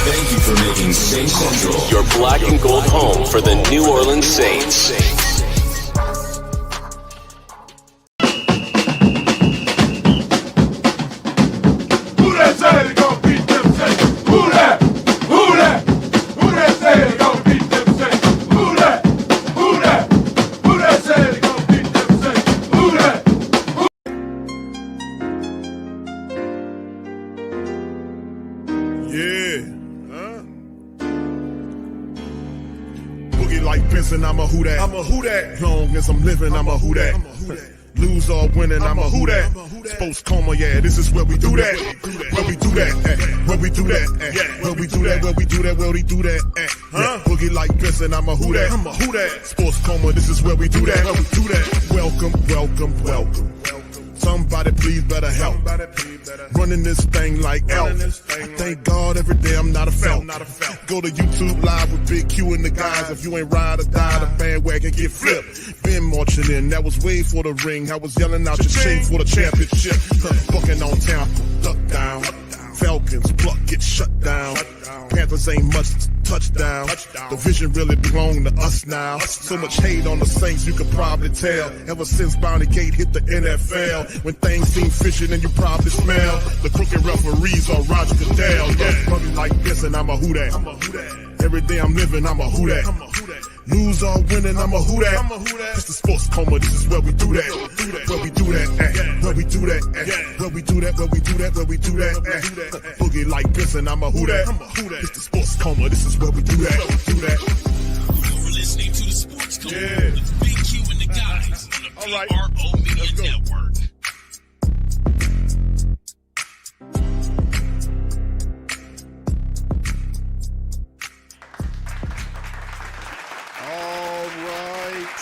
Thank you for making Saints Central your black and gold home for the New Orleans Saints. Who that say they gonna beat them Saints? Who that? Who that? Who that say they gonna beat them Saints? Who that? Who that? Who that say they gonna beat them Saints? Who that? Boogie like Benson, I'm a who that. I'm a who that. Long as I'm living, I'm a who that. Lose or winning, I'm a who that. Sports coma, yeah, this is where we do that. Where we do that, where we do that, where we do that, where we do that, where we do that. Boogie like Benson, I'm a who that. I'm a who that. Sports coma, this is where we do that. Where we do that. Welcome, welcome, welcome. Somebody please better help. Running this thing like Elf. I thank God every day I'm not a felt. Go to YouTube Live with Big Q and the guys. If you ain't ride or die, the bandwagon get flipped. Been marching in, that was way for the ring. I was yelling out your shade for the championship. Bucking on town, duck down. Falcons, pluck, get shut down. Panthers ain't much touchdown. The vision really belong to us now. So much hate on the Saints, you could probably tell. Ever since Bounty Gate hit the NFL, when things seem fishy and you probably smell the crooked referees on Roger Goodell. Yeah, running like this and I'm a who that. Every day I'm living, I'm a who that. Lose or winning, I'm a who that. It's the sports coma, this is where we do that. Where we do that, where we do that, where we do that, where we do that, where we do that. Boogie like this and I'm a who that. It's the sports coma, this is where we do that. You're listening to the Sports Coma with Big Q and the guys on the PRO Media Network. All right.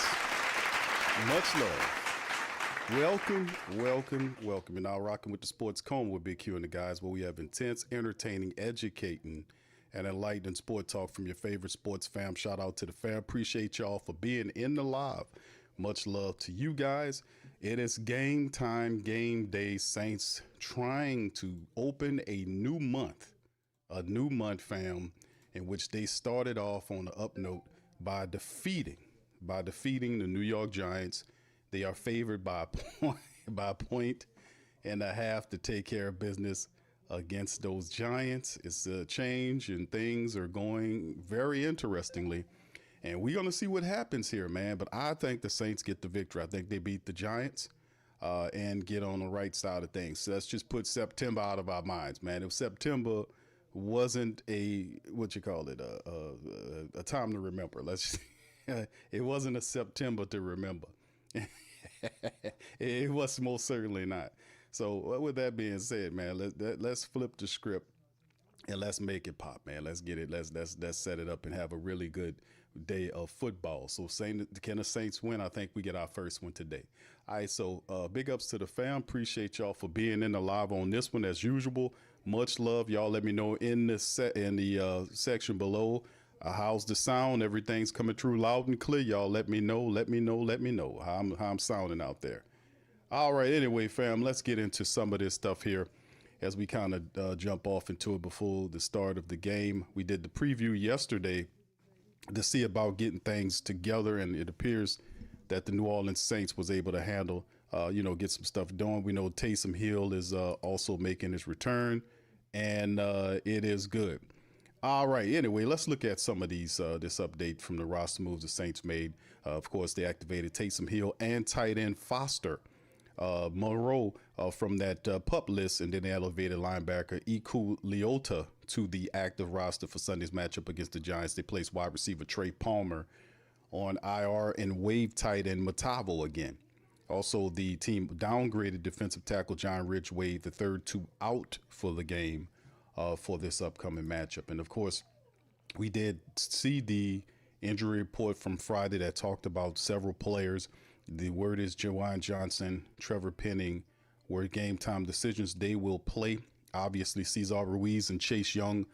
Much love. Welcome. And now rocking with the Sports Coma with Big Q and the guys, where we have intense, entertaining, educating, and enlightening sport talk from your favorite sports fam. Shout out to the fam. Appreciate y'all for being in the live. Much love to you guys. It is game time, game day. Saints trying to open a new month, fam, in which they started off on the up note by defeating the New York Giants. They are favored by a point and a half to take care of business against those Giants. It's a change and things are going very interestingly. And we're going to see what happens here, man. But I think the Saints get the victory. I think they beat the Giants and get on the right side of things. So let's just put September out of our minds, man. If September wasn't a time to remember. It wasn't a September to remember. It was most certainly not. So with that being said, man, let's flip the script and let's make it pop, man. Let's get it. Let's set it up and have a really good day of football. So can the Saints win? I think we get our first one today. All right, so big ups to the fam. Appreciate y'all for being in the live on this one as usual. Much love. Y'all let me know in the section below. How's the sound? Everything's coming through loud and clear. Y'all let me know how I'm sounding out there. All right, anyway, fam, let's get into some of this stuff here as we kind of jump off into it before the start of the game. We did the preview yesterday to see about getting things together, and it appears that the New Orleans Saints was able to handle, get some stuff done. We know Taysom Hill is also making his return, and it is good. All right. Anyway, let's look at some of these, this update from the roster moves the Saints made. Of course, they activated Taysom Hill and tight end Foster Moreau from that PUP list, and then they elevated linebacker Iku Leota to the active roster for Sunday's matchup against the Giants. They placed wide receiver Trey Palmer on IR and waived tight end Matavo again. Also, the team downgraded defensive tackle John Ridgway, the third to out for the game. For this upcoming matchup. And of course, we did see the injury report from Friday that talked about several players. The word is Jawan Johnson, Trevor Penning were game time decisions. They will play. Obviously, Cesar Ruiz and Chase Young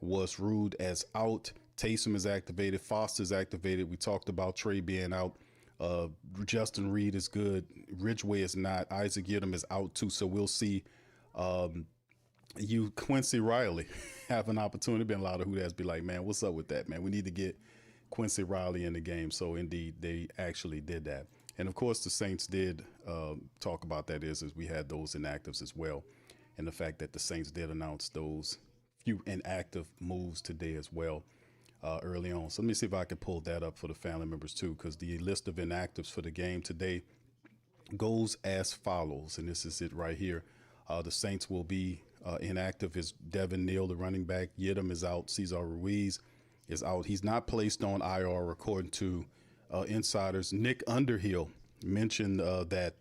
was ruled as out. Taysom is activated. Foster's activated. We talked about Trey being out. Justin Reed is good. Ridgway is not. Isaac Yiadom is out too. So we'll see you Quincy Riley have an opportunity. Been a lot of who that's be like, man, what's up with that, man? We need to get Quincy Riley in the game. So indeed, they actually did that. And of course, the Saints did talk about that is we had those inactives as well, and the fact that the Saints did announce those few inactive moves today as well early on. So let me see if I can pull that up for the family members too, because the list of inactives for the game today goes as follows, and this is it right here. The Saints will be inactive is Devin Neal, the running back. Yidam is out. Cesar Ruiz is out. He's not placed on IR according to insiders. Nick Underhill mentioned that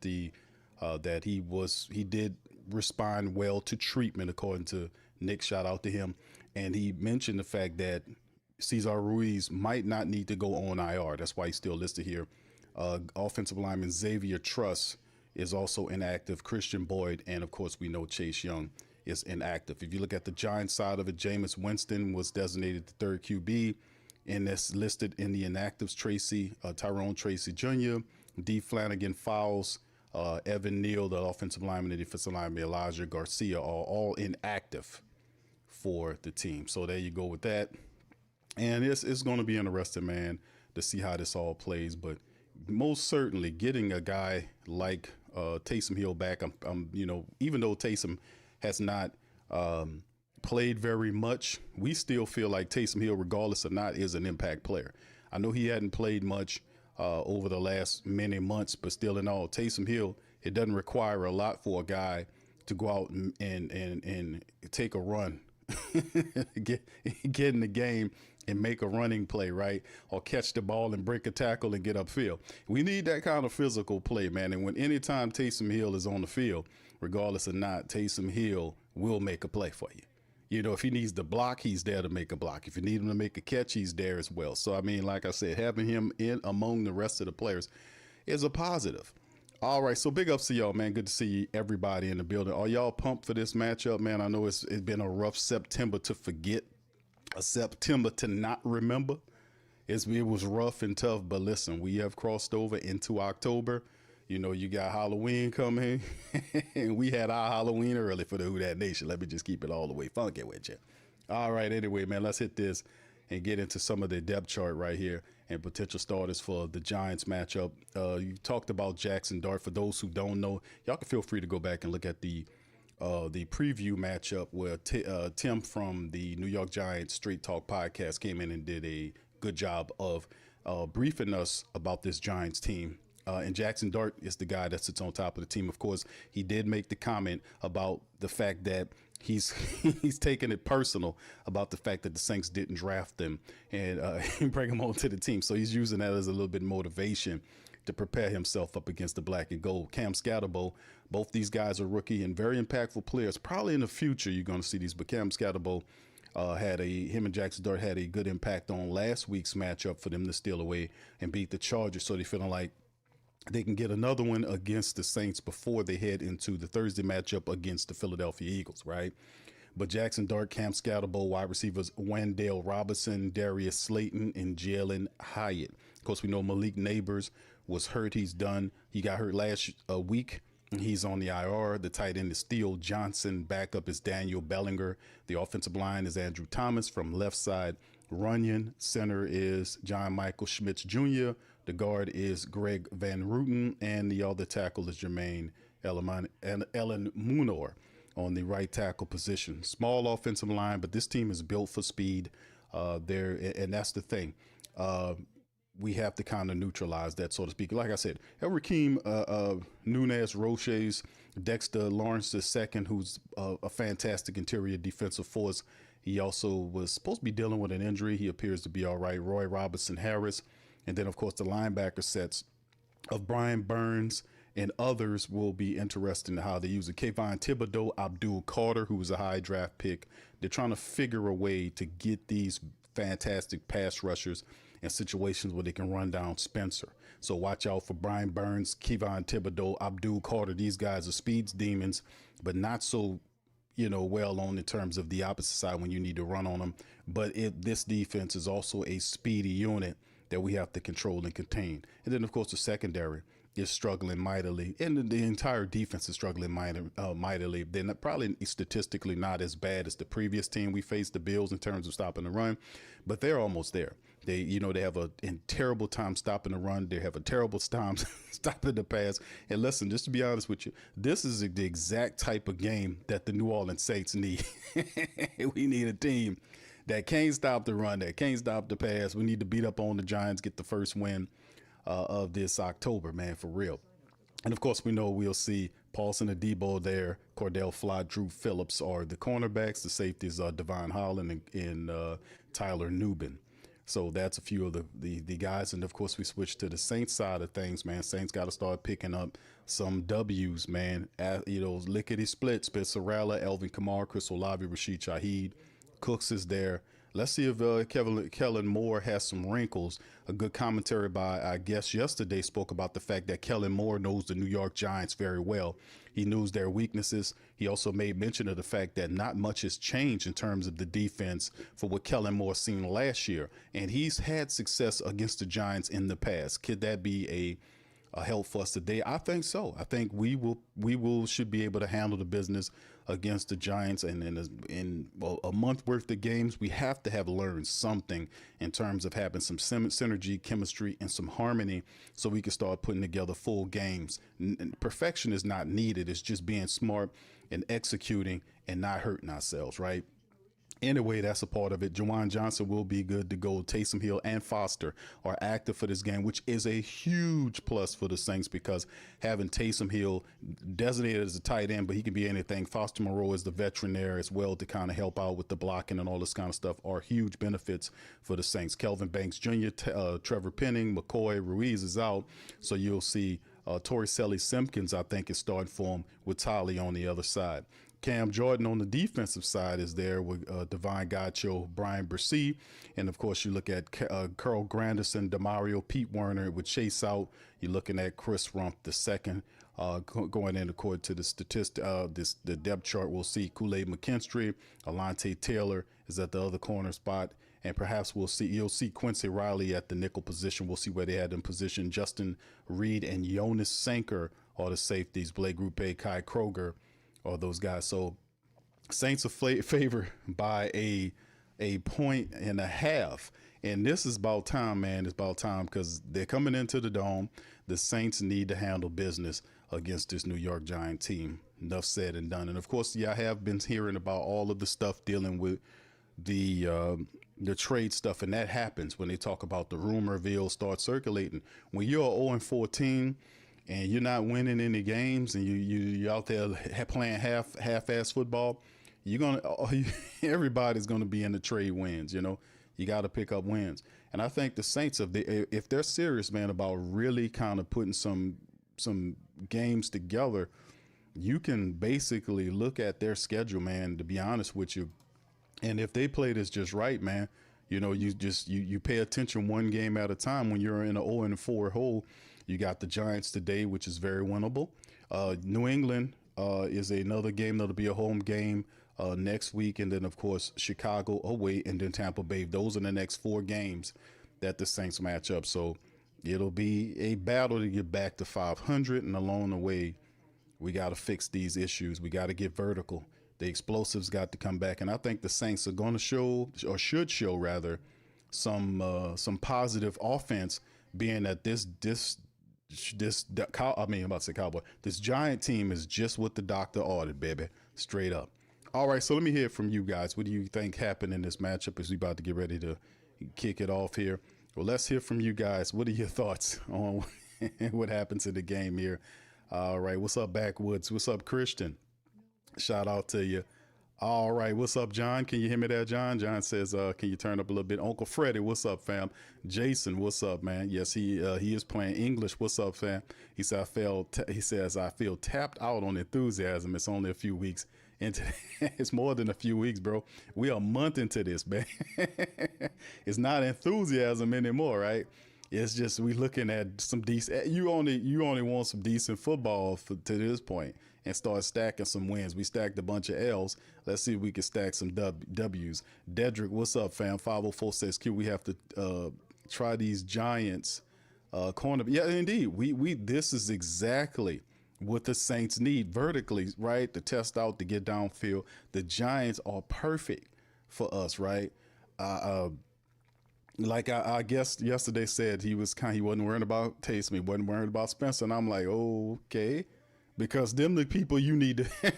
he did respond well to treatment according to Nick. Shout out to him, and he mentioned the fact that Cesar Ruiz might not need to go on IR. That's why he's still listed here. Offensive lineman Xavier Truss is also inactive. Christian Boyd, and of course we know Chase Young is inactive. If you look at the Giants side of it, Jameis Winston was designated the third QB, and that's listed in the inactives. Tyrone Tracy Jr., D. Flanagan Fowles, Evan Neal, the offensive lineman, the defensive lineman Elijah Garcia, are all inactive for the team. So there you go with that. And it's going to be interesting, man, to see how this all plays. But most certainly getting a guy like Taysom Hill back, even though Taysom has not played very much, we still feel like Taysom Hill, regardless or not, is an impact player. I know he hadn't played much over the last many months, but still in all, Taysom Hill, it doesn't require a lot for a guy to go out and take a run, get in the game and make a running play, right? Or catch the ball and break a tackle and get upfield. We need that kind of physical play, man. And when anytime Taysom Hill is on the field, regardless or not, Taysom Hill will make a play for you. You know, if he needs to block, he's there to make a block. If you need him to make a catch, he's there as well. So, I mean, like I said, having him in among the rest of the players is a positive. All right, so big ups to y'all, man. Good to see everybody in the building. Are y'all pumped for this matchup, man? I know it's been a rough September to forget, a September to not remember. It was rough and tough, but listen, we have crossed over into October. You know, you got Halloween coming, and we had our Halloween early for the Who Dat Nation. Let me just keep it all the way funky with you. All right, anyway, man, let's hit this and get into some of the depth chart right here and potential starters for the Giants matchup. You talked about Jackson Dart. For those who don't know, y'all can feel free to go back and look at the preview matchup where Tim from the New York Giants Straight Talk podcast came in and did a good job of briefing us about this Giants team. And Jackson Dart is the guy that sits on top of the team. Of course, he did make the comment about the fact that he's taking it personal about the fact that the Saints didn't draft him and bring him onto the team. So he's using that as a little bit of motivation to prepare himself up against the black and gold. Cam Scatterbo, both these guys are rookie and very impactful players. Probably in the future you're going to see these, but Cam Scatterbo him and Jackson Dart had a good impact on last week's matchup for them to steal away and beat the Chargers. So they're feeling like they can get another one against the Saints before they head into the Thursday matchup against the Philadelphia Eagles, right? But Jackson Dart, Cam Scatterbo, wide receivers Wendell Robinson, Darius Slayton, and Jalen Hyatt. Of course, we know Malik Neighbors was hurt. He's done. He got hurt last week. He's on the IR. The tight end is Theo Johnson. Backup is Daniel Bellinger. The offensive line is Andrew Thomas from left side. Runyon. Center is John Michael Schmitz Jr. The guard is Greg Van Ruten, and the other tackle is Jermaine Ellen Munor on the right tackle position. Small offensive line, but this team is built for speed. And that's the thing. We have to kind of neutralize that, so to speak. Like I said, Rakeem Nunez Roches, Dexter Lawrence II, who's a fantastic interior defensive force. He also was supposed to be dealing with an injury. He appears to be all right. Roy Robinson Harris. And then, of course, the linebacker sets of Brian Burns and others will be interesting in how they use it. Kayvon Thibodeau, Abdul Carter, who was a high draft pick. They're trying to figure a way to get these fantastic pass rushers in situations where they can run down Spencer. So watch out for Brian Burns, Kayvon Thibodeau, Abdul Carter. These guys are speeds demons, but not so well on in terms of the opposite side when you need to run on them. But this defense is also a speedy unit that we have to control and contain. And then, of course, the secondary is struggling mightily, and the entire defense is struggling mightily. They're probably statistically not as bad as the previous team we faced, the Bills, in terms of stopping the run, but they're almost there. They have a terrible time stopping the run. They have a terrible time stopping the pass. And listen, just to be honest with you, this is the exact type of game that the New Orleans Saints need. We need a team that can't stop the run, that can't stop the pass. We need to beat up on the Giants, get the first win of this October, man, for real. And of course, we know we'll see Paulson Adebo there, Cordell Fly, Drew Phillips are the cornerbacks. The safeties are Devon Holland and Tyler Nubin. So that's a few of the guys. And of course, we switch to the Saints side of things, man. Saints got to start picking up some W's, man. Lickety split, Spencer Rattler, Elvin Kamara, Chris Olave, Rashid Shaheed. Cooks is there. Let's see if Kellen Moore has some wrinkles. A good commentary by our guest yesterday spoke about the fact that Kellen Moore knows the New York Giants very well. He knows their weaknesses. He also made mention of the fact that not much has changed in terms of the defense for what Kellen Moore seen last year. And he's had success against the Giants in the past. Could that be a help for us today? I think so. I think we should be able to handle the business against the Giants. And in a month worth of games, we have to have learned something in terms of having some synergy, chemistry, and some harmony, so we can start putting together full games. Perfection is not needed. It's just being smart and executing and not hurting ourselves, right? Anyway, that's a part of it. Juwan Johnson will be good to go. Taysom Hill and Foster are active for this game, which is a huge plus for the Saints, because having Taysom Hill designated as a tight end, but he can be anything. Foster Moreau is the veteran there as well to kind of help out with the blocking and all this kind of stuff, are huge benefits for the Saints. Kelvin Banks Jr., Trevor Penning, McCoy, Ruiz is out. So you'll see Torricelli Simpkins, I think, is starting for him with Tolly on the other side. Cam Jordan on the defensive side is there with Devine Gaccio, Brian Brissy. And, of course, you look at Carl Granderson, DeMario, Pete Werner with Chase out. You're looking at Chris Rump II going in according to the the depth chart. We'll see Kool-Aid McKinstry, Alante Taylor is at the other corner spot. And perhaps you'll see Quincy Riley at the nickel position. We'll see where they had them positioned. Justin Reed and Jonas Sanker are the safeties. Blake Grupe, Kai Kroger are those guys. So Saints are favored by a 1.5. And this is about time, man. It's about time, because they're coming into the Dome. The Saints need to handle business against this New York Giant team. Enough said and done. And of course, I have been hearing about all of the stuff dealing with the trade stuff, and that happens when they talk about the rumor mill start circulating. When you're 0-14 and you're not winning any games, and you're out there playing half-ass football, everybody's gonna be in the trade wins. You got to pick up wins, and I think the Saints, if they're serious, man, about really kind of putting some games together, you can basically look at their schedule, man. To be honest with you, and if they play this just right, man, you pay attention one game at a time. When you're in an 0-4 hole, you got the Giants today, which is very winnable. New England is another game that'll be a home game next week. And then, of course, Chicago away, and then Tampa Bay. Those are the next 4 games that the Saints match up. So it'll be a battle to get back to 500. And along the way, we got to fix these issues. We got to get vertical. The explosives got to come back. And I think the Saints are going to show, or should show rather, some positive offense, being that this Giant team is just what the doctor ordered, baby. Straight up. All right, so let me hear from you guys. What do you think happened in this matchup as we about to get ready to kick it off here? Well, let's hear from you guys. What are your thoughts on what happens in the game here? All right, what's up, Backwoods? What's up, Christian? Shout out to you. All right, what's up, John? Can you hear me there, John? John says, can you turn up a little bit? Uncle Freddie, what's up, fam? Jason, what's up, man? Yes, he is playing English. What's up, fam? He said, I feel tapped out on enthusiasm. It's only a few weeks into it's more than a few weeks, bro. We are a month into this, man. It's not enthusiasm anymore, right? It's just we looking at some decent. You only want some decent football to this point, and start stacking some wins. We stacked a bunch of L's. Let's see if we can stack some W's. Dedrick, what's up, fam? 504 says, Q, we have to try these Giants Corner. Yeah, indeed. We this is exactly what the Saints need vertically, right? To test out, to get downfield. The Giants are perfect for us, right? Like I guess yesterday said he wasn't worried about Taysom, he wasn't worried about Spencer, and I'm like, okay, because them the people you need to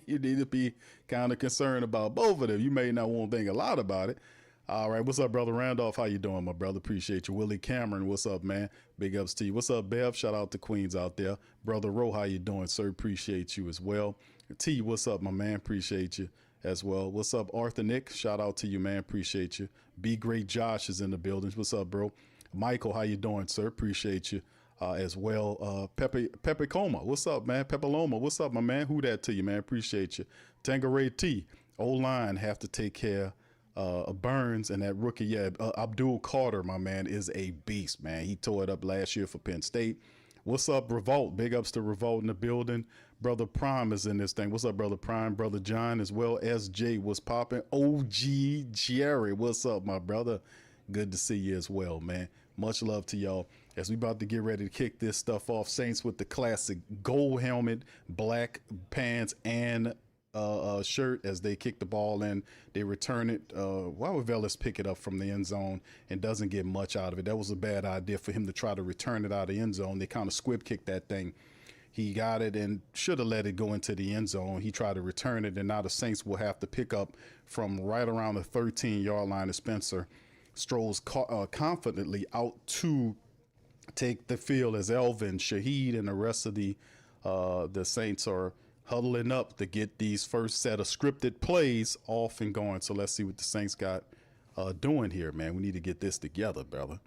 you need to be kind of concerned about both of them. You may not want to think a lot about it. All right, what's up, brother Randolph? How you doing, my brother? Appreciate you. Willie Cameron, what's up, man? Big ups to you. What's up, Bev? Shout out to Queens out there. Brother Roe, how you doing, sir? Appreciate you as well. T, what's up, my man? Appreciate you as well. What's up, Arthur Nick? Shout out to you, man. Appreciate you. Be Great Josh is in the building. What's up, bro? Michael, how you doing, sir? Appreciate you as well. Pepe Coma, what's up, man? Pepaloma, what's up, my man? Who that to you, man? Appreciate you. Tangeray T, O-line have to take care Burns and that rookie. Yeah, Abdul Carter, my man, is a beast, man. He tore it up last year for Penn State. What's up, Revolt? Big ups to Revolt in the building. Brother Prime is in this thing. What's up, Brother Prime? Brother John as well. SJ, what's popping? OG Jerry, what's up, my brother? Good to see you as well, man. Much love to y'all as we about to get ready to kick this stuff off. Saints with the classic gold helmet, black pants, and shirt as they kick the ball in. They return it. Why would Vellis pick it up from the end zone and doesn't get much out of it? That was a bad idea for him to try to return it out of the end zone. They kind of squib kicked that thing. He got it and should have let it go into the end zone. He tried to return it, and now the Saints will have to pick up from right around the 13-yard line of Spencer. Strolls confidently out to take the field as Elvin, Shaheed, and the rest of the Saints are huddling up to get these first set of scripted plays off and going. So let's see what the Saints got doing here, man. We need to get this together, brother.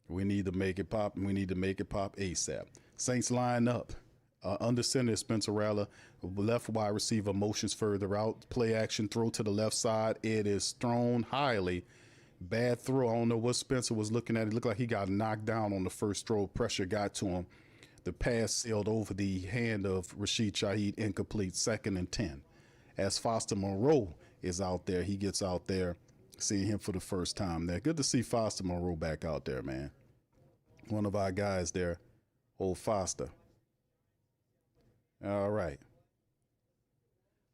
We need to make it pop, and we need to make it pop ASAP. Saints line up. Under center is Spencer Rattler. Left wide receiver motions further out. Play action throw to the left side. It is thrown highly. Bad throw. I don't know what Spencer was looking at. It looked like he got knocked down on the first throw. Pressure got to him. The pass sailed over the hand of Rashid Shaheed, incomplete, 2nd and 10. As Foster Moreau is out there, he gets out there, seeing him for the first time there. Good to see Foster Moreau back out there, man. One of our guys there, old Foster. All right.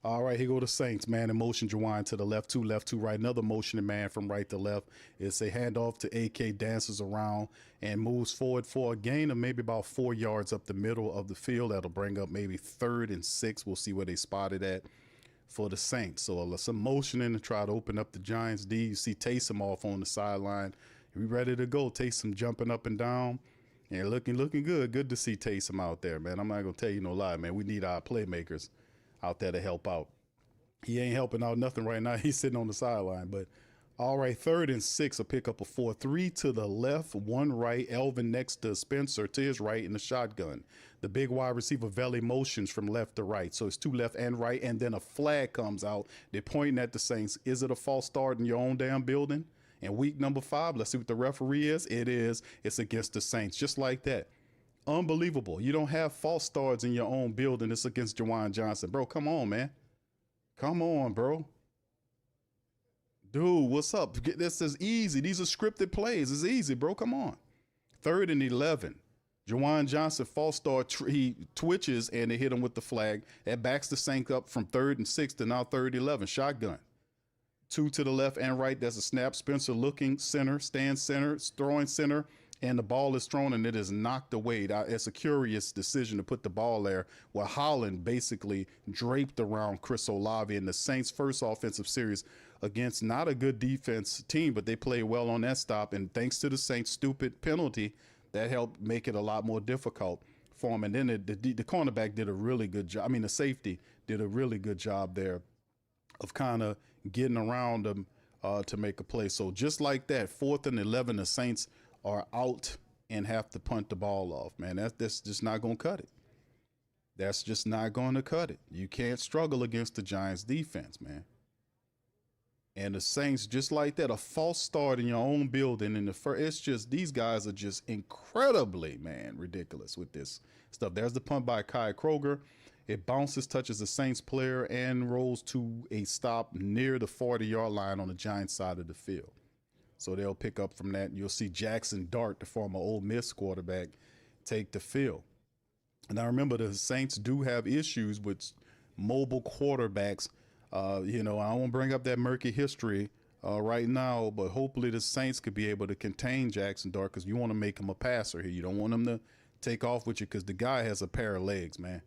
All right, here go the Saints, man. In motion, Jawan to the left, two right. Another motioning man from right to left. It's a handoff to AK, dances around and moves forward for a gain of maybe about 4 yards up the middle of the field. That'll bring up maybe 3rd and 6. We'll see where they spotted at for the Saints. So some motioning to try to open up the Giants D. You see Taysom off on the sideline. We ready to go. Taysom jumping up and down and looking good. Good to see Taysom out there, man. I'm not going to tell you no lie, man. We need our playmakers out there to help out. He ain't helping out nothing right now. He's sitting on the sideline. But all right, 3rd and 6, a pick up of 4. 3 to the left, 1 right. Elvin next to Spencer to his right in the shotgun. The big wide receiver Valley motions from left to right. So it's 2 left and right, and then a flag comes out. They're pointing at the Saints. Is it a false start in your own damn building? And week number 5, let's see what the referee is. It is. It's against the Saints, just like that. Unbelievable. You don't have false starts in your own building. It's against Jawan Johnson. Bro, come on, man. Come on, bro. Dude, what's up? This is easy. These are scripted plays. It's easy, bro. Come on. 3rd and 11. Jawan Johnson, false start. He twitches, and they hit him with the flag. That backs the Saints up from 3rd and 6 to now 3rd and 11. Shotgun. 2 to the left and right. That's a snap. Spencer looking center, stands center, throwing center. And the ball is thrown and it is knocked away. It's a curious decision to put the ball there where Holland basically draped around Chris Olave in the Saints' first offensive series against not a good defense team, but they played well on that stop. And thanks to the Saints' stupid penalty, that helped make it a lot more difficult for him. And then the cornerback did a really good job. I mean, the safety did a really good job there of kind of getting around them to make a play. So just like that, 4th and 11, the Saints are out and have to punt the ball off, man. That's just not going to cut it. That's just not going to cut it. You can't struggle against the Giants defense, man. And the Saints, just like that, a false start in your own building in the first, it's just, these guys are just incredibly, man, ridiculous with this stuff. There's the punt by Kai Kroger. It bounces, touches the Saints player, and rolls to a stop near the 40-yard line on the Giants side of the field. So they'll pick up from that. You'll see Jackson Dart, the former Ole Miss quarterback, take the field. And I remember the Saints do have issues with mobile quarterbacks. You know, I don't want to bring up that murky history right now, but hopefully the Saints could be able to contain Jackson Dart, because you want to make him a passer here. You don't want him to take off with you, because the guy has a pair of legs, man.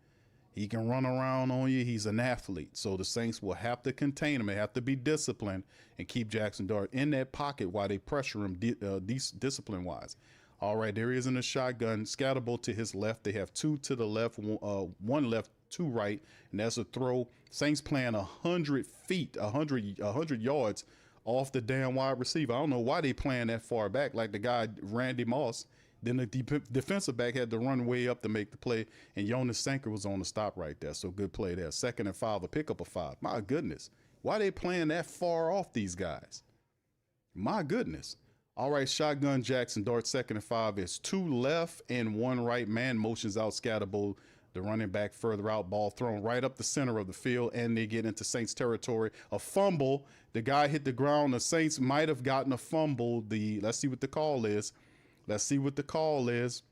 He can run around on you. He's an athlete. So the Saints will have to contain him. They have to be disciplined and keep Jackson Dart in that pocket while they pressure him discipline-wise. All right, there he is in the shotgun. Scatterable to his left. They have two to the left, one left, two right, and that's a throw. Saints playing 100 feet, 100 yards off the damn wide receiver. I don't know why they playing that far back, like the guy Randy Moss. Then the defensive back had to run way up to make the play, and Jonas Sanker was on the stop right there. So good play there. 2nd and 5, a pickup of 5. My goodness. Why they playing that far off, these guys? My goodness. All right, shotgun Jackson Dart, 2nd and 5. It's 2 left and 1 right. Man motions out Scatterable, the running back further out, ball thrown right up the center of the field, and they get into Saints territory. A fumble. The guy hit the ground. The Saints might have gotten a fumble. Let's see what the call is. Let's see what the call is,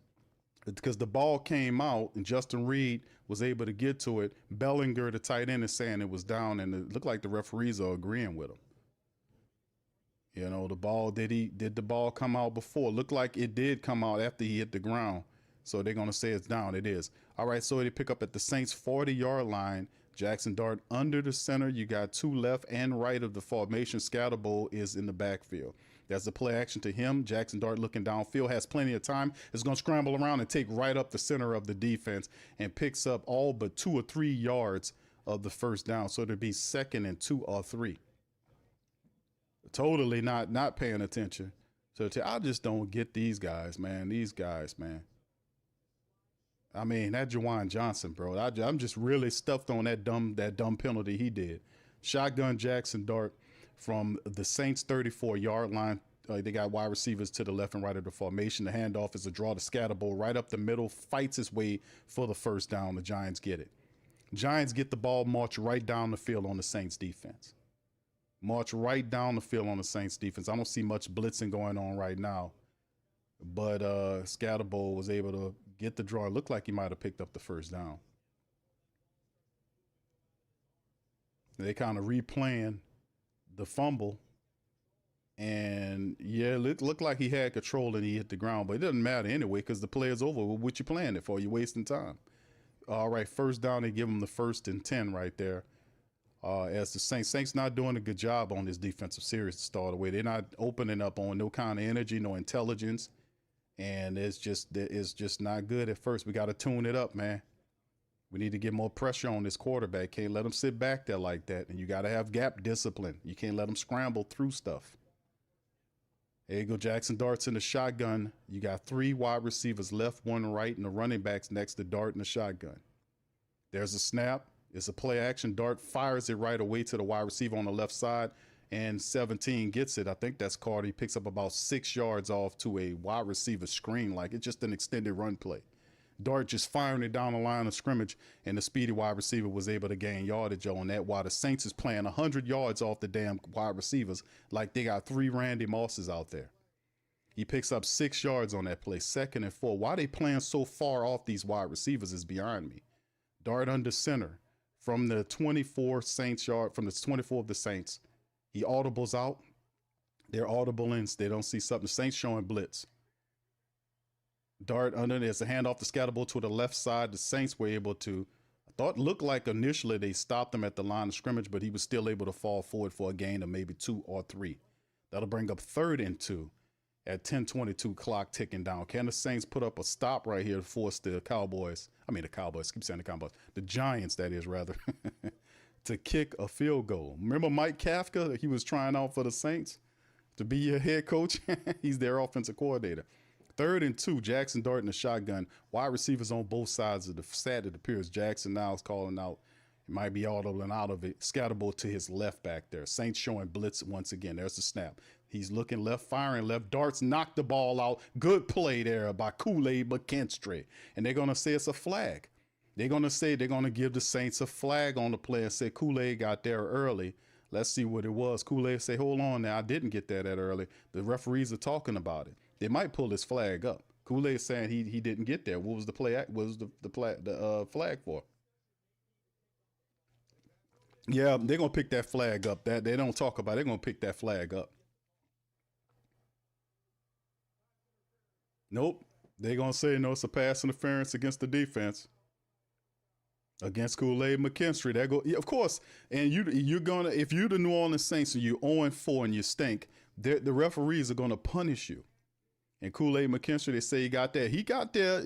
because the ball came out and Justin Reed was able to get to it. Bellinger, the tight end, is saying it was down, and it looked like the referees are agreeing with him. You know, did the ball come out before? Looked like it did come out after he hit the ground. So they're going to say it's down. It is. All right, so they pick up at the Saints 40-yard line. Jackson Dart under the center. You got 2 left and right of the formation. Scatterable is in the backfield. That's the play action to him. Jackson Dart looking downfield, has plenty of time. Is going to scramble around and take right up the center of the defense and picks up all but 2 or 3 yards of the first down. So it'll be 2nd and 2 or 3. Totally not paying attention. So I just don't get these guys, man. These guys, man. I mean, that Jawan Johnson, bro. I'm just really stuffed on that dumb penalty he did. Shotgun Jackson Dart from the Saints 34-yard line. They got wide receivers to the left and right of the formation. The handoff is a draw to Scatterable right up the middle, fights his way for the first down. The Giants get it. Giants get the ball, march right down the field on the Saints defense. March right down the field on the Saints defense. I don't see much blitzing going on right now, but Scatterable was able to get the draw. It looked like he might have picked up the first down. They kind of replaying the fumble, and yeah, it looked like he had control and he hit the ground, but it doesn't matter anyway because the play is over. What you playing it for? You're wasting time. All right, first down. They give him the 1st and 10 right there. As the Saints not doing a good job on this defensive series to start away. They're not opening up on no kind of energy, no intelligence, and it's just not good at first. We got to tune it up, man. We need to get more pressure on this quarterback. Can't let him sit back there like that. And you got to have gap discipline. You can't let him scramble through stuff. There you go. Jackson Dart's in the shotgun. You got 3 wide receivers left, 1 right, and the running backs next to Dart in the shotgun. There's a snap. It's a play action. Dart fires it right away to the wide receiver on the left side, and 17 gets it. I think that's Carter. He picks up about 6 yards off to a wide receiver screen. Like it's just an extended run play. Dart just firing it down the line of scrimmage, and the speedy wide receiver was able to gain yardage on that while the Saints is playing 100 yards off the damn wide receivers like they got 3 Randy Mosses out there. He picks up 6 yards on that play, 2nd and 4. Why they playing so far off these wide receivers is beyond me. Dart under center from the 24 Saints yard, from the 24 of the Saints. He audibles out. They're audible in. They don't see something. The Saints showing blitz. Dart under, there's a handoff to Scatterable to the left side. The Saints were able to, I thought looked like initially they stopped him at the line of scrimmage, but he was still able to fall forward for a gain of maybe 2 or 3. That'll bring up 3rd and 2 at 10:22, clock ticking down. Can the Saints put up a stop right here to force the Giants, that is, rather, to kick a field goal? Remember Mike Kafka? He was trying out for the Saints to be your head coach. He's their offensive coordinator. 3rd and 2, Jackson Dart in the shotgun. Wide receivers on both sides of the set. It appears Jackson now is calling out. He might be audible and out of it. Scatterable to his left back there. Saints showing blitz once again. There's the snap. He's looking left, firing left. Darts knocked the ball out. Good play there by Kool-Aid McKinstry. And they're going to say it's a flag. They're going to give the Saints a flag on the play and say Kool-Aid got there early. Let's see what it was. Kool-Aid say, hold on now, I didn't get that early. The referees are talking about it. They might pull his flag up. Kool-Aid saying he didn't get there. What was the play? What was the flag for? Yeah, they're gonna pick that flag up. That they don't talk about. They're gonna pick that flag up. Nope. They're gonna say no. It's a pass interference against the defense. Against Kool-Aid McKinstry. That go, yeah, of course. And you're gonna, if you're the New Orleans Saints and you're 0-4 and you stink, the referees are gonna punish you. And Kool-Aid McKinstry, they say he got there. He got there.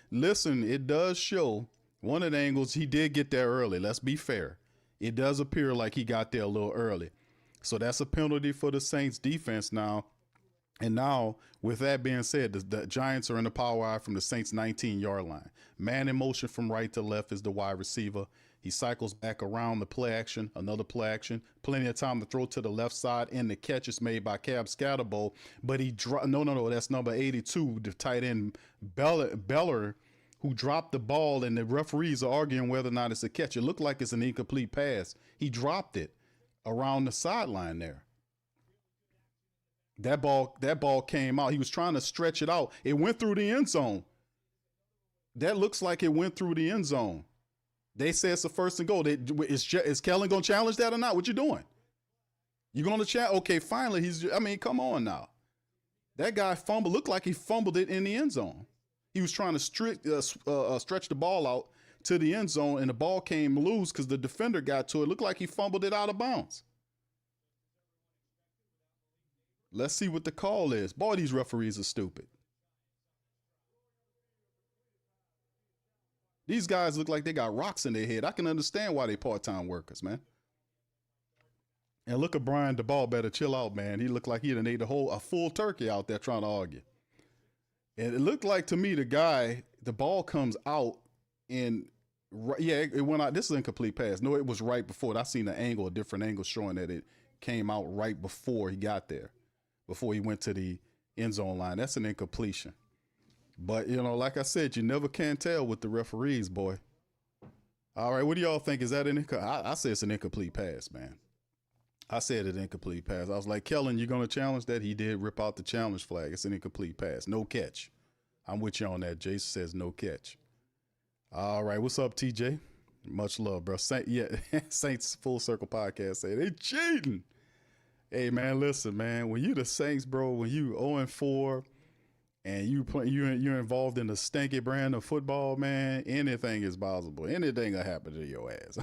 Listen, it does show one of the angles he did get there early. Let's be fair. It does appear like he got there a little early. So that's a penalty for the Saints defense now. And now, with that being said, the Giants are in the power eye from the Saints' 19-yard line. Man in motion from right to left is the wide receiver. He cycles back around the play action, another play action. Plenty of time to throw to the left side, and the catch is made by Cab Scatterbo. But he no, that's number 82, the tight end Beller, who dropped the ball, and the referees are arguing whether or not it's a catch. It looked like it's an incomplete pass. He dropped it around the sideline there. That ball came out. He was trying to stretch it out. It went through the end zone. That looks like it went through the end zone. They say it's a first and goal. Is Kellen going to challenge that or not? What you doing? You going to challenge? Okay, finally, come on now. That guy fumbled. Looked like he fumbled it in the end zone. He was trying to stretch the ball out to the end zone, and the ball came loose because the defender got to it. Looked like he fumbled it out of bounds. Let's see what the call is. Boy, these referees are stupid. These guys look like they got rocks in their head. I can understand why they part-time workers, man. And look at Brian DeBall, better chill out, man. He looked like he done ate a full turkey out there trying to argue. And it looked like to me the ball comes out and it went out. This is an incomplete pass. No, it was right before it. I seen a different angle showing that it came out right before he got there. Before he went to the end zone line. That's an incompletion. But, like I said, you never can tell with the referees, boy. All right, what do y'all think? Is that I say it's an incomplete pass, man. I said it's an incomplete pass. I was like, Kellen, you going to challenge that? He did rip out the challenge flag. It's an incomplete pass. No catch. I'm with you on that. Jason says no catch. All right, what's up, TJ? Much love, bro. Saints Full Circle Podcast say they cheating. Hey, man, listen, man. When you the Saints, bro, when you 0-4 and you're involved in the stinky brand of football, man, anything is possible. Anything will happen to your ass.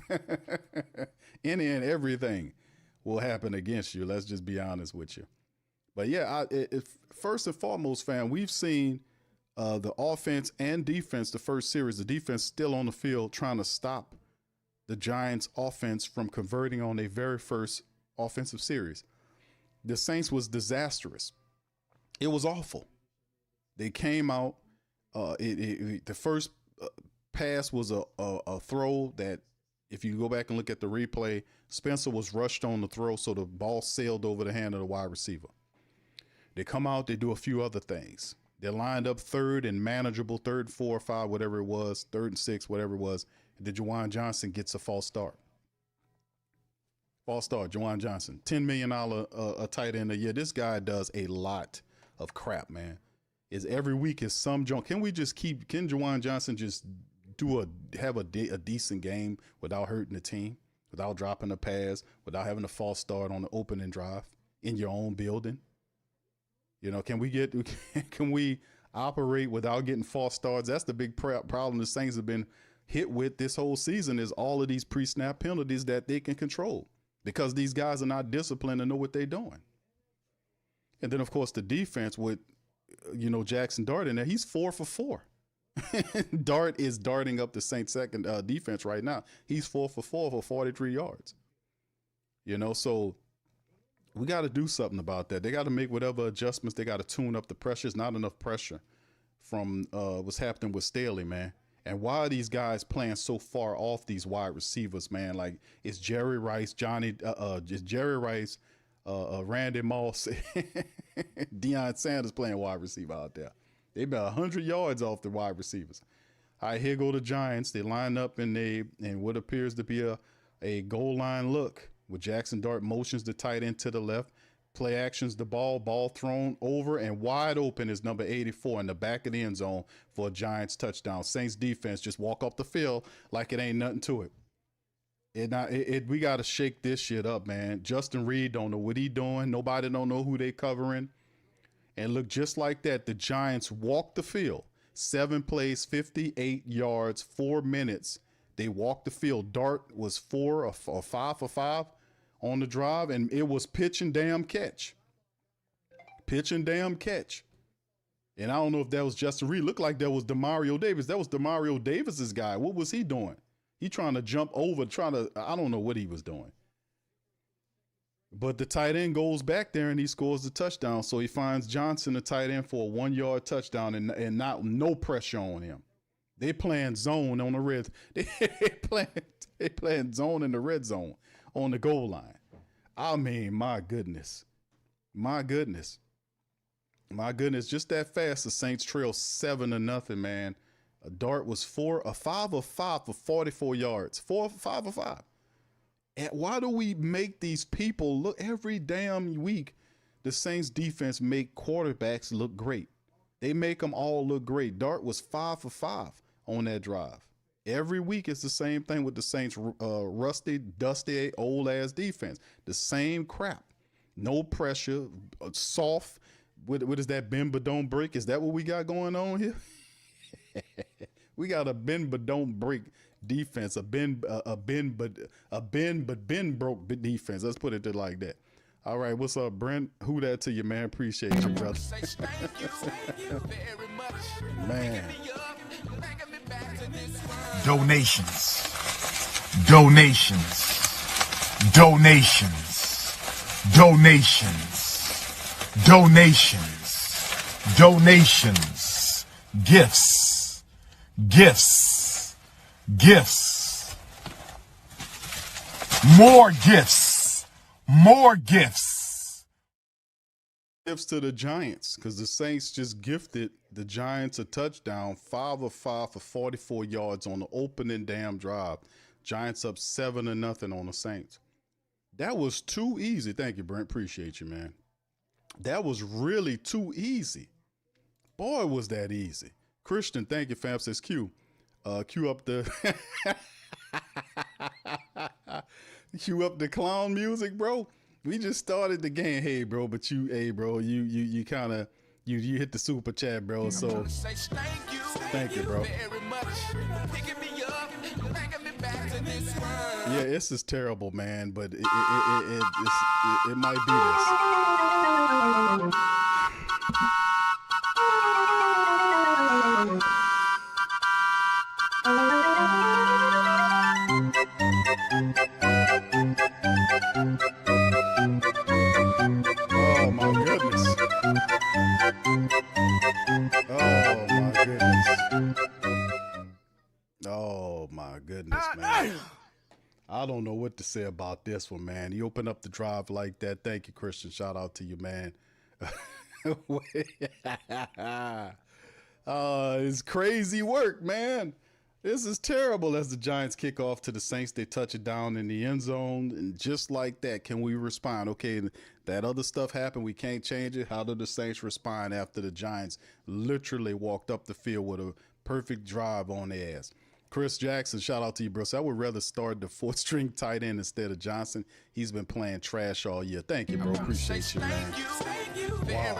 Any and everything will happen against you. Let's just be honest with you. But, yeah, first and foremost, fam, we've seen the offense and defense, the first series, the defense still on the field trying to stop the Giants' offense from converting on their very first offensive series. The Saints was disastrous. It was awful. They came out. The first pass was a throw that, if you go back and look at the replay, Spencer was rushed on the throw, so the ball sailed over the hand of the wide receiver. They come out. They do a few other things. They're lined up third and manageable, 3rd, 4, 5, whatever it was, 3rd and 6, whatever it was. The Juwan Johnson gets a false start. False start, Juwan Johnson, $10 million a tight end a year. This guy does a lot of crap, man. Is every week is some junk. Can Juwan Johnson just have a decent game without hurting the team, without dropping a pass, without having a false start on the opening drive in your own building? Can we operate without getting false starts? That's the big problem the Saints have been hit with this whole season, is all of these pre-snap penalties that they can control, because these guys are not disciplined and know what they're doing. And then, of course, the defense with, Jackson Dart in there, he's 4 for 4. Dart is darting up the Saints' second defense right now. He's 4 for 4 for 43 yards. So we got to do something about that. They got to make whatever adjustments. They got to tune up the pressure. It's not enough pressure from what's happening with Staley, man. And why are these guys playing so far off these wide receivers, man? Like, it's Jerry Rice, Randy Moss, Deion Sanders playing wide receiver out there. They've been 100 yards off the wide receivers. All right, here go the Giants. They line up in what appears to be a goal line look with Jackson Dart motions the tight end to the left. Play actions the ball thrown over and wide open is number 84 in the back of the end zone for a Giants touchdown. Saints defense just walk off the field like it ain't nothing to it. We got to shake this shit up, man. Justin Reed don't know what he doing. Nobody don't know who they covering. And look, just like that, the Giants walked the field. 7 plays, 58 yards, 4 minutes. They walked the field. Dart was 4 or 5 for 5 on the drive, and it was pitch and damn catch. Pitch and damn catch. And I don't know if that was Justin Reed. Looked like that was Demario Davis. That was Demario Davis's guy. What was he doing? He trying to jump over, I don't know what he was doing. But the tight end goes back there and he scores the touchdown. So he finds Johnson, the tight end, for a 1-yard touchdown and no pressure on him. They playing zone on the red. They playing zone in the red zone on the goal line. I mean, my goodness. Just that fast. The Saints trail 7-0, man. A Dart was 5 of 5 for 44 yards. 5 of 5. And why do we make these people look every damn week? The Saints defense make quarterbacks look great. They make them all look great. Dart was 5 for 5 on that drive. Every week it's the same thing with the Saints rusty, dusty, old ass defense. The same crap. No pressure, soft. What is that? Bend but don't break. Is that what we got going on here? We got a bend but don't break defense. A bend but bend broke defense. Let's put it like that. All right, what's up, Brent? Who that to you, man? Appreciate you, brother. Man. Donations. Donations. Donations. Donations. Donations. Donations. Gifts. Gifts. Gifts. More gifts. More gifts. Gifts to the Giants, because the Saints just gifted the Giants a touchdown, 5 of 5 for 44 yards on the opening damn drive. Giants up 7-0 on the Saints. That was too easy. Thank you, Brent. Appreciate you, man. That was really too easy. Boy, was that easy. Christian, thank you, fam. Says Q. Cue up the cue up the clown music, bro. We just started the game. Hey, bro, but you kind of you hit the super chat, bro. So thank you, bro. Yeah, this is terrible, man, but it might be this. Oh my goodness. Oh my goodness. Oh my goodness, man. I don't know what to say about this one, man. You open up the drive like that. Thank you, Christian. Shout out to you, man. It's crazy work, man. This is terrible. As the Giants kick off to the Saints, they touch it down in the end zone. And just like that, can we respond? Okay, that other stuff happened. We can't change it. How did the Saints respond after the Giants literally walked up the field with a perfect drive on their ass? Chris Jackson, shout out to you, bro. So I would rather start the 4th-string tight end instead of Johnson. He's been playing trash all year. Thank you, bro. Appreciate you, man. Wow.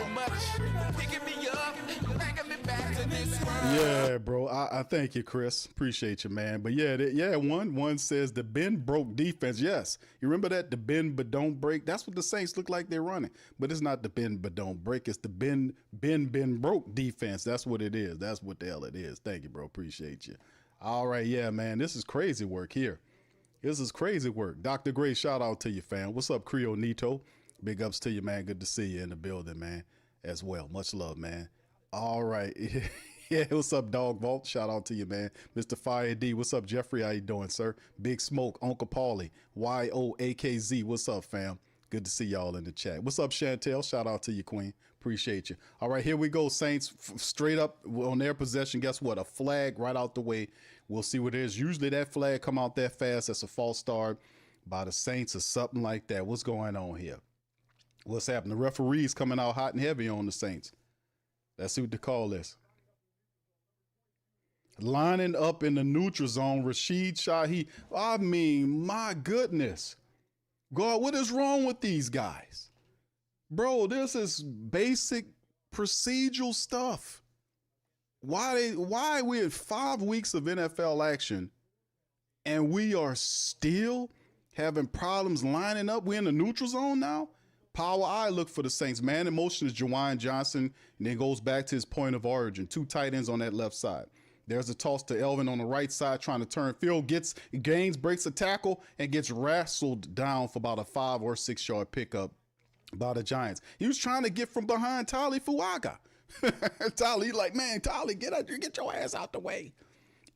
Yeah, bro. I thank you, Chris. Appreciate you, man. But yeah, one says the bend broke defense. Yes. You remember that? The bend but don't break. That's what the Saints look like they're running. But it's not the bend but don't break. It's the bend broke defense. That's what it is. That's what the hell it is. Thank you, bro. Appreciate you. All right, yeah, man. This is crazy work here. This is crazy work. Dr. Gray, shout out to you, fam. What's up, Creole Nito? Big ups to you, man. Good to see you in the building, man, as well. Much love, man. All right. Yeah, what's up, Dog Vault? Shout out to you, man. Mr. Fire D, what's up, Jeffrey? How you doing, sir? Big Smoke, Uncle Paulie, YOAKZ, what's up, fam? Good to see y'all in the chat. What's up, Chantel? Shout out to you, Queen. Appreciate you. All right, here we go, Saints. Straight up on their possession. Guess what? A flag right out the way. We'll see what it is. Usually that flag come out that fast. That's a false start. by the Saints or something like that. What's going on here? What's happening? The referee's coming out hot and heavy on the Saints. Let's see what the call is. Lining up in the neutral zone, Rashid Shaheed. I mean, my goodness. God, what is wrong with these guys? Bro, this is basic procedural stuff. Why we had 5 weeks of NFL action and we are still having problems lining up? We're in the neutral zone now. Power I look for the Saints. Man in motion is Jawan Johnson, and then goes back to his point of origin. 2 tight ends on that left side. There's a toss to Elvin on the right side trying to turn field, gains, breaks a tackle, and gets wrestled down for about a 5 or 6 yard pickup by the Giants. He was trying to get from behind Tali Fuaga. Tali, like, man, Tali, get your ass out the way.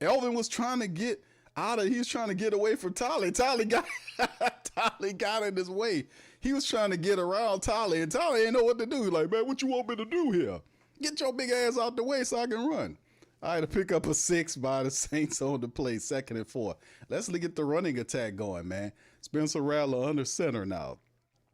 Elvin was trying to get he was trying to get away from Tali. Tali got in his way. He was trying to get around Tali, and Tali ain't know what to do. Like, man, what you want me to do here? Get your big ass out the way so I can run. I had to pick up a 6 by the Saints on the play, 2nd and 4. Let's get the running attack going, man. Spencer Rattler under center now.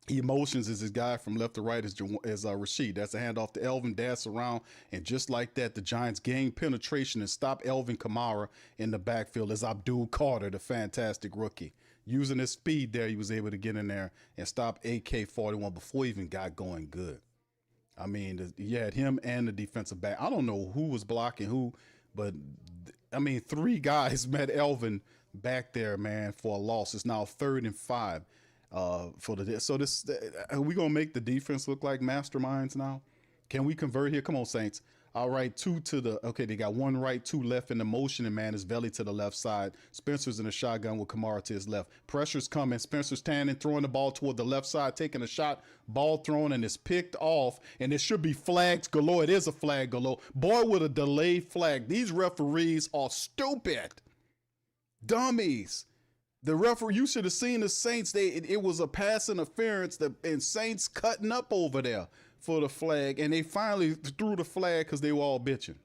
Emotions is his guy from left to right is Rashid. That's a handoff to Elvin, dash around, and just like that, the Giants gain penetration and stop Elvin Kamara in the backfield as Abdul Carter, the fantastic rookie. Using his speed there, he was able to get in there and stop AK-41 before he even got going good. I mean, you had him and the defensive back. I don't know who was blocking who, but I mean, 3 guys met Elvin back there, man, for a loss. It's now 3rd and 5 for the. So this, are we gonna make the defense look like masterminds now? Can we convert here? Come on, Saints. All right, 2 to the. Okay, they got 1 right, 2 left in the motion, and man is Veli to the left side. Spencer's in the shotgun with Kamara to his left. Pressure's coming. Spencer's standing, throwing the ball toward the left side, taking a shot. Ball thrown, and it's picked off. And it should be flags galore. It is a flag galore. Boy, with a delayed flag. These referees are stupid. Dummies. The referee, you should have seen the Saints. It was a pass interference, and Saints cutting up over there for the flag, and they finally threw the flag because they were all bitching.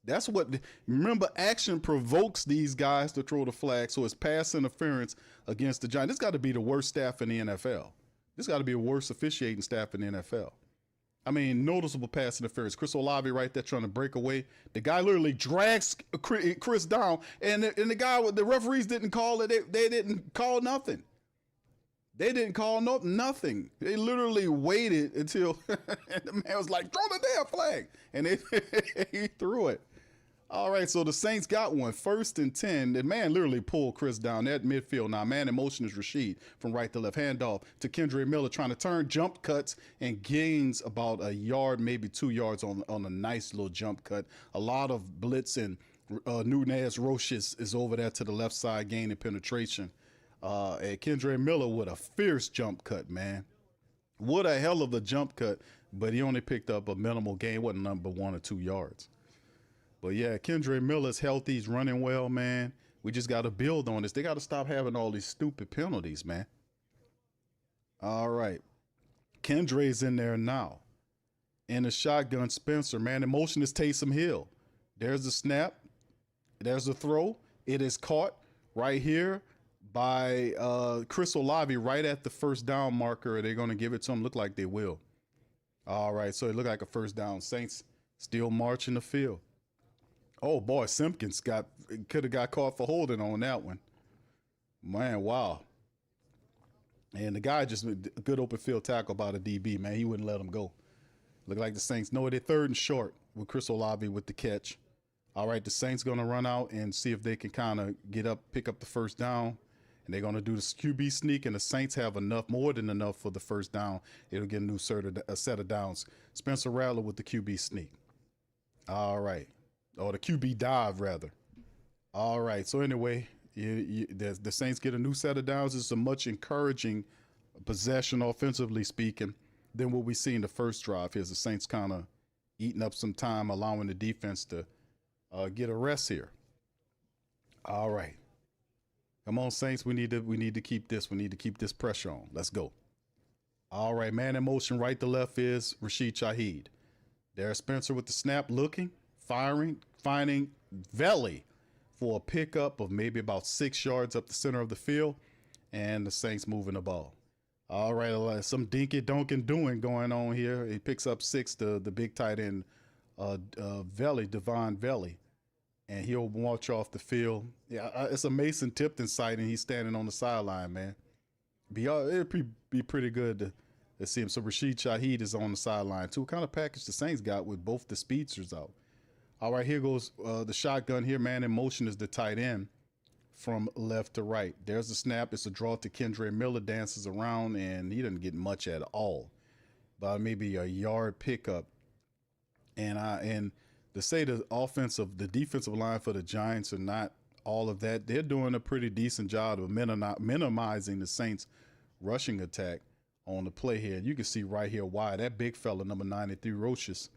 That's what, remember, action provokes these guys to throw the flag, so it's pass interference against the Giants. This got to be the worst staff in the NFL. This got to be the worst officiating staff in the NFL. I mean, noticeable pass interference. Chris Olave right there trying to break away. The guy literally drags Chris down, and the referees didn't call it. They didn't call nothing. They didn't call nothing. They literally waited until the man was like, throw the damn flag. And he threw it. All right, so the Saints got one. 1st and 10. The man literally pulled Chris down at midfield. Now, man in motion is Rashid from right to left. Handoff to Kendre Miller trying to turn, jump cuts, and gains about a yard, maybe 2 yards on a nice little jump cut. A lot of blitz, and Nunez Roches is over there to the left side, gaining penetration. And Kendre Miller with a fierce jump cut, man. What a hell of a jump cut, but he only picked up a minimal gain, wasn't number 1 or 2 yards. But yeah, Kendre Miller's healthy, he's running well, man. We just got to build on this. They got to stop having all these stupid penalties, man. All right. Kendre's in there now. In the shotgun, Spencer, man. In motion is Taysom Hill. There's the snap. There's the throw. It is caught right here by Chris Olave right at the 1st down marker. They're going to give it to him. Look like they will. All right, so it looked like a 1st down. Saints still marching the field. Oh, boy, Simpkins could have got caught for holding on that one. Man, wow. And the guy just a good open field tackle by the DB, man. He wouldn't let him go. Look like the Saints know they're 3rd and short with Chris Olave with the catch. All right, the Saints going to run out and see if they can kind of pick up the 1st down. And they're going to do the QB sneak, and the Saints have enough, more than enough for the 1st down. It'll get a set of downs. Spencer Rattler with the QB sneak. All right. Or the QB dive, rather. All right. So anyway, the Saints get a new set of downs. It's a much encouraging possession, offensively speaking, than what we see in the first drive. Here's the Saints kind of eating up some time, allowing the defense to get a rest here. All right. Come on, Saints. We need to keep this. We need to keep this pressure on. Let's go. All right. Man in motion right to left is Rashid Shaheed. There's Spencer with the snap, looking, firing, finding Veli for a pickup of maybe about 6 yards up the center of the field. and the Saints moving the ball. All right, some dinky donkin doing going on here. He picks up 6, the big tight end, Devon Velli, and he'll march off the field. Yeah, it's a Mason Tipton sighting. He's standing on the sideline, man. It'd be pretty good to see him. So Rashid Shaheed is on the sideline too. What kind of package the Saints got with both the speedsters out? All right, here goes the shotgun here. Man in motion is the tight end from left to right. There's the snap. It's a draw to Kendre Miller, dances around, and he doesn't get much at all. But maybe a yard pickup. And to say the defensive line for the Giants are not all of that, they're doing a pretty decent job of minimizing the Saints' rushing attack on the play here. You can see right here why that big fella, number 93, Roches,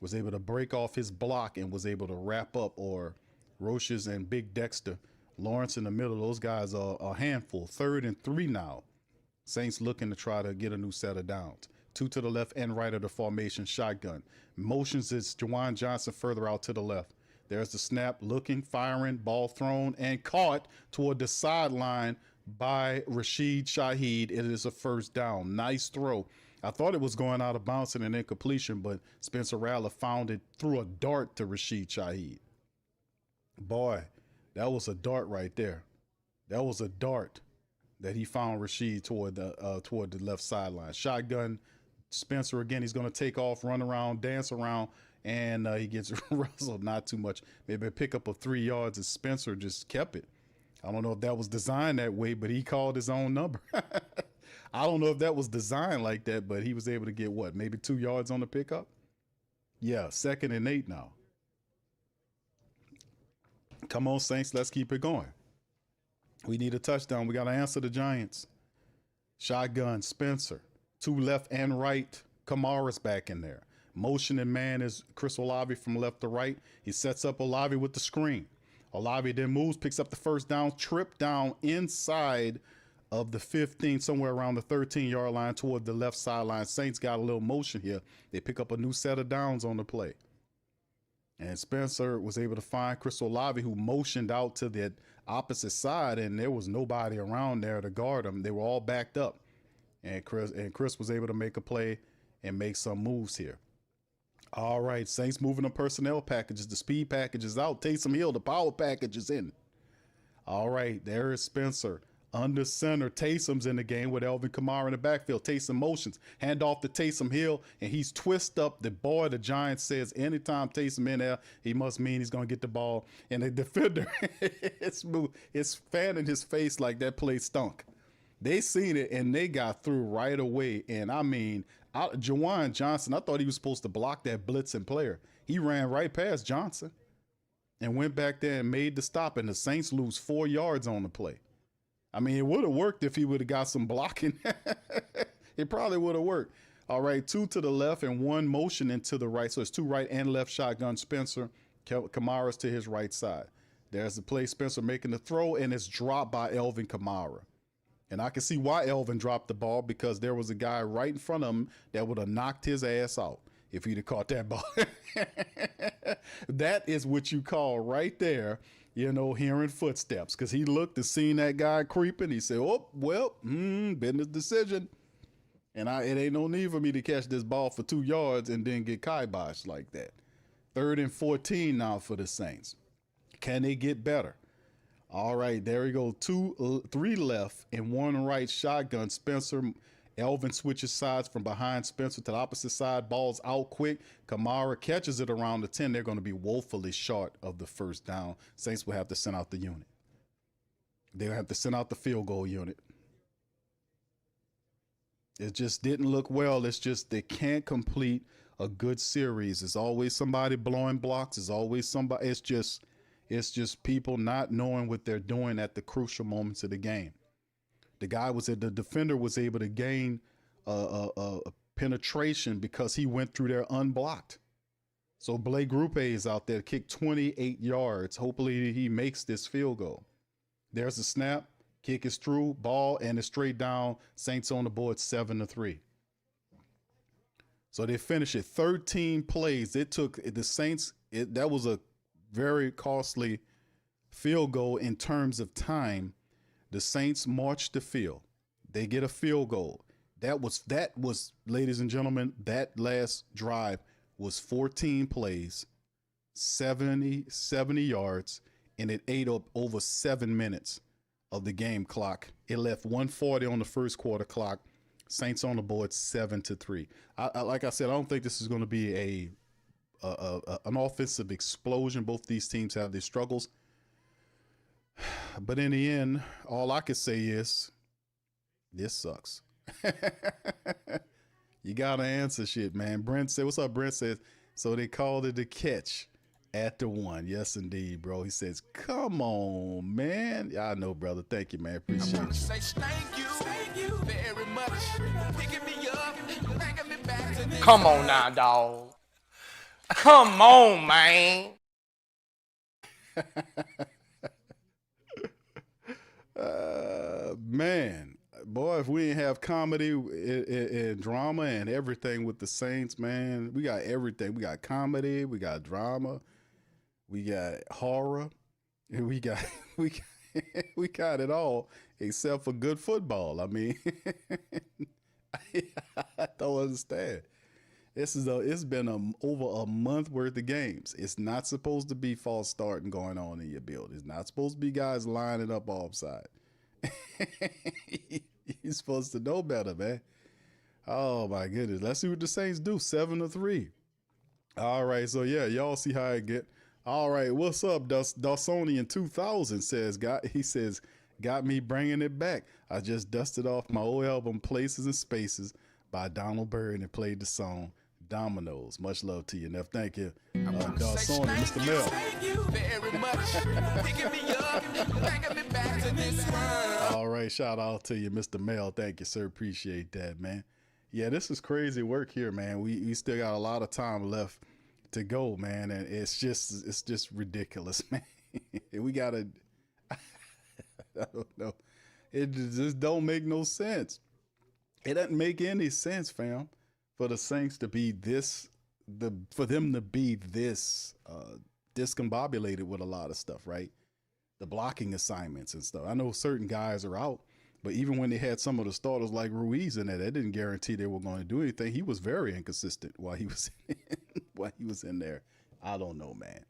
was able to break off his block and was able to wrap up, or Roches and Big Dexter Lawrence in the middle. Those guys are a handful. 3rd and 3 now. Saints looking to try to get a new set of downs. 2 to the left and right of the formation, shotgun. Motions is Juwan Johnson further out to the left. There's the snap, looking, firing, ball thrown, and caught toward the sideline by Rashid Shaheed. It is a first down. Nice throw. I thought it was going out of bounds and an incompletion, but Spencer Rattler found it through a dart to Rashid Shaheed. Boy, that was a dart right there. That was a dart that he found Rashid toward the left sideline. Shotgun, Spencer again. He's going to take off, run around, dance around, and he gets rustled. Not too much. Maybe a pickup of 3 yards, and Spencer just kept it. I don't know if that was designed that way, but he called his own number. I don't know if that was designed like that, but he was able to get what, maybe 2 yards on the pickup? Yeah, 2nd and 8 now. Come on, Saints, let's keep it going. We need a touchdown. We got to answer the Giants. Shotgun, Spencer. 2 left and right. Kamara's back in there. Motion and man is Chris Olave from left to right. He sets up Olave with the screen. Olave then moves, picks up the first down, trip down inside of the 15, somewhere around the 13-yard line toward the left sideline. Saints got a little motion here. They pick up a new set of downs on the play. And Spencer was able to find Chris Olave, who motioned out to the opposite side, and there was nobody around there to guard him. They were all backed up. And Chris was able to make a play and make some moves here. All right, Saints moving the personnel packages. The speed package is out. Taysom Hill, the power package is in. All right, there is Spencer. Under center, Taysom's in the game with Alvin Kamara in the backfield. Taysom motions, hand off to Taysom Hill, and he's twist up. The Giants says anytime Taysom in there, he must mean he's going to get the ball. And the defender it's fanning his face like that play stunk. They seen it, and they got through right away. And I mean, Juwan Johnson, I thought he was supposed to block that blitzing player. He ran right past Johnson and went back there and made the stop, and the Saints lose 4 yards on the play. I mean, it would have worked if he would have got some blocking. It probably would have worked. All right, 2 to the left and 1 motioning to the right. So it's 2 right and left shotgun. Spencer, Kamara's to his right side. There's the play, Spencer making the throw, and it's dropped by Alvin Kamara. And I can see why Alvin dropped the ball, because there was a guy right in front of him that would have knocked his ass out if he'd have caught that ball. That is what you call right there, hearing footsteps, because he looked and seen that guy creeping. He said, oh, well, business decision. And it ain't no need for me to catch this ball for 2 yards and then get kiboshed like that. 3rd and 14 now for the Saints. Can they get better? All right, there we go. 3 left and 1 right shotgun. Spencer, Elvin switches sides from behind Spencer to the opposite side. Ball's out quick. Kamara catches it around the 10. They're going to be woefully short of the first down. Saints will have to send out the unit. They'll have to send out the field goal unit. It just didn't look well. It's just they can't complete a good series. There's always somebody blowing blocks. There's always somebody. It's just people not knowing what they're doing at the crucial moments of the game. The defender was able to gain a penetration because he went through there unblocked. So Blake Grupe is out there, kicked 28 yards. Hopefully he makes this field goal. There's the snap, kick is through, ball, and it's straight down. Saints on the board 7-3. So they finish it 13 plays. It took the Saints. That was a very costly field goal in terms of time. The Saints march the field. They get a field goal. That was, ladies and gentlemen, that last drive was 14 plays, 70 yards, and it ate up over 7 minutes of the game clock. It left 140 on the first quarter clock. Saints on the board 7-3. Like I said, I don't think this is going to be an offensive explosion. Both these teams have their struggles. But in the end, all I can say is this sucks. You got to answer shit, man. Brent said, what's up? Brent says, so they called it a catch at the 1. Yes, indeed, bro. He says, come on, man. Yeah, I know, brother. Thank you, man. Appreciate you. Say thank you very much. Picking me up, bringing me back to this. Come on now, dog. Come on, man. Man, boy, if we didn't have comedy and drama and everything with the Saints, man, we got everything. We got comedy, we got drama, we got horror, and we got it all except for good football. I mean, I don't understand. It's been over a month worth of games. It's not supposed to be false starting going on in your build. It's not supposed to be guys lining up offside. You're supposed to know better, man. Oh my goodness. Let's see what the Saints do. 7-3. All right. So yeah, y'all see how it get. All right. What's up? Dawsoni in 2000 says, got me bringing it back. I just dusted off my old album Places and Spaces by Donald Byrd and played the song Dominoes. Much love to you, Neff. Thank you. Dawsoni, Mr. Mel. Thank you very much. Picking me up, bringing me back to this world. All right, shout out to you, Mr. Mel. Thank you, sir. Appreciate that, man. Yeah, this is crazy work here, man. We still got a lot of time left to go, man, and it's just ridiculous, man. We gotta, I don't know. It just don't make no sense. It doesn't make any sense, fam, for the Saints to be for them to be this discombobulated with a lot of stuff, right? The blocking assignments and stuff. I know certain guys are out, but even when they had some of the starters like Ruiz in there, that didn't guarantee they were going to do anything. He was very inconsistent while he was in there. I don't know, man.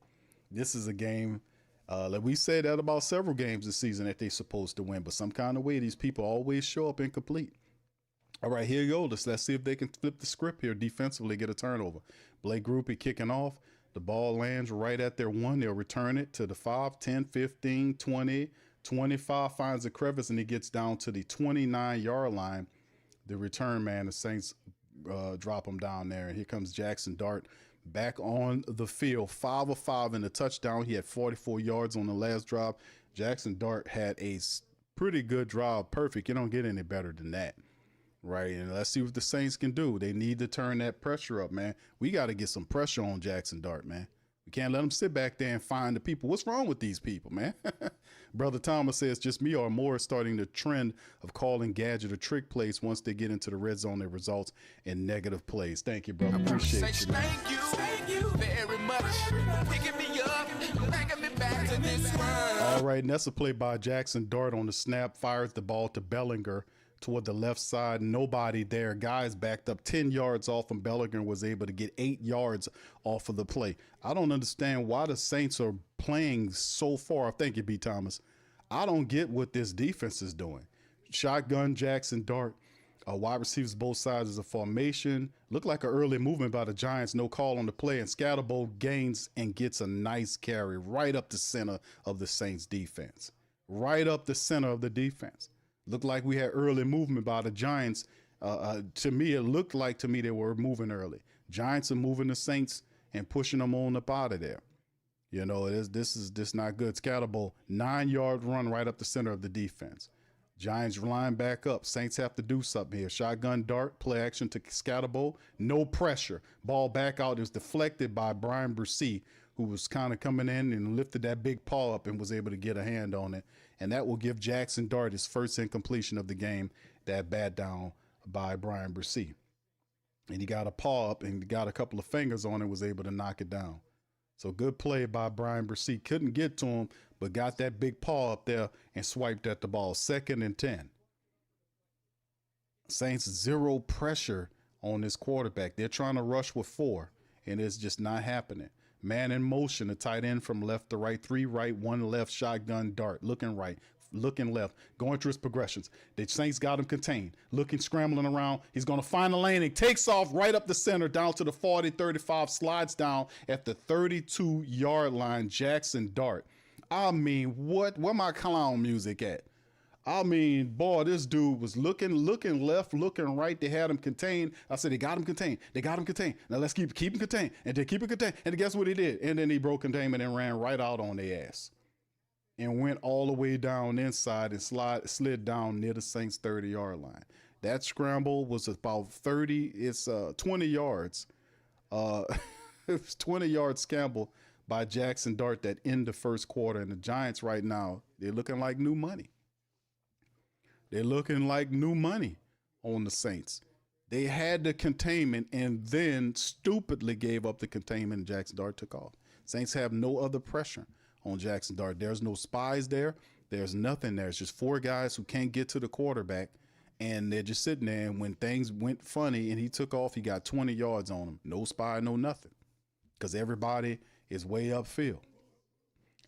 This is a game. Like we said that about several games this season that they're supposed to win, but some kind of way these people always show up incomplete. All right, here you go. Let's see if they can flip the script here defensively, get a turnover. Blake Groupie kicking off. The ball lands right at their 1. They'll return it to the 5, 10, 15, 20, 25, finds a crevice, and he gets down to the 29-yard line. The return man, the Saints drop him down there. And here comes Jackson Dart back on the field. 5 of 5 in the touchdown. He had 44 yards on the last drive. Jackson Dart had a pretty good drive. Perfect. You don't get any better than that. Right, and let's see what the Saints can do. They need to turn that pressure up, man. We got to get some pressure on Jackson Dart, man. We can't let them sit back there and find the people. What's wrong with these people, man? Brother Thomas says, just me or more starting the trend of calling gadget or trick plays once they get into the red zone. Their results in negative plays. Thank you, brother. Appreciate you, man. Thank you very much. Picking me up, bringing me back to this world. All right, and that's a play by Jackson Dart on the snap. Fires the ball to Bellinger toward the left side. Nobody there. Guys backed up 10 yards off, and Bellinger was able to get 8 yards off of the play. I don't understand why the Saints are playing so far. Thank you, B. Thomas. I don't get what this defense is doing. Shotgun Jackson Dart. Wide receivers both sides as a formation. Looked like an early movement by the Giants. No call on the play, and Scatterbo gains and gets a nice carry right up the center of the Saints defense. Right up the center of the defense. Looked like we had early movement by the Giants. To me, it looked like they were moving early. Giants are moving the Saints and pushing them on up out of there. You know, this is not good. Scatterbo, 9-yard run right up the center of the defense. Giants line back up. Saints have to do something here. Shotgun Dart, play action to Scatterbo. No pressure. Ball back out. It was deflected by Brian Brucey, who was kind of coming in and lifted that big paw up and was able to get a hand on it. And that will give Jackson Dart his first incompletion of the game, that bat down by Brian Brucey. And he got a paw up and got a couple of fingers on it, was able to knock it down. So good play by Brian Bresee. Couldn't get to him, but got that big paw up there and swiped at the ball. 2nd and 10. Saints zero pressure on this quarterback. They're trying to rush with 4, and it's just not happening. Man in motion, a tight end from left to right, 3 right, 1 left, shotgun dart, looking right, looking left, going through his progressions. The Saints got him contained, looking, scrambling around. He's going to find a lane. He takes off right up the center, down to the 40, 35, slides down at the 32-yard line. Jackson Dart. I mean, where my clown music at? I mean, boy, this dude was looking left, looking right. They had him contained. I said, they got him contained. They got him contained. Now let's keep him contained. And they keep him contained. And guess what he did? And then he broke containment and ran right out on their ass. And went all the way down inside and slid down near the Saints 30-yard line. That scramble was about 20 yards. It was 20-yard scramble by Jackson Dart that end the first quarter. And the Giants right now, they're looking like new money. They're looking like new money on the Saints. They had the containment and then stupidly gave up the containment, and Jackson Dart took off. Saints have no other pressure on Jackson Dart. There's no spies there. There's nothing there. It's just 4 guys who can't get to the quarterback, and they're just sitting there. And when things went funny and he took off, he got 20 yards on him. No spy, no nothing, because everybody is way upfield.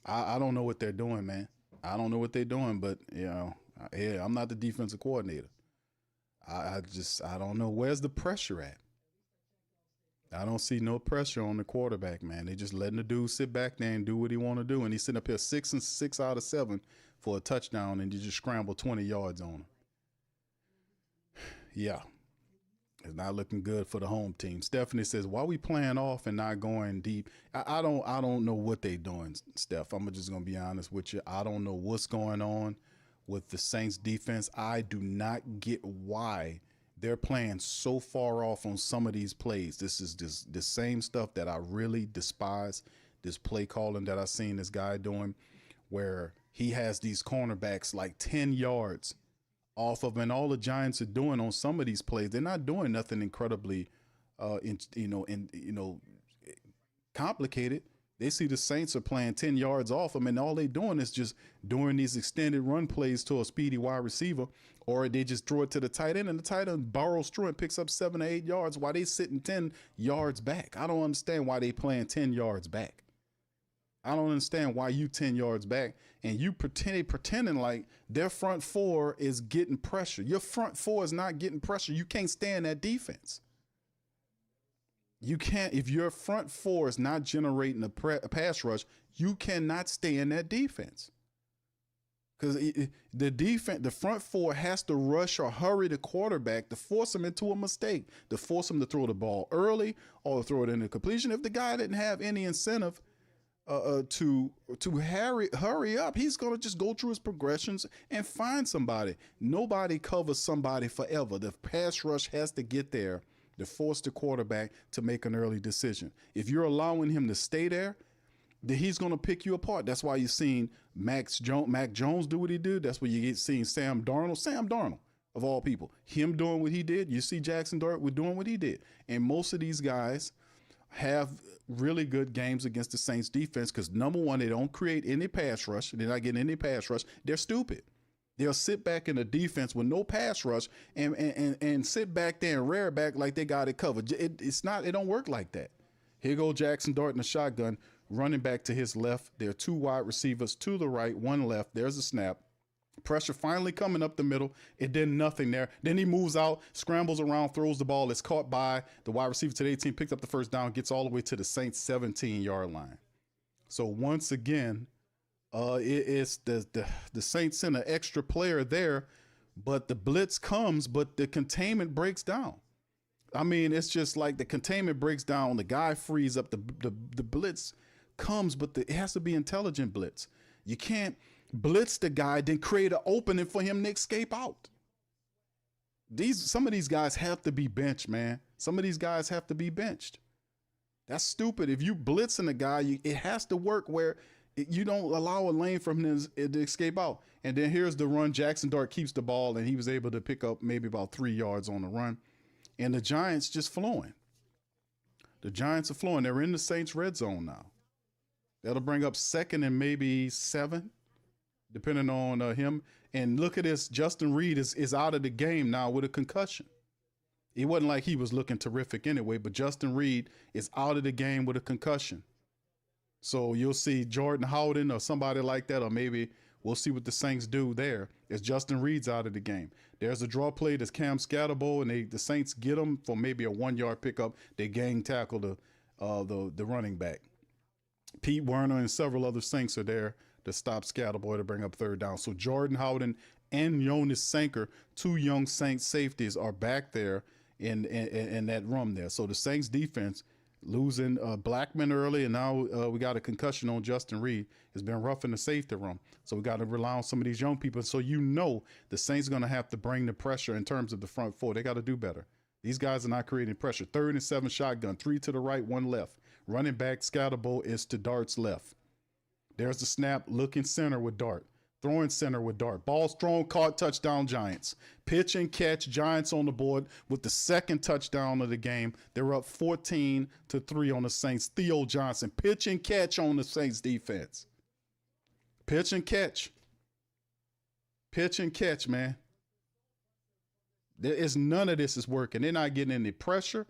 I don't know what they're doing, man. I don't know what they're doing, but, you know, yeah, I'm not the defensive coordinator. I don't know. Where's the pressure at? I don't see no pressure on the quarterback, man. They just letting the dude sit back there and do what he want to do. And he's sitting up here 6 out of 7 for a touchdown, and you just scramble 20 yards on him. Yeah. It's not looking good for the home team. Stephanie says, why we playing off and not going deep? I don't know what they doing, Steph. I'm just going to be honest with you. I don't know what's going on with the Saints defense. I do not get why they're playing so far off on some of these plays. This is just the same stuff that I really despise, this play calling that I've seen this guy doing, where he has these cornerbacks like 10 yards off of, and all the Giants are doing on some of these plays, they're not doing nothing incredibly complicated. They see the Saints are playing 10 yards off them, and all they doing is just doing these extended run plays to a speedy wide receiver, or they just throw it to the tight end, and the tight end burrows through and picks up 7 or 8 yards while they sitting 10 yards back. I don't understand why they playing 10 yards back. I don't understand why you 10 yards back and you pretending like their front 4 is getting pressure. Your front 4 is not getting pressure. You can't stand that defense. You can't, if your front 4 is not generating a pass rush, you cannot stay in that defense. Because the front 4 has to rush or hurry the quarterback to force him into a mistake, to force him to throw the ball early or throw it into completion. If the guy didn't have any incentive to hurry up, he's going to just go through his progressions and find somebody. Nobody covers somebody forever. The pass rush has to get there to force the quarterback to make an early decision. If you're allowing him to stay there, then he's going to pick you apart. That's why you're seeing Mac Jones do what he did. That's why you get seeing Sam Darnold, of all people, him doing what he did. You see Jackson Dart with doing what he did. And most of these guys have really good games against the Saints defense because, number one, they don't create any pass rush. They're not getting any pass rush. They're stupid. They'll sit back in the defense with no pass rush and sit back there and rear back like they got it covered. It don't work like that. Here go Jackson Dart in the shotgun, running back to his left. There are 2 wide receivers to the right, 1 left. There's a snap. Pressure finally coming up the middle. It did nothing there. Then he moves out, scrambles around, throws the ball. It's caught by the wide receiver to the 18, picks up the first down, gets all the way to the Saints 17-yard line. So once again, it's the Saints send an extra player there, but the blitz comes, but the containment breaks down. I mean, it's just like the containment breaks down. The guy frees up. The blitz comes, but it has to be intelligent blitz. You can't blitz the guy, then create an opening for him to escape out. Some of these guys have to be benched, man. Some of these guys have to be benched. That's stupid. If you blitzing a guy, it has to work where you don't allow a lane for him to escape out. And then here's the run. Jackson Dart keeps the ball, and he was able to pick up maybe about 3 yards on the run. And the Giants just flowing. The Giants are flowing. They're in the Saints red zone now. That'll bring up second and maybe 7, depending on him. And look at this. Justin Reed is out of the game now with a concussion. It wasn't like he was looking terrific anyway, but Justin Reed is out of the game with a concussion. So you'll see Jordan Howden or somebody like that, or maybe we'll see what the Saints do there as Justin Reed's out of the game. There's a draw play that's Cam Scatterbo, and the Saints get him for maybe a 1-yard pickup. They gang tackle the running back. Pete Werner and several other Saints are there to stop Scatterboy to bring up 3rd down. So Jordan Howden and Jonas Sanker, 2 young Saints safeties, are back there in that room there. So the Saints defense losing Blackman early, and now we got a concussion on Justin Reed. It's been rough in the safety room. So we got to rely on some of these young people. So the Saints going to have to bring the pressure in terms of the front 4. They got to do better. These guys are not creating pressure. 3rd and 7 shotgun, 3 to the right, 1 left. Running back Scatterbo is to Dart's left. There's the snap, looking center with Dart. Throwing center with Dart. Ball's thrown, caught, touchdown Giants. Pitch and catch, Giants on the board with the 2nd touchdown of the game. They're up 14-3 on the Saints. Theo Johnson, pitch and catch on the Saints defense. Pitch and catch. Pitch and catch, man. There is none of this is working. They're not getting any pressure,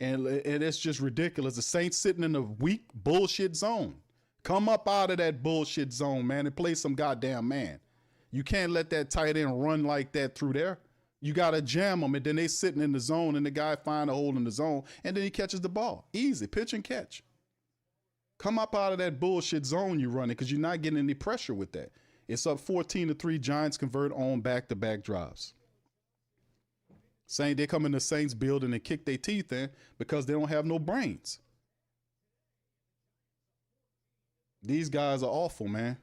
and it's just ridiculous. The Saints sitting in a weak bullshit zone. Come up out of that bullshit zone, man, and play some goddamn man. You can't let that tight end run like that through there. You got to jam them, and then they sitting in the zone, and the guy find a hole in the zone, and then he catches the ball. Easy, pitch and catch. Come up out of that bullshit zone you're running, because you're not getting any pressure with that. It's up 14-3. Giants convert on back-to-back drives. They come in the Saints building and kick their teeth in because they don't have no brains. These guys are awful, man.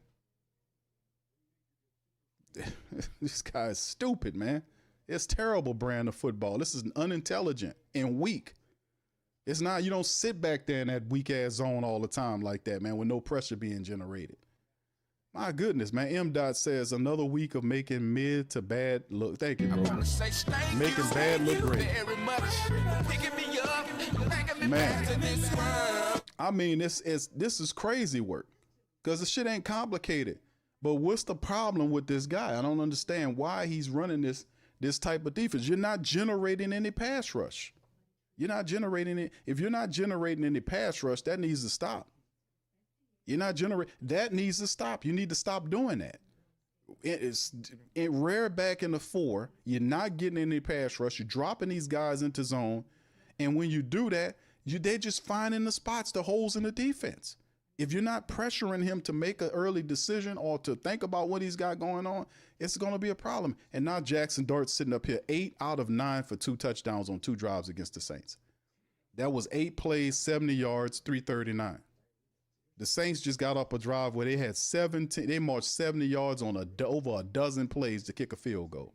This guy is stupid, man. It's terrible brand of football. This is unintelligent and weak. It's not, you don't sit back there in that weak ass zone all the time like that, man, with no pressure being generated. My goodness, man. M. Dot says another week of making mid to bad look. Thank you, bro. Making bad look great. Man, I mean, this is crazy work because the shit ain't complicated. But what's the problem with this guy? I don't understand why he's running this type of defense. You're not generating any pass rush. You're not generating it. If you're not generating any pass rush, that needs to stop. You're not generating. That needs to stop. You need to stop doing that. It's rare back in the 4. You're not getting any pass rush. You're dropping these guys into zone. And when you do that, they're just finding the spots, the holes in the defense. If you're not pressuring him to make an early decision or to think about what he's got going on, it's going to be a problem. And now Jackson Dart sitting up here 8 out of 9 for 2 touchdowns on 2 drives against the Saints. That was 8 plays, 70 yards, 339. The Saints just got up a drive where they had 17. They marched 70 yards on over a dozen plays to kick a field goal.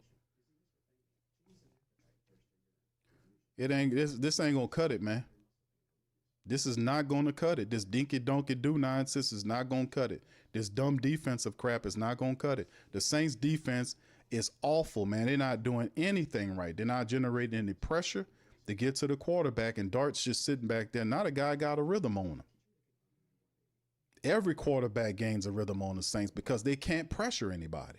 This ain't gonna cut it, man. This is not gonna cut it. This dinky donkey do nonsense is not gonna cut it. This dumb defensive crap is not gonna cut it. The Saints defense is awful, man. They're not doing anything right. They're not generating any pressure to get to the quarterback, and Dart's just sitting back there. Not a guy got a rhythm on him. Every quarterback gains a rhythm on the Saints because they can't pressure anybody.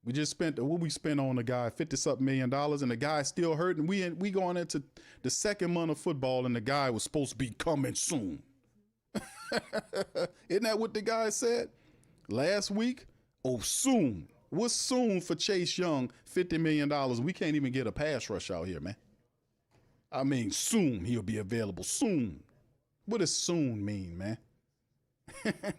We just spent what we spent on the guy, $50-something million, and the guy's still hurting. We going into the 2nd month of football, and the guy was supposed to be coming soon. Isn't that what the guy said last week? Oh, soon. What's soon for Chase Young? $50 million. We can't even get a pass rush out here, man. I mean, soon he'll be available. Soon. What does soon mean, man?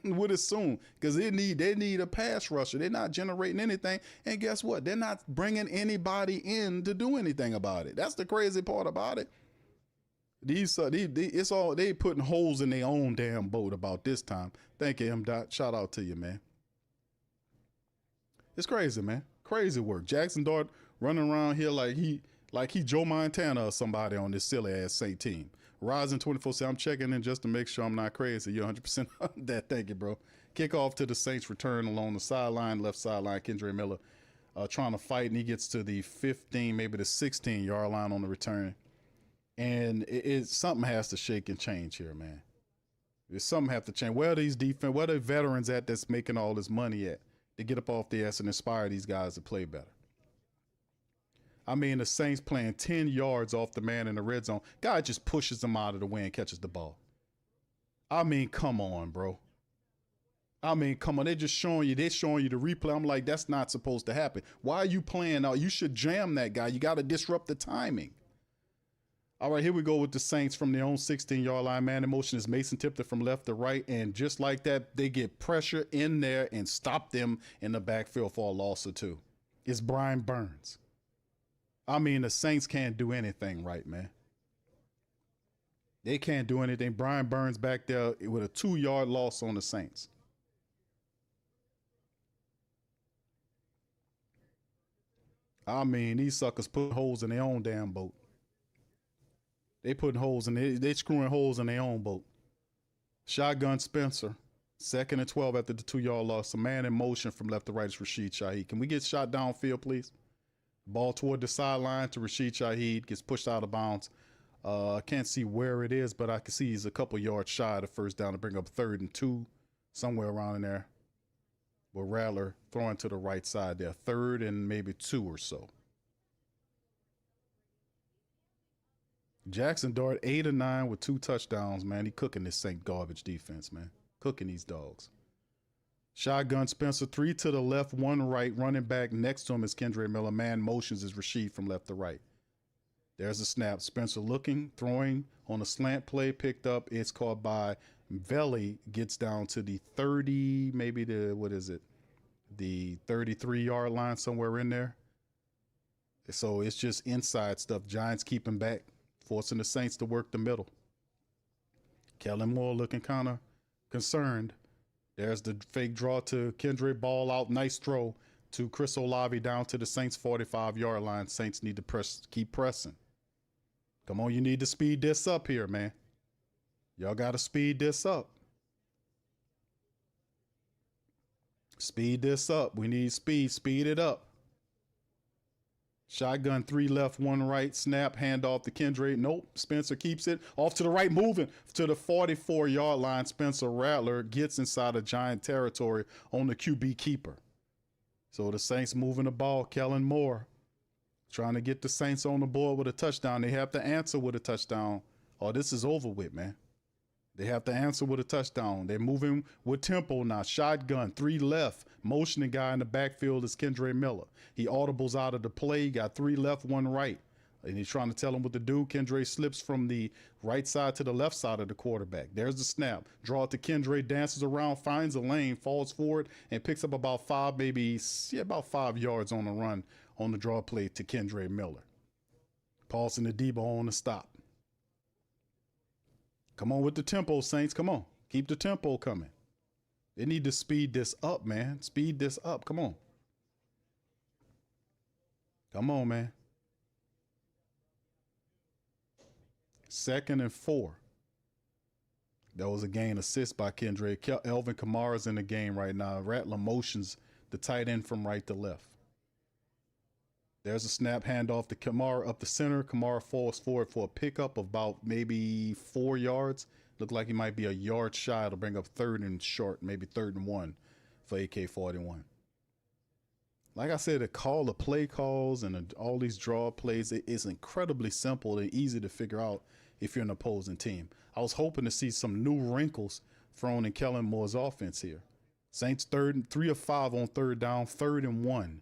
What is soon? Because they need a pass rusher. They're not generating anything, and guess what? They're not bringing anybody in to do anything about it. That's the crazy part about it. They putting holes in their own damn boat about this time. Thank you, M. Dot. Shout out to you, man. It's crazy, man. Crazy work. Jackson Dart running around here like he Joe Montana or somebody on this silly ass Saint team. Rising 24 says, I'm checking in just to make sure I'm not crazy. You're 100% on that. Thank you, bro. Kickoff to the Saints return along the sideline, left sideline. Kendra Miller trying to fight, and he gets to the 15, maybe the 16-yard line on the return. And something has to shake and change here, man. There's something have to change. Where are these where are the veterans at that's making all this money at? To get up off the ass and inspire these guys to play better. I mean, the Saints playing 10 yards off the man in the red zone. Guy just pushes them out of the way and catches the ball. I mean, come on, bro. I mean, come on. They're showing you the replay. I'm like, that's not supposed to happen. Why are you playing out? You should jam that guy. You got to disrupt the timing. All right, here we go with the Saints from their own 16-yard line. Man in motion is Mason tipped it from left to right. And just like that, they get pressure in there and stop them in the backfield for a loss or two. It's Brian Burns. I mean, the Saints can't do anything right, man. They can't do anything. Brian Burns back there with a 2-yard loss on the Saints. I mean, these suckers put holes in their own damn boat. They putting holes in they screwing holes in their own boat. Shotgun Spencer, 2nd and 12 after the 2-yard loss. A man in motion from left to right is Rashid Shaheed. Can we get shot downfield, please? Ball toward the sideline to Rashid Shaheed, gets pushed out of bounds. I can't see where it is, but I can see he's a couple yards shy of the first down to bring up 3rd and 2, somewhere around in there. With Rattler throwing to the right side there, 3rd and maybe 2 or so. Jackson Dart 8 of 9 with 2 touchdowns, man. He cooking this Saint garbage defense, man. Cooking these dogs. Shotgun Spencer, 3 to the left, 1 right. Running back next to him is Kendre Miller. Man motions is Rashid from left to right. There's a snap. Spencer looking, throwing on a slant play, picked up. It's caught by Veli, gets down to the 30, maybe the 33-yard line, somewhere in there. So it's just inside stuff. Giants keeping back, forcing the Saints to work the middle. Kellen Moore looking kind of concerned. There's the fake draw to Kendre, ball out, nice throw to Chris Olave down to the Saints 45-yard line. Saints need to keep pressing. Come on, you need to speed this up here, man. Y'all got to speed this up. Speed this up. We need speed. Speed it up. Shotgun, 3 left, 1 right. Snap, handoff to Kendre. Nope. Spencer keeps it. Off to the right, moving to the 44-yard line. Spencer Rattler gets inside of Giant territory on the QB keeper. So the Saints moving the ball. Kellen Moore trying to get the Saints on the board with a touchdown. They have to answer with a touchdown. Oh, this is over with, man. They have to answer with a touchdown. They're moving with tempo now. Shotgun, 3 left. Motioning guy in the backfield is Kendre Miller. He audibles out of the play. Got 3 left, 1 right. And he's trying to tell him what to do. Kendre slips from the right side to the left side of the quarterback. There's the snap. Draw it to Kendre, dances around, finds a lane, falls forward, and picks up about 5 yards on the run on the draw play to Kendre Miller. Paulson and Debo on the stop. Come on with the tempo, Saints. Come on. Keep the tempo coming. They need to speed this up, man. Speed this up. Come on. Come on, man. 2nd and 4. That was a gain assist by Kendre. Elvin Kamara's in the game right now. Rattler motions the tight end from right to left. There's a snap handoff to Kamara up the center. Kamara falls forward for a pickup of about maybe 4 yards. Looked like he might be a yard shy to bring up 3rd and short, maybe 3rd and 1 for AK-41. Like I said, the play calls and all these draw plays, it is incredibly simple and easy to figure out if you're an opposing team. I was hoping to see some new wrinkles thrown in Kellen Moore's offense here. Saints 3 of 5 on 3rd down, 3rd and 1.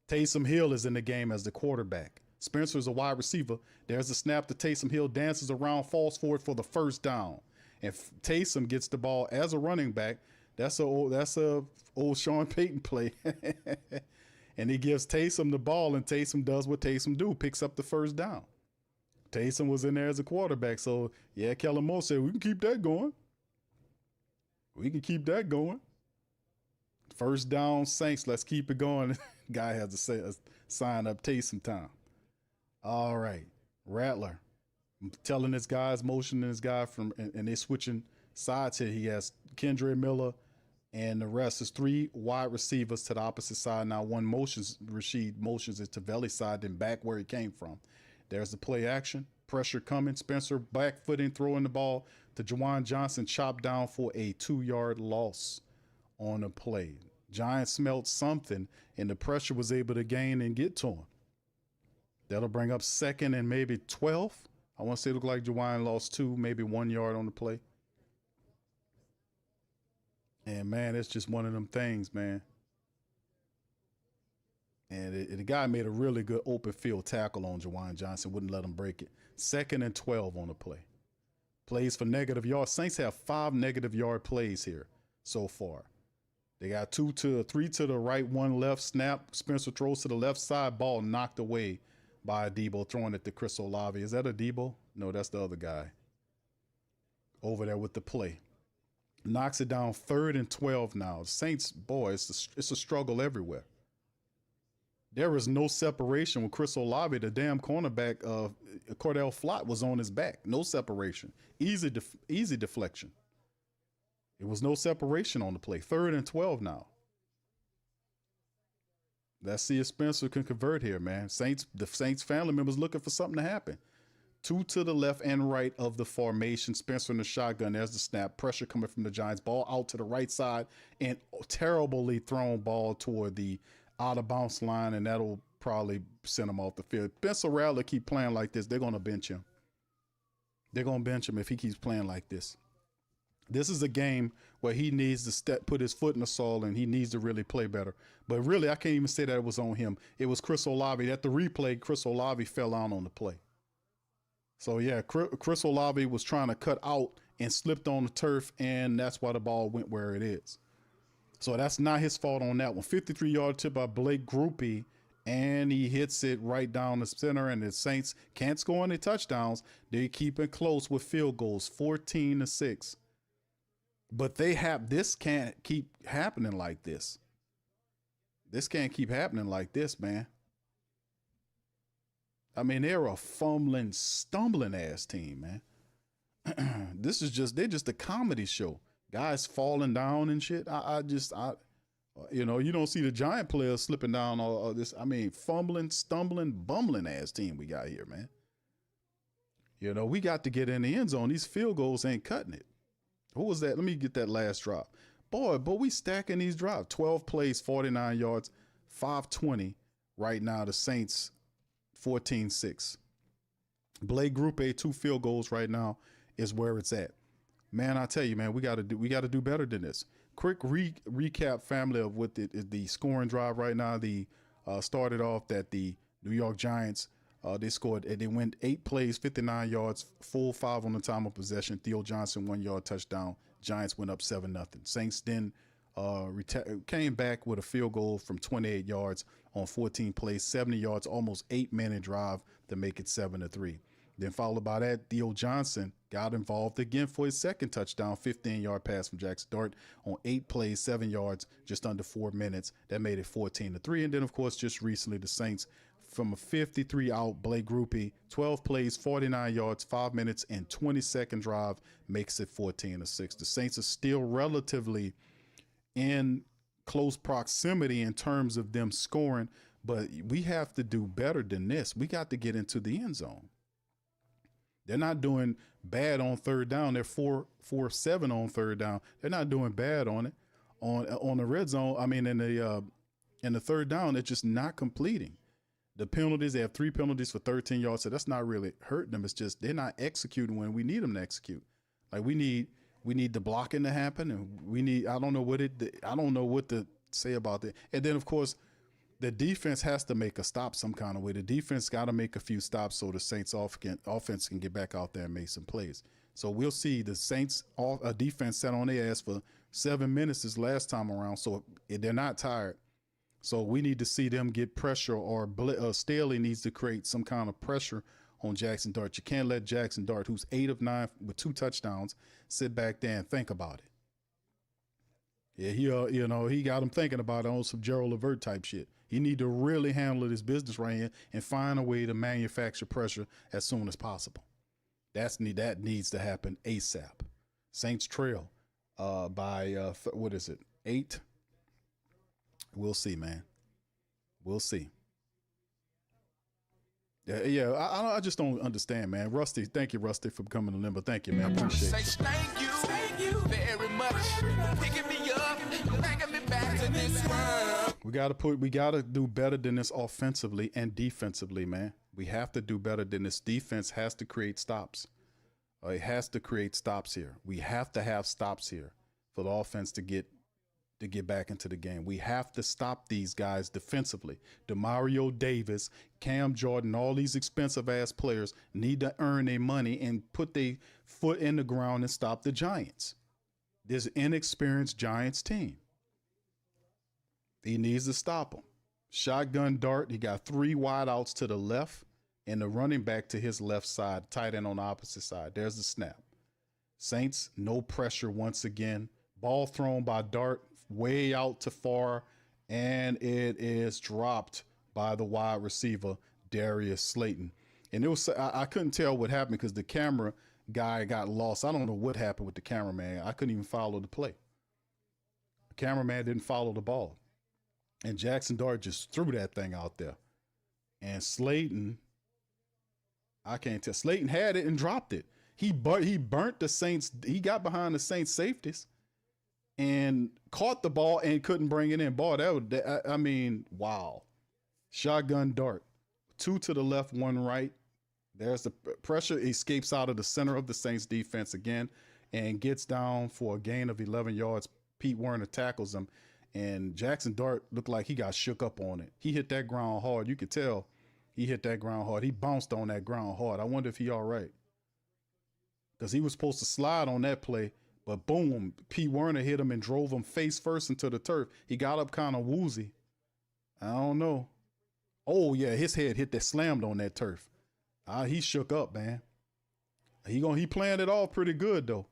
Taysom Hill is in the game as the quarterback. Spencer's a wide receiver. There's a snap to Taysom Hill, dances around, falls forward for the 1st down. If Taysom gets the ball as a running back, that's a old Sean Payton play. And he gives Taysom the ball, and Taysom does what Taysom do, picks up the 1st down. Taysom was in there as a quarterback. So, yeah, Kellen Moore said, we can keep that going. We can keep that going. 1st down, Saints, let's keep it going. Guy has to sign up Taysom time. All right. Rattler telling his guys, motioning his guy and they're switching sides here. He has Kendre Miller and the rest is 3 wide receivers to the opposite side. Now Rashid motions it to Veli's side, then back where he came from. There's the play action. Pressure coming. Spencer back footing, throwing the ball to Juwan Johnson, chopped down for a 2-yard loss on the play. Giants smelled something, and the pressure was able to gain and get to him. That'll bring up 2nd and maybe 12. I want to say it looked like Juwan lost 2, maybe 1 yard on the play. And, man, it's just one of them things, man. And the guy made a really good open field tackle on Juwan Johnson, wouldn't let him break it. 2nd and 12 on the play. Plays for negative yards. Saints have 5 negative yard plays here so far. They got 3 to the right, 1 left. Snap. Spencer throws to the left side. Ball knocked away by Debo, throwing it to Chris Olave. Is that a Debo? No, that's the other guy over there with the play. Knocks it down 3rd and 12 now. Saints, boy, it's a struggle everywhere. There is no separation with Chris Olave. The damn cornerback, Cordell Flott, was on his back. No separation. Easy deflection. It was no separation on the play. 3rd and 12 now. Let's see if Spencer can convert here, man. The Saints family members looking for something to happen. 2 to the left and right of the formation. Spencer in the shotgun. There's the snap. Pressure coming from the Giants. Ball out to the right side, and terribly thrown ball toward the out of bounce line, and that'll probably send him off the field. Spencer Rattler keep playing like this, they're going to bench him. They're going to bench him if he keeps playing like this. This is a game where he needs to put his foot in the soil, and he needs to really play better. But really, I can't even say that it was on him. It was Chris Olave. At the replay, Chris Olave fell out on the play. So, yeah, Chris Olave was trying to cut out and slipped on the turf, and that's why the ball went where it is. So that's not his fault on that one. 53-yard tip by Blake Groupie, and he hits it right down the center, and the Saints can't score any touchdowns. They keep it close with field goals, 14-6. But this can't keep happening like this. This can't keep happening like this, man. I mean, they're a fumbling, stumbling ass team, man. They're just a comedy show. Guys falling down and shit. You don't see the Giant players slipping down all this. I mean, fumbling, stumbling, bumbling ass team we got here, man. We got to get in the end zone. These field goals ain't cutting it. Who was that? Let me get that last drop. Boy, but we stacking these drops. 12 plays, 49 yards, 520 right now. The Saints 14-6. Blake Group 2 field goals right now is where it's at. Man, I tell you, man, we got to do better than this. Quick recap, family, of what the scoring drive right now. The started off that the New York Giants, they scored. They went 8 plays, 59 yards, full 5 on the time of possession. Theo Johnson 1-yard touchdown. Giants went up 7-0. Saints then came back with a field goal from 28 yards on 14 plays, 70 yards, almost 8-minute drive to make it 7-3. Then followed by that, Theo Johnson got involved again for his second touchdown, 15-yard pass from Jackson Dart on 8 plays, 7 yards, just under 4 minutes. That made it 14-3. And then, of course, just recently, the Saints, from a 53 out, Blake Groupie, 12 plays, 49 yards, 5 minutes, and 20-second drive makes it 14-6. The Saints are still relatively in close proximity in terms of them scoring, but we have to do better than this. We got to get into the end zone. They're not doing bad on third down. They're 4-7 on third down. They're not doing bad on it. On the red zone, I mean, in the third down, they're just not completing. The penalties, they have 3 penalties for 13 yards, so that's not really hurting them. It's just they're not executing when we need them to execute. Like we need the blocking to happen, and I don't know what to say about that. And then, of course, the defense has to make a stop some kind of way. The defense got to make a few stops so the Saints offense can get back out there and make some plays. So we'll see. The Saints defense sat on their ass for 7 minutes this last time around, so they're not tired. So we need to see them get pressure, or Staley needs to create some kind of pressure on Jackson Dart. You can't let Jackson Dart, who's 8 of 9 with 2 touchdowns, sit back there and think about it. Yeah, he got him thinking about it on some Gerald Levert type shit. He need to really handle his business right here and find a way to manufacture pressure as soon as possible. That needs to happen ASAP. Saints trail by 8? We'll see, man. We'll see. I just don't understand, man. Rusty, thank you, Rusty, for coming to Limbo. Thank you, man. Appreciate Say you. thank you very much. Picking me up, bringing me back to this world. We gotta do better than this offensively and defensively, man. We have to do better than this. Defense has to create stops. It has to create stops here. We have to have stops here for the offense to get back into the game. We have to stop these guys defensively. DeMario Davis, Cam Jordan, all these expensive ass players need to earn their money and put their foot in the ground and stop the Giants. This inexperienced Giants team. He needs to stop them. Shotgun dart. He got 3 wideouts to the left and the running back to his left side, tight end on the opposite side. There's the snap. Saints, no pressure once again. Ball thrown by Dart way out to far, and it is dropped by the wide receiver, Darius Slayton. And it was I couldn't tell what happened because the camera guy got lost. I don't know what happened with the cameraman. I couldn't even follow the play. The cameraman didn't follow the ball. And Jackson Dart just threw that thing out there. And Slayton, I can't tell. Slayton had it and dropped it. He burnt the Saints. He got behind the Saints safeties and caught the ball and couldn't bring it in. Ball, I mean, wow. Shotgun dart. 2 to the left, 1 right. There's the pressure. Escapes out of the center of the Saints defense again and gets down for a gain of 11 yards. Pete Werner tackles him. And Jackson Dart looked like he got shook up on it. He hit that ground hard. You could tell he hit that ground hard. He bounced on that ground hard. I wonder if he all right. Because he was supposed to slide on that play. But boom, Pete Werner hit him and drove him face first into the turf. He got up kind of woozy. I don't know. Oh, yeah, his head hit that, slammed on that turf. He shook up, man. He planned it off pretty good, though.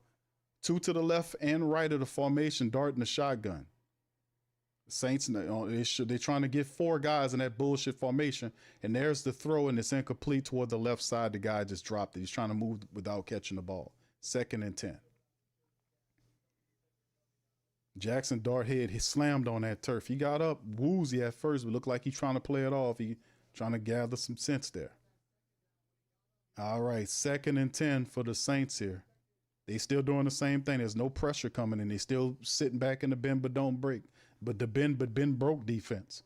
2 to the left and right of the formation, Dart in the shotgun. Saints, they're trying to get 4 guys in that bullshit formation, and there's the throw, and it's incomplete toward the left side. The guy just dropped it. He's trying to move without catching the ball. 2nd and 10. Jackson Dart he slammed on that turf. He got up woozy at first, but looked like he's trying to play it off. He trying to gather some sense there. All right, 2nd and 10 for the Saints here. They still doing the same thing. There's no pressure coming in. They still sitting back in the bend but don't break. But the bend but bend broke defense.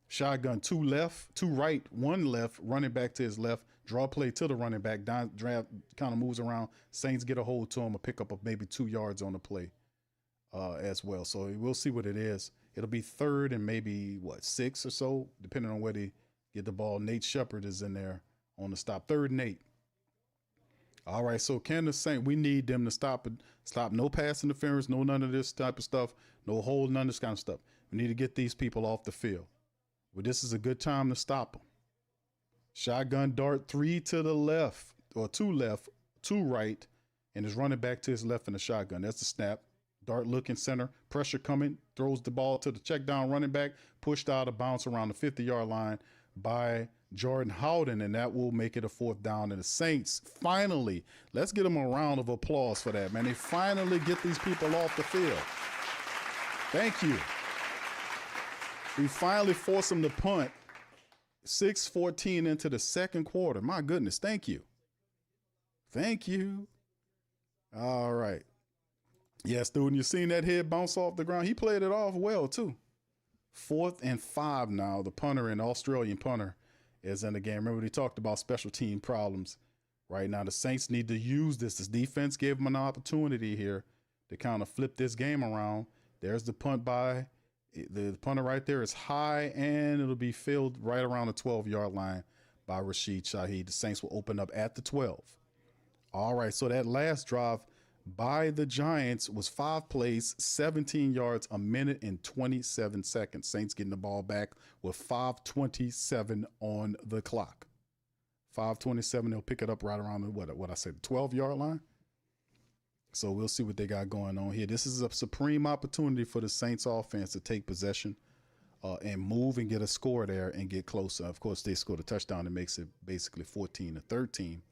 Shotgun, 2 left, 2 right, 1 left, running back to his left, draw play to the running back, down, draft, kind of moves around. Saints get a hold to him, a pickup of maybe 2 yards on the play as well. So we'll see what it is. It'll be 3rd and maybe, 6 or so, depending on where they get the ball. Nate Shepard is in there on the stop. 3rd and 8. All right, so can the Saints, we need them to stop no pass interference, no none of this type of stuff, no hold, none of this kind of stuff. We need to get these people off the field. Well, this is a good time to stop them. Shotgun dart, 3 to the left, or 2 left, 2 right, and is running back to his left in the shotgun. That's the snap. Dart looking center, pressure coming, throws the ball to the check down running back, pushed out of bounds around the 50-yard line by Jordan Howden, and that will make it a 4th down. And the Saints finally, let's give them a round of applause for that, man. They finally get these people off the field. Thank you. We finally force them to punt. 6:14 into the 2nd quarter. My goodness, thank you. Thank you. All right. Yeah, student, you seen that head bounce off the ground? He played it off well, too. 4th and 5 now. The punter and Australian punter is in the game. Remember, we talked about special team problems. Right now, the Saints need to use this. This defense gave them an opportunity here to kind of flip this game around. There's the punt by the punter right there. Is high, and it'll be filled right around the 12-yard line by Rashid Shaheed. The Saints will open up at the 12. All right, so that last drive by the Giants was 5 plays, 17 yards, 1 minute and 27 seconds. Saints getting the ball back with 5:27 on the clock. 5:27, they'll pick it up right around the, what I said, 12-yard line. So we'll see what they got going on here. This is a supreme opportunity for the Saints offense to take possession and move and get a score there and get closer. Of course, they scored a touchdown that makes it basically 14-13.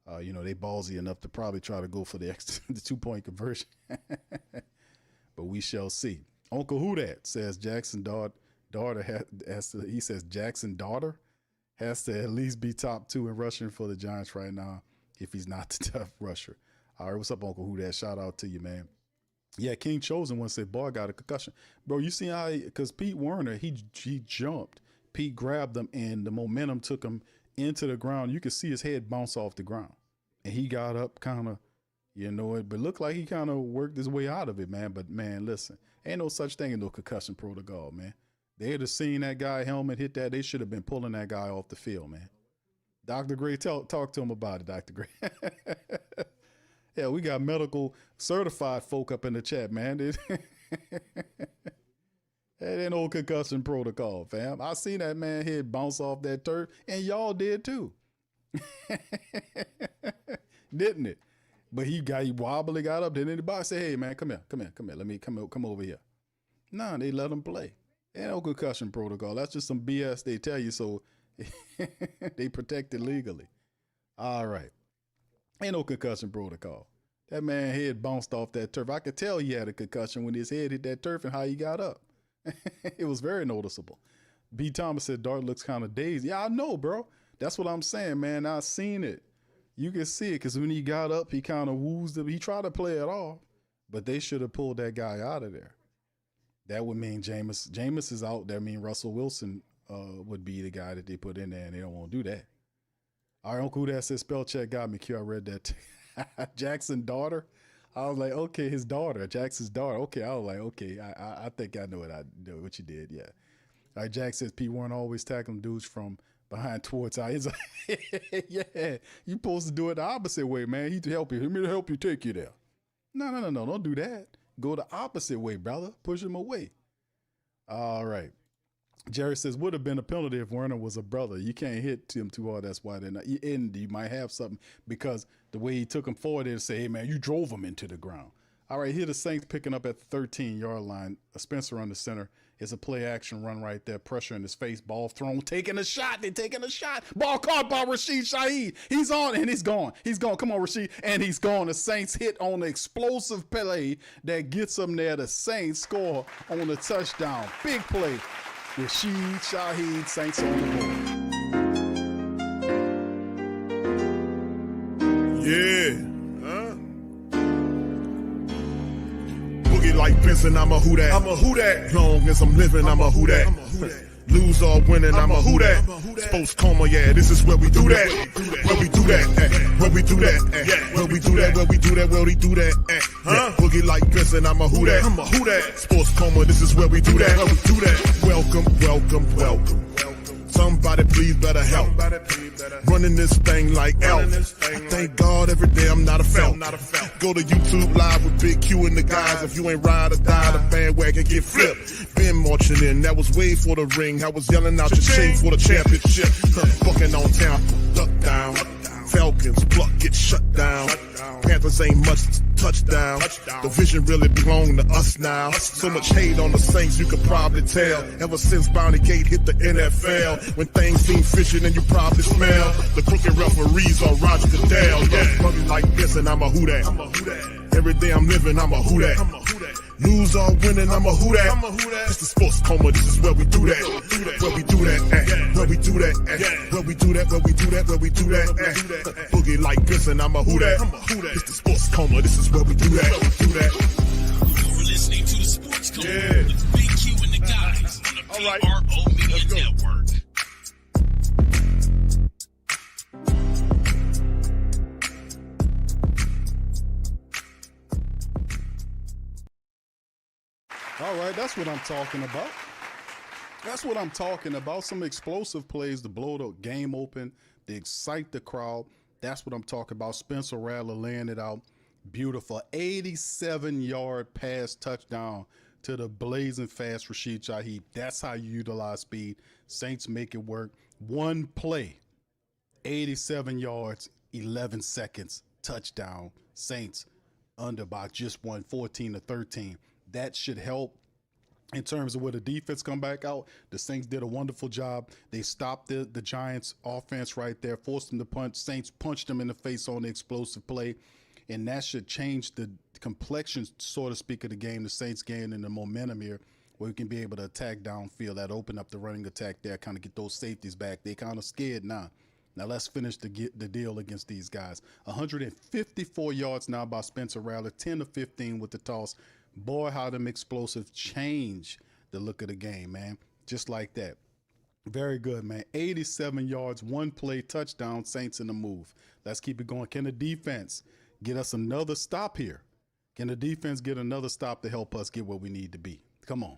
They ballsy enough to probably try to go for the extra, the 2-point conversion. But we shall see. Uncle Who Dat says Jackson daughter he says Jackson daughter has to at least be top 2 in rushing for the Giants right now if he's not the tough rusher. All right, what's up, Uncle Who Dat? Shout out to you, man. Yeah, King Chosen once said, boy, I got a concussion. Bro, you see how, because Pete Werner, he jumped. Pete grabbed him, and the momentum took him into the ground. You could see his head bounce off the ground. And he got up kind of, but looked like he kind of worked his way out of it, man. But, man, listen, ain't no such thing as no concussion protocol, man. They'd have seen that guy helmet hit that. They should have been pulling that guy off the field, man. Dr. Gray, talk to him about it, Dr. Gray. Yeah, we got medical certified folk up in the chat, man. That ain't no concussion protocol, fam. I seen that man head bounce off that turf, and y'all did too. Didn't it? But he wobbly, got up. Did anybody say, hey, man, come here. Let me come over here. Nah, they let him play. Ain't no concussion protocol. That's just some BS they tell you so they protect it legally. All right. Ain't no concussion protocol. That man head bounced off that turf. I could tell he had a concussion when his head hit that turf and how he got up. It was very noticeable. B. Thomas said Dart looks kind of dazed. Yeah, I know, bro. That's what I'm saying, man. I seen it. You can see it because when he got up, he kind of woozed him. He tried to play it off, but they should have pulled that guy out of there. That would mean Jameis. Jameis is out. That mean Russell Wilson would be the guy that they put in there, and they don't want to do that. All right, Uncle Who Dat said spell check got me. Q, I read that. Jackson's daughter. I was like, okay, his daughter, Jackson's daughter. Okay, I was like, okay, I think I know what you did. Yeah. All right, Jack says Pete weren't always tackling dudes from behind towards out. He's like, yeah, you supposed to do it the opposite way, man. He'd help you. He may help you take you there. No, don't do that. Go the opposite way, brother. Push him away. All right. Jerry says, would have been a penalty if Werner was a brother. You can't hit him too hard. That's why they're not. And you might have something because the way he took him forward, they'd say, hey, man, you drove him into the ground. All right, here the Saints picking up at the 13-yard line. Spencer on the center. It's a play action run right there. Pressure in his face. Ball thrown. Taking a shot. They're taking a shot. Ball caught by Rashid Shaheed. He's on and he's gone. He's gone. Come on, Rashid. And he's gone. The Saints hit on the explosive play that gets them there. The Saints score on the touchdown. Big play. Rashid Shaheed, Saints on the board. Yeah. Boogie like Benson, I'm a Who Dat. I'm a Who Dat. Long as I'm living, I'm a Who Dat. Lose or winning, I'm a Who Dat. Sports Coma, yeah, this is where we do that. Where we do that, where we do that, where we do that, where we do that, where we do that, huh? Boogie like Benson, I'm a Who Dat. I'm a Who Dat. Sports Coma, this is where we do that. Where we do that. Welcome. Somebody please better help. Running this thing like Elf. I thank God every day I'm not a felt. Go to YouTube Live with Big Q and the guys. If you ain't ride or die, the bandwagon get flipped. Been marching in, that was way for the ring. I was yelling out your shame for the championship. Bucking on town, duck down. Falcons, pluck, get shut down. Panthers ain't much touchdown. The vision really belong to us now. So much hate on the Saints, you could probably tell. Ever since Bounty Gate hit the NFL. When things seem fishy and you probably smell the crooked referees on Roger Goodell. Yeah, fucking like this and I'm a Who Dat. Every day I'm living, I'm a Who Dat. Lose or winning, I'm a Who Dat. It's the Sports Coma, this is where we do that. Where we do that, where we do that, where we do that, where we do that, where we do that. Boogie like this and I'm a Who Dat. It's the Sports Coma, this is where we do that. You're listening to the Sports Coma with Big Q and the guys on the PRO Media Network. All right, that's what I'm talking about. That's what I'm talking about. Some explosive plays to blow the game open, to excite the crowd. That's what I'm talking about. Spencer Rattler laying it out. Beautiful. 87-yard pass touchdown to the blazing fast Rashid Shaheed. That's how you utilize speed. Saints make it work. One play, 87 yards, 11 seconds, touchdown. Saints under by just one, 14-13. That should help in terms of where the defense come back out. The Saints did a wonderful job. They stopped the Giants offense right there, forced them to punch. Saints punched them in the face on the explosive play, and that should change the complexion, so to speak, of the game. The Saints gained in the momentum here where we can be able to attack downfield, that open up the running attack there, kind of get those safeties back. They kind of scared now. Now let's finish the deal against these guys. 154 yards now by Spencer Rattler, 10 to 15 with the toss. Boy, how them explosives change the look of the game, man. Just like that. Very good, man. 87 yards, one play, touchdown, Saints in the move. Let's keep it going. Can the defense get us another stop here? Can the defense get another stop to help us get where we need to be? Come on,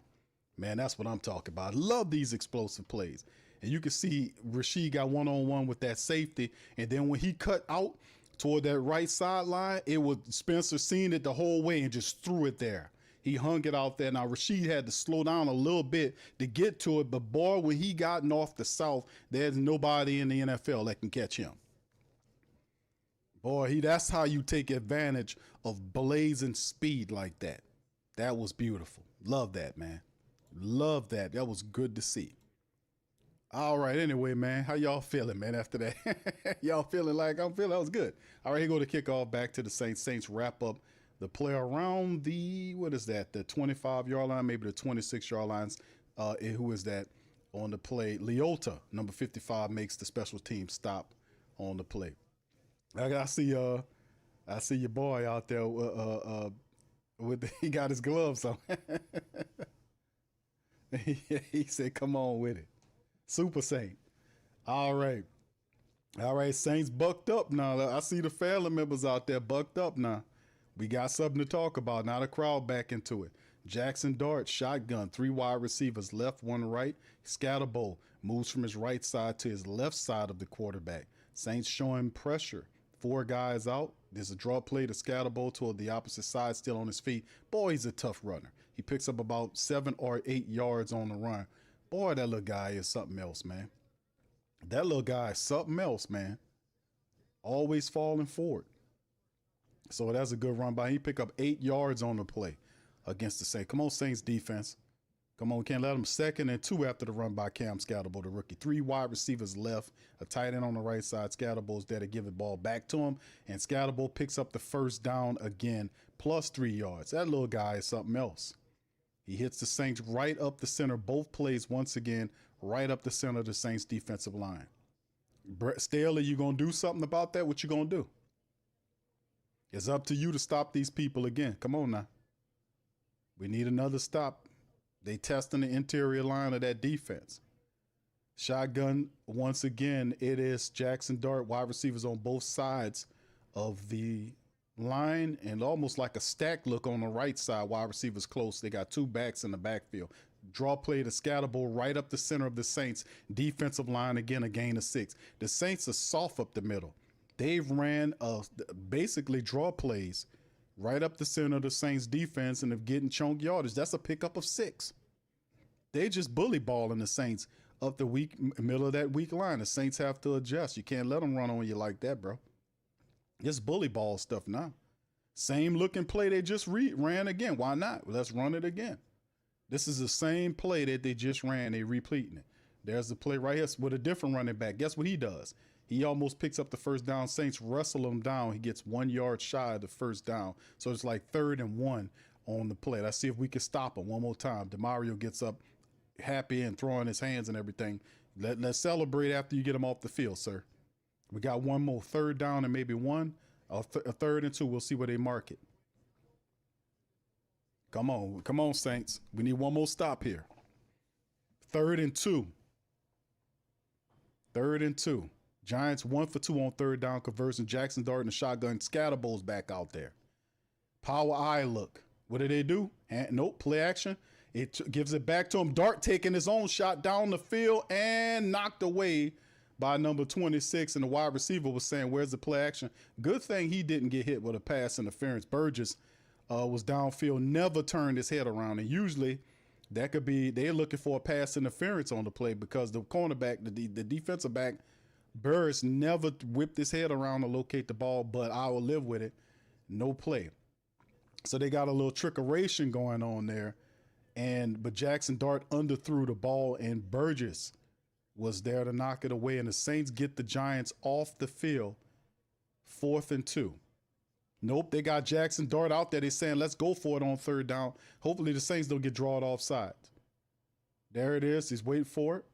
man. That's what I'm talking about. I love these explosive plays. And you can see Rasheed got one-on-one with that safety. And then when he cut out toward that right sideline, it was Spencer seen it the whole way and just threw it there. He hung it out there. Now, Rasheed had to slow down a little bit to get to it. But, boy, when he gotten off the south, there's nobody in the NFL that can catch him. Boy, that's how you take advantage of blazing speed like that. That was beautiful. Love that, man. Love that. That was good to see. All right. Anyway, man, how y'all feeling, man, after that? Y'all feeling like I'm feeling? That was good. All right, here go the kickoff back to the Saints. Saints wrap up the play around the, what is that, the 25-yard line, maybe the 26-yard lines. Who is that on the play? Leota, number 55, makes the special team stop on the play. I see your boy out there he got his gloves on. He said, come on with it. Super Saint. All right. Saints bucked up now. I see the family members out there bucked up now. We got something to talk about. Now the crowd back into it. Jackson Dart, shotgun, 3 wide receivers, left, 1 right. Scatterbo moves from his right side to his left side of the quarterback. Saints showing pressure. 4 guys out. There's a draw play to Scatterbo toward the opposite side, still on his feet. Boy, he's a tough runner. He picks up about 7 or 8 yards on the run. Boy, that little guy is something else, man. That little guy is something else, man. Always falling forward. So that's a good run by. He picked up 8 yards on the play against the Saints. Come on, Saints defense. Come on, can't let them 2nd and 2 after the run by Cam Scatterbo, the rookie. 3 wide receivers left, a tight end on the right side. Scatterbo's there to give the ball back to him, and Scatterbo picks up the first down again, plus 3 yards. That little guy is something else. He hits the Saints right up the center, both plays once again, right up the center of the Saints defensive line. Staley, you going to do something about that? What you going to do? It's up to you to stop these people again. Come on now. We need another stop. They testing the interior line of that defense. Shotgun, once again, it is Jackson Dart, wide receivers on both sides of the line, and almost like a stack look on the right side. Wide receivers close. They got 2 backs in the backfield. Draw play to Scatterbo right up the center of the Saints. Defensive line, again, a gain of 6. The Saints are soft up the middle. They've ran basically draw plays right up the center of the Saints defense and they're getting chunk yardage. That's a pickup of 6. They just bully balling the Saints up the middle of that weak line. The Saints have to adjust. You can't let them run on you like that, bro. It's bully ball stuff now. Same looking play they just ran again. Why not? Let's run it again. This is the same play that they just ran. They repeating it. There's the play right here with a different running back. Guess what he does? He almost picks up the first down. Saints wrestle him down. He gets 1 yard shy of the first down. So it's like 3rd and 1 on the play. Let's see if we can stop him one more time. DeMario gets up happy and throwing his hands and everything. Let's celebrate after you get him off the field, sir. We got one more 3rd down and maybe 1. A 3rd and 2. We'll see where they mark it. Come on, Saints. We need one more stop here. 3rd and 2. 3rd and 2. Giants 1 for 2 on 3rd down conversion. Jackson Dart and the shotgun. Scatterbo's back out there. Power eye look. What do they do? Nope, play action. It gives it back to him. Dart taking his own shot down the field and knocked away by number 26. And the wide receiver was saying, where's the play action? Good thing he didn't get hit with a pass interference. Burgess was downfield, never turned his head around. And usually that could be, they're looking for a pass interference on the play because the cornerback, the defensive back, Burris never whipped his head around to locate the ball, but I will live with it. No play. So they got a little trickeration going on there. But Jackson Dart underthrew the ball, and Burgess was there to knock it away. And the Saints get the Giants off the field, 4th and 2. Nope, they got Jackson Dart out there. They're saying, let's go for it on 3rd down. Hopefully the Saints don't get drawn offside. There it is. He's waiting for it.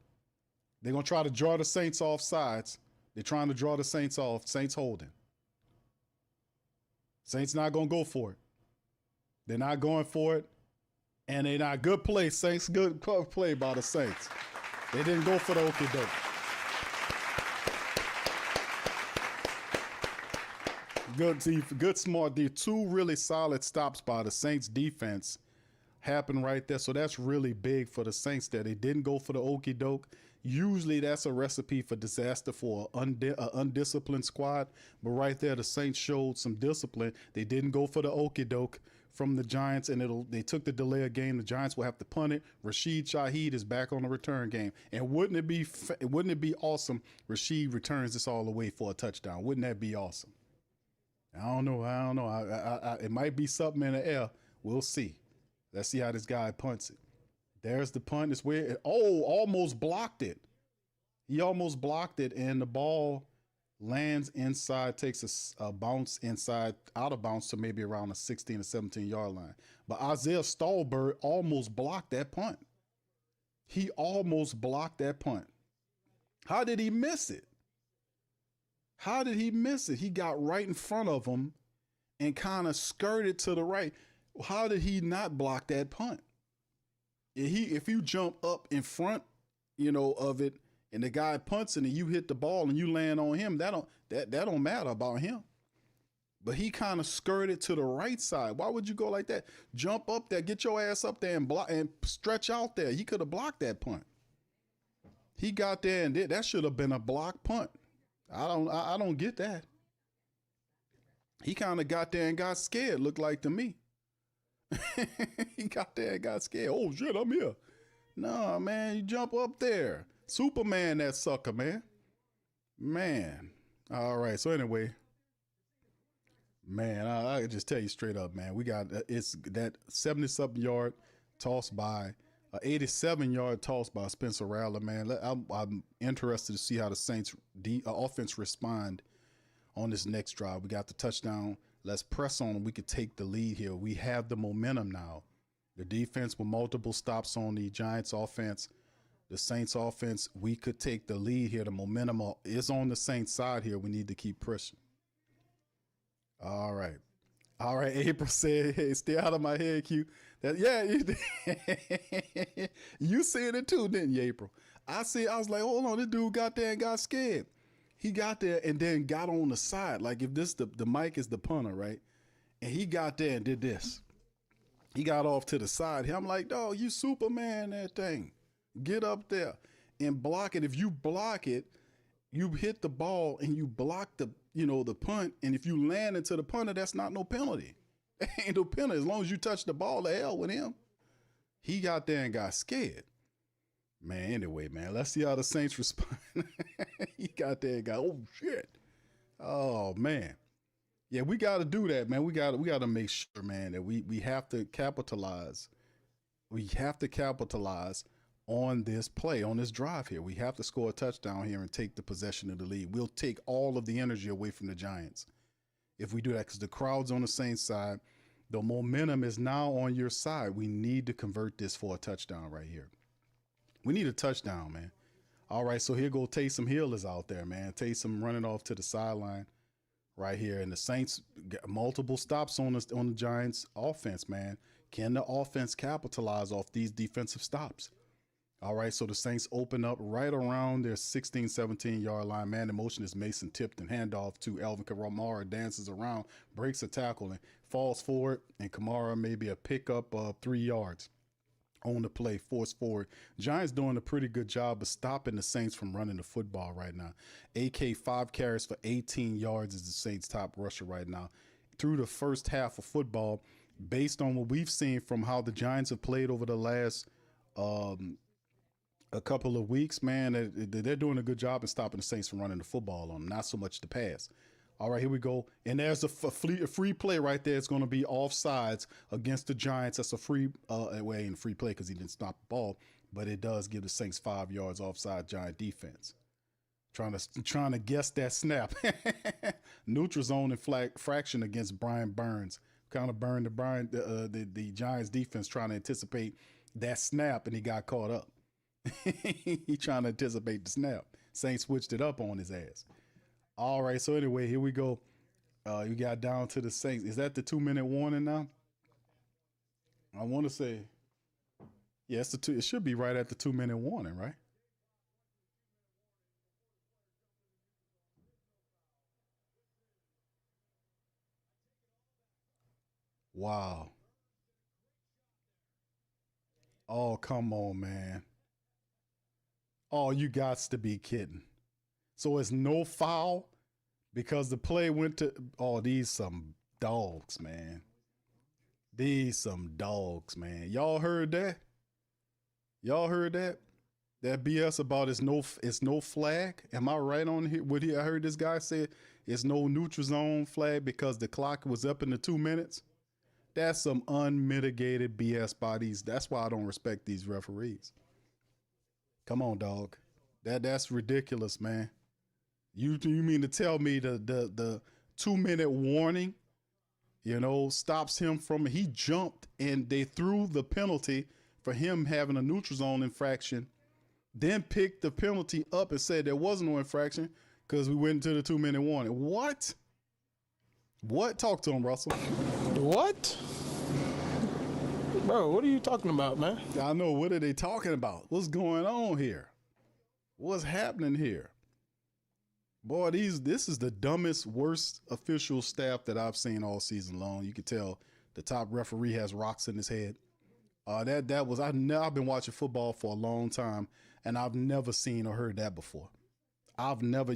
They're going to try to draw the Saints off sides. They're trying to draw the Saints off. Saints holding. Saints not going to go for it. They're not going for it. And they're not good play. Saints, good play by the Saints. They didn't go for the okie doke. Good, smart. The two really solid stops by the Saints defense happened right there. So that's really big for the Saints there. They didn't go for the okie doke. Usually that's a recipe for disaster for an undisciplined squad. But right there, the Saints showed some discipline. They didn't go for the okie doke from the Giants, and they took the delay of game. The Giants will have to punt it. Rashid Shaheed is back on the return game. And wouldn't it be awesome? Rashid returns this all the way for a touchdown. Wouldn't that be awesome? I don't know. It might be something in the air. We'll see. Let's see how this guy punts it. There's the punt. It's weird. Almost blocked it. He almost blocked it, and the ball lands inside, takes a bounce inside, out of bounds to maybe around the 16 or 17 yard line. But Isaiah Stallbird almost blocked that punt. He almost blocked that punt. How did he miss it? How did he miss it? He got right in front of him and kind of skirted to the right. How did he not block that punt? If you jump up in front, of it, and the guy punts it and you hit the ball and you land on him, that don't matter about him. But he kind of skirted to the right side. Why would you go like that? Jump up there, get your ass up there and block and stretch out there. He could have blocked that punt. He got there and that should have been a block punt. I don't get that. He kind of got there and got scared, looked like to me. He got there and got scared. Oh shit, I'm here. No, man, you jump up there. Superman, that sucker, man. Man. All right. So anyway, man, I just tell you straight up, man. We got it's that 70-something yard toss by, 87-yard toss by Spencer Rattler, man. I'm interested to see how the Saints offense respond on this next drive. We got the touchdown. Let's press on. We could take the lead here. We have the momentum now. The defense with multiple stops on the Giants offense. The Saints offense, we could take the lead here. The momentum is on the Saints side here. We need to keep pushing. All right. April said, hey, stay out of my head, Q. You said it too, didn't you, April? I was like, hold on, this dude got there and got scared. He got there and then got on the side. Like if this, the mic is the punter, right? And he got there and did this. He got off to the side. I'm like, dog, you Superman that thing. Get up there and block it. If you block it, you hit the ball and you block the punt. And if you land into the punter, that's not no penalty. That ain't no penalty. As long as you touch the ball, the hell with him. He got there and got scared. Man, anyway, man, let's see how the Saints respond. He got there and got, oh shit. Oh man. Yeah, we got to do that, man. We got to make sure, man, that we have to capitalize. We have to capitalize on this play, on this drive here. We have to score a touchdown here and take the possession of the lead. We'll take all of the energy away from the Giants if we do that, because the crowd's on the Saints side. The momentum is now on your side. We need to convert this for a touchdown right here. We need a touchdown, man. All right, so here go Taysom Hill is out there, man. Taysom running off to the sideline right here. And the Saints got multiple stops on the Giants offense, man. Can the offense capitalize off these defensive stops? All right, so the Saints open up right around their 16, 17-yard line. Man in motion is Mason Tipton. Handoff to Alvin Kamara, dances around, breaks a tackle, and falls forward. And Kamara maybe a pickup of 3 yards on the play, force forward. Giants doing a pretty good job of stopping the Saints from running the football right now. WK5 carries for 18 yards is the Saints' top rusher right now. Through the first half of football, based on what we've seen from how the Giants have played over the last a couple of weeks, man, they're doing a good job in stopping the Saints from running the football on them, not so much the pass. All right, here we go. And there's a free play right there. It's going to be offsides against the Giants. That's a free free play because he didn't stop the ball, but it does give the Saints 5 yards offside Giant defense. Trying to guess that snap. Neutral zone and fraction against Brian Burns. Kind of burned the Giants defense trying to anticipate that snap, and he got caught up. He trying to anticipate the snap. Saints switched it up on his ass. All right, so anyway, here we go. You got down to the Saints. Is that the 2-minute warning now? I want to say, yeah, it should be right at the 2-minute warning, right? Wow. Oh, come on, man. Oh, you gots to be kidding. So it's no foul because the play went to, oh, these some dogs, man. These some dogs, man. Y'all heard that? Y'all heard that? That BS about it's no flag. Am I right on here? I heard this guy say it's no neutral zone flag because the clock was up in the 2 minutes. That's some unmitigated BS by these. That's why I don't respect these referees. Come on, dog. That's ridiculous, man. You mean to tell me the 2-minute warning, stops him from, he jumped and they threw the penalty for him having a neutral zone infraction, then picked the penalty up and said there was no infraction because we went into the 2-minute warning. What? Talk to him, Russell. What? Bro, what are you talking about, man? I know. What are they talking about? What's going on here? What's happening here? Boy, this is the dumbest, worst official staff that I've seen all season long. You can tell the top referee has rocks in his head. I've been watching football for a long time, and I've never seen or heard that before.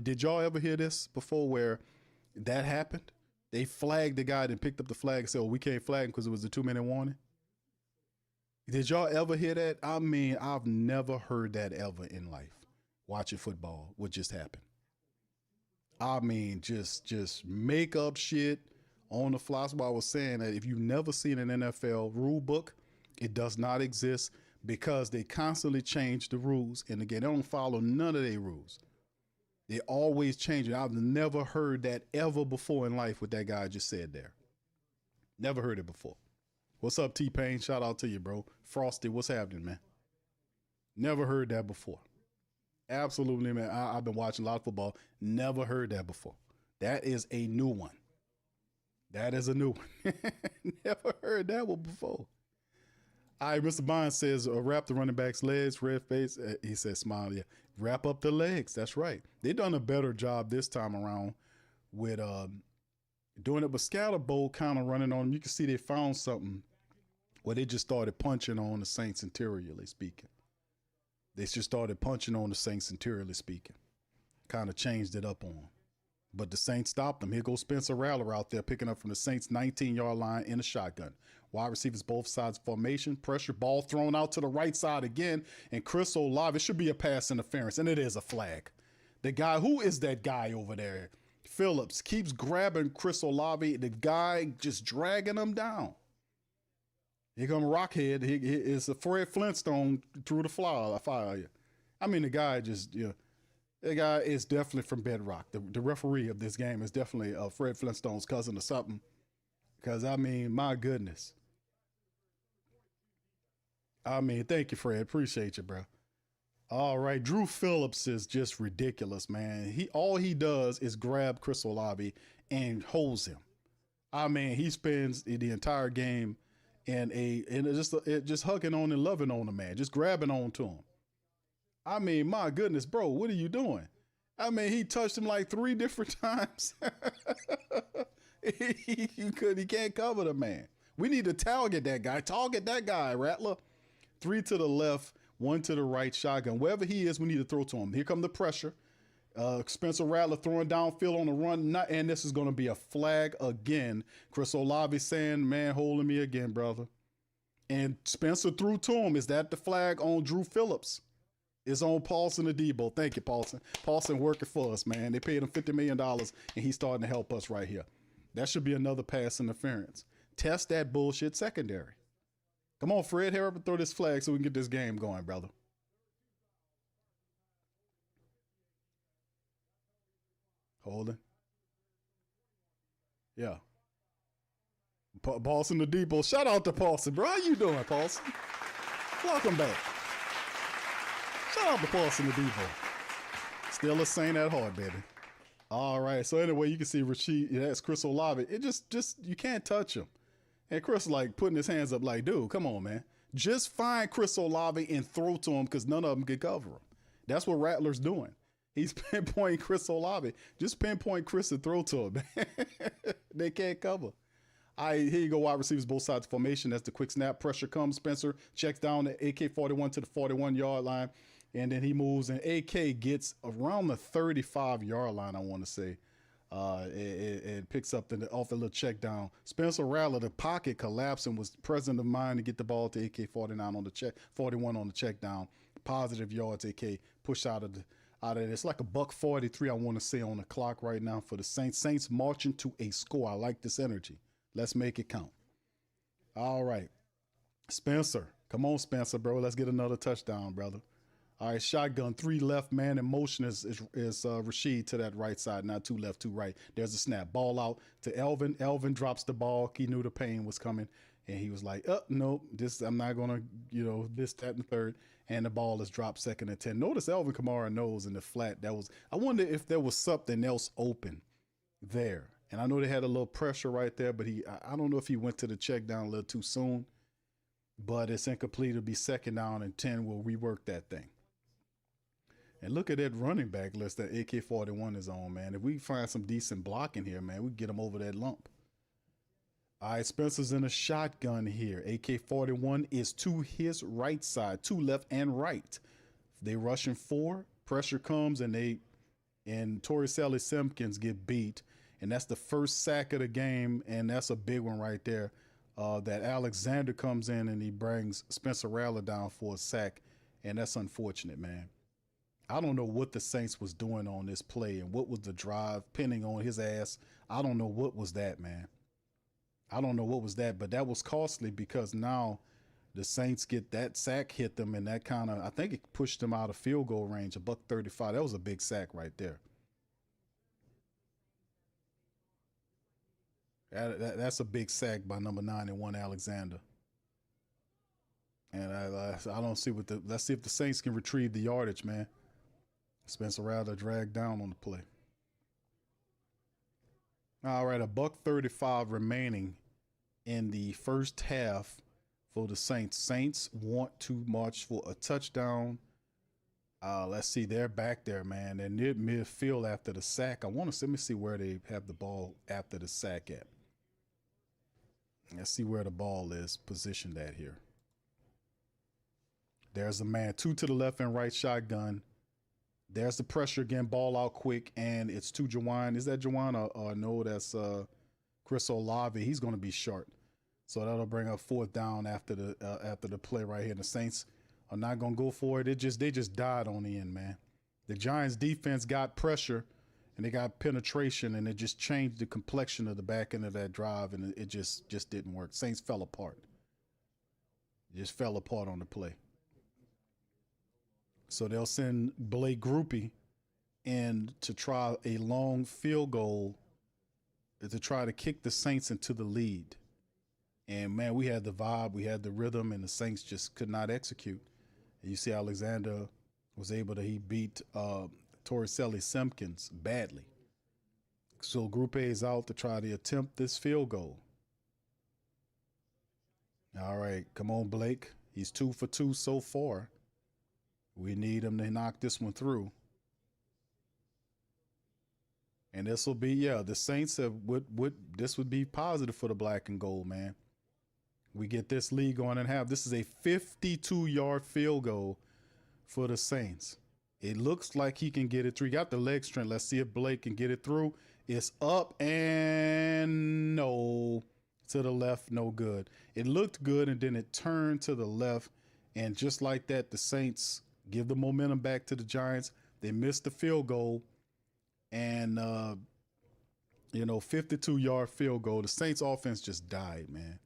Did y'all ever hear this before where that happened? They flagged the guy and picked up the flag and said, we can't flag him because it was a 2-minute warning. Did y'all ever hear that? I mean, I've never heard that ever in life. Watching football, what just happened? I mean, just make up shit on the fly. That's why I was saying that if you've never seen an NFL rule book, it does not exist because they constantly change the rules. And again, they don't follow none of their rules. They always change it. I've never heard that ever before in life what that guy just said there. Never heard it before. What's up, T-Pain? Shout out to you, bro. Frosty, what's happening, man? Never heard that before. Absolutely, man. I've been watching a lot of football. Never heard that before. That is a new one. That is a new one. Never heard that one before. All right, Mr. Bond says, wrap the running back's legs, red face. He says, smile. Yeah. Wrap up the legs. That's right. They done a better job this time around with doing it, but Scatterbolt kind of running on them. You can see they found something where they just started punching on the Saints interiorly speaking. They just started punching on the Saints interiorly speaking. Kind of changed it up on them. But the Saints stopped them. Here goes Spencer Rattler out there picking up from the Saints 19-yard line in a shotgun. Wide receivers both sides formation. Pressure, ball thrown out to the right side again. And Chris Olave, it should be a pass interference. And it is a flag. The guy, who is that guy over there? Phillips keeps grabbing Chris Olave. The guy just dragging him down. Here come Rockhead. It's a Fred Flintstone through the fire. I mean, the guy just, the guy is definitely from Bedrock. The referee of this game is definitely Fred Flintstone's cousin or something. Because, I mean, my goodness. I mean, thank you, Fred. Appreciate you, bro. All right. Drew Phillips is just ridiculous, man. All he does is grab Chris Olave and holds him. I mean, he spends the entire game just hugging on and loving on the man, just grabbing on to him. I mean, my goodness, bro, what are you doing? I mean, he touched him like 3 different times. He can't cover the man. We need to target that guy. Target that guy, Rattler. 3 to the left, 1 to the right, shotgun. Wherever he is, we need to throw to him. Here come the pressure. Spencer Rattler throwing downfield on the run, and this is going to be a flag again. Chris Olave saying, man, holding me again, brother. And Spencer threw to him. Is that the flag on Drew Phillips? It's on Paulson Adebo. Thank you, Paulson. Paulson working for us, man. They paid him $50 million, and he's starting to help us right here. That should be another pass interference. Test that bullshit secondary. Come on, Fred, hurry up and throw this flag so we can get this game going, brother. Holding. Yeah. Paulson the Depot. Shout out to Paulson, bro. How you doing, Paulson? Welcome back. Shout out to Paulson the Devo. Still a Saint at heart, baby. All right. So anyway, you can see Rasheed. That's Chris Olave. It just you can't touch him. And Chris like putting his hands up like, dude, come on, man. Just find Chris Olave and throw to him because none of them can cover him. That's what Rattler's doing. He's pinpointing Chris Olave. Just pinpoint Chris and throw to him. They can't cover. All right, here you go, wide receivers, both sides of formation. That's the quick snap. Pressure comes. Spencer checks down the AK-41 to the 41-yard line. And then he moves, and AK gets around the 35-yard line, I want to say. It picks up off the little check down. Spencer Rattler, the pocket collapsed and was present of mind to get the ball to AK-49 on the check, 41 on the check down. Positive yards, AK pushed out of it. It's like a $1:43, I want to say, on the clock right now for the Saints. Saints marching to a score. I like this energy. Let's make it count. All right. Spencer. Come on, Spencer, bro. Let's get another touchdown, brother. All right, shotgun, 3 left, man in motion is Rasheed to that right side. Now 2 left, 2 right. There's a snap. Ball out to Elvin. Elvin drops the ball. He knew the pain was coming, and he was like, nope, I'm not going to, this, that, and third. And the ball is dropped 2nd and 10. Notice Elvin Kamara knows in the flat. I wonder if there was something else open there. And I know they had a little pressure right there, but I don't know if he went to the check down a little too soon. But it's incomplete. It'll be 2nd down and 10. We'll rework that thing. And look at that running back list that AK-41 is on, man. If we find some decent blocking here, man, we can get him over that lump. All right, Spencer's in a shotgun here. AK-41 is to his right side, 2 left and right. They rushing 4. Pressure comes, and Torricelli Simpkins get beat. And that's the first sack of the game, and that's a big one right there. That Alexander comes in, and he brings Spencer Rattler down for a sack, and that's unfortunate, man. I don't know what the Saints was doing on this play and what was the drive pinning on his ass. I don't know what was that, man. I don't know what was that, but that was costly because now the Saints get that sack, hit them, and that kind of, I think it pushed them out of field goal range, $1:35. That was a big sack right there. That's a big sack by number 91, Alexander. And I don't see let's see if the Saints can retrieve the yardage, man. Spencer Rattler dragged down on the play. All right, $1:35 remaining in the first half for the Saints. Saints want to march for a touchdown. Let's see, they're back there, man. They're near midfield after the sack. Let me see where they have the ball after the sack at. Let's see where the ball is positioned at here. There's a man, 2 to the left and right shotgun. There's the pressure again, ball out quick, and it's to Jawan. Is that Jawan or no, that's Chris Olave. He's going to be short. So that'll bring up 4th down after the play right here. The Saints are not going to go for it. They just died on the end, man. The Giants defense got pressure and they got penetration, and it just changed the complexion of the back end of that drive, and it just didn't work. Saints fell apart. It just fell apart on the play. So they'll send Blake Groupie in to try a long field goal to try to kick the Saints into the lead. And, man, we had the vibe, we had the rhythm, and the Saints just could not execute. And you see Alexander was able to, he beat Torricelli Simpkins badly. So Groupe is out to try to attempt this field goal. All right, come on, Blake. He's 2 for 2 so far. We need him to knock this one through. And this will be, the Saints this would be positive for the black and gold, man. We get this lead going and this is a 52-yard field goal for the Saints. It looks like he can get it through. He got the leg strength. Let's see if Blake can get it through. It's up and no. To the left, no good. It looked good, and then it turned to the left. And just like that, the Saints give the momentum back to the Giants. They missed the field goal. And, 52-yard field goal. The Saints offense just died, man.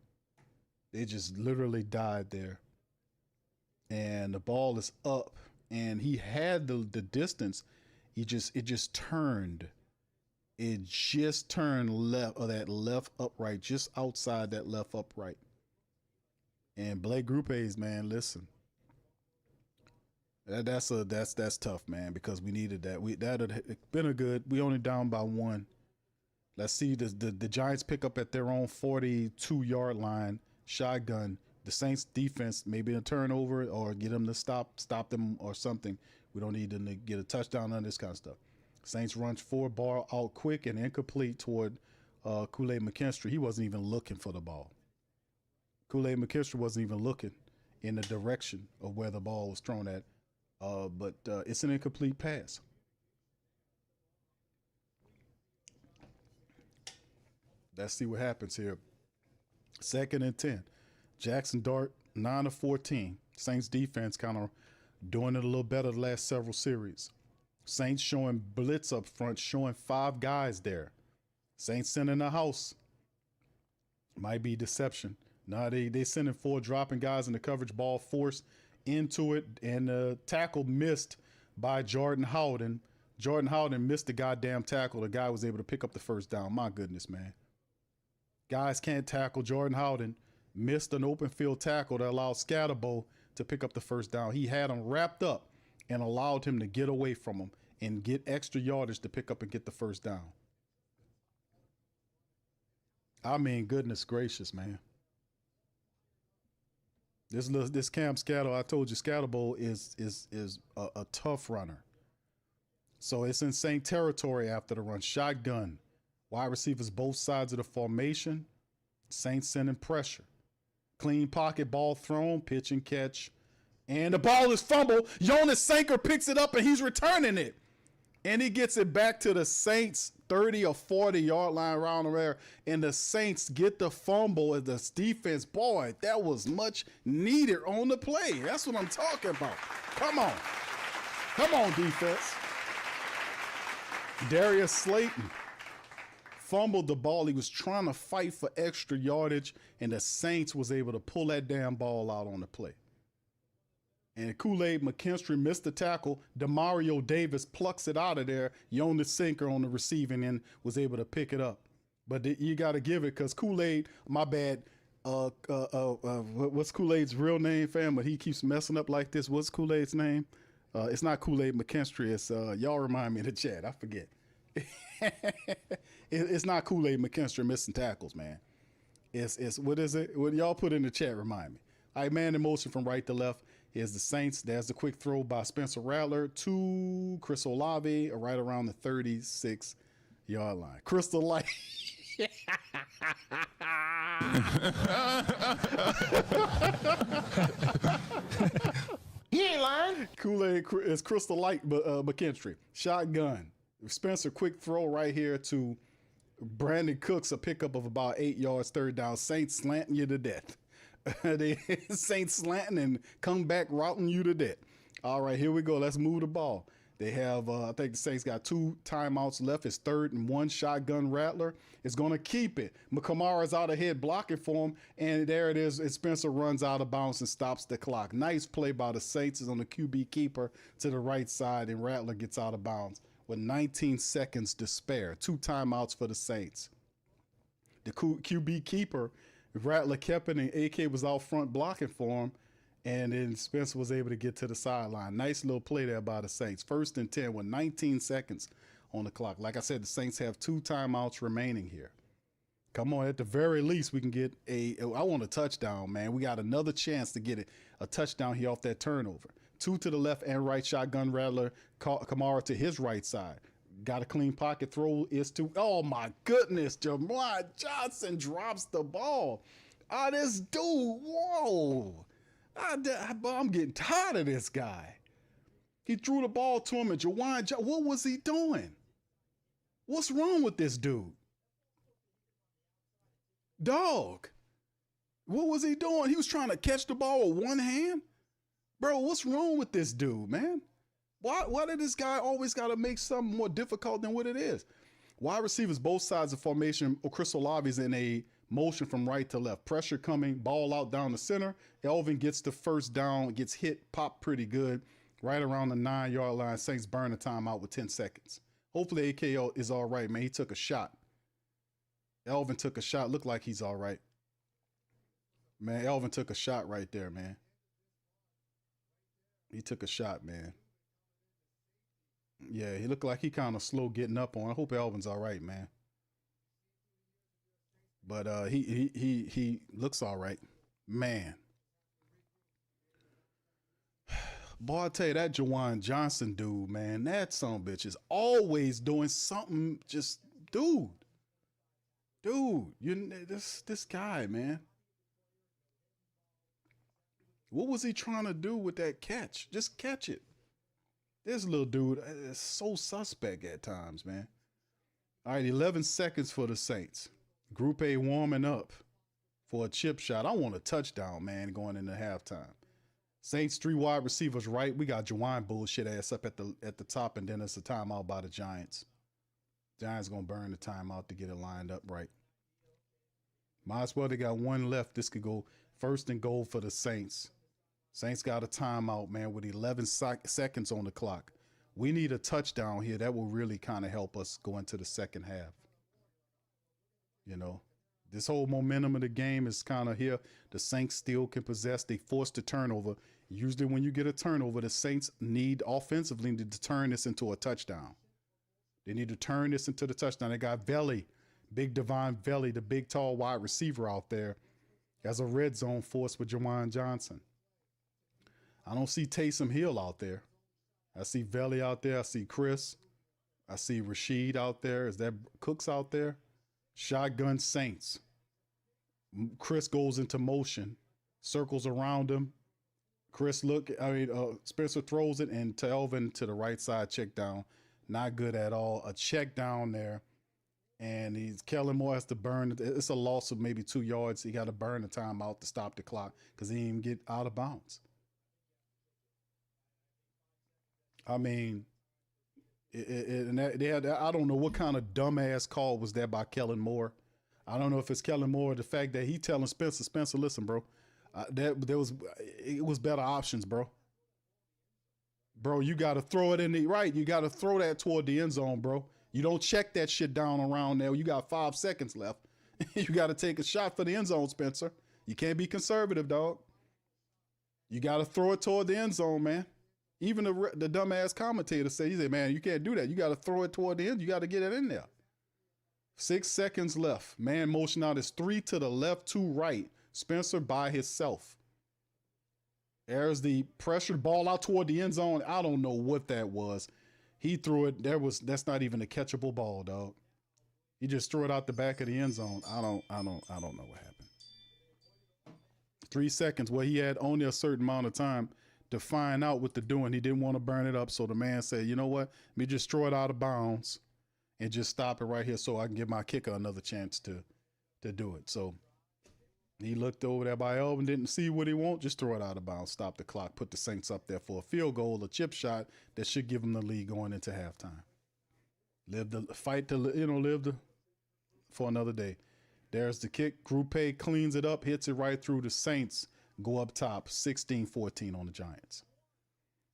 They just literally died there. And the ball is up. And he had the distance. It just turned. It just turned left, or that left upright, just outside that left upright. And Blake Groupes, man, listen. That's tough, man, because we needed that. That had been a good. We only down by 1. Let's see the Giants pick up at their own 42-yard line, shotgun. The Saints defense maybe a turnover or get them to stop them or something. We don't need them to get a touchdown on this kind of stuff. Saints runs 4 ball out quick and incomplete toward Kool-Aid McKinstry. He wasn't even looking for the ball. Kool-Aid McKinstry wasn't even looking in the direction of where the ball was thrown at. But it's an incomplete pass. Let's see what happens here. 2nd and 10. Jackson Dart, 9 of 14. Saints defense kind of doing it a little better the last several series. Saints showing blitz up front, showing 5 guys there. Saints sending the house. Might be deception. No, they sending 4 dropping guys in the coverage, ball forced into it, and the tackle missed by Jordan Howden. Jordan Howden missed the goddamn tackle. The guy was able to pick up the first down. My goodness, man. Guys can't tackle. Jordan Howden missed an open field tackle that allowed Scatterbo to pick up the first down. He had him wrapped up and allowed him to get away from him and get extra yardage to pick up and get the first down. I mean, goodness gracious, man. This Cam Scattle, I told you, Scatterbo is a tough runner. So it's in Saint territory after the run. Shotgun. Wide receivers both sides of the formation. Saints sending pressure. Clean pocket, ball thrown, pitch and catch. And the ball is fumbled. Jonas Sanker picks it up and he's returning it. And he gets it back to the Saints 30 or 40 yard line around the air. And the Saints get the fumble at the defense. Boy, that was much needed on the play. That's what I'm talking about. Come on. Come on, defense. Darius Slayton fumbled the ball. He was trying to fight for extra yardage, and the Saints was able to pull that damn ball out on the play. And Kool-Aid McKinstry missed the tackle. Demario Davis plucks it out of there. Jonas Sinker on the receiving end was able to pick it up. But you got to give it because Kool-Aid, my bad, what's Kool-Aid's real name, fam? But he keeps messing up like this. What's Kool-Aid's name? It's not Kool-Aid McKinstry. It's y'all remind me in the chat. I forget. It's not Kool-Aid McKinstry missing tackles, man. It's what is it? What y'all put in the chat? Remind me. All right, man in motion from right to left is the Saints. There's the quick throw by Spencer Rattler to Chris Olave right around the 36-yard line. Crystal Light. He ain't lying. Kool-Aid is Crystal Light McKinstry. Shotgun. Spencer quick throw right here to Brandon Cooks, a pickup of about 8 yards, 3rd down. Saints slanting you to death. They Saints slanting and come back routing you to death. All right, here we go. Let's move the ball. They have, I think the Saints got 2 timeouts left. It's 3rd and 1. Shotgun Rattler is going to keep it. Kamara's out ahead blocking for him, and there it is. And Spencer runs out of bounds and stops the clock. Nice play by the Saints. Is on the QB keeper to the right side, and Rattler gets out of bounds with 19 seconds to spare. 2 timeouts for the Saints. The QB keeper, Rattler kept it, and AK was out front blocking for him, and then Spencer was able to get to the sideline. Nice little play there by the Saints. 1st and 10 with 19 seconds on the clock. Like I said, the Saints have 2 timeouts remaining here. Come on, at the very least, we can get I want a touchdown, man. We got another chance to get a touchdown here off that turnover. 2 to the left and right. Shotgun Rattler, Kamara to his right side. Got a clean pocket. Throw is to, oh my goodness, Jamar Johnson drops the ball. This dude, whoa. I'm getting tired of this guy. He threw the ball to him, and what was he doing? What's wrong with this dude? Dog, what was he doing? He was trying to catch the ball with one hand? Bro, what's wrong with this dude, man? Why did this guy always got to make something more difficult than what it is? Wide receivers, both sides of formation. Chris Olave's in a motion from right to left. Pressure coming, ball out down the center. Elvin gets the first down, gets hit, popped pretty good, right around the 9-yard line. Saints burn a timeout with 10 seconds. Hopefully AKO is all right, man. He took a shot. Elvin took a shot. Looked like he's all right. Man, Elvin took a shot right there, man. He took a shot, man. Yeah, he looked like he kind of slow getting up on. I hope Alvin's all right, man. But he looks all right, man. Boy, I tell you, that Jawan Johnson dude, man, that son of a bitch is always doing something. Just dude, this guy, man. What was he trying to do with that catch? Just catch it. This little dude is so suspect at times, man. All right, 11 seconds for the Saints. Group A warming up for a chip shot. I want a touchdown, man, going into halftime. Saints 3 wide receivers right. We got Jawan bullshit ass up at the top, and then it's a timeout by the Giants. Giants gonna burn the timeout to get it lined up right. Might as well, they got one left. This could go 1st and goal for the Saints. Saints got a timeout, man, with 11 seconds on the clock. We need a touchdown here. That will really kind of help us go into the second half. You know, this whole momentum of the game is kind of here. The Saints still can possess. They forced the turnover. Usually when you get a turnover, the Saints need offensively to turn this into a touchdown. They need to turn this into the touchdown. They got Velli, big Devon Velli, the big, tall wide receiver out there as a red zone force with Jawan Johnson. I don't see Taysom Hill out there. I see Velli out there. I see Chris. I see Rashid out there. Is that Cooks out there? Shotgun Saints. Chris goes into motion, circles around him. Spencer throws it, and Telvin to the right side, check down. Not good at all. A check down there, and Kellen Moore has to burn. It's a loss of maybe 2 yards. He got to burn the timeout to stop the clock because he didn't even get out of bounds. I mean, I don't know what kind of dumbass call was that by Kellen Moore. I don't know if it's Kellen Moore, the fact that he telling Spencer, listen, bro, it was better options, bro. Bro, you got to throw it in the right. You got to throw that toward the end zone, bro. You don't check that shit down around there. You got 5 seconds left. You got to take a shot for the end zone, Spencer. You can't be conservative, dog. You got to throw it toward the end zone, man. Even the dumbass commentator said, he said, man, you can't do that. You got to throw it toward the end. You got to get it in there. 6 seconds left. Man motion out is 3 to the left, 2 right. Spencer by himself. There's the pressured ball out toward the end zone. I don't know what that was. He threw it. That's not even a catchable ball, dog. He just threw it out the back of the end zone. I don't know what happened. 3 seconds. Well, he had only a certain amount of time to find out what to do, and he didn't want to burn it up. So the man said, you know what? Let me just throw it out of bounds and just stop it right here so I can give my kicker another chance to do it. So he looked over there by Elvin, didn't see what he want, just throw it out of bounds, stop the clock, put the Saints up there for a field goal, a chip shot that should give them the lead going into halftime. For another day. There's the kick. Group A cleans it up, hits it right through. The Saints go up top, 16-14 on the Giants.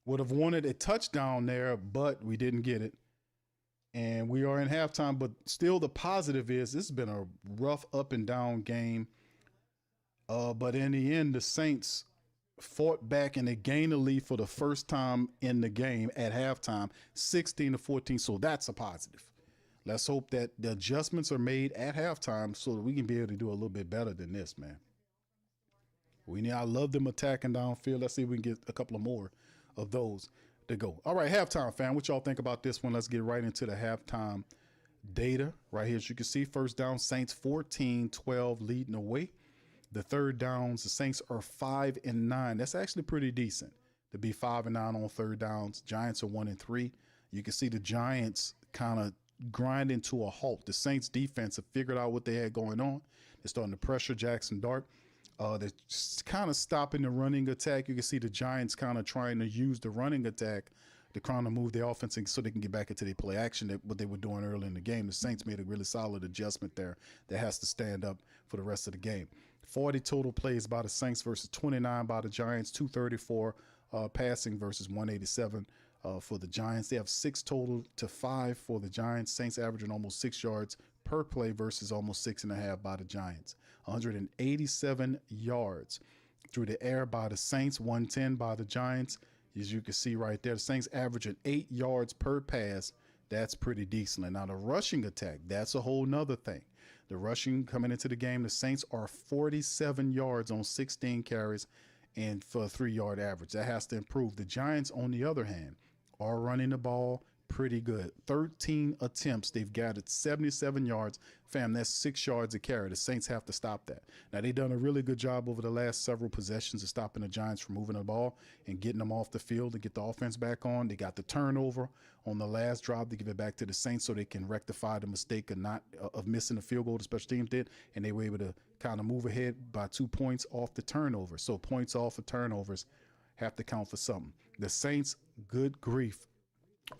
Would have wanted a touchdown there, but we didn't get it. And we are in halftime, but still the positive is this has been a rough up and down game. But in the end, the Saints fought back and they gained the lead for the first time in the game at halftime, 16-14. So that's a positive. Let's hope that the adjustments are made at halftime so that we can be able to do a little bit better than this, man. I love them attacking downfield. Let's see if we can get a couple of more of those to go. All right, halftime, fam. What y'all think about this one? Let's get right into the halftime data. Right here, as you can see, first down, Saints 14-12 leading away. The third downs, the Saints are 5-9. That's actually pretty decent to be 5-9 on third downs. Giants are 1-3. You can see the Giants kind of grinding to a halt. The Saints defense have figured out what they had going on. They're starting to pressure Jackson Dart. They're kind of stopping the running attack. You can see the Giants kind of trying to use the running attack to kind of move their offense so they can get back into their play action, what they were doing early in the game. The Saints made a really solid adjustment there that has to stand up for the rest of the game. 40 total plays by the Saints versus 29 by the Giants, 234 passing versus 187 for the Giants. They have 6 total to 5 for the Giants. Saints averaging almost 6 yards per play versus almost 6.5 by the Giants. 187 yards through the air by the Saints, 110 by the Giants. As you can see right there, the Saints averaging 8 yards per pass. That's pretty decent. Now the rushing attack, that's a whole nother thing. The rushing coming into the game, the Saints are 47 yards on 16 carries and for a 3-yard average. That has to improve. The Giants, on the other hand, are running the ball pretty good. 13 attempts. They've got it 77 yards. Fam, that's 6 yards a carry. The Saints have to stop that. Now, they've done a really good job over the last several possessions of stopping the Giants from moving the ball and getting them off the field to get the offense back on. They got the turnover on the last drive to give it back to the Saints so they can rectify the mistake of missing the field goal the special teams did, and they were able to kind of move ahead by 2 points off the turnover. So points off of turnovers have to count for something. The Saints, good grief,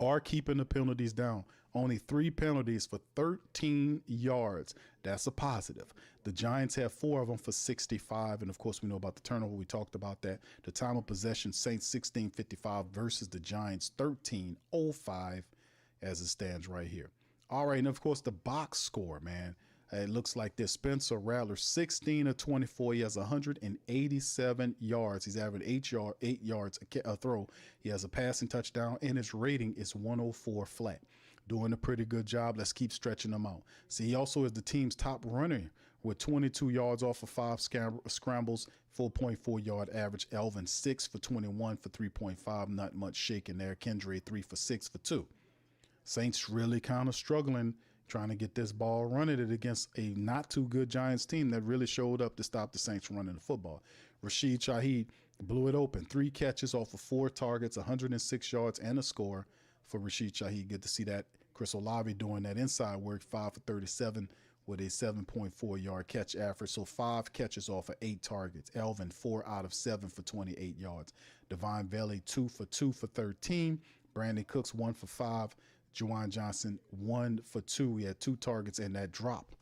are keeping the penalties down. Only 3 penalties for 13 yards. That's a positive. The Giants have 4 of them for 65. And of course, we know about the turnover. We talked about that. The time of possession, Saints 16:55 versus the Giants 13:05 as it stands right here. All right. And of course, the box score, man. It looks like this. Spencer Rattler, 16 of 24. He has 187 yards. He's averaging 8 yards a throw. He has a passing touchdown, and his rating is 104 flat. Doing a pretty good job. Let's keep stretching them out. See, he also is the team's top runner with 22 yards off of 5 scrambles, 4.4-yard average. Elvin, 6 for 21 for 3.5. Not much shaking there. Kendra, 3 for 6 for 2. Saints really kind of struggling trying to get this ball running it against a not too good Giants team that really showed up to stop the Saints from running the football. Rashid Shaheed blew it open. 3 catches off of 4 targets, 106 yards and a score for Rashid Shaheed. Good to see that. Chris Olave doing that inside work, 5 for 37 with a 7.4-yard catch average. So 5 catches off of 8 targets. Elvin, 4 out of 7 for 28 yards. Devon Valley, 2 for 2 for 13. Brandon Cooks, 1 for 5. Juwan Johnson, 1 for 2. He had 2 targets and that drop.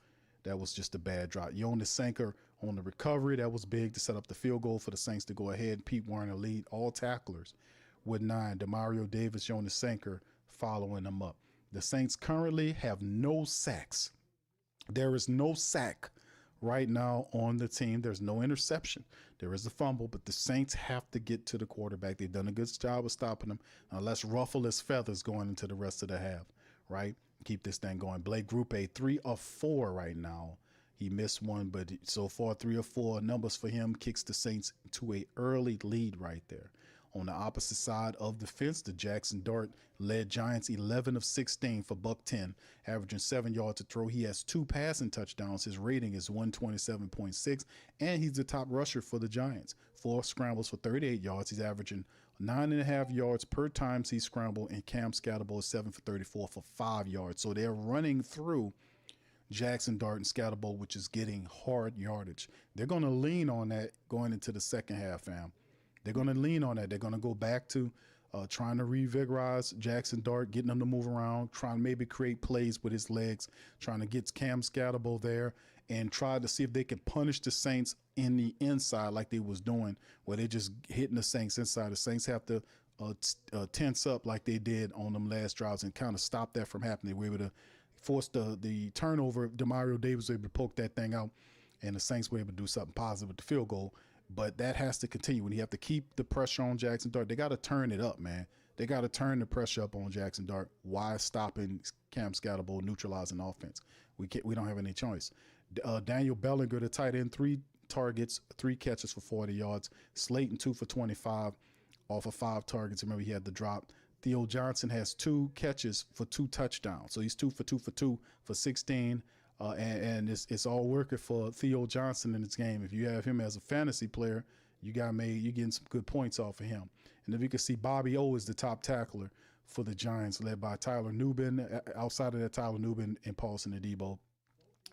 That was just a bad drop. Jonas Sanker on the recovery. That was big to set up the field goal for the Saints to go ahead. Pete Warner lead all tacklers with 9. Demario Davis, Jonas Sanker following them up. The Saints currently have no sacks. There is no sack right now on the team. There's no interception. There is a fumble, but the Saints have to get to the quarterback. They've done a good job of stopping them. Let's ruffle his feathers going into the rest of the half, right? Keep this thing going. Blake Grupe, 3 of 4 right now. He missed one, but so far 3 of 4 numbers for him kicks the Saints to a early lead right there. On the opposite side of the fence, the Jackson Dart led Giants 11 of 16 for $110, averaging 7 yards a throw. He has 2 passing touchdowns. His rating is 127.6, and he's the top rusher for the Giants. 4 scrambles for 38 yards. He's averaging 9.5 yards per time he scrambled, and Cam Scatterbo is 7 for 34 for 5 yards. So they're running through Jackson Dart and Scatterbo, which is getting hard yardage. They're going to lean on that going into the second half, fam. They're going to lean on that. They're going to go back to trying to revigorize Jackson Dart, getting him to move around, trying to maybe create plays with his legs, trying to get Cam Scatterbo there and try to see if they can punish the Saints in the inside like they was doing, where they're just hitting the Saints inside. The Saints have to tense up like they did on them last drives and kind of stop that from happening. They were able to force the turnover. Demario Davis was able to poke that thing out, and the Saints were able to do something positive with the field goal. But that has to continue. When you have to keep the pressure on Jackson Dart, they got to turn it up, man. They got to turn the pressure up on Jackson Dart while stopping Cam Scatterbo, neutralizing offense. We don't have any choice. Daniel Bellinger, the tight end, 3 targets, 3 catches for 40 yards. Slayton, 2 for 25 off of 5 targets. Remember, he had the drop. Theo Johnson has 2 catches for 2 touchdowns. So he's 2 for 2 for 2 for 16. And it's all working for Theo Johnson in this game. If you have him as a fantasy player, you're getting some good points off of him. And if you can see, Bobby O is the top tackler for the Giants, led by Tyler Nubin. Outside of that, Tyler Nubin and Paulson Adebo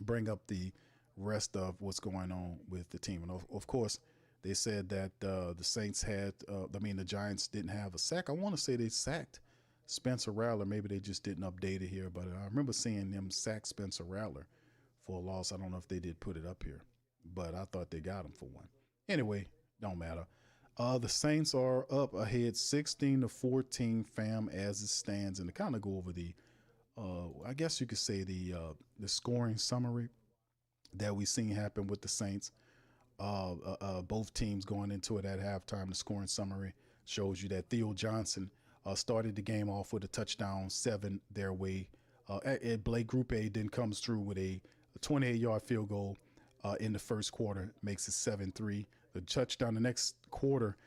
bring up the rest of what's going on with the team. And of course, they said that the Saints the Giants didn't have a sack. I want to say they sacked Spencer Rattler. Maybe they just didn't update it here, but I remember seeing them sack Spencer Rattler for a loss. I don't know if they did put it up here, but I thought they got him for one. Anyway, don't matter. The Saints are up ahead 16-14, fam, as it stands. And to kind of go over the, I guess you could say the scoring summary that we've seen happen with the Saints. Both teams going into it at halftime, the scoring summary shows you that Theo Johnson started the game off with a touchdown, 7 their way. Blake Group A then comes through with a 28-yard field goal in the first quarter, makes it 7-3. The touchdown the next quarter,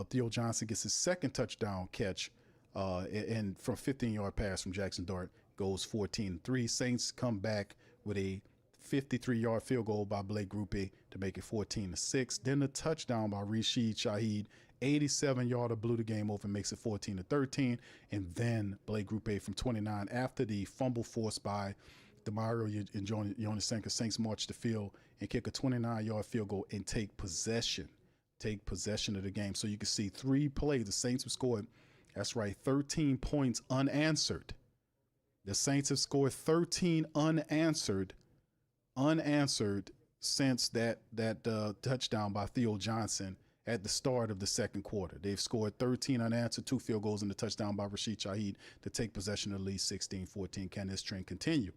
Theo Johnson gets his second touchdown catch, and from 15-yard pass from Jackson Dart goes 14-3. Saints come back with a 53-yard field goal by Blake Group A to make it 14-6. Then the touchdown by Rashid Shaheed, 87-yarder, blew the game over, makes it 14-13. And then Blake Group A from 29 after the fumble forced by Demario and Jonas Senka. Saints march the field and kick a 29-yard field goal and take possession of the game. So you can see 3 plays. The Saints have scored, that's right, 13 points unanswered. The Saints have scored 13 unanswered since that touchdown by Theo Johnson at the start of the second quarter. They've scored 13 unanswered, 2 field goals, and the touchdown by Rashid Shaheed to take possession of the lead 16-14. Can this trend continue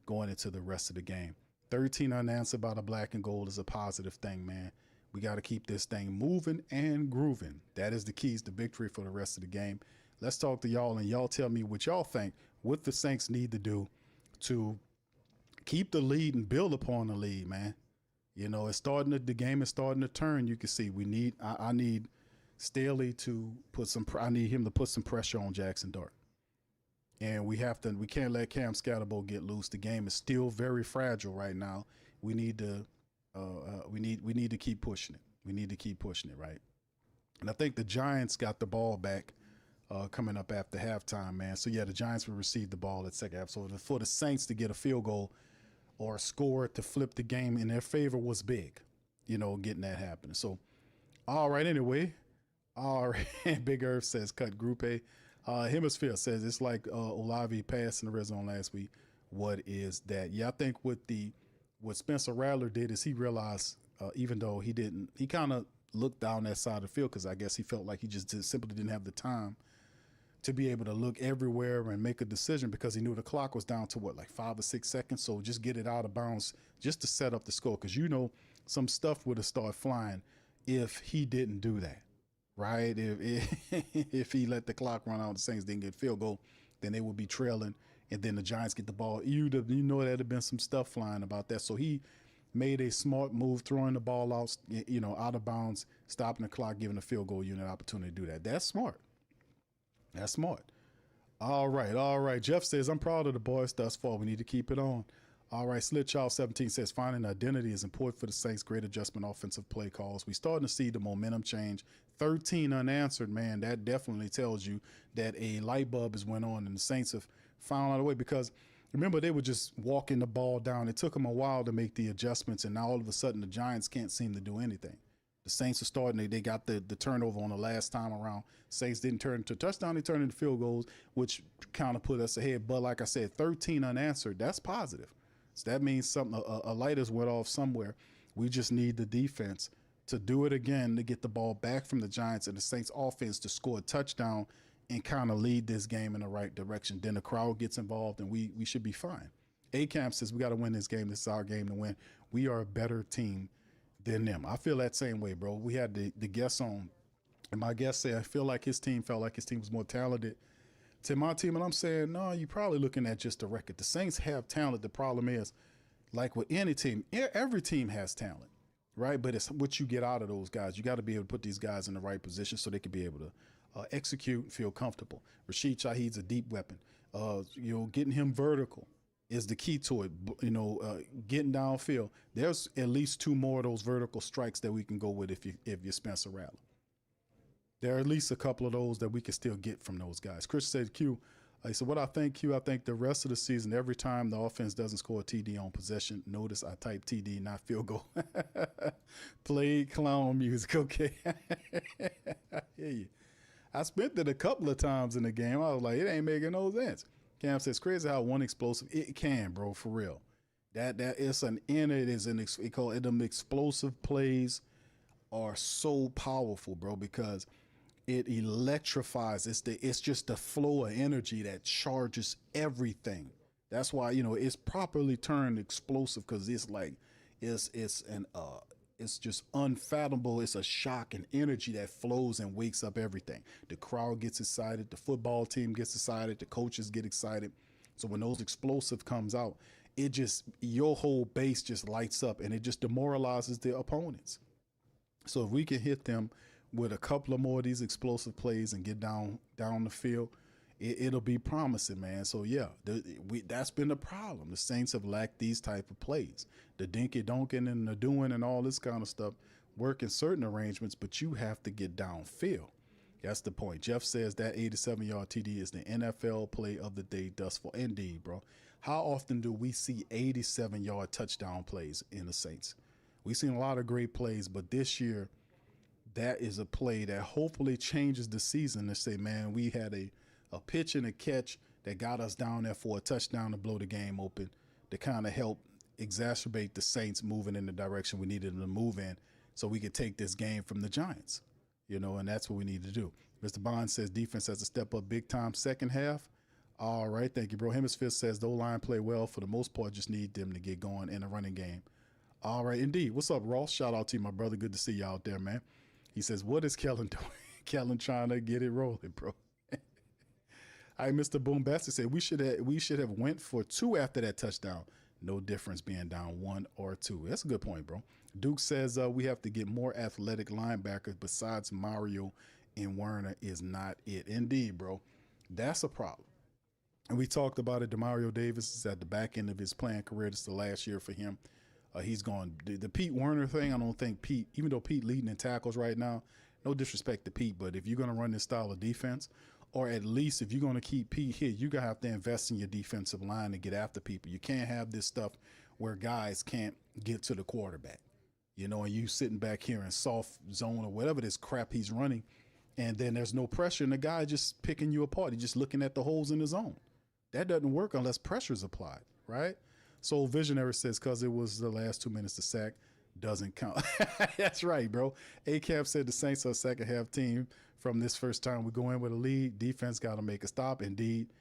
going into the rest of the game? 13 unanswered by the black and gold is a positive thing, man. We got to keep this thing moving and grooving. That is the keys to victory for the rest of the game. Let's talk to y'all, and y'all tell me what y'all think, what the Saints need to do to keep the lead and build upon the lead, man. You know, the game is starting to turn. You can see I need Staley to I need him to put some pressure on Jackson Dart. And we can't let Cam Scatterbo get loose. The game is still very fragile right now. We need to keep pushing it. We need to keep pushing it, right? And I think the Giants got the ball back coming up after halftime, man. So yeah, the Giants will receive the ball at second half. So for the Saints to get a field goal or a score to flip the game in their favor was big, you know, getting that happening. So, all right, anyway. All right, Big Earth says cut Group A. Hemisphere says it's like Olavi passing the red zone last week. What is that? Yeah, I think what Spencer Rattler did is he realized, even though he kind of looked down that side of the field because I guess he felt like he just simply didn't have the time to be able to look everywhere and make a decision because he knew the clock was down to like 5 or 6 seconds. So just get it out of bounds just to set up the score. Cause you know, some stuff would have started flying if he didn't do that, right? If he let the clock run out, the Saints didn't get field goal, then they would be trailing. And then the Giants get the ball. You know, there'd have been some stuff flying about that. So he made a smart move, throwing the ball out, you know, out of bounds, stopping the clock, giving the field goal unit opportunity to do that. That's smart. That's smart. All right. Jeff says, I'm proud of the boys thus far. We need to keep it on. All right. Slitchild 17 says, finding identity is important for the Saints. Great adjustment, offensive play calls. We starting to see the momentum change. 13 unanswered, man. That definitely tells you that a light bulb has went on and the Saints have found out a way because remember, they were just walking the ball down. It took them a while to make the adjustments, and now all of a sudden the Giants can't seem to do anything. The Saints are starting. They got the turnover on the last time around. Saints didn't turn into a touchdown. They turned into field goals, which kind of put us ahead. But like I said, 13 unanswered, that's positive. So that means something, a light has went off somewhere. We just need the defense to do it again, to get the ball back from the Giants and the Saints offense to score a touchdown and kind of lead this game in the right direction. Then the crowd gets involved and we should be fine. A-Camp says we got to win this game. This is our game to win. We are a better team than them. I feel that same way, bro. We had the guest on, and my guest said I felt like his team was more talented to my team, and I'm saying, no, you're probably looking at just the record. The Saints have talent. The problem is, like with any team, every team has talent, right? But it's what you get out of those guys. You got to be able to put these guys in the right position so they can be able to execute and feel comfortable. Rashid Shaheed's a deep weapon. Getting him vertical is the key to it. Getting downfield. There's at least 2 more of those vertical strikes that we can go with if you're Spencer Rattler. There are at least a couple of those that we can still get from those guys. Chris said, Q, he said, what I think, Q, I think the rest of the season, every time the offense doesn't score a TD on possession, notice I type TD, not field goal. Play clown music, okay. I hear you. I spent it a couple of times in the game. I was like, it ain't making no sense. Cam says, crazy how one explosive, it can, bro, for real. That is we call it them explosive plays are so powerful, bro, because it electrifies. It's just the flow of energy that charges everything. That's why, it's properly termed explosive because it's like, it's an it's just unfathomable. It's a shock and energy that flows and wakes up everything. The crowd gets excited, the football team gets excited, the coaches get excited. So when those explosive comes out, it just, your whole base just lights up and it just demoralizes the opponents. So if we can hit them with a couple of more of these explosive plays and get down the field, it'll be promising, man. So yeah, that's been the problem. The Saints have lacked these type of plays, the dinky donking and the doing and all this kind of stuff. Work in certain arrangements, but you have to get downfield. That's the point. Jeff says that 87-yard TD is the NFL play of the day thus far. Indeed, bro. How often do we see 87-yard touchdown plays in the Saints? We've seen a lot of great plays, but this year, that is a play that hopefully changes the season to say, man, we had a pitch and a catch that got us down there for a touchdown to blow the game open, to kind of help exacerbate the Saints moving in the direction we needed them to move in so we could take this game from the Giants, and that's what we need to do. Mr. Bond says defense has to step up big time second half. All right, thank you, bro. Hemisphere says the O-line play well for the most part, just need them to get going in the running game. All right, indeed. What's up, Ross? Shout out to you, my brother. Good to see you out there, man. He says, what is Kellen doing? Kellen trying to get it rolling, bro. All right, Mr. Boombastic said we should have went for 2 after that touchdown. No difference being down 1 or 2. That's a good point, bro. Duke says we have to get more athletic linebackers besides Mario and Werner is not it. Indeed, bro. That's a problem. And we talked about it. DeMario Davis is at the back end of his playing career. This is the last year for him. He's going the Pete Werner thing. I don't think Pete, even though Pete leading in tackles right now, no disrespect to Pete, but if you're going to run this style of defense, or at least if you're going to keep Pete here, you're going to have to invest in your defensive line to get after people. You can't have this stuff where guys can't get to the quarterback, and you sitting back here in soft zone or whatever this crap he's running, and then there's no pressure, and the guy just picking you apart. He's just looking at the holes in the zone. That doesn't work unless pressure's applied, right? So Visionary says, because it was the last 2 minutes to sack, doesn't count. That's right, bro. A-Cap said the Saints are a second half team. From this first time we go in with a lead, defense got to make a stop. Indeed.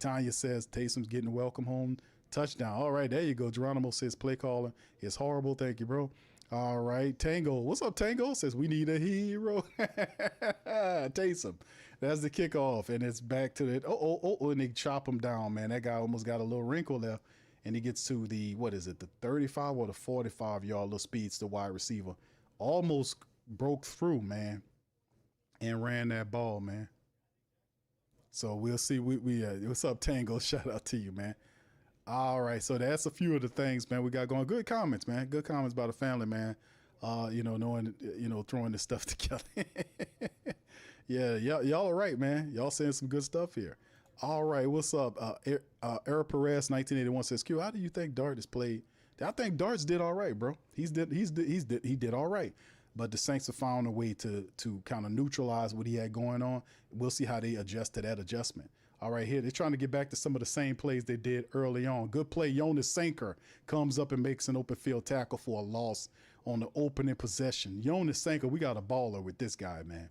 Tanya says Taysom's getting a welcome home touchdown. All right, there you go. Geronimo says play calling is horrible. Thank you, bro. All right, Tango. What's up, Tango? Says we need a hero. Taysom. That's the kickoff, and it's back to the and they chop him down, man. That guy almost got a little wrinkle there. And he gets to the 35 or the 45-yard little speeds, the wide receiver. Almost broke through, man, and ran that ball, man. So we'll see. What's up, Tango? Shout out to you, man. All right, so that's a few of the things, man, we got going. Good comments, man. Good comments by the family, man. Knowing, throwing this stuff together. Yeah, y'all are right, man. Y'all saying some good stuff here. All right, what's up? Eric Perez, 1981 says, Q, how do you think Dart has played? I think Dart's did all right, bro. He did all right. But the Saints have found a way to kind of neutralize what he had going on. We'll see how they adjust to that adjustment. All right, here they're trying to get back to some of the same plays they did early on. Good play, Jonas Sanker comes up and makes an open field tackle for a loss on the opening possession. Jonas Sanker, we got a baller with this guy, man.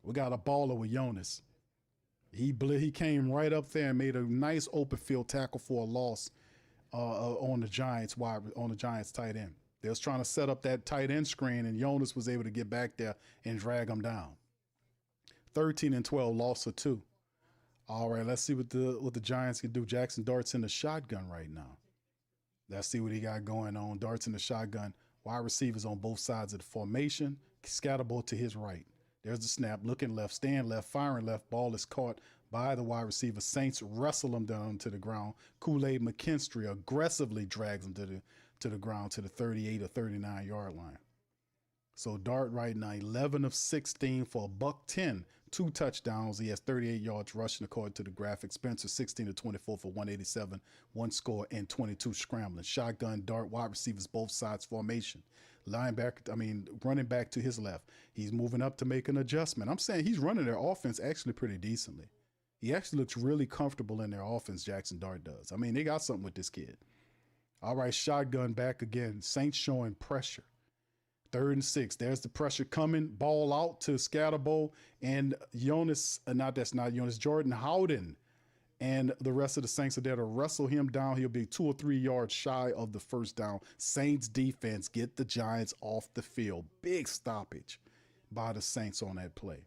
We got a baller with Jonas. He came right up there and made a nice open field tackle for a loss on the Giants tight end. They was trying to set up that tight end screen, and Jonas was able to get back there and drag him down. 13-12, loss of 2. All right, let's see what the Giants can do. Jackson Dart's in the shotgun right now. Let's see what he got going on. Dart's in the shotgun. Wide receivers on both sides of the formation. Scatterbo to his right. There's the snap, looking left, stand left, firing left. Ball is caught by the wide receiver. Saints wrestle him down to the ground. Kool-Aid McKinstry aggressively drags him to the ground to the 38 or 39-yard line. So Dart right now, 11 of 16 for $110, 2 touchdowns. He has 38 yards rushing according to the graphic. Spencer 16 of 24 for 187, 1 score and 22 scrambling. Shotgun, Dart, wide receivers both sides formation. Running back to his left. He's moving up to make an adjustment. I'm saying he's running their offense actually pretty decently. He actually looks really comfortable in their offense, Jackson Dart does. I mean, they got something with this kid. All right, shotgun back again. Saints showing pressure. 3rd and 6. There's the pressure coming. Ball out to Scatterbo and Jordan Howden and the rest of the Saints are there to wrestle him down. He'll be 2 or 3 yards shy of the first down. Saints defense get the Giants off the field. Big stoppage by the Saints on that play.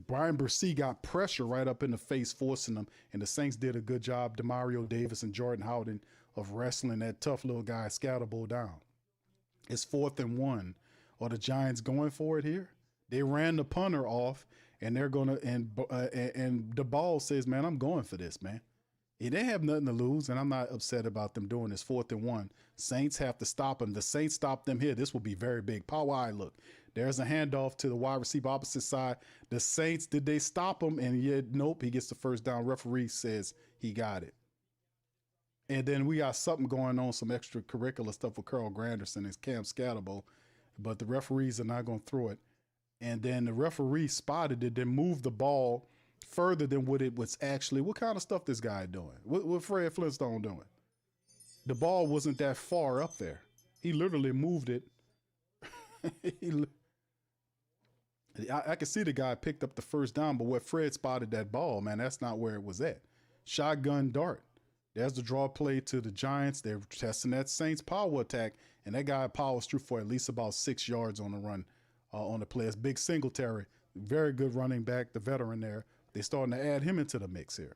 Brian Bursey got pressure right up in the face, forcing them, and the Saints did a good job, Demario Davis and Jordan Howden, of wrestling that tough little guy Scatterbo down. It's 4th and 1. Are the Giants going for it here? They ran the punter off, and they're gonna and the ball says, "Man, I'm going for this, man." They have nothing to lose, and I'm not upset about them doing this. 4th and 1. Saints have to stop them. The Saints stop them here. This will be very big. Power eye look. There's a handoff to the wide receiver opposite side. The Saints, did they stop him? And yet, nope, he gets the first down. Referee says he got it. And then we got something going on, some extracurricular stuff with Carl Granderson and Cam Scatterbo, but the referees are not going to throw it. And then the referee spotted it, then moved the ball further than what it was actually. What kind of stuff this guy doing? What Fred Flintstone doing? The ball wasn't that far up there. He literally moved it. I can see the guy picked up the first down, but where Fred spotted that ball, man, that's not where it was at. Shotgun dart. There's the draw play to the Giants. They're testing that Saints power attack, and that guy powers through for at least about 6 yards on the run on the play. It's Big Singletary, very good running back, the veteran there. They're starting to add him into the mix here.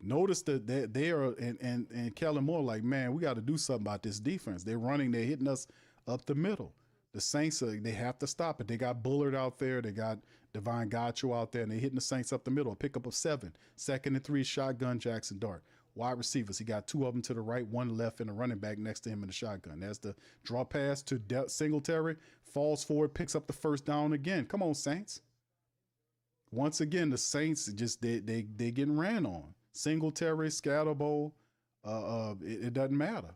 Notice that they are, and Kellen Moore, like, man, we got to do something about this defense. They're running, they're hitting us up the middle. The Saints, they have to stop it. They got Bullard out there. They got Divine Gacho out there, and they're hitting the Saints up the middle. A pickup of 7. 2nd and 3, shotgun, Jackson Dart. Wide receivers, he got 2 of them to the right, 1 left, and a running back next to him in the shotgun. There's the draw pass to Singletary. Falls forward, picks up the first down again. Come on, Saints. Once again, the Saints, just they getting ran on. Singletary, Scatterbo, it doesn't matter.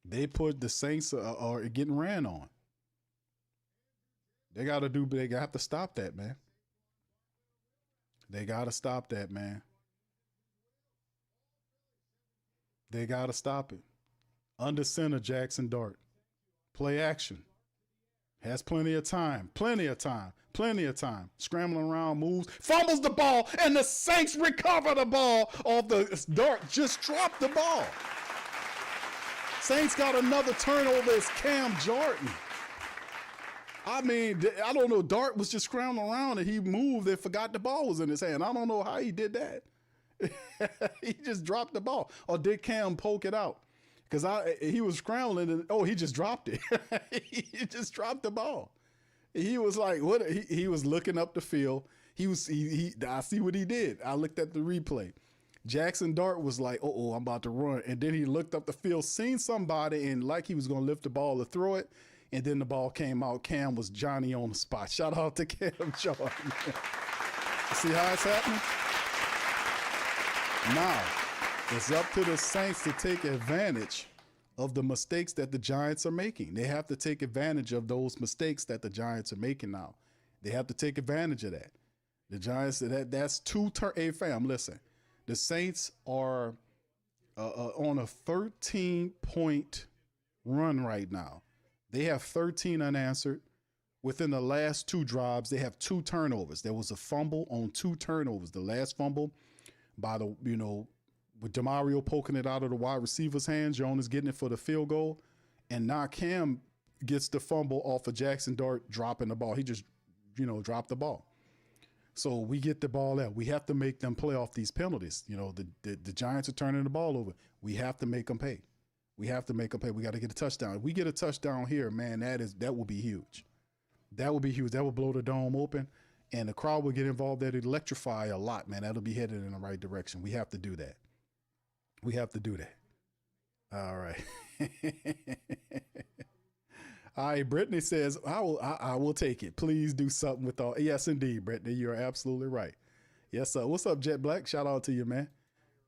They put the Saints are getting ran on. They got to stop that, man. They got to stop that, man. They got to stop it. Under center, Jackson Dart. Play action. Has plenty of time. Plenty of time. Plenty of time. Scrambling around, moves, fumbles the ball, and the Saints recover the ball off the Dart. Just dropped the ball. Saints got another turnover. It's Cam Jordan. I mean, I don't know. Dart was just scrambling around and he moved and forgot the ball was in his hand. I don't know how he did that. He just dropped the ball. Or did Cam poke it out? Because he was scrambling and he just dropped it. He just dropped the ball. He was like, what? He was looking up the field. I see what he did. I looked at the replay. Jackson Dart was like, I'm about to run. And then he looked up the field, seen somebody, and like he was going to lift the ball to throw it. And then the ball came out. Cam was Johnny on the spot. Shout out to Cam Jordan. See how it's happening? Now, it's up to the Saints to take advantage of the mistakes that the Giants are making. They have to take advantage of those mistakes that the Giants are making now. They have to take advantage of that. The Giants, that's 2 turn. Hey, fam, listen. The Saints are on a 13-point run right now. They have 13 unanswered. Within the last 2 drives, they have 2 turnovers. There was a fumble on 2 turnovers. The last fumble by with Demario poking it out of the wide receiver's hands, Jonas getting it for the field goal, and now Cam gets the fumble off of Jackson Dart dropping the ball. He just, dropped the ball. So we get the ball out. We have to make them play off these penalties. The Giants are turning the ball over. We have to make them pay. We have to make them pay. We got to get a touchdown. If we get a touchdown here, man, that will be huge. That will be huge. That will blow the dome open, and the crowd will get involved. That'll electrify a lot, man. That'll be headed in the right direction. We have to do that. We have to do that. All right. All right, Brittany says, I will take it. Please do something with all. Yes, indeed, Brittany. You're absolutely right. Yes, sir. What's up, Jet Black? Shout out to you, man.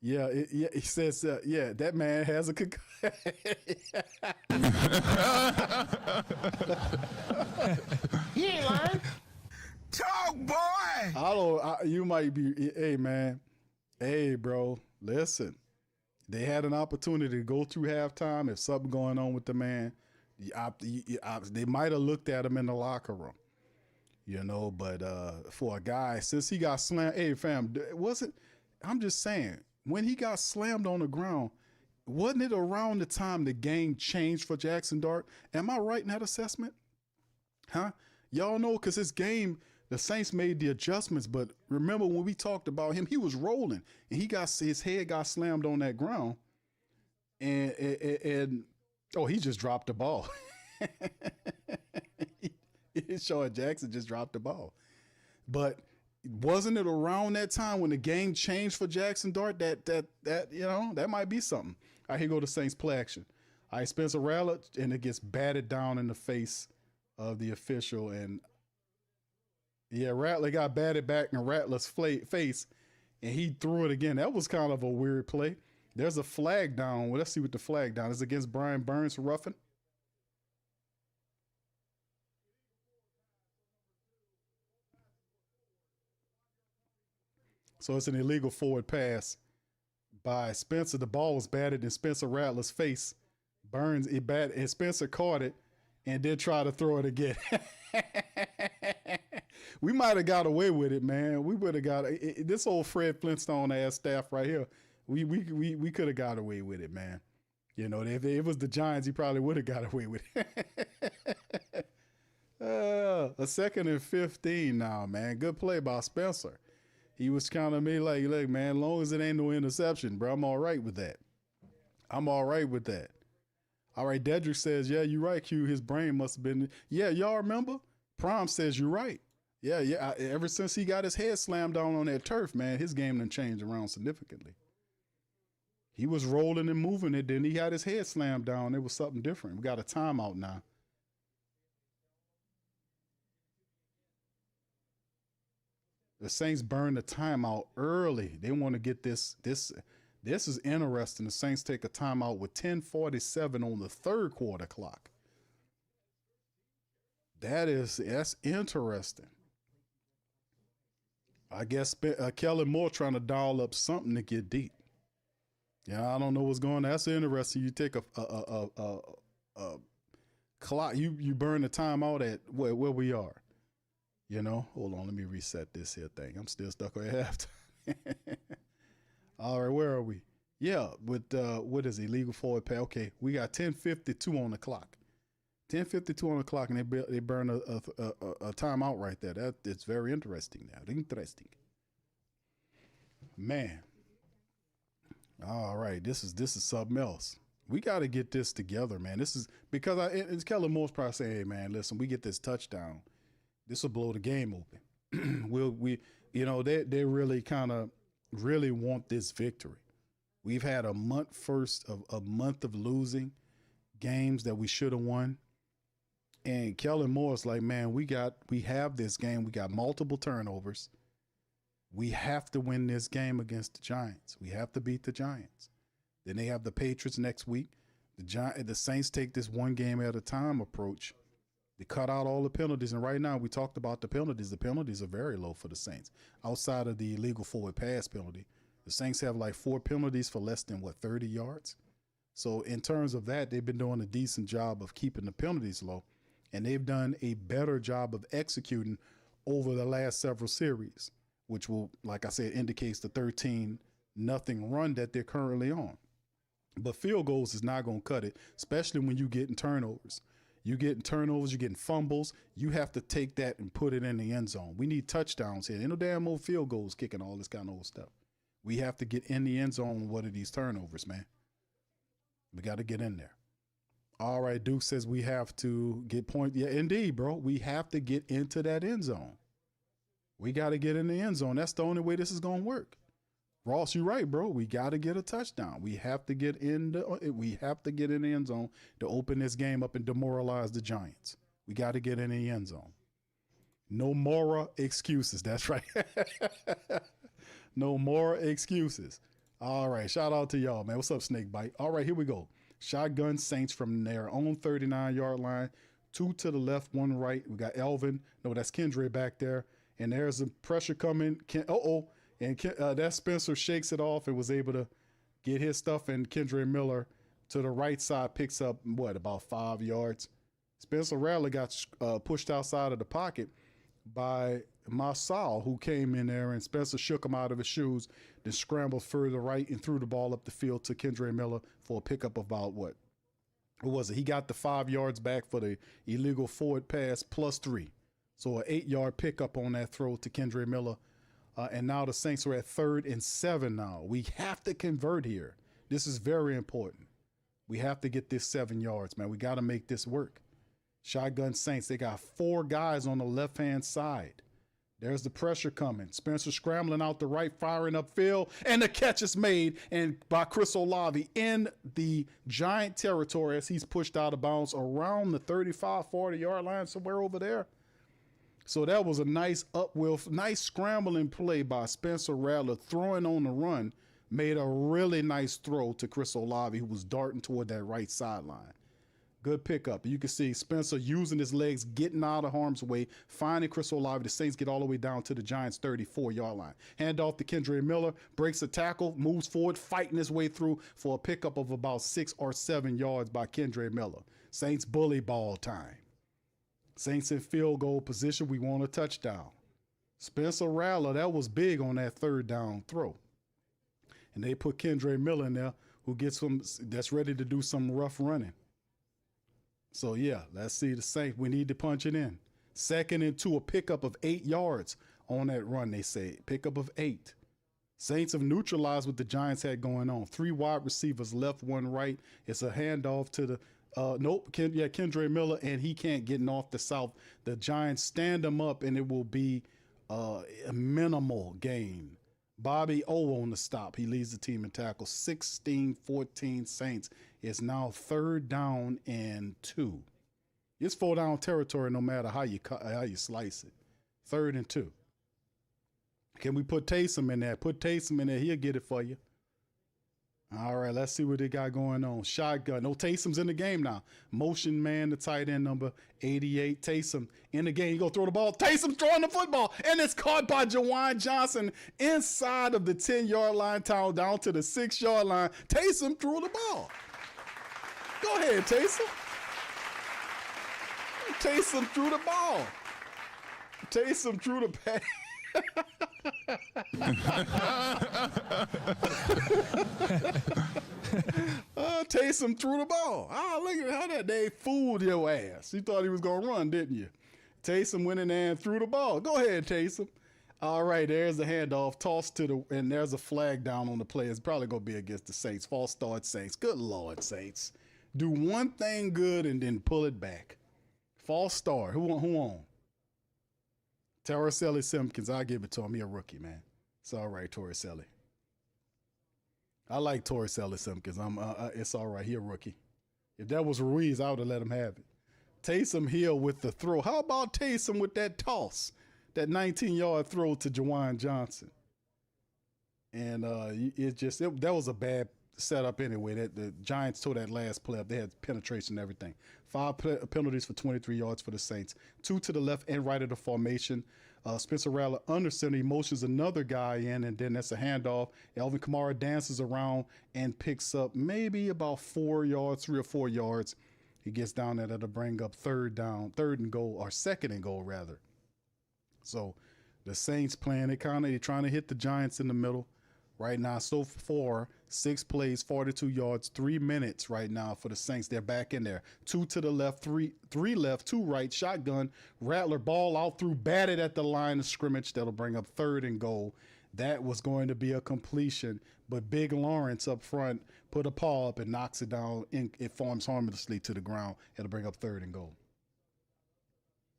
Yeah, he says, that man has a He ain't lying. Talk, boy. You might be, hey, man. Hey, bro, listen. They had an opportunity to go through halftime. If something going on with the man, they might have looked at him in the locker room. you know. But for a guy, since he got slammed, hey fam, wasn't I'm just saying when he got slammed on the ground, wasn't it around the time the game changed for Jackson Dart? Am I right in that assessment? Huh? Y'all know because his game, the Saints made the adjustments, but remember when we talked about him, he was rolling and his head got slammed on that ground, and oh, he just dropped the ball. Sean Jackson just dropped the ball. But wasn't it around that time when the game changed for Jackson Dart that you know, that might be something. All right, here go the Saints play action. All right, Spencer Rattler, and it gets batted down in the face of the official, and yeah, Rattler got batted back in Rattler's face, and he threw it again. That was kind of a weird play. There's a flag down. Well, let's see what the flag down is against Brian Burns for roughing. So it's an illegal forward pass by Spencer. The ball was batted in Spencer Rattler's face. Burns, and Spencer caught it and then tried to throw it again. We might have got away with it, man. We would have got this old Fred Flintstone ass staff right here. We could have got away with it, man. You know, if it was the Giants, he probably would have got away with it. A 2nd and 15 now, man. Good play by Spencer. He was kind of me like, look, man, as long as it ain't no interception, bro, I'm all right with that. I'm all right with that. All right, Dedrick says, yeah, you're right, Q. His brain must have been, yeah, y'all remember? Prime says you're right. Yeah. Ever since he got his head slammed down on that turf, man, his game done changed around significantly. He was rolling and moving it, then he had his head slammed down. It was something different. We got a timeout now. The Saints burned the timeout early. They want to get this. This is interesting. The Saints take a timeout with 10:47 on the third quarter clock. That's interesting. I guess Kellen Moore trying to dial up something to get deep. Yeah, I don't know what's going on. That's interesting. You take a clock. You burn the timeout at where we are. You know, hold on, let me reset this here thing. I'm still stuck on halftime. All right, where are we? Yeah, with what is it, illegal forward pass? Okay, we got 10:52 on the clock. 10:52 on the clock, and they burn a timeout right there. It's very interesting now. Interesting, man. All right, this is something else. We got to get this together, man. This is because it's Kellen Moore's probably saying, hey, man, listen, we get this touchdown. This will blow the game open. You know, they really kind of really want this victory. We've had a month of losing games that we should have won. And Kellen Moore's like, man, we have this game. We got multiple turnovers. We have to win this game against the Giants. We have to beat the Giants. Then they have the Patriots next week. The Saints take this one game at a time approach. They cut out all the penalties, and right now we talked about the penalties. The penalties are very low for the Saints. Outside of the illegal forward pass penalty, the Saints have like 4 penalties for less than 30 yards. So in terms of that, they've been doing a decent job of keeping the penalties low, and they've done a better job of executing over the last several series, which will, like I said, indicates the 13-0 run that they're currently on. But field goals is not going to cut it, especially when you get in turnovers. You getting turnovers, you're getting fumbles. You have to take that and put it in the end zone. We need touchdowns here. Ain't no damn old field goals kicking all this kind of old stuff. We have to get in the end zone with one of these turnovers, man. We got to get in there. All right, Duke says we have to get points. Yeah, indeed, bro. We have to get into that end zone. We got to get in the end zone. That's the only way this is going to work. Ross, you're right, bro. We got to get a touchdown. We have to get in the end zone to open this game up and demoralize the Giants. We got to get in the end zone. No more excuses. That's right. No more excuses. All right. Shout out to y'all, man. What's up, Snakebite? All right, here we go. Shotgun Saints from their own 39-yard line. 2 to the left, 1 right. We got Elvin. No, that's Kendre back there. And there's a pressure coming. And that Spencer shakes it off and was able to get his stuff, and Kendre Miller to the right side picks up, about 5 yards. Spencer Rattler got pushed outside of the pocket. by Masal, who came in there, and Spencer shook him out of his shoes, then scrambled further right and threw the ball up the field to Kendre Miller for a pickup of about what was it? He got the 5 yards back for the illegal forward pass +3. So an 8-yard pickup on that throw to Kendre Miller. And now the Saints are at 3rd and 7 now. We have to convert here. This is very important. We have to get this 7 yards, man. We got to make this work. Shotgun Saints, they got 4 guys on the left-hand side. There's the pressure coming. Spencer scrambling out the right, firing upfield, and the catch is made and by Chris Olave in the Giant territory as he's pushed out of bounds around the 35, 40-yard line, somewhere over there. So that was a nice nice scrambling play by Spencer Rattler, throwing on the run, made a really nice throw to Chris Olave, who was darting toward that right sideline. Good pickup. You can see Spencer using his legs, getting out of harm's way, finding Chris Olave. The Saints get all the way down to the Giants' 34-yard line. Hand off to Kendre Miller, breaks a tackle, moves forward, fighting his way through for a pickup of about 6 or 7 yards by Kendre Miller. Saints bully ball time. Saints in field goal position. We want a touchdown. Spencer Rattler, that was big on that 3rd down throw. And they put Kendre Miller in there, who gets that's ready to do some rough running. So, yeah, let's see the Saints. We need to punch it in. 2nd and 2, a pickup of 8 yards on that run, they say. Pickup of 8. Saints have neutralized what the Giants had going on. 3 wide receivers, left, 1 right. It's a handoff to the Kendre Miller, and he can't get off the south. The Giants stand him up, and it will be a minimal gain. Bobby O on the stop. He leads the team in tackles. 16-14 Saints. It's now 3rd down and 2. It's 4-down territory no matter how you slice it. 3rd and 2. Can we put Taysom in there? Put Taysom in there. He'll get it for you. All right, let's see what they got going on. Shotgun. No, Taysom's in the game now. Motion man, the tight end number 88. Taysom in the game. He gonna throw the ball. Taysom's throwing the football, and it's caught by Juwan Johnson inside of the 10-yard line, down to the 6-yard line. Taysom threw the ball. Go ahead, Taysom. Taysom threw the ball. Taysom threw the pass. Taysom threw the ball. Look at how that they fooled your ass. You thought he was going to run, didn't you? Taysom went in there and threw the ball. Go ahead, Taysom. All right, there's the handoff. Toss to and there's a flag down on the play. It's probably going to be against the Saints. False start Saints. Good Lord, Saints. Do one thing good and then pull it back. False start. Who on? Torricelli Simpkins, I'll give it to him. He a rookie, man. It's all right, Torricelli. I like Torricelli Simpkins. It's all right. He a rookie. If that was Ruiz, I would have let him have it. Taysom Hill with the throw. How about Taysom with that toss? That 19-yard throw to Juwan Johnson. And that was a bad setup anyway. That the Giants tore that last play up. They had penetration and everything. 5 penalties for 23 yards for the Saints. 2 to the left and right of the formation. Spencer Rattler under center. He motions another guy in, and then that's a handoff. Alvin Kamara dances around and picks up maybe about 4 yards, 3 or 4 yards. He gets down there. That'll bring up 2nd and goal rather. So the Saints playing it they're trying to hit the Giants in the middle. Right now, so far, 6 plays, 42 yards, 3 minutes right now for the Saints. They're back in there. 2 to the left, 3 left, 2 right, shotgun. Rattler ball out through, batted at the line of scrimmage. That'll bring up 3rd and goal. That was going to be a completion, but Big Lawrence up front put a paw up and knocks it down. It forms harmlessly to the ground. It'll bring up 3rd and goal.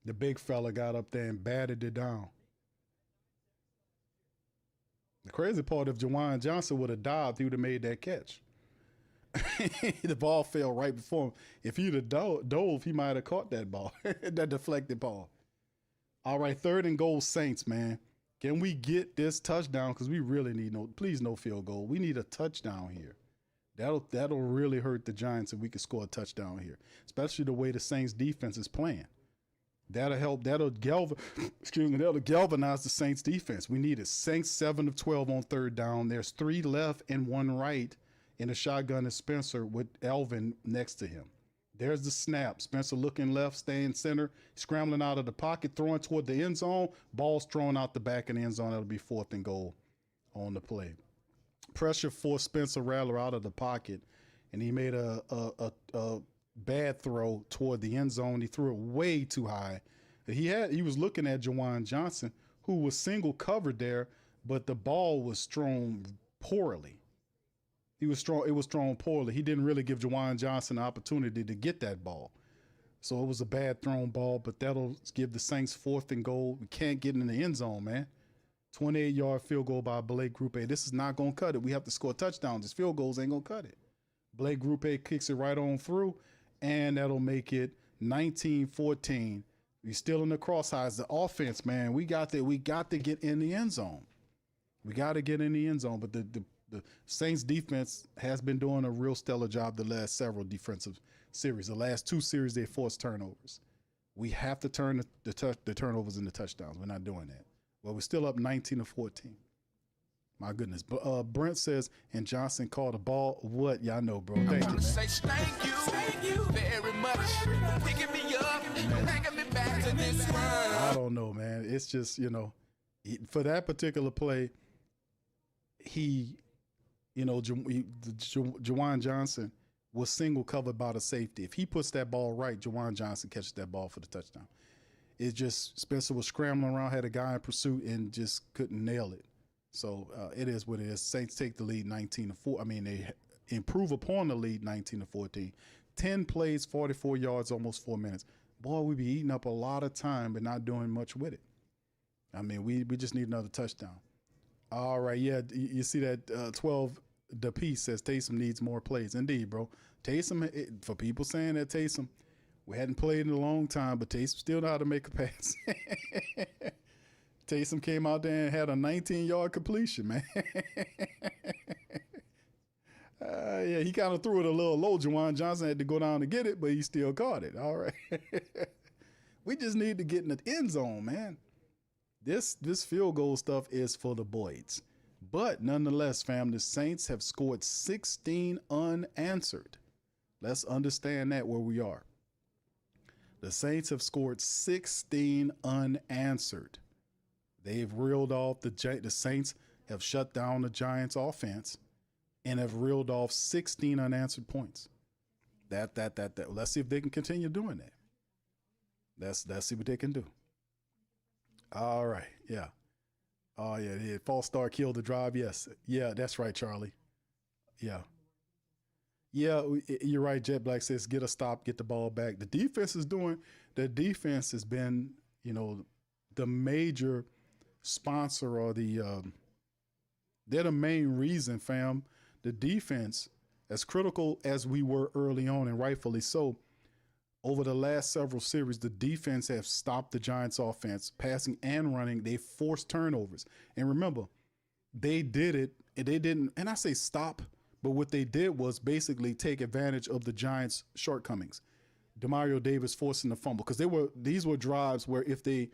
The big fella got up there and batted it down. The crazy part, if Juwan Johnson would have dived, he would have made that catch. The ball fell right before him. If he'd have dove, he might have caught that ball, that deflected ball. All right, 3rd and goal Saints, man. Can we get this touchdown? Because we really need no field goal. We need a touchdown here. That'll really hurt the Giants if we can score a touchdown here, especially the way the Saints defense is playing. That'll help. That'll galvanize the Saints defense. We need it. Saints 7 of 12 on 3rd down. There's 3 left and 1 right in a shotgun and Spencer with Alvin next to him. There's the snap. Spencer looking left, staying center, scrambling out of the pocket, throwing toward the end zone. Ball's thrown out the back of the end zone. That'll be 4th and goal on the play. Pressure forced Spencer Rattler out of the pocket, and he made a bad throw toward the end zone. He threw it way too high. He was looking at Jawan Johnson, who was single covered there, but the ball was thrown poorly. It was thrown poorly. He didn't really give Jawan Johnson an opportunity to get that ball. So it was a bad thrown ball, but that'll give the Saints 4th and goal. We can't get in the end zone, man. 28-yard field goal by Blake Grupe. This is not going to cut it. We have to score touchdowns. This field goals ain't going to cut it. Blake Grupe kicks it right on through, and that'll make it 19-14. We're still in the crosshays. The offense, man, we got to get in the end zone. We got to get in the end zone, but the Saints defense has been doing a real stellar job the last several defensive series. The last 2 series, they forced turnovers. We have to turn the turnovers into touchdowns. We're not doing that. Well, we're still up 19-14. My goodness. But Brent says, and Johnson called a ball. What? Y'all know, bro. Thank you, man. Thank you very much. Picking me up, taking me back to this world. I don't know, man. It's just, for that particular play, Jawan Johnson was single covered by the safety. If he puts that ball right, Jawan Johnson catches that ball for the touchdown. It's just Spencer was scrambling around, had a guy in pursuit, and just couldn't nail it. So it is what it is. Saints take the lead 19-4. I mean, they improve upon the lead 19-14. 10 plays, 44 yards, almost 4 minutes. Boy, we be eating up a lot of time but not doing much with it. I mean, we just need another touchdown. All right, yeah, you see that 12, the piece says Taysom needs more plays. Indeed, bro. Taysom, for people saying that Taysom, we hadn't played in a long time, but Taysom still know how to make a pass. Taysom came out there and had a 19-yard completion, man. Yeah, he kind of threw it a little low. Jawan Johnson had to go down to get it, but he still caught it. All right. We just need to get in the end zone, man. This field goal stuff is for the boys. But nonetheless, fam, the Saints have scored 16 unanswered. Let's understand that where we are. The Saints have scored 16 unanswered. They've reeled off the Saints have shut down the Giants offense and have reeled off 16 unanswered points. That. Let's see if they can continue doing that. Let's see what they can do. All right. Yeah. Oh, yeah. False start killed the drive. Yes. Yeah, that's right, Charlie. Yeah. Yeah, you're right. Jet Black says, get a stop, get the ball back. The defense has been, the major sponsor or they're the main reason, fam. The defense, as critical as we were early on, and rightfully so, over the last several series, the defense have stopped the Giants offense, passing and running. They forced turnovers. And remember, they did it, and they didn't, and I say stop, but what they did was basically take advantage of the Giants' shortcomings. Demario Davis forcing the fumble, because these were drives where if they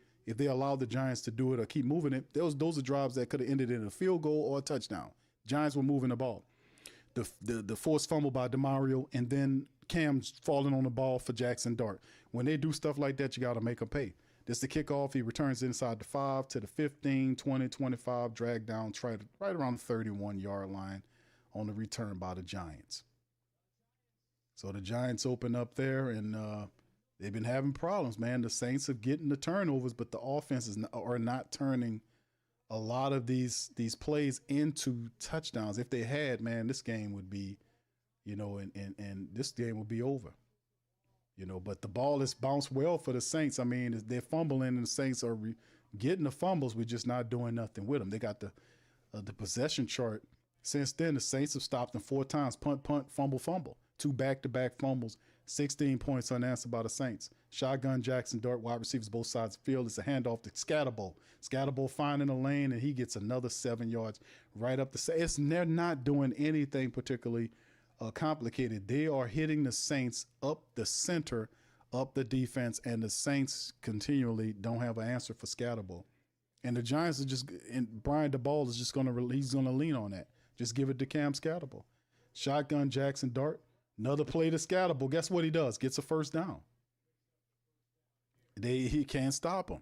allowed the Giants to do it or keep moving it, those are drives that could have ended in a field goal or a touchdown. Giants were moving the ball. The forced fumble by Demario, and then Cam's falling on the ball for Jackson Dart. When they do stuff like that, you got to make them pay. This the kickoff. He returns inside the 5 to the 15, 20, 25, drag down, right around the 31-yard line on the return by the Giants. So the Giants open up there, and they've been having problems, man. The Saints are getting the turnovers, but the offenses are not turning a lot of these plays into touchdowns. If they had, man, this game would be, and this game would be over. But the ball is bounced well for the Saints. I mean, they're fumbling, and the Saints are getting the fumbles. We're just not doing nothing with them. They got the possession chart. Since then, the Saints have stopped them 4 times. Punt, fumble. 2 back-to-back fumbles. 16 points unanswered by the Saints. Shotgun Jackson Dart, wide receivers both sides of the field. It's a handoff to Scatterbo. Scatterbo finding a lane, and he gets another 7 yards right up the Saints. They're not doing anything particularly complicated. They are hitting the Saints up the center, up the defense, and the Saints continually don't have an answer for Scatterbo. And the Giants are and Brian DeBall is just he's going to lean on that. Just give it to Cam Scatterbo. Shotgun Jackson Dart. Another play to Scatterable. Guess what he does? Gets a first down. He can't stop him.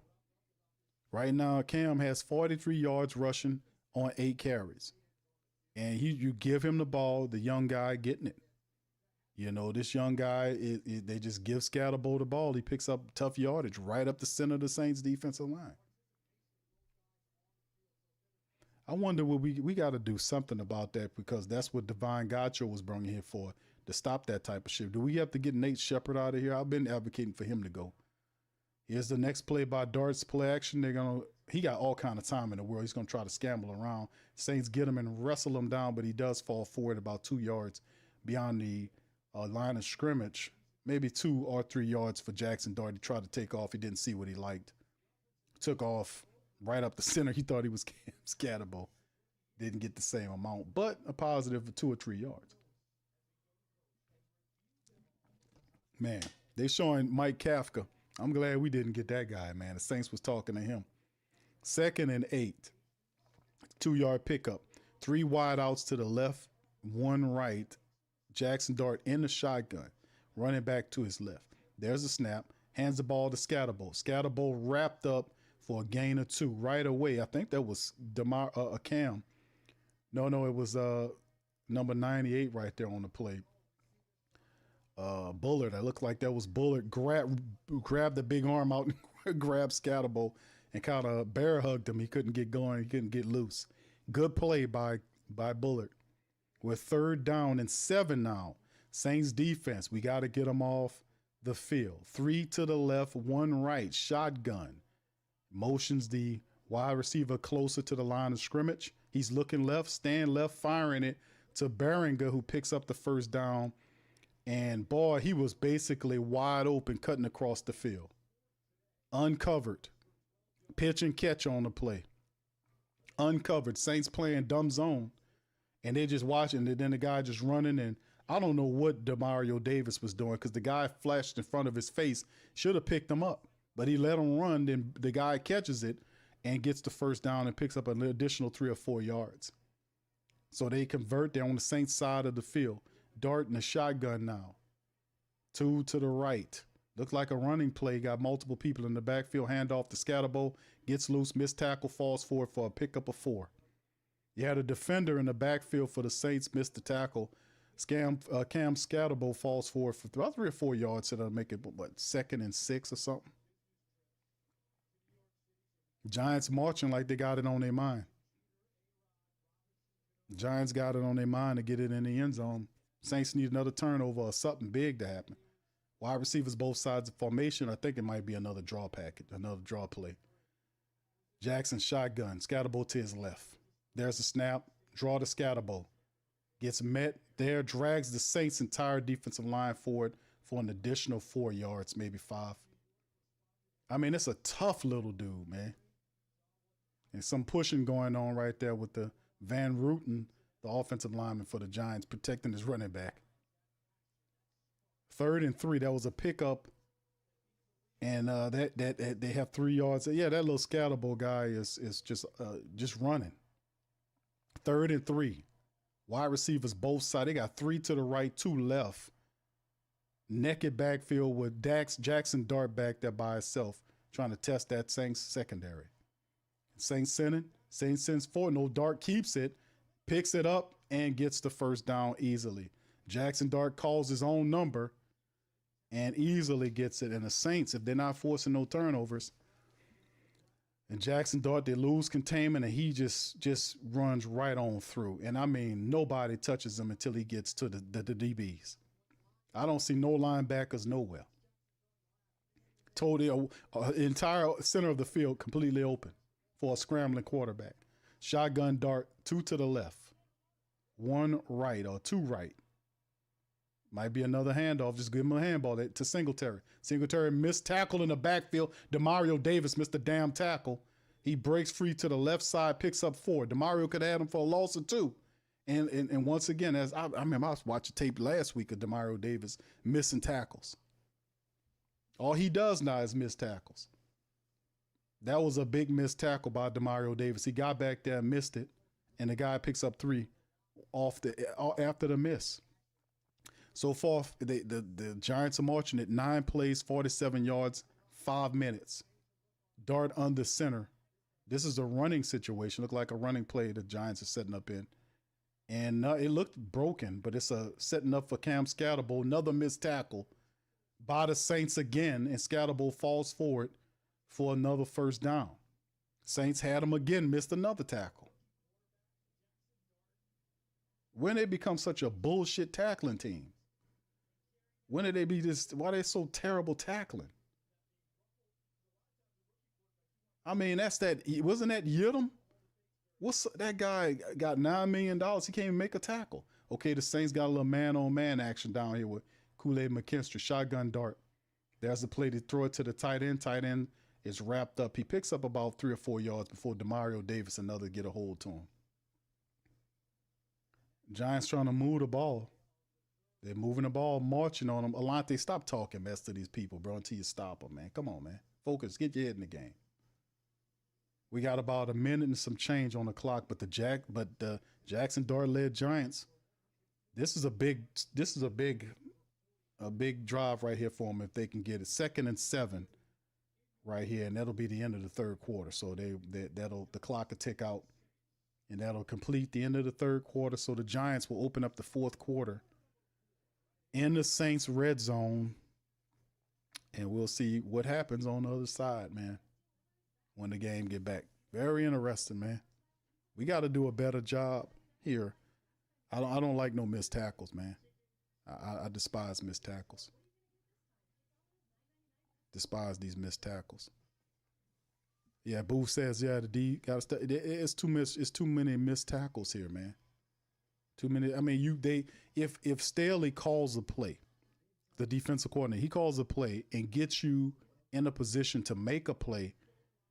Right now, Cam has 43 yards rushing on 8 carries. And you give him the ball, the young guy getting it. You know, this young guy, they just give Scatterable the ball. He picks up tough yardage right up the center of the Saints defensive line. I wonder what we got to do something about that, because that's what Divine Gacho was brought here for, to stop that type of shit. Do we have to get Nate Shepard out of here? I've been advocating for him to go. Here's the next play by Darts play action. He got all kind of time in the world. He's gonna try to scramble around. Saints get him and wrestle him down, but he does fall forward about 2 yards beyond the line of scrimmage. Maybe 2 or 3 yards for Jackson Dart. He tried to take off. He didn't see what he liked. Took off right up the center. He thought he was Scatterable. Didn't get the same amount, but a positive for 2 or 3 yards. Man, they showing Mike Kafka. I'm glad we didn't get that guy, man. The Saints was talking to him. 2nd and 8. 2-yard pickup. 3 wide outs to the left, 1 right. Jackson Dart in the shotgun, running back to his left. There's a snap. Hands the ball to Scatterable. Scatterable wrapped up for a gain of 2 right away. I think that was Cam. No, it was number 98 right there on the play. Bullard. I looked like that was Bullard. Grabbed the big arm out and grabbed Scatterable and kind of bear hugged him. He couldn't get going. He couldn't get loose. Good play by Bullard. We're 3rd down and 7 now. Saints defense. We got to get them off the field. 3 to the left, 1 right. Shotgun. Motions the wide receiver closer to the line of scrimmage. He's looking left, stand left, firing it to Behringer, who picks up the first down. And boy, he was basically wide open, cutting across the field. Uncovered. Pitch and catch on the play. Uncovered. Saints playing dumb zone. And they're just watching. And then the guy just running. And I don't know what Demario Davis was doing, because the guy flashed in front of his face. Should have picked him up. But he let him run. Then the guy catches it and gets the first down and picks up an additional 3 or 4 yards. So they convert. They're on the Saints side of the field. Dart in the shotgun now. 2 to the right. Looked like a running play. Got multiple people in the backfield. Handoff to Scatterable. Gets loose. Missed tackle. Falls forward for a pickup of 4. You had a defender in the backfield for the Saints. Missed the tackle. Cam Scatterable falls forward for about 3 or 4 yards. So that'll make it, 2nd and 6 or something. Giants marching like they got it on their mind. Giants got it on their mind to get it in the end zone. Saints need another turnover or something big to happen. Wide receivers both sides of formation. I think it might be another draw package, another draw play. Jackson shotgun. Scatterable to his left. There's a snap. Draw to Scatterable. Gets met there. Drags the Saints' entire defensive line forward for an additional 4 yards, maybe 5. I mean, it's a tough little dude, man. And some pushing going on right there with the Van Rooten, the offensive lineman for the Giants, protecting his running back. 3rd and 3. That was a pickup, and that they have 3 yards. Yeah, that little Scatterable guy is just running. 3rd and 3. Wide receivers both sides. They got 3 to the right, 2 left. Naked backfield with Jackson Dart back there by himself, trying to test that Saints secondary. Saints sends forward. No, Dart keeps it, picks it up, and gets the first down easily. Jackson Dart calls his own number and easily gets it. And the Saints, if they're not forcing no turnovers, and Jackson Dart, they lose containment, and he just runs right on through. And I mean, nobody touches him until he gets to the DBs. I don't see no linebackers nowhere. Totally, entire center of the field completely open for a scrambling quarterback. Shotgun Dart, 2 to the left, 1 right, or 2 right. Might be another handoff. Just give him a handball to Singletary. Singletary missed tackle in the backfield. Demario Davis missed the damn tackle. He breaks free to the left side, picks up 4. Demario could have had him for a loss of 2. And once again, as I remember, I was watching tape last week of Demario Davis missing tackles. All he does now is miss tackles. That was a big missed tackle by Demario Davis. He got back there and missed it, and the guy picks up 3 after the miss. So far, the Giants are marching at 9 plays, 47 yards, 5 minutes. Dart under center. This is a running situation. Look like a running play the Giants are setting up in. And it looked broken, but it's a setting up for Cam Scatterbo. Another missed tackle by the Saints again, and Scatterbo falls forward for another first down. Saints had him again, missed another tackle. When they become such a bullshit tackling team? When did they be this? Why are they so terrible tackling? I mean, wasn't that Yidam? That guy got $9 million. He can't even make a tackle. Okay, the Saints got a little man-on-man action down here with Kool-Aid McKinstry, shotgun dart. There's the play to throw it to the tight end. Tight end is wrapped up. He picks up about 3 or 4 yards before Demario Davis and another get a hold to him. Giants trying to move the ball. They're moving the ball, marching on them. Alante, stop talking mess to these people, bro, until you stop them, man. Come on, man. Focus. Get your head in the game. We got about a minute and some change on the clock, but the Jackson Dart-led Giants, this is a big drive right here for them if they can get it. 2nd and 7 right here, and that'll be the end of the third quarter. So the clock will tick out, and that'll complete the end of the third quarter. So the Giants will open up the fourth quarter in the Saints red zone, and we'll see what happens on the other side, man, when the game get back. Very interesting, man. We got to do a better job here. I don't like no missed tackles, man. I despise missed tackles. Despise these missed tackles. Yeah, Booth says, yeah, the D got to. It's too many missed tackles here, man. Too many. I mean, if Staley calls a play, the defensive coordinator, he calls a play and gets you in a position to make a play,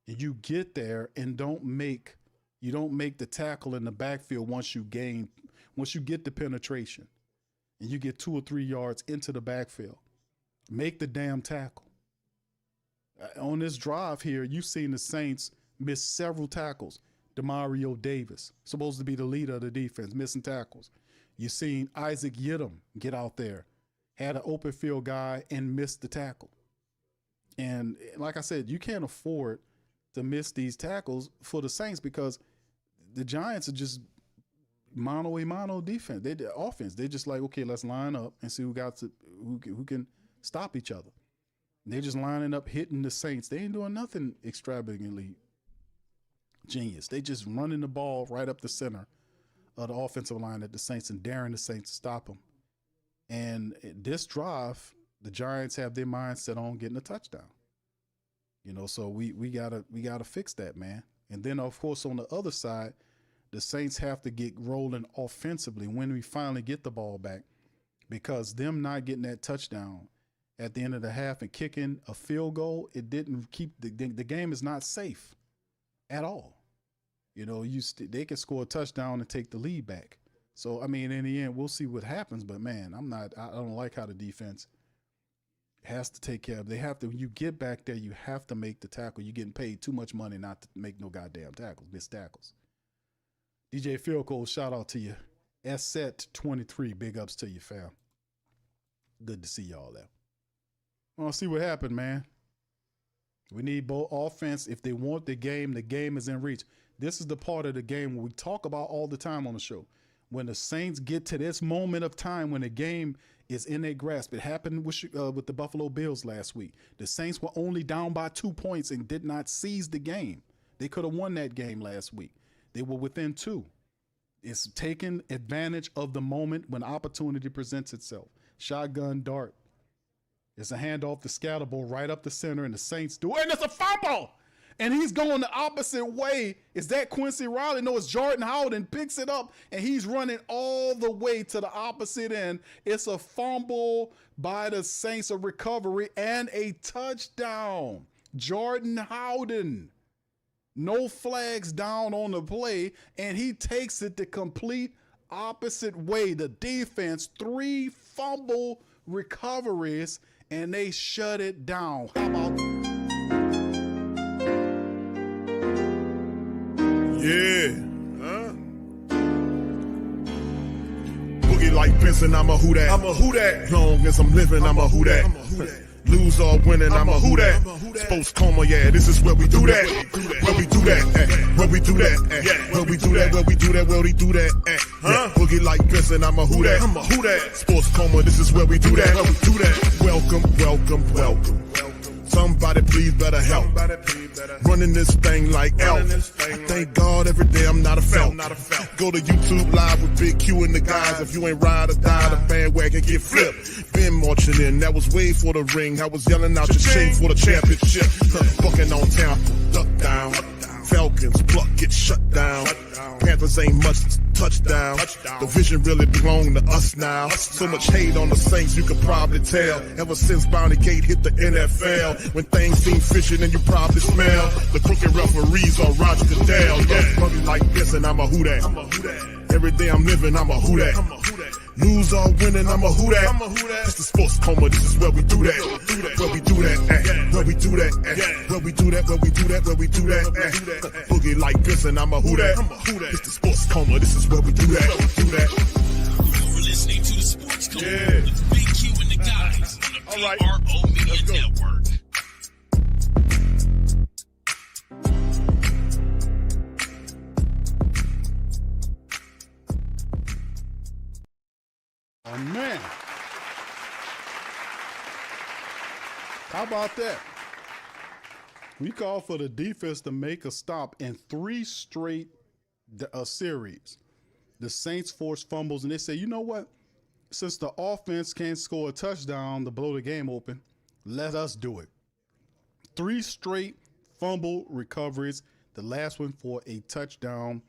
and you get there and don't make the tackle in the backfield once you get the penetration and you get 2 or 3 yards into the backfield. Make the damn tackle. On this drive here, you've seen the Saints miss several tackles. Demario Davis, supposed to be the leader of the defense, missing tackles. You've seen Isaac Yiadom get out there, had an open field guy and missed the tackle. And like I said, you can't afford to miss these tackles for the Saints because the Giants are just mano-a-mano defense. They're offense. They're just like, okay, let's line up and see who can stop each other. They're just lining up, hitting the Saints. They ain't doing nothing extravagantly genius. They just running the ball right up the center of the offensive line at the Saints and daring the Saints to stop them. And this drive, the Giants have their mindset on getting a touchdown. So we gotta fix that, man. And then of course on the other side, the Saints have to get rolling offensively when we finally get the ball back, because them not getting that touchdown at the end of the half and kicking a field goal, it didn't keep the game is not safe at all. They can score a touchdown and take the lead back. So I mean, in the end, we'll see what happens. But man, I don't like how the defense has to take care of. They have to. When you get back there, you have to make the tackle. You're getting paid too much money not to make no goddamn tackles, missed tackles. DJ Field Goal, shout out to you. S-Set23, big ups to you, fam. Good to see y'all there. Well, see what happened, man. We need both offense. If they want the game is in reach. This is the part of the game we talk about all the time on the show. When the Saints get to this moment of time when the game is in their grasp. It happened with the Buffalo Bills last week. The Saints were only down by 2 points and did not seize the game. They could have won that game last week. They were within 2. It's taking advantage of the moment when opportunity presents itself. Shotgun dart. It's a handoff to Scatterbo right up the center, and the Saints do it, and it's a fumble! And he's going the opposite way. Is that Quincy Riley? No, it's Jordan Howden picks it up, and he's running all the way to the opposite end. It's a fumble by the Saints, a recovery, and a touchdown. Jordan Howden. No flags down on the play, and he takes it the complete opposite way. The defense, 3 fumble recoveries, and they shut it down. How about yeah, huh? Boogie like like Benson, I'm a who that. I'm a who that. Long as I'm living, I'm a who that. Lose or winning, I'm a who that. Sports Coma, yeah, this is where we do that. Where we do that, where we do that, where we do that, where we do that, where we do that, huh? Boogie like Benson, I'm a who that. I'm a who that. Sports Coma, this is where we do that. Where we do that. Welcome, welcome, welcome. Somebody please better help. Running this thing like elf. Thank God every day I'm not a felt. Go to YouTube Live with Big Q and the guys. If you ain't ride or die, the bandwagon get flipped. Been marching in, that was way for the ring. I was yelling out your shame for the championship. Bucking on town, duck down. Falcons, pluck, get shut down. Panthers ain't much touchdown. The vision really belong to us now. So much hate on the Saints, you could probably tell. Ever since Bounty Gate hit the NFL, when things seem fishy, then you probably smell the crooked referees on Roger Goodell. Yeah, probably like this, and I'm a who that. Every day I'm living, I'm a who that. Lose or winning, I'm a who that. It's the Sports Coma, this is where we do that. Where we do that, where we do that, where we do that, where we do that, where we do that. Boogie like this, and I'm a who that. It's the Sports Coma, this is where we do that. You're listening to the Sports Coma with Big Q and the guys on the PRO Media Network. Oh, man. How about that? We called for the defense to make a stop in 3 straight series. The Saints forced fumbles, and they said, you know what? Since the offense can't score a touchdown to blow the game open, let us do it. 3 straight fumble recoveries, the last one for a touchdown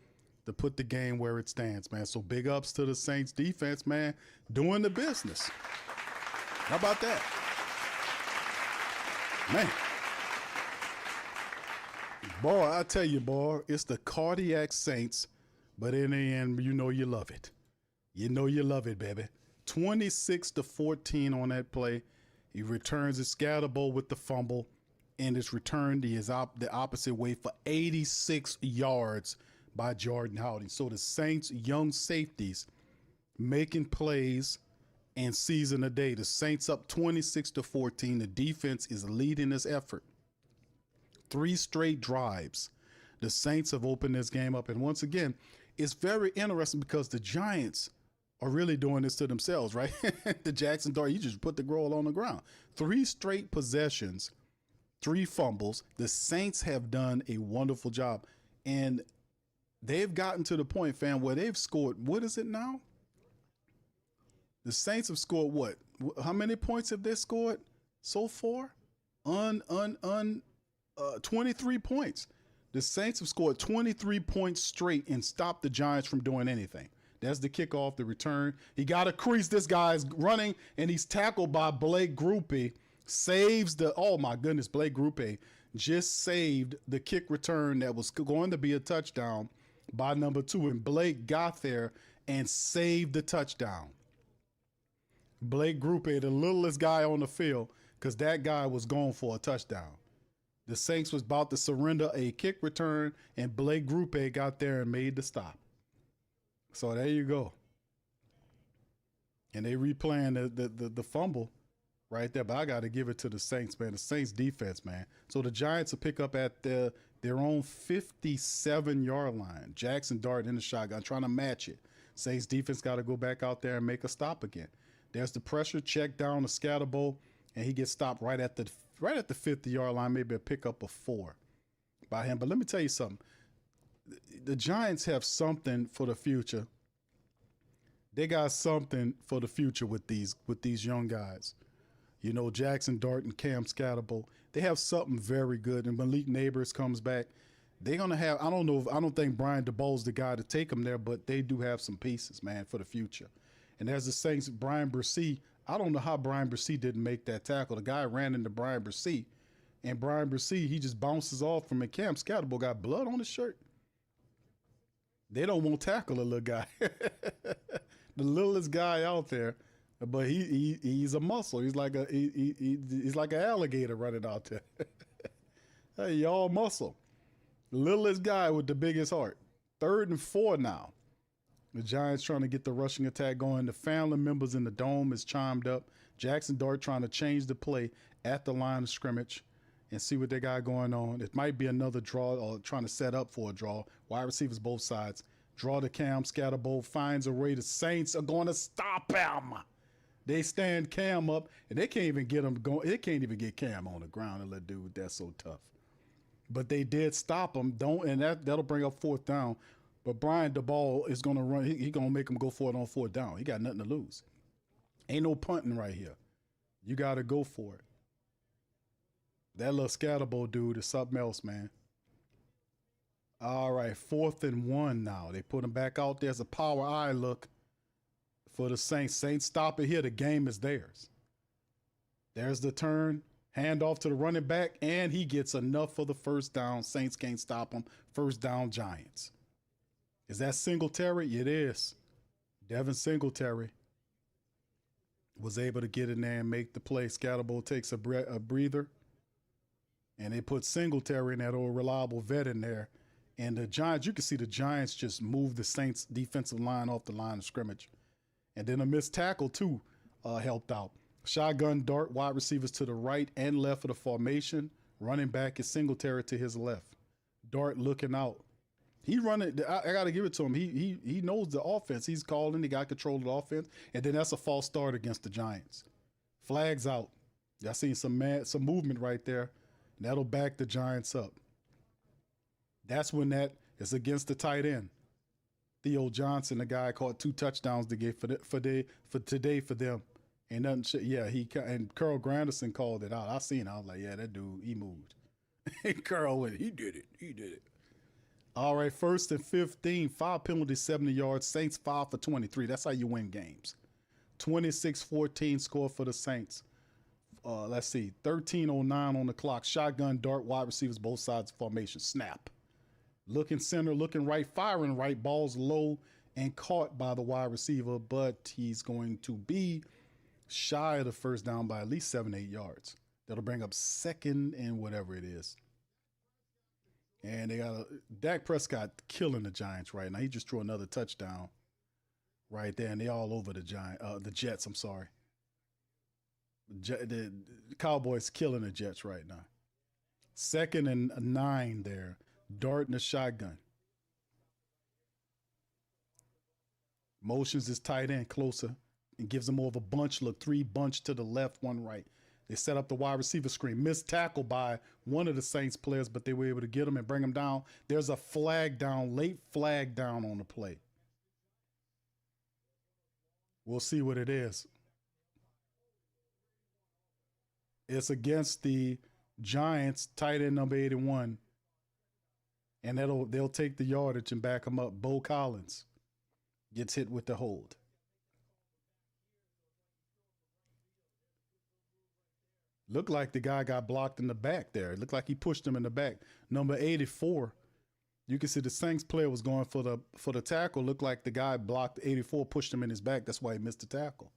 to put the game where it stands, man. So big ups to the Saints defense, man, doing the business. How about that? Man. Boy, I tell you, boy, it's the cardiac Saints, but in the end, you know you love it. You know you love it, baby. 26-14 on that play. He returns his scatter ball with the fumble, and it's returned the opposite way for 86 yards by Jordan Howdy. So the Saints' young safeties making plays and seizing the day. The Saints up 26-14. The defense is leading this effort. 3 straight drives. The Saints have opened this game up. And once again, it's very interesting because the Giants are really doing this to themselves, right? The Jackson Dart, you just put the girl on the ground. 3 straight possessions, 3 fumbles. The Saints have done a wonderful job. And they've gotten to the point, fam, where they've scored, what is it now? The Saints have scored what? How many points have they scored so far? 23 points. The Saints have scored 23 points straight and stopped the Giants from doing anything. That's the kickoff, the return. He got a crease. This guy's running, and he's tackled by Blake Grupe. Saves the, oh my goodness, Blake Grupe just saved the kick return that was going to be a touchdown by number 2, and Blake got there and saved the touchdown. Blake Grupe, the littlest guy on the field, because that guy was going for a touchdown. The Saints was about to surrender a kick return, and Blake Grupe got there and made the stop. So there you go. And they replaying the fumble right there, but I got to give it to the Saints, man. The Saints defense, man. So the Giants will pick up at their own 57-yard line. Jackson Dart in the shotgun, trying to match it. Saints defense got to go back out there and make a stop again. There's the pressure check down the scatter bowl, and he gets stopped right at the 50-yard line, maybe a pickup of 4 by him. But let me tell you something. The Giants have something for the future. They got something for the future with these young guys. You know, Jackson Dart and Cam Scatterbo, they have something very good. And Malik Neighbors comes back. They're going to have, I don't think Brian DeBoer's the guy to take them there, but they do have some pieces, man, for the future. And as the Saints, Brian Bresee, I don't know how Brian Bresee didn't make that tackle. The guy ran into Brian Bresee, and Brian Bresee, he just bounces off from a Cam Scatterbo, got blood on his shirt. They don't want to tackle a little guy. The littlest guy out there, but he's a muscle. He's like he's like an alligator running out there. Hey, y'all muscle. The littlest guy with the biggest heart. 3rd and 4 now. The Giants trying to get the rushing attack going. The family members in the dome is chimed up. Jackson Dart trying to change the play at the line of scrimmage and see what they got going on. It might be another draw or trying to set up for a draw. Wide receivers both sides. Draw to Cam, Scatterbo finds a way. The Saints are going to stop him. They stand Cam up, and they can't even get him going. They can't even get Cam on the ground and let dude. That's so tough. But they did stop him. And that'll bring up fourth down. But Brian DeBall is going to run. He going to make him go for it on fourth down. He got nothing to lose. Ain't no punting right here. You got to go for it. That little Scatterbo dude is something else, man. All right, 4th and 1 now. They put him back out there as a power eye look for the Saints. Saints stop it here. The game is theirs. There's the turn. Hand off to the running back, and he gets enough for the first down. Saints can't stop him. First down, Giants. Is that Singletary? It is. Devin Singletary was able to get in there and make the play. Scatterbo takes a breather, and they put Singletary in that old reliable vet in there. And the Giants, you can see the Giants just move the Saints defensive line off the line of scrimmage. And then a missed tackle, too, helped out. Shotgun dart, wide receivers to the right and left of the formation. Running back is Singletary to his left. Dart looking out. He running. I got to give it to him. He knows the offense. He's calling. He got control of the offense. And then that's a false start against the Giants. Flags out. Y'all seen some movement right there. That'll back the Giants up. That's when that is against the tight end. Theo Johnson, the guy caught 2 touchdowns to get for today for them. Ain't nothing. And Carl Granderson called it out. I seen it. I was like, yeah, that dude, he moved. Carl went, he did it. All right, 1st and 15, 5 penalties, 70 yards. Saints 5 for 23. That's how you win games. 26-14 score for the Saints. Let's see, 13:09 on the clock. Shotgun dart, wide receivers both sides of formation. Snap. Looking center, looking right, firing right. Ball's low and caught by the wide receiver, but he's going to be shy of the first down by at least 7-8 yards. That'll bring up 2nd and whatever it is. And they got Dak Prescott killing the Giants right now. He just threw another touchdown right there, and they all over the Jets. I'm sorry. The Cowboys killing the Jets right now. 2nd and 9 there. Dart in the shotgun. Motions his tight end closer and gives him more of a bunch look. 3 bunch to the left, 1 right. They set up the wide receiver screen. Missed tackle by one of the Saints players, but they were able to get him and bring him down. There's a flag down, late flag down on the play. We'll see what it is. It's against the Giants, tight end number 81. And they'll take the yardage and back him up. Bo Collins gets hit with the hold. Looked like the guy got blocked in the back there. It looked like he pushed him in the back. Number 84. You can see the Saints player was going for the tackle. Looked like the guy blocked 84, pushed him in his back. That's why he missed the tackle.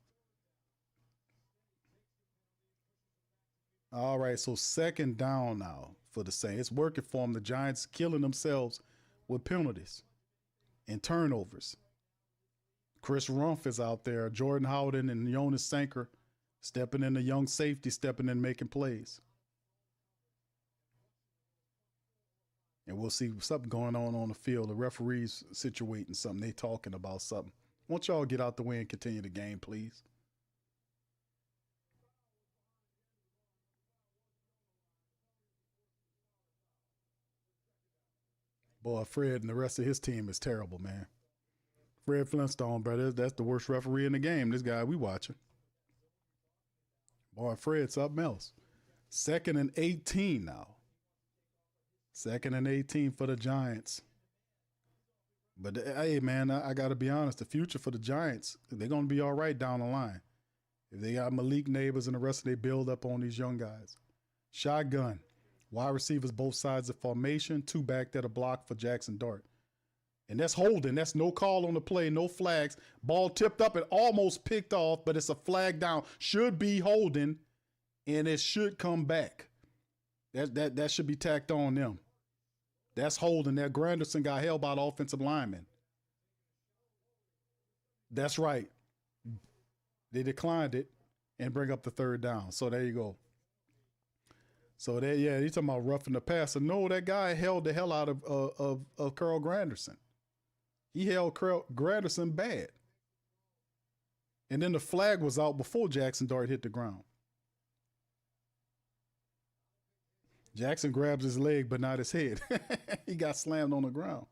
All right, so 2nd down now for the Saints. It's working for them. The Giants killing themselves with penalties and turnovers. Chris Rumph is out there. Jordan Howden and Jonas Sanker stepping in, the young safety stepping in, making plays. And we'll see something going on the field. The referees situating something. They talking about something. Won't y'all get out the way and continue the game, please? Boy, Fred and the rest of his team is terrible, man. Fred Flintstone, brother, that's the worst referee in the game. This guy we watching. Boy, Fred, something else. 2nd and 18 now. 2nd and 18 for the Giants. But, hey, man, I got to be honest. The future for the Giants, they're going to be all right down the line. If they got Malik Neighbors and the rest of they build up on these young guys. Shotgun. Wide receivers both sides of formation. 2 back that are blocked for Jackson Dart. And that's holding. That's no call on the play, no flags. Ball tipped up and almost picked off, but it's a flag down. Should be holding, and it should come back. That should be tacked on them. That's holding. That Granderson got held by the offensive lineman. That's right. They declined it and bring up the third down. So there you go. So that, yeah, he's talking about roughing the passer. No, that guy held the hell out of Carl Granderson. He held Carl Granderson bad. And then the flag was out before Jackson Dart hit the ground. Jackson grabs his leg, but not his head. He got slammed on the ground.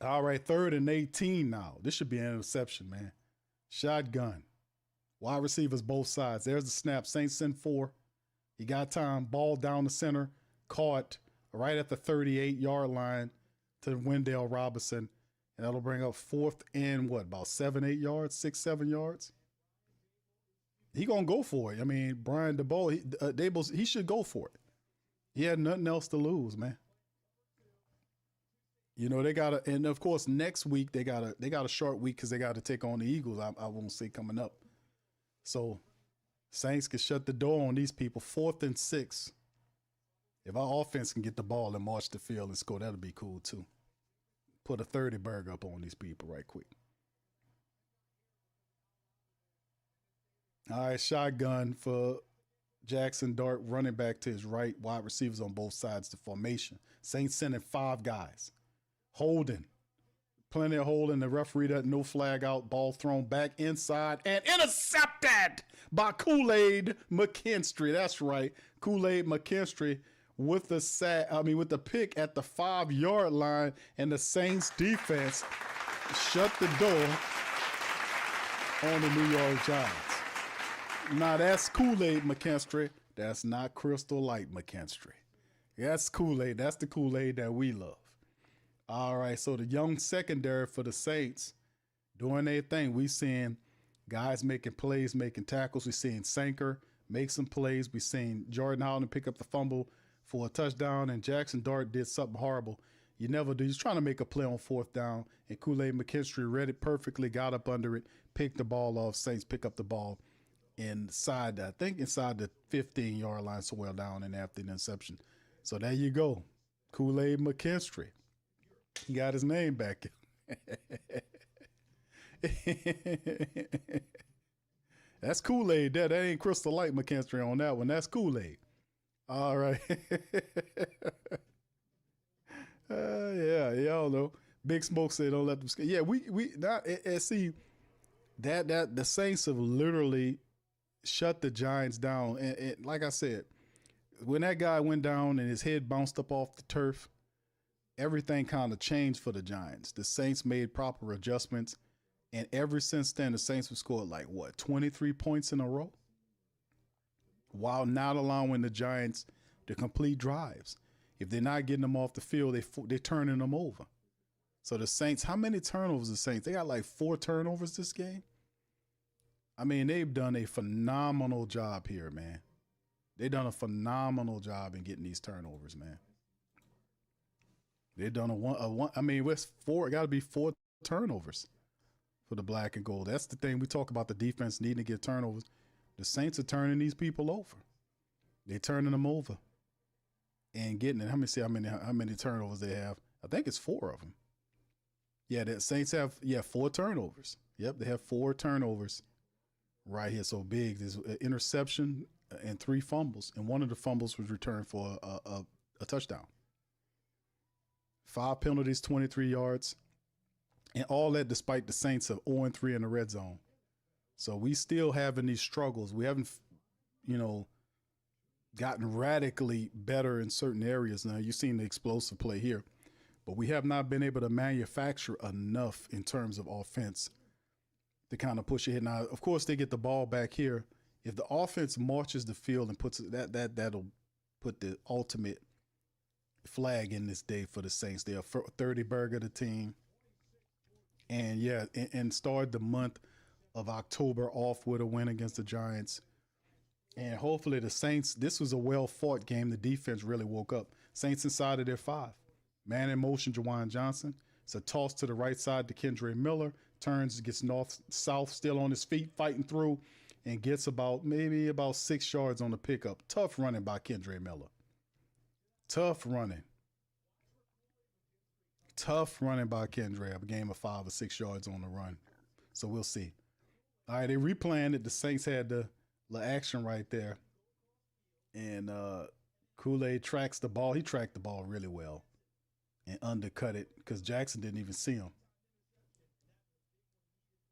All right, 3rd and 18 now. This should be an interception, man. Shotgun. Wide receivers both sides. There's the snap. Saints send 4. He got time. Ball down the center. Caught right at the 38-yard line to Wendell Robinson. And that'll bring up 4th and what, about 7, 8 yards, 6, 7 yards? He gonna go for it. I mean, Brian DeBoer, he should go for it. He had nothing else to lose, man. You know, they gotta, and of course next week they got a short week because they got to take on the Eagles. I won't say coming up. So Saints can shut the door on these people. 4th and 6. If our offense can get the ball and march the field and score, that'll be cool too. Put a 30 burger up on these people right quick. All right, shotgun for Jackson Dart, running back to his right, wide receivers on both sides, the formation. Saints sending 5 guys. Holding. Plenty of holding. The referee doesn't, no flag out. Ball thrown back inside and intercepted by Kool-Aid McKinstry. That's right. Kool-Aid McKinstry with the pick at the 5-yard line, and the Saints defense shut the door on the New York Giants. Now that's Kool-Aid McKinstry. That's not Crystal Light McKinstry. That's Kool-Aid. That's the Kool-Aid that we love. All right, so the young secondary for the Saints doing their thing. We seeing guys making plays, making tackles. We seeing Sanker make some plays. We seeing Jordan Howland pick up the fumble for a touchdown, and Jackson Dart did something horrible. You never do. He's trying to make a play on 4th down, and Kool-Aid McKinstry read it perfectly, got up under it, picked the ball off. Saints pick up the ball inside the 15-yard line, so well down and after the interception. So there you go. Kool-Aid McKinstry. He got his name back. That's Kool-Aid. That ain't Crystal Light McKinstry on that one. That's Kool-Aid. All right. Yeah, y'all know. Big Smoke said don't let them skate. Yeah, we not see that the Saints have literally shut the Giants down. And like I said, when that guy went down and his head bounced up off the turf, everything kind of changed for the Giants. The Saints made proper adjustments, and ever since then, the Saints have scored 23 points in a row, while not allowing the Giants to complete drives. If they're not getting them off the field, they're turning them over. So the Saints, how many turnovers the Saints? They got 4 turnovers this game. I mean, they've done a phenomenal job here, man. They've done a phenomenal job in getting these turnovers, man. They've done a one. I mean, it's 4. It got to be 4 turnovers for the black and gold. That's the thing. We talk about the defense needing to get turnovers. The Saints are turning these people over. They're turning them over and getting it. How many turnovers they have? I think it's 4 of them. Yeah, the Saints have 4 turnovers. Yep, they have 4 turnovers right here. So big. There's an interception and 3 fumbles, and one of the fumbles was returned for a touchdown. 5 penalties, 23 yards, and all that despite the Saints of 0-3 in the red zone. So we still having these struggles. We haven't, gotten radically better in certain areas. Now you've seen the explosive play here, but we have not been able to manufacture enough in terms of offense to kind of push ahead. Now, of course, they get the ball back here. If the offense marches the field and puts it, that'll put the ultimate flag in this day for the Saints. They're 30 burger the team, and and start the month of October off with a win against the Giants. And hopefully the Saints, this was a well-fought game. The defense really woke up. Saints inside of their 5. Man in motion, Jawan Johnson. It's a toss to the right side to Kendre Miller. Turns, gets north-south, still on his feet, fighting through, and gets about 6 yards on the pickup. Tough running by Kendre Miller. Tough running. Tough running by Kendra. A game of 5 or 6 yards on the run. So we'll see. All right, they replaying it. The Saints had the action right there. And Kool-Aid tracks the ball. He tracked the ball really well and undercut it because Jackson didn't even see him.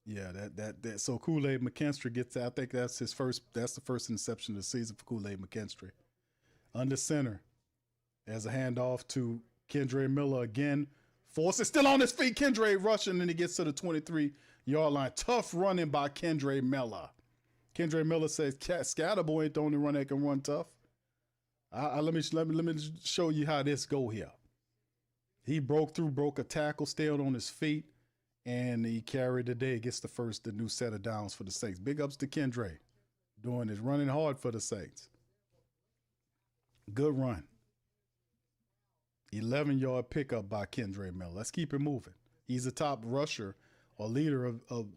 Yeah, that. So Kool-Aid McKinstry gets that. I think that's the first interception of the season for Kool-Aid McKinstry. Under center, as a handoff to Kendre Miller again. Forces still on his feet. Kendre rushing, and he gets to the 23-yard line. Tough running by Kendre Miller. Kendre Miller says, "Scatterboy ain't the only runner that can run tough." Let me show you how this go here. He broke a tackle, stayed on his feet, and he carried the day. Gets the new set of downs for the Saints. Big ups to Kendre, doing his running hard for the Saints. Good run. 11-yard pickup by Kendre Miller. Let's keep it moving. He's a top rusher or leader of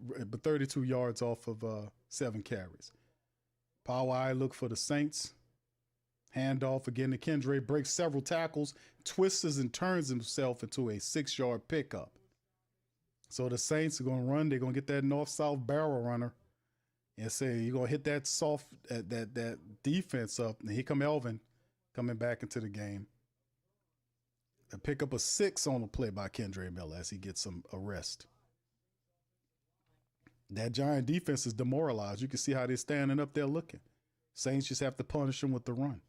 32 yards off of 7 carries. Power eye look for the Saints. Handoff again to Kendre. Breaks several tackles. Twists and turns himself into a 6-yard pickup. So the Saints are going to run. They're going to get that north-south barrel runner and say, you're going to hit that that defense up. And here come Elvin coming back into the game. A pick up a 6 on the play by Kendre Miller as he gets some arrest. That Giant defense is demoralized. You can see how they're standing up there looking. Saints just have to punish them with the run.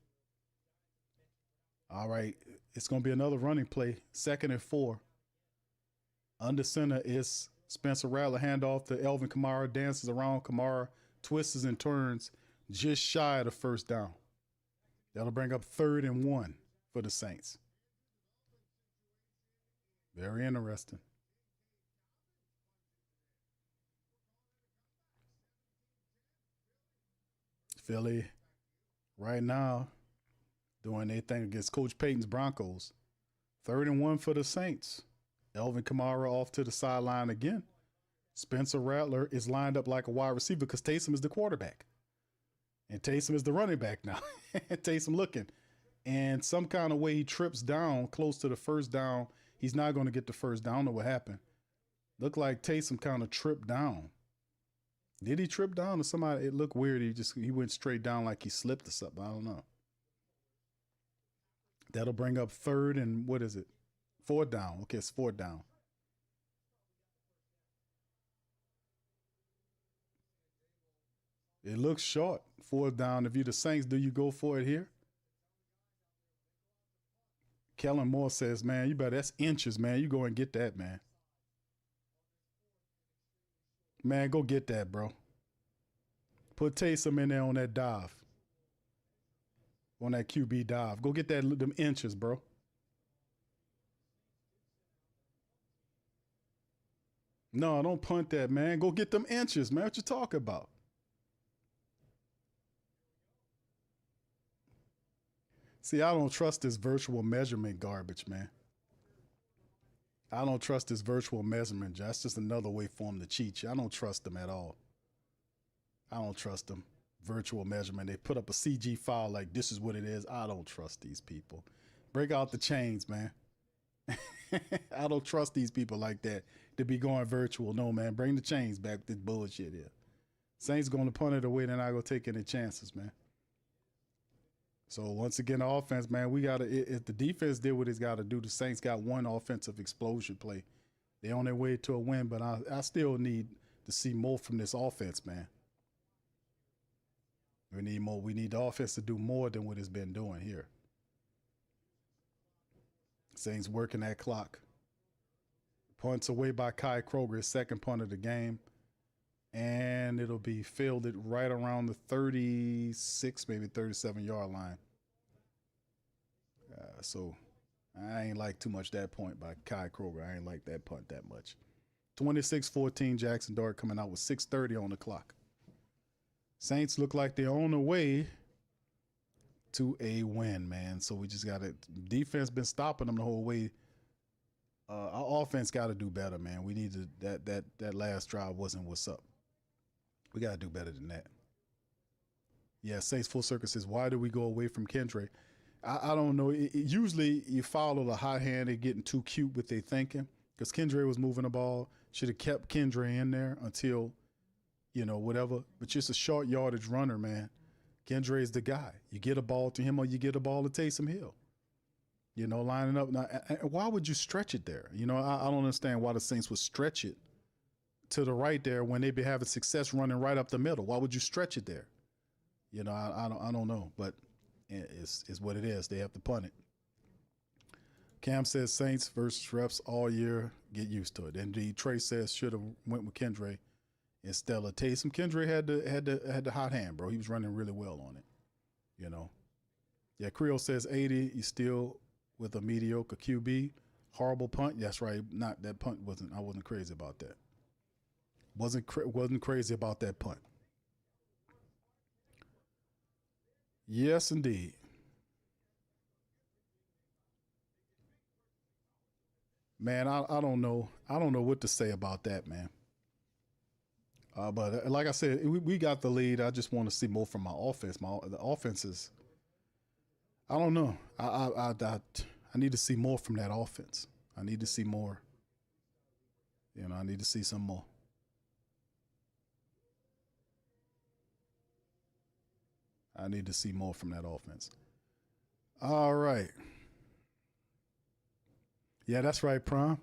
All right, it's going to be another running play, 2nd and 4. Under center is Spencer Rattler. Handoff to Elvin Kamara. Dances around Kamara. Twists and turns just shy of the first down. That'll bring up 3rd and 1 for the Saints. Very interesting. Philly right now doing their thing against Coach Payton's Broncos. 3rd and 1 for the Saints. Elvin Kamara off to the sideline again. Spencer Rattler is lined up like a wide receiver because Taysom is the quarterback. And Taysom is the running back now. Taysom looking. And some kind of way he trips down close to the first down. He's not going to get the first down. I don't know what happened. Looked like Taysom kind of tripped down. Did he trip down or somebody? It looked weird. He went straight down like he slipped or something. I don't know. That'll bring up 3rd and what is it? 4th down. Okay, it's 4th down. It looks short. 4th down. If you're the Saints, do you go for it here? Kellen Moore says, man, you better, that's inches, man. You go and get that, man. Man, go get that, bro. Put Taysom in there on that dive. On that QB dive. Go get them inches, bro. No, don't punt that, man. Go get them inches, man. What you talking about? See, I don't trust this virtual measurement garbage, man. I don't trust this virtual measurement. That's just another way for them to cheat you. I don't trust them at all. I don't trust them. Virtual measurement. They put up a CG file like this is what it is. I don't trust these people. Break out the chains, man. I don't trust these people like that to be going virtual. No, man. Bring the chains back. This bullshit here. Saints going to punt it away. They're not going to take any chances, man. So once again, the offense, man, we got to, if the defense did what it's got to do, the Saints got one offensive explosion play. They're on their way to a win, but I still need to see more from this offense, man. We need more. We need the offense to do more than what it's been doing here. Saints working that clock. Points away by Kai Kroger, his 2nd punt of the game. And it'll be fielded right around the 36, maybe 37-yard line. So I ain't like too much that point by Kai Kroger. I ain't like that punt that much. 26-14, Jackson Dart coming out with 6:30 on the clock. Saints look like they're on the way to a win, man. So we just got to, defense been stopping them the whole way. Our offense got to do better, man. We need to, that last drive wasn't what's up. We got to do better than that. Yeah, Saints Full Circle says, why do we go away from Kendre? I don't know. Usually you follow the hot hand. They're getting too cute with their thinking because Kendra was moving the ball. Should have kept Kendra in there until, whatever. But just a short yardage runner, man. Kendra is the guy. You get a ball to him or you get a ball to Taysom Hill. Lining up. Now, why would you stretch it there? I don't understand why the Saints would stretch it to the right there when they be having success running right up the middle. Why would you stretch it there? I don't know, but it's what it is. They have to punt it. Cam says Saints versus refs all year. Get used to it. Indeed, Trey says should have went with Kendra instead of Taysom. Kendra had the hot hand, bro. He was running really well on it. Yeah, Creole says 80. He's still with a mediocre QB. Horrible punt. That's right. Not that punt I wasn't crazy about that. Wasn't crazy about that punt. Yes, indeed. Man, I don't know. I don't know what to say about that, man. But like I said, we got the lead. I just want to see more from my offense. The offense is, I don't know. I need to see more from that offense. I need to see more. I need to see some more. I need to see more from that offense. All right. Yeah, that's right, Prom.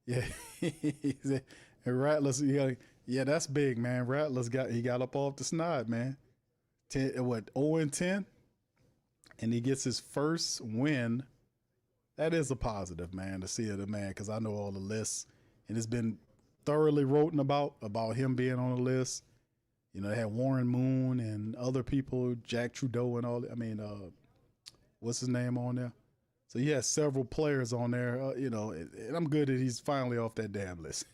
Yeah. And Rattlers, yeah, that's big, man. Rattlers got up off the snide, man. 0-10? And he gets his first win. That is a positive, man, to see it, man, because I know all the lists. And it's been thoroughly written about him being on the list. They had Warren Moon and other people, Jack Trudeau and all. What's his name on there? So he has several players on there, and I'm good that he's finally off that damn list.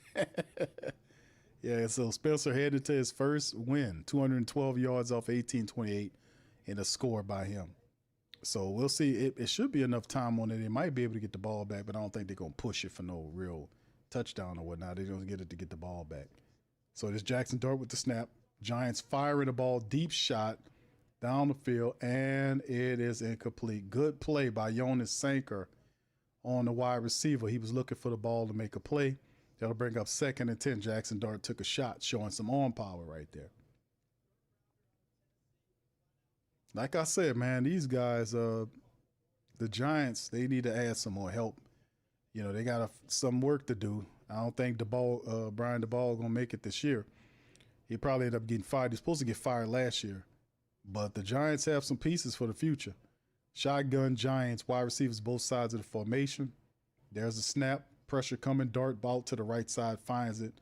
Yeah, so Spencer headed to his first win, 212 yards off 18-28, and a score by him. So we'll see. It should be enough time on it. They might be able to get the ball back, but I don't think they're going to push it for no real touchdown or whatnot. They're going to get it to get the ball back. So there's Jackson Dart with the snap. Giants firing the ball, deep shot down the field, and it is incomplete. Good play by Jonas Sanker on the wide receiver. He was looking for the ball to make a play. That'll bring up 2nd and 10. Jackson Dart took a shot, showing some arm power right there. Like I said, man, these guys, the Giants, they need to add some more help. They got some work to do. I don't think Brian DeBall going to make it this year. He probably ended up getting fired. He's supposed to get fired last year. But the Giants have some pieces for the future. Shotgun Giants, wide receivers both sides of the formation. There's a snap. Pressure coming. Dart ball to the right side. Finds it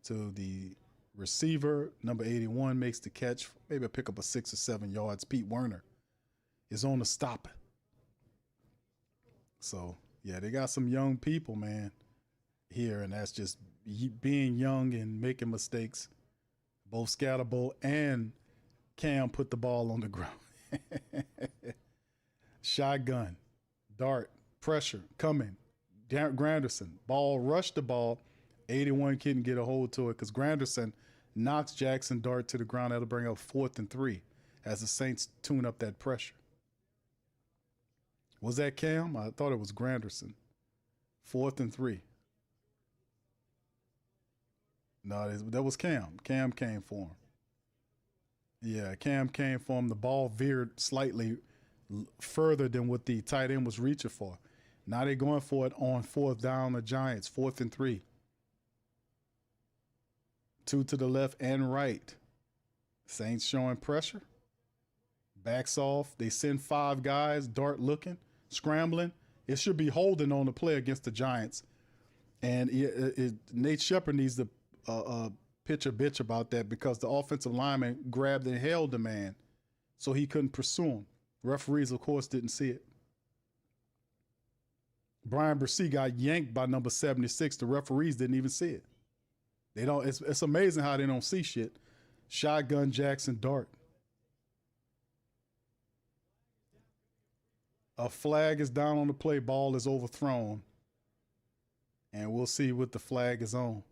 to the receiver. Number 81 makes the catch. Maybe pick up a 6 or 7 yards. Pete Werner is on the stop. So, yeah, they got some young people, man, here. And that's just being young and making mistakes. Both Scatterbo and Cam put the ball on the ground. Shotgun, Dart, pressure, coming. Granderson, ball, rushed the ball. 81 couldn't get a hold to it because Granderson knocks Jackson Dart to the ground. That'll bring up 4th and 3 as the Saints tune up that pressure. Was that Cam? I thought it was Granderson. 4th and 3. No, that was Cam. Cam came for him. Yeah, Cam came for him. The ball veered slightly further than what the tight end was reaching for. Now they're going for it on 4th down, the Giants, 4th and 3. 2 to the left and right. Saints showing pressure. Backs off. They send 5 guys. Dart looking, scrambling. It should be holding on the play against the Giants. And Nate Shepard needs to pitch a bitch about that because the offensive lineman grabbed and held the man so he couldn't pursue him. Referees, of course, didn't see it. Brian Brissy got yanked by number 76. The referees didn't even see it. They don't. It's amazing how they don't see shit. Shotgun Jackson Dart. A flag is down on the play. Ball is overthrown. And we'll see what the flag is on.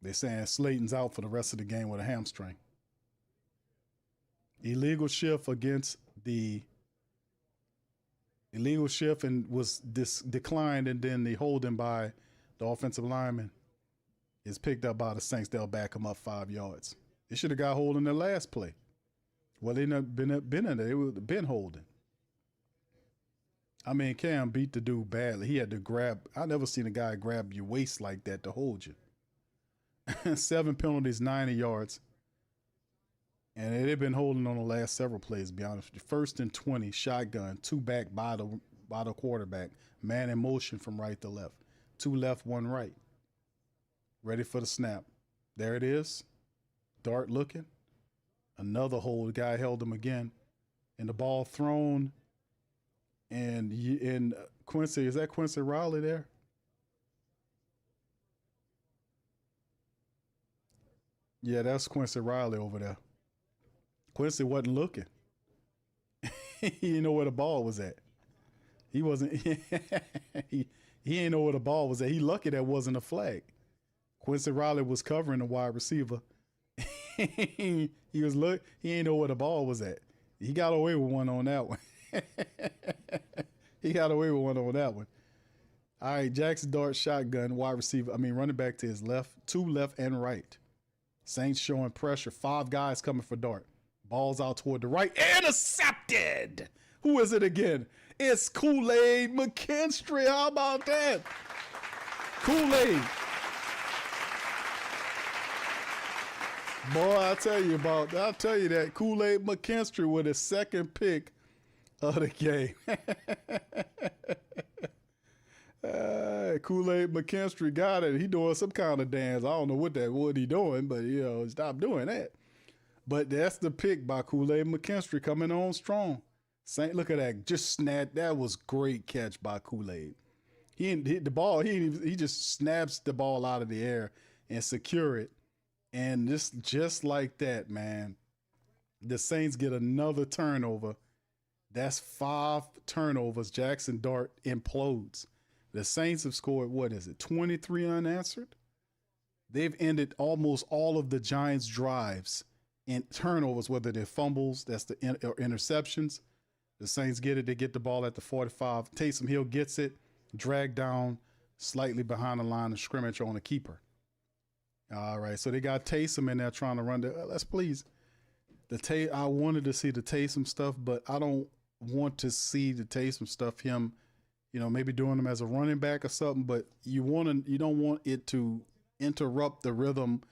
They're saying Slayton's out for the rest of the game with a hamstring. Illegal shift and was declined, and then the holding by the offensive lineman is picked up by the Saints. They'll back him up 5 yards. They should have got holding the last play. Well, they not been in there. They would have been holding. I mean, Cam beat the dude badly. He had to grab. I never seen a guy grab your waist like that to hold you. 7 penalties, 90 yards. And they've been holding on the last several plays, to be honest with you. 1st and 20, shotgun, 2 back by the quarterback. Man in motion from right to left. 2 left, 1 right. Ready for the snap. There it is. Dart looking. Another hold. The guy held him again. And the ball thrown. And Quincy, is that Quincy Riley there? Yeah, that's Quincy Riley over there. Quincy wasn't looking. He didn't know where the ball was at. He wasn't. he didn't know where the ball was at. He lucky that wasn't a flag. Quincy Riley was covering the wide receiver. He didn't know where the ball was at. He got away with one on that one. He got away with one on that one. All right, Jackson Dart shotgun, running back to his left, 2 left and right. Saints showing pressure. 5 guys coming for Dart. Ball's out toward the right. Intercepted. Who is it again? It's Kool-Aid McKinstry. How about that? Kool-Aid. Boy, I'll tell you that Kool-Aid McKinstry with his 2nd pick of the game. Kool-Aid McKinstry got it. He doing some kind of dance. I don't know what he doing, but stop doing that. But that's the pick by Kool-Aid McKinstry coming on strong. Look at that. Just snapped. That was great catch by Kool-Aid. He didn't hit the ball. He just snaps the ball out of the air and secure it. And just like that, man, the Saints get another turnover. That's 5 turnovers. Jackson Dart implodes. The Saints have scored, 23 unanswered? They've ended almost all of the Giants' drives in turnovers, whether they're fumbles, that's the or interceptions. The Saints get it. They get the ball at the 45. Taysom Hill gets it, dragged down slightly behind the line of scrimmage on a keeper. All right, so they got Taysom in there trying to run let's please. I wanted to see the Taysom stuff, but I don't want to see the Taysom stuff, him, maybe doing them as a running back or something, but you don't want it to interrupt the rhythm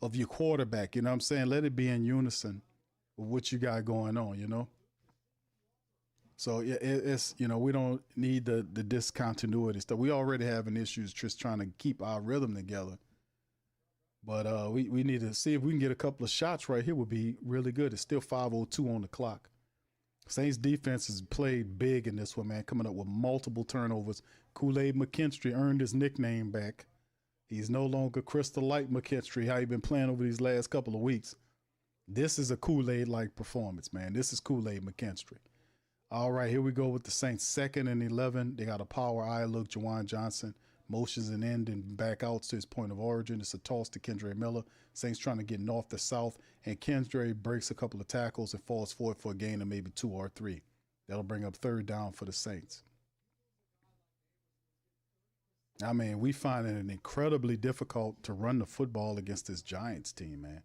of your quarterback. You know what I'm saying? Let it be in unison with what you got going on, So yeah, it's, we don't need the discontinuity stuff. We already having issues just trying to keep our rhythm together. But we need to see if we can get a couple of shots right here would be really good. It's still 5:02 on the clock. Saints defense has played big in this one, man, coming up with multiple turnovers. Kool-Aid McKinstry earned his nickname back. He's no longer Crystal Light McKinstry, how he been playing over these last couple of weeks. This is a Kool-Aid-like performance, man. This is Kool-Aid McKinstry. All right, here we go with the Saints 2nd and 11. They got a power eye look, Juwan Johnson. Motions and end and back outs to his point of origin. It's a toss to Kendre Miller. Saints trying to get north to south, and Kendre breaks a couple of tackles and falls forward for a gain of maybe 2 or 3. That'll bring up 3rd down for the Saints. I mean, we find it incredibly difficult to run the football against this Giants team, man.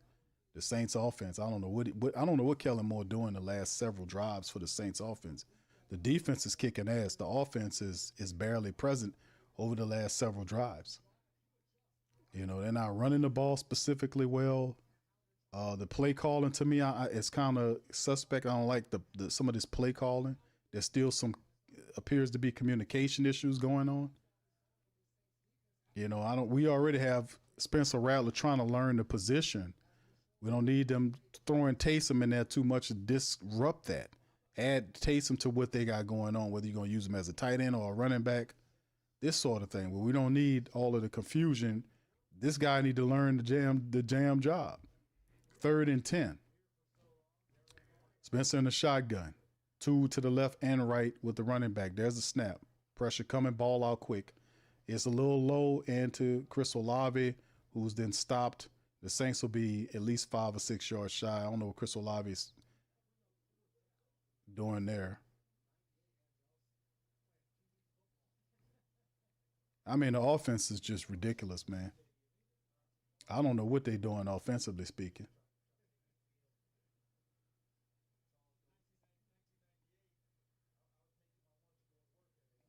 The Saints offense, I don't know what Kellen Moore doing the last several drives for the Saints offense. The defense is kicking ass. The offense is barely present over the last several drives. They're not running the ball specifically well. The play calling, to me, it's kind of suspect. I don't like some of this play calling. There's still appears to be communication issues going on. We already have Spencer Rattler trying to learn the position. We don't need them throwing Taysom in there too much to disrupt that. Add Taysom to what they got going on, whether you're going to use him as a tight end or a running back. This sort of thing, where we don't need all of the confusion. This guy need to learn the jam job. 3rd and 10. Spencer in the shotgun. 2 to the left and right with the running back. There's the snap. Pressure coming, ball out quick. It's a little low into Chris Olave, who's then stopped. The Saints will be at least 5 or 6 yards shy. I don't know what Chris Olave's doing there. I mean, the offense is just ridiculous, man. I don't know what they're doing offensively speaking.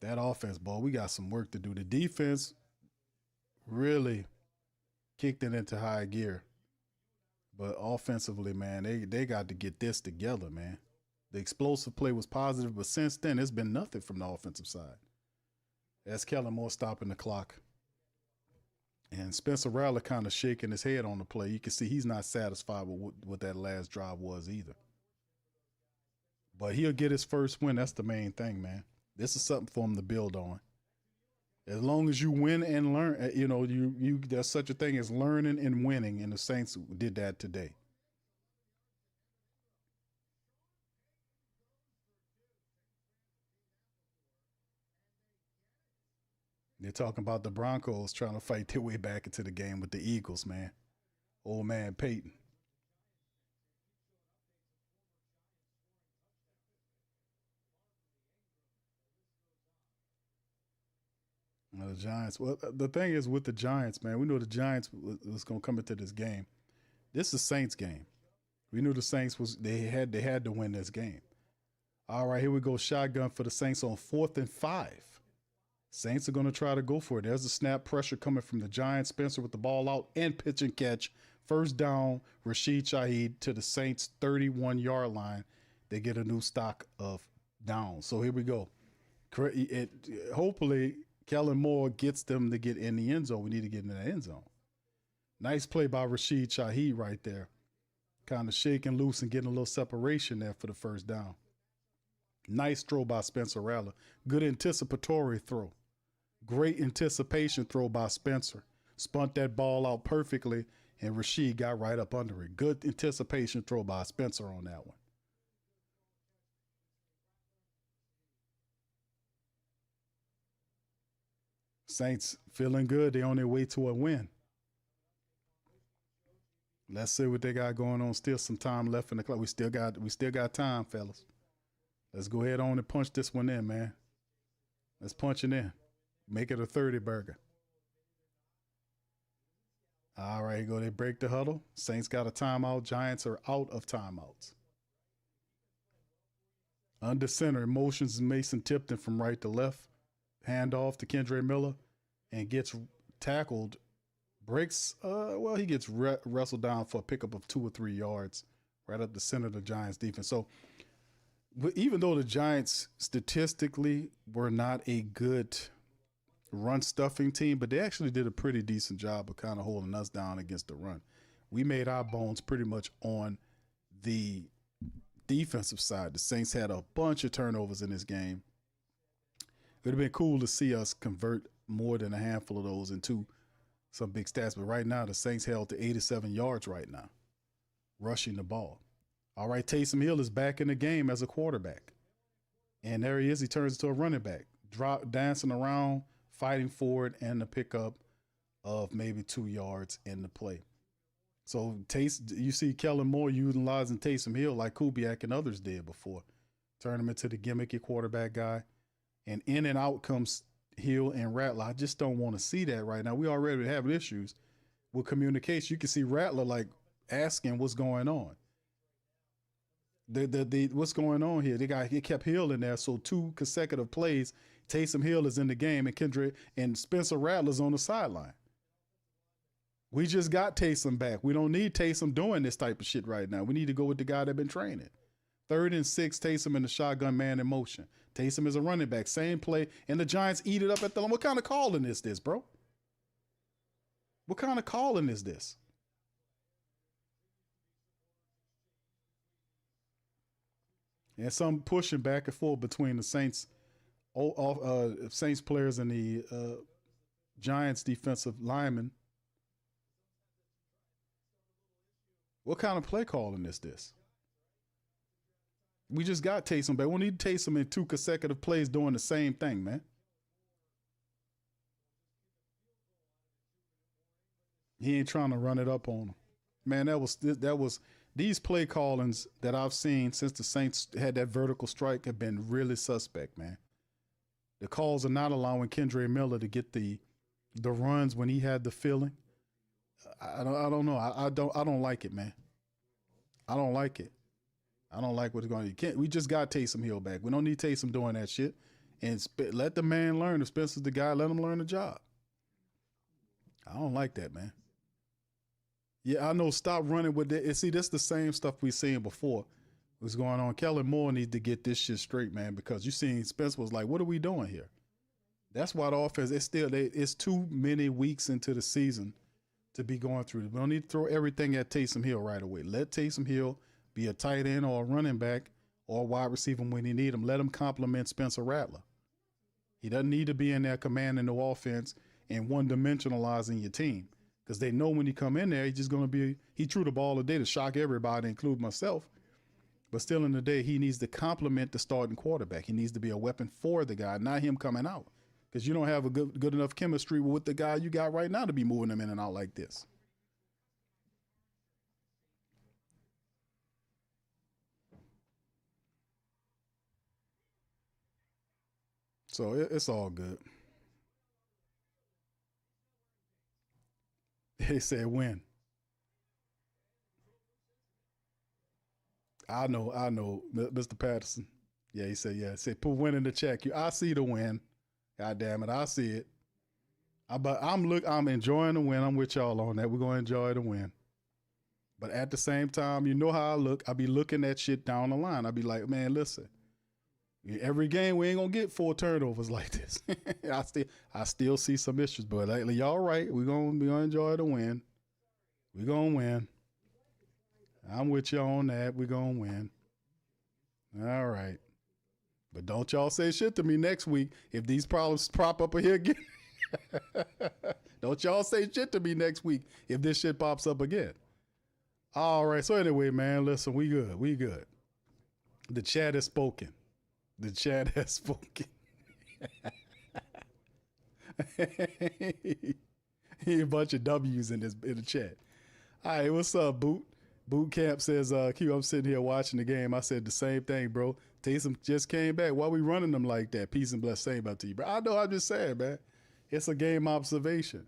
That offense, boy, we got some work to do. The defense really kicked it into high gear. But offensively, man, they got to get this together, man. The explosive play was positive, but since then, it's been nothing from the offensive side. That's Kellen Moore stopping the clock. And Spencer Rattler kind of shaking his head on the play. You can see he's not satisfied with what that last drive was either. But he'll get his first win. That's the main thing, man. This is something for him to build on. As long as you win and learn, you know, you there's such a thing as learning and winning, and the Saints did that today. They're talking about the Broncos trying to fight their way back into the game with the Eagles, man. Old man Peyton. The Giants. Well, the thing is with the Giants, man, we knew the Giants was going to come into this game. This is Saints game. We knew the Saints they had to win this game. All right, here we go. Shotgun for the Saints on 4th and 5. Saints are going to try to go for it. There's a snap, pressure coming from the Giants. Spencer with the ball out and pitch and catch. First down, Rashid Shaheed to the Saints 31-yard line. They get a new stock of downs. So here we go. Hopefully, Kellen Moore gets them to get in the end zone. We need to get in the end zone. Nice play by Rashid Shaheed right there. Kind of shaking loose and getting a little separation there for the first down. Nice throw by Spencer Rattler. Good anticipatory throw. Great anticipation throw by Spencer. Spunt that ball out perfectly, and Rashid got right up under it. Good anticipation throw by Spencer on that one. Saints feeling good. They on their way to a win. Let's see what they got going on. Still some time left in the clock. We still got time, fellas. Let's go ahead on and punch this one in, man. Let's punch it in. Make it a 30 burger. All right, here go. They break the huddle. Saints got a timeout. Giants are out of timeouts. Under center, motions Mason Tipton from right to left. Handoff to Kendre Miller and gets tackled. Breaks, he gets wrestled down for a pickup of 2 or 3 yards right up the center of the Giants defense. So even though the Giants statistically were not a good run stuffing team, but they actually did a pretty decent job of kind of holding us down against the run. We made our bones pretty much on the defensive side. The Saints had a bunch of turnovers in this game. It would have been cool to see us convert more than a handful of those into some big stats. But right now, the Saints held to 87 yards right now, rushing the ball. All right, Taysom Hill is back in the game as a quarterback. And there he is. He turns into a running back, dancing around, fighting for it, and the pickup of maybe 2 yards in the play. So you see Kellen Moore utilizing Taysom Hill like Kubiak and others did before. Turn him into the gimmicky quarterback guy. And in and out comes Hill and Rattler. I just don't want to see that right now. We already have issues with communication. You can see Rattler like asking what's going on. What's going on here? He kept Hill in there. So 2 consecutive plays, Taysom Hill is in the game and Kendrick and Spencer Rattler's on the sideline. We just got Taysom back. We don't need Taysom doing this type of shit right now. We need to go with the guy that been training. 3rd and 6, Taysom in the shotgun man in motion. Taysom is a running back. Same play. And the Giants eat it up at the line. What kind of calling is this, bro? What kind of calling is this? And some pushing back and forth between the Saints players and the Giants defensive linemen. What kind of play calling is this? We just got Taysom back. We need Taysom in 2 consecutive plays doing the same thing, man. He ain't trying to run it up on him. Man, that was these play callings that I've seen since the Saints had that vertical strike have been really suspect, man. The calls are not allowing Kendre Miller to get the runs when he had the feeling. I don't know. I don't like it, man. I don't like it. I don't like what's going on. We just got Taysom Hill back. We don't need Taysom doing that shit. And let the man learn. If Spencer's the guy, let him learn the job. I don't like that, man. Yeah, I know. Stop running with it. See, that's the same stuff we seen before. What's going on? Kellen Moore needs to get this shit straight, man, because you seen Spencer was like, what are we doing here? That's why the offense, it's too many weeks into the season to be going through. We don't need to throw everything at Taysom Hill right away. Let Taysom Hill be a tight end or a running back or a wide receiver when you need him. Let him complement Spencer Rattler. He doesn't need to be in there commanding the offense and one-dimensionalizing your team, because they know when he come in there, he's just going to be, he threw the ball today to shock everybody, include myself. But still in the day, he needs to complement the starting quarterback. He needs to be a weapon for the guy, not him coming out. Because you don't have a good enough chemistry with the guy you got right now to be moving him in and out like this. So it's all good. They said win. I know, Mr. Patterson. Yeah, he said, yeah. He said, put win in the check. I see the win. God damn it, I see it. I'm enjoying the win. I'm with y'all on that. We're gonna enjoy the win. But at the same time, you know how I look. I be looking at shit down the line. I be like, man, listen. Every game we ain't gonna get 4 turnovers like this. I still see some issues, but y'all right. We're gonna enjoy the win. We're gonna win. I'm with you on that. We're gonna win. All right. But don't y'all say shit to me next week if these problems prop up here again. Don't y'all say shit to me next week if this shit pops up again. All right. So anyway, man, listen, we good. We good. The chat has spoken. The chat has spoken. A bunch of W's in the chat. All right, what's up, Boot? Boot Camp says, Q, I'm sitting here watching the game. I said the same thing, bro. Taysom just came back. Why we running them like that? Peace and blessing about to you, bro. I know, I'm just saying, man. It's a game observation.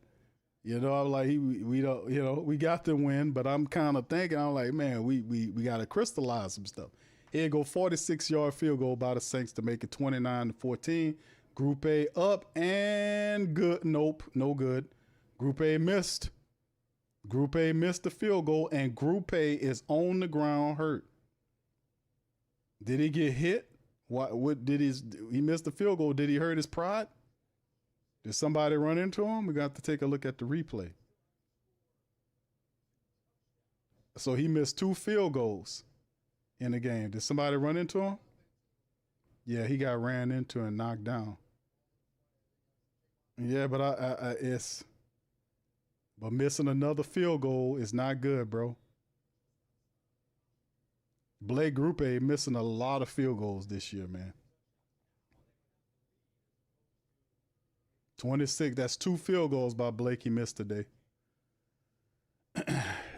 You know, I'm like, we don't, you know, we got the win, but I'm kind of thinking, I'm like, man, we got to crystallize some stuff. Here go 46-yard field goal by the Saints to make it 29-14. Group A up and good. Nope, no good. Group A missed. Group A missed the field goal, and Group A is on the ground hurt. Did he get hit? What did he missed the field goal? Did he hurt his pride? Did somebody run into him? We got to take a look at the replay. So he missed 2 field goals in the game. Did somebody run into him? Yeah, he got ran into and knocked down. Yeah, but but missing another field goal is not good, bro. Blake Group A missing a lot of field goals this year, man. 26, that's 2 field goals by Blake he missed today.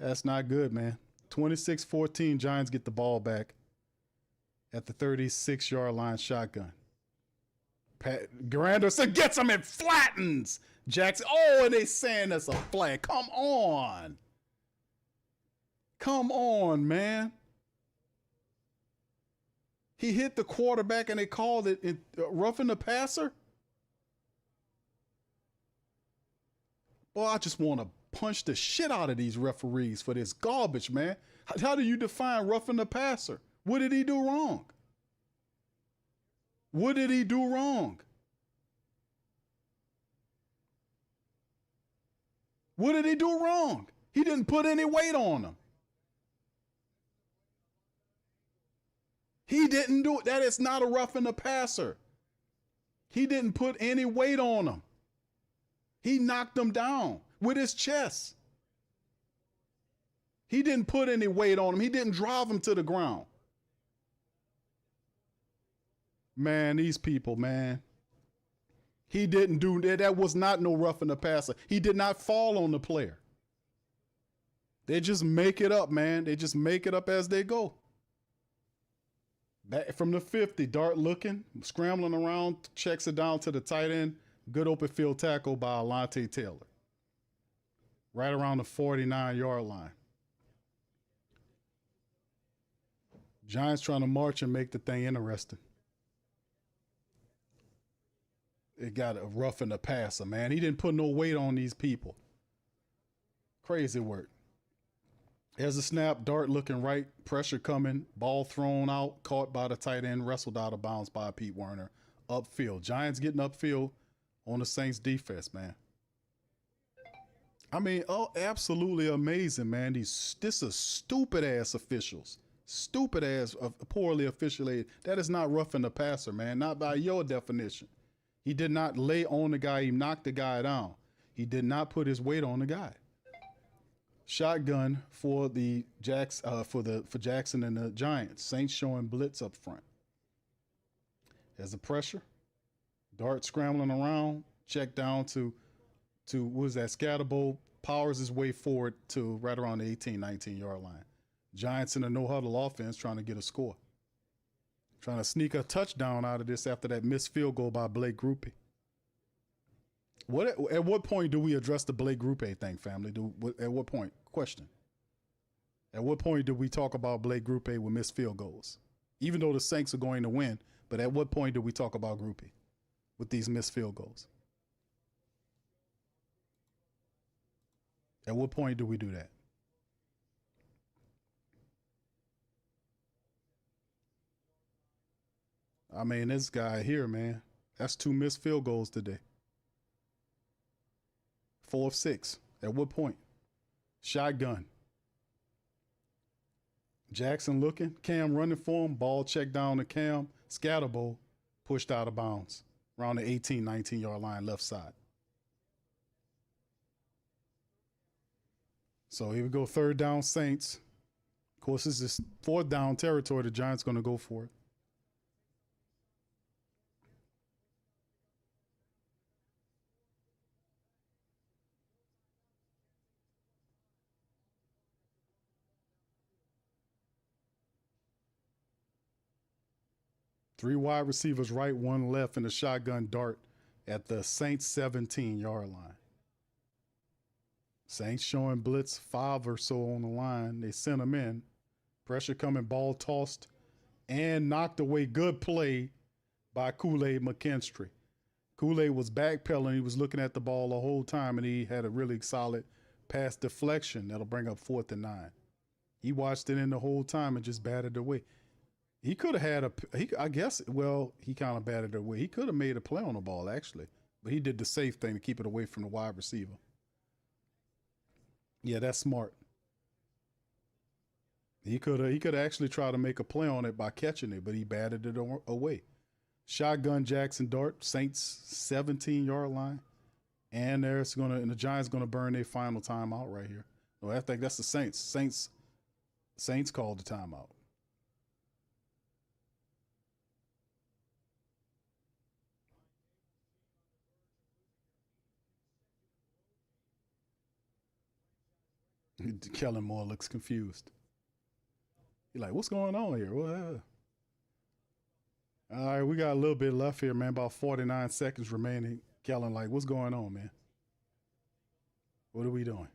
That's not good, man. 26-14, Giants get the ball back at the 36-yard line shotgun. Granderson gets him and flattens Jackson. Oh, and they saying that's a flag. Come on. Come on, man. He hit the quarterback and they called it roughing the passer. Boy, I just want to punch the shit out of these referees for this garbage, man. How do you define roughing the passer? What did he do wrong? What did he do wrong? What did he do wrong? He didn't put any weight on him. He didn't do it. That is not a roughing the passer. He didn't put any weight on him. He knocked him down with his chest. He didn't put any weight on him. He didn't drive him to the ground. Man, these people, man. He didn't do that. That was not no roughing the passer. He did not fall on the player. They just make it up, man. They just make it up as they go. Back from the 50, Dart looking, scrambling around, checks it down to the tight end. Good open field tackle by Alontae Taylor. Right around the 49-yard line. Giants trying to march and make the thing interesting. It got a rough in the passer, man. He didn't put no weight on these people. Crazy work. There's a snap, Dart looking right, pressure coming, ball thrown out, caught by the tight end, wrestled out of bounds by Pete Werner. Upfield. Giants getting upfield on the Saints defense, man. I mean, oh, absolutely amazing, man. This is stupid ass officials. Stupid ass, poorly officiated. That is not roughing the passer, man. Not by your definition. He did not lay on the guy. He knocked the guy down. He did not put his weight on the guy. Shotgun for the for Jackson and the Giants. Saints showing blitz up front. There's the pressure. Dart scrambling around. Check down to what was that? Scatterbo powers his way forward to right around the 18, 19-yard line. Giants in a no-huddle offense trying to get a score. Trying to sneak a touchdown out of this after that missed field goal by Blake Grupe. At what point do we address the Blake Grupe thing, family? At what point? Question. At what point do we talk about Blake Grupe with missed field goals? Even though the Saints are going to win, but at what point do we talk about Grupe with these missed field goals? At what point do we do that? I mean, this guy here, man, that's 2 missed field goals today. 4 of 6. At what point? Shotgun. Jackson looking. Cam running for him. Ball checked down to Cam. Scatterbo pushed out of bounds. Around the 18, 19-yard line left side. So here we go. 3rd down Saints. Of course, this is 4th down territory. The Giants going to go for it. Three wide receivers right, 1 left, and a shotgun dart at the Saints 17-yard line. Saints showing blitz, 5 or so on the line. They sent them in. Pressure coming, ball tossed and knocked away. Good play by Kool-Aid McKinstry. Kool-Aid was backpedaling. He was looking at the ball the whole time, and he had a really solid pass deflection that'll bring up 4th and 9. He watched it in the whole time and just batted away. He could have had he kind of batted away. He could have made a play on the ball, actually. But he did the safe thing to keep it away from the wide receiver. Yeah, that's smart. He could actually try to make a play on it by catching it, but he batted it away. Shotgun Jackson dart, Saints 17-yard line. And the Giants gonna burn their final timeout right here. No, I think that's the Saints. Saints called the timeout. Kellen Moore looks confused. He's like, what's going on here? What? All right, we got a little bit left here, man. About 49 seconds remaining. Kellen like, what's going on, man? What are we doing?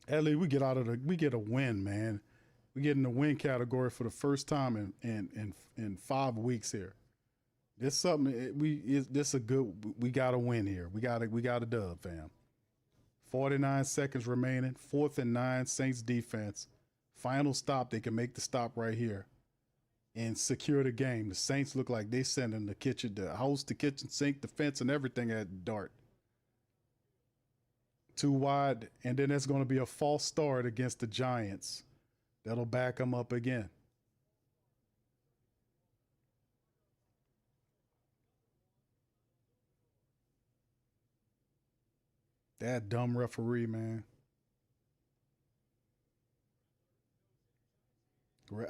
At least we get a win, man. We get in the win category for the first time in 5 weeks here. This something we got a win here. We got a dub, fam. 49 seconds remaining. 4th and 9, Saints defense. Final stop. They can make the stop right here and secure the game. The Saints look like they sending the house, the kitchen sink, the fence, and everything at dart. 2 wide, and then there's going to be a false start against the Giants. That'll back them up again. That dumb referee, man.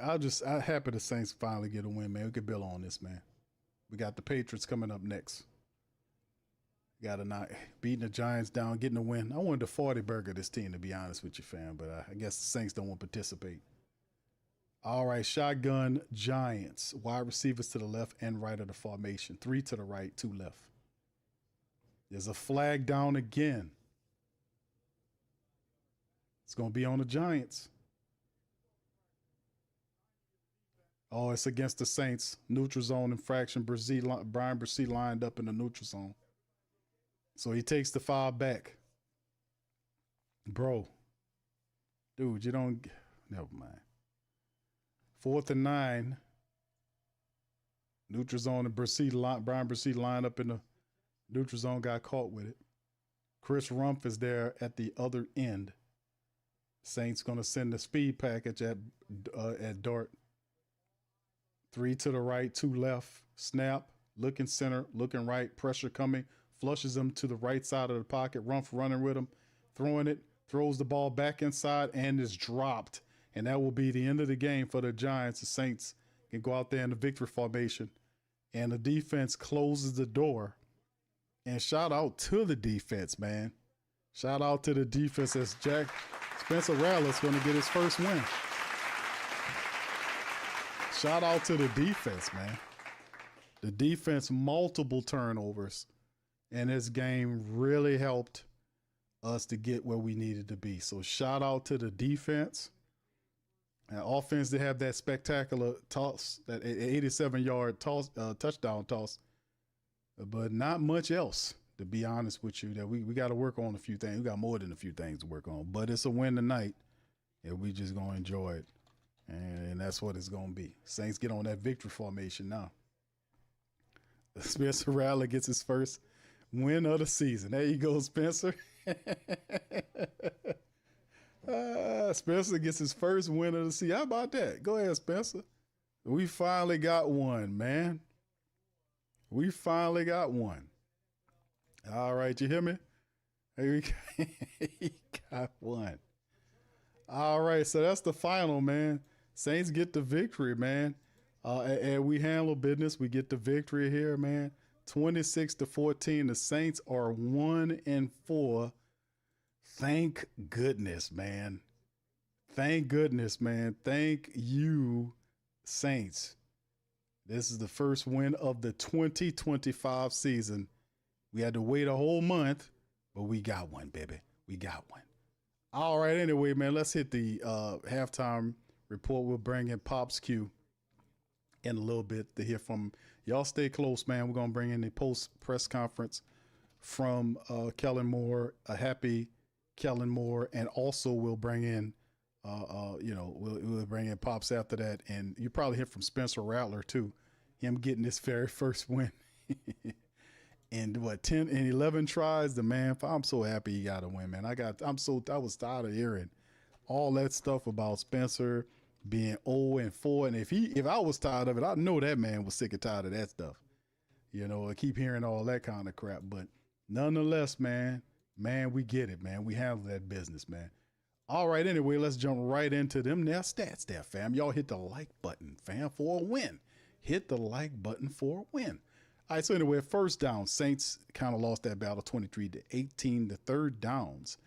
I'm happy the Saints finally get a win, man. We can build on this, man. We got the Patriots coming up next. Got to not beating the Giants down, getting a win. I wanted to 40 burger this team, to be honest with you, fam, but I guess the Saints don't want to participate. All right, shotgun Giants. Wide receivers to the left and right of the formation. 3 to the right, 2 left. There's a flag down again. It's going to be on the Giants. Oh, it's against the Saints. Neutral zone infraction. Brian Brzee lined up in the neutral zone. So he takes the foul back. Bro. Dude, you don't... Never mind. 4th and 9. Neutral zone and Brian Brzee lined up in the neutral zone, got caught with it. Chris Rumph is there at the other end. Saints going to send the speed package at Dart. 3 to the right, 2 left. Snap, looking center, looking right, pressure coming. Flushes him to the right side of the pocket. Rumph running with him, throwing it, throws the ball back inside and is dropped. And that will be the end of the game for the Giants. The Saints can go out there in the victory formation. And the defense closes the door. And shout out to the defense, man. Shout out to the defense as Spencer Rattler's going to get his first win. Shout out to the defense, man. The defense, multiple turnovers. And this game really helped us to get where we needed to be. So shout out to the defense. And offense, they have that spectacular toss, that 87-yard toss, touchdown toss. But not much else, to be honest with you. That we got to work on a few things. We got more than a few things to work on. But it's a win tonight, and we just going to enjoy it. And that's what it's going to be. Saints get on that victory formation now. Spencer Rattler gets his first win of the season. There you go, Spencer. Spencer gets his first win of the season. How about that? Go ahead, Spencer. We finally got one, man. We finally got one. All right, you hear me? He got one. All right, so that's the final, man. Saints get the victory, man. And we handle business. We get the victory here, man. 26-14. The Saints are 1-4. Thank goodness, man. Thank goodness, man. Thank you, Saints. This is the first win of the 2025 season. We had to wait a whole month, but we got one, baby. We got one. All right, anyway, man, let's hit the halftime report. We'll bring in Pops Q in a little bit to hear from y'all. Stay close, man. We're going to bring in the post press conference from Kellen Moore, a happy Kellen Moore, and also we'll bring in, we'll bring in Pops after that, and you probably hear from Spencer Rattler too, him getting his very first win. And 10 and 11 tries, the man. I'm so happy he got a win, man. I was tired of hearing all that stuff about Spencer being 0-4, and if I was tired of it, I know that man was sick and tired of that stuff. You know, I keep hearing all that kind of crap, but nonetheless, man, we get it, man. We handle that business, man. All right, anyway, let's jump right into them now stats there, fam. Y'all hit the like button, fam, for a win. Hit the like button for a win. All right, so anyway, first down, Saints kind of lost that battle 23-18. The third downs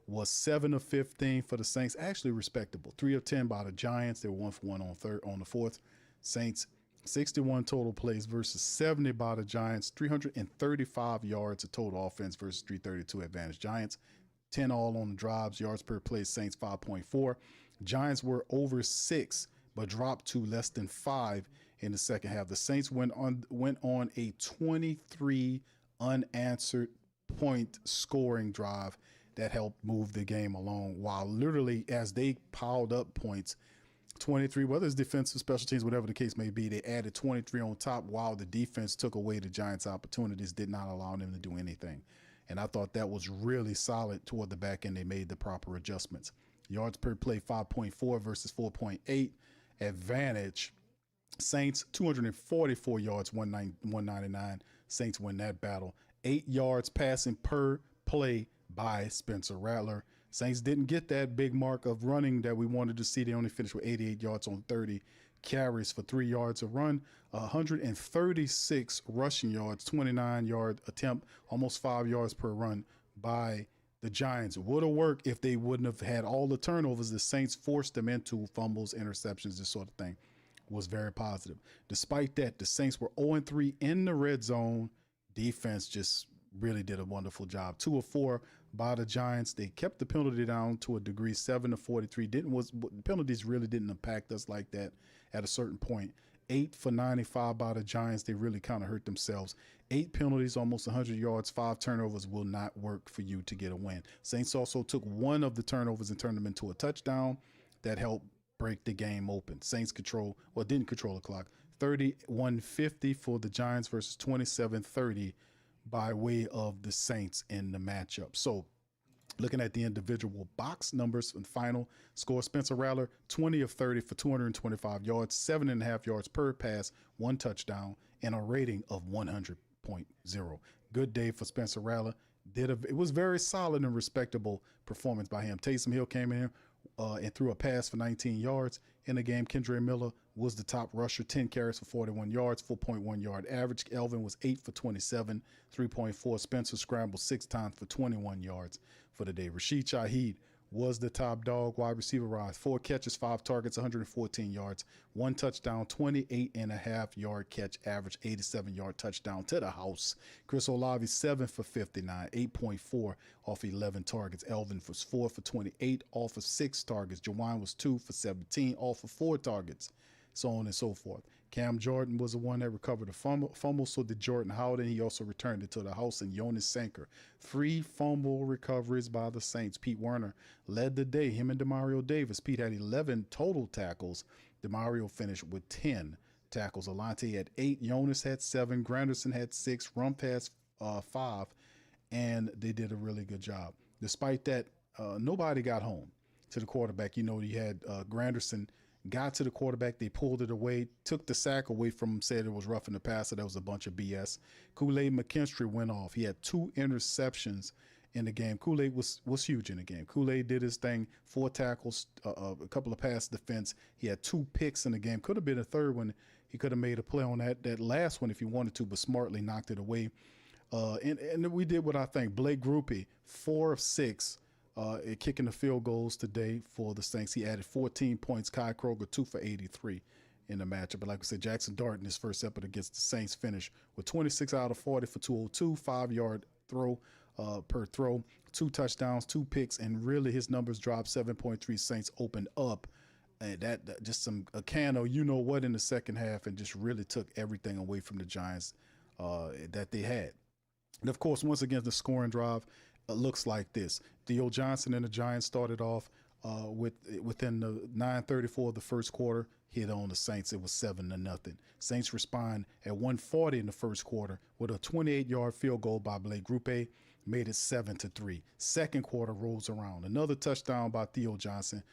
was 7 of 15 for the Saints. Actually respectable. 3 of 10 by the Giants. They were 1 for 1 on the fourth. Saints 61 total plays versus 70 by the Giants. 335 yards of total offense versus 332 advantage Giants. 10 all on the drives. Yards per play, Saints 5.4. Giants were over 6, but dropped to less than 5 in the second half. The Saints went on a 23 unanswered point scoring drive that helped move the game along, while literally as they piled up points, 23, whether it's defensive, special teams, whatever the case may be, they added 23 on top while the defense took away the Giants' opportunities, did not allow them to do anything. And I thought that was really solid toward the back end. They made the proper adjustments. Yards per play, 5.4 versus 4.8. Advantage, Saints, 244 yards, 199. Saints win that battle. 8 yards passing per play by Spencer Rattler. Saints didn't get that big mark of running that we wanted to see. They only finished with 88 yards on 30 carries for 3 yards a run, 136 rushing yards, 29-yard attempt, almost 5 yards per run by the Giants. Would have worked if they wouldn't have had all the turnovers the Saints forced them into, fumbles, interceptions, this sort of thing. Was very positive. Despite that, the Saints were 0-3 in the red zone. Defense just really did a wonderful job. 2 of 4 by the Giants. They kept the penalty down to a degree, 7-43. Penalties really didn't impact us like that at a certain point. 8 for 95 by the Giants. They really kind of hurt themselves. 8 penalties, almost 100 yards, 5 turnovers will not work for you to get a win. Saints also took one of the turnovers and turned them into a touchdown. That helped break the game open. Saints didn't control the clock. 31-50 for the Giants versus 27-30 by way of the Saints in the matchup. So looking at the individual box numbers and final score, Spencer Rattler, 20 of 30 for 225 yards, 7.5 yards per pass, 1 touchdown, and a rating of 100.0. Good day for Spencer Rattler. It was very solid and respectable performance by him. Taysom Hill came in and threw a pass for 19 yards. In the game, Kendre Miller was the top rusher, 10 carries for 41 yards, 4.1 yard average. Elvin was 8 for 27, 3.4. Spencer scrambled 6 times for 21 yards for the day. Rashid Shaheed was the top dog, wide receiver rise, 4 catches, 5 targets, 114 yards, 1 touchdown, 28.5-yard catch average, 87-yard touchdown to the house. Chris Olave, 7 for 59, 8.4 off 11 targets. Elvin was 4 for 28 off of 6 targets. Jawan was 2 for 17 off of 4 targets, so on and so forth. Cam Jordan was the one that recovered a fumble, so did Jordan Howden. He also returned it to the house, and Jonas Sanker. 3 fumble recoveries by the Saints. Pete Werner led the day, him and Demario Davis. Pete had 11 total tackles. Demario finished with 10 tackles. Alante had 8, Jonas had 7, Granderson had 6, Rumph has 5, and they did a really good job. Despite that, nobody got home to the quarterback. You had Granderson got to the quarterback, they pulled it away, took the sack away from him, said it was roughing the passer. That was a bunch of BS. Kool-Aid McKinstry went off. He had 2 interceptions in the game. Kool-Aid was huge in the game. Kool-Aid did his thing, 4 tackles, a couple of pass defense. He had 2 picks in the game. Could have been a third one. He could have made a play on that last one if he wanted to, but smartly knocked it away. And we did what I think. Blake Grupe, 4 of 6. Kicking the field goals today for the Saints. He added 14 points. Kai Kroger, 2 for 83 in the matchup. But like I said, Jackson Dart in his first effort against the Saints finished with 26 out of 40 for 202, 5-yard throw per throw, 2 touchdowns, 2 picks, and really his numbers dropped. 7.3 Saints opened up. And that just a can of you-know-what in the second half, and just really took everything away from the Giants that they had. And, of course, once again, the scoring drive looks like this. Theo Johnson and the Giants started off within the 9:34 of the first quarter, hit on the Saints. It was 7-0. Saints respond at 1:40 in the first quarter with a 28-yard field goal by Blake Grupe, made it 7-3. Second quarter rolls around. Another touchdown by Theo Johnson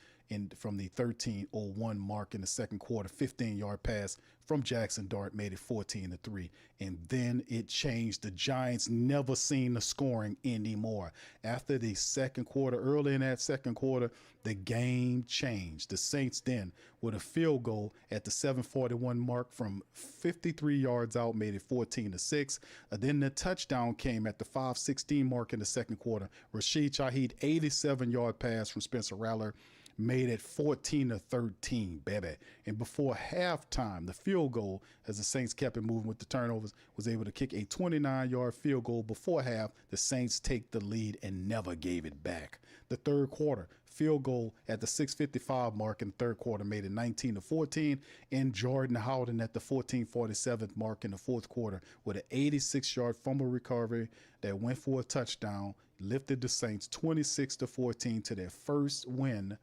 from the 13:01 mark in the second quarter. 15-yard pass from Jackson Dart made it 14-3. And then it changed. The Giants never seen the scoring anymore. After the second quarter, early in that second quarter, the game changed. The Saints then, with a field goal at the 7:41 mark from 53 yards out, made it 14-6. Then the touchdown came at the 5:16 mark in the second quarter. Rashid Shaheed, 87-yard pass from Spencer Rattler, made it 14-13, baby. And before halftime, the field goal, as the Saints kept it moving with the turnovers, was able to kick a 29-yard field goal before half. The Saints take the lead and never gave it back. The third quarter, field goal at the 6:55 mark in the third quarter, made it 19-14. And Jordan Howden at the 14:47 mark in the fourth quarter with an 86-yard fumble recovery that went for a touchdown, lifted the Saints 26-14 to their first win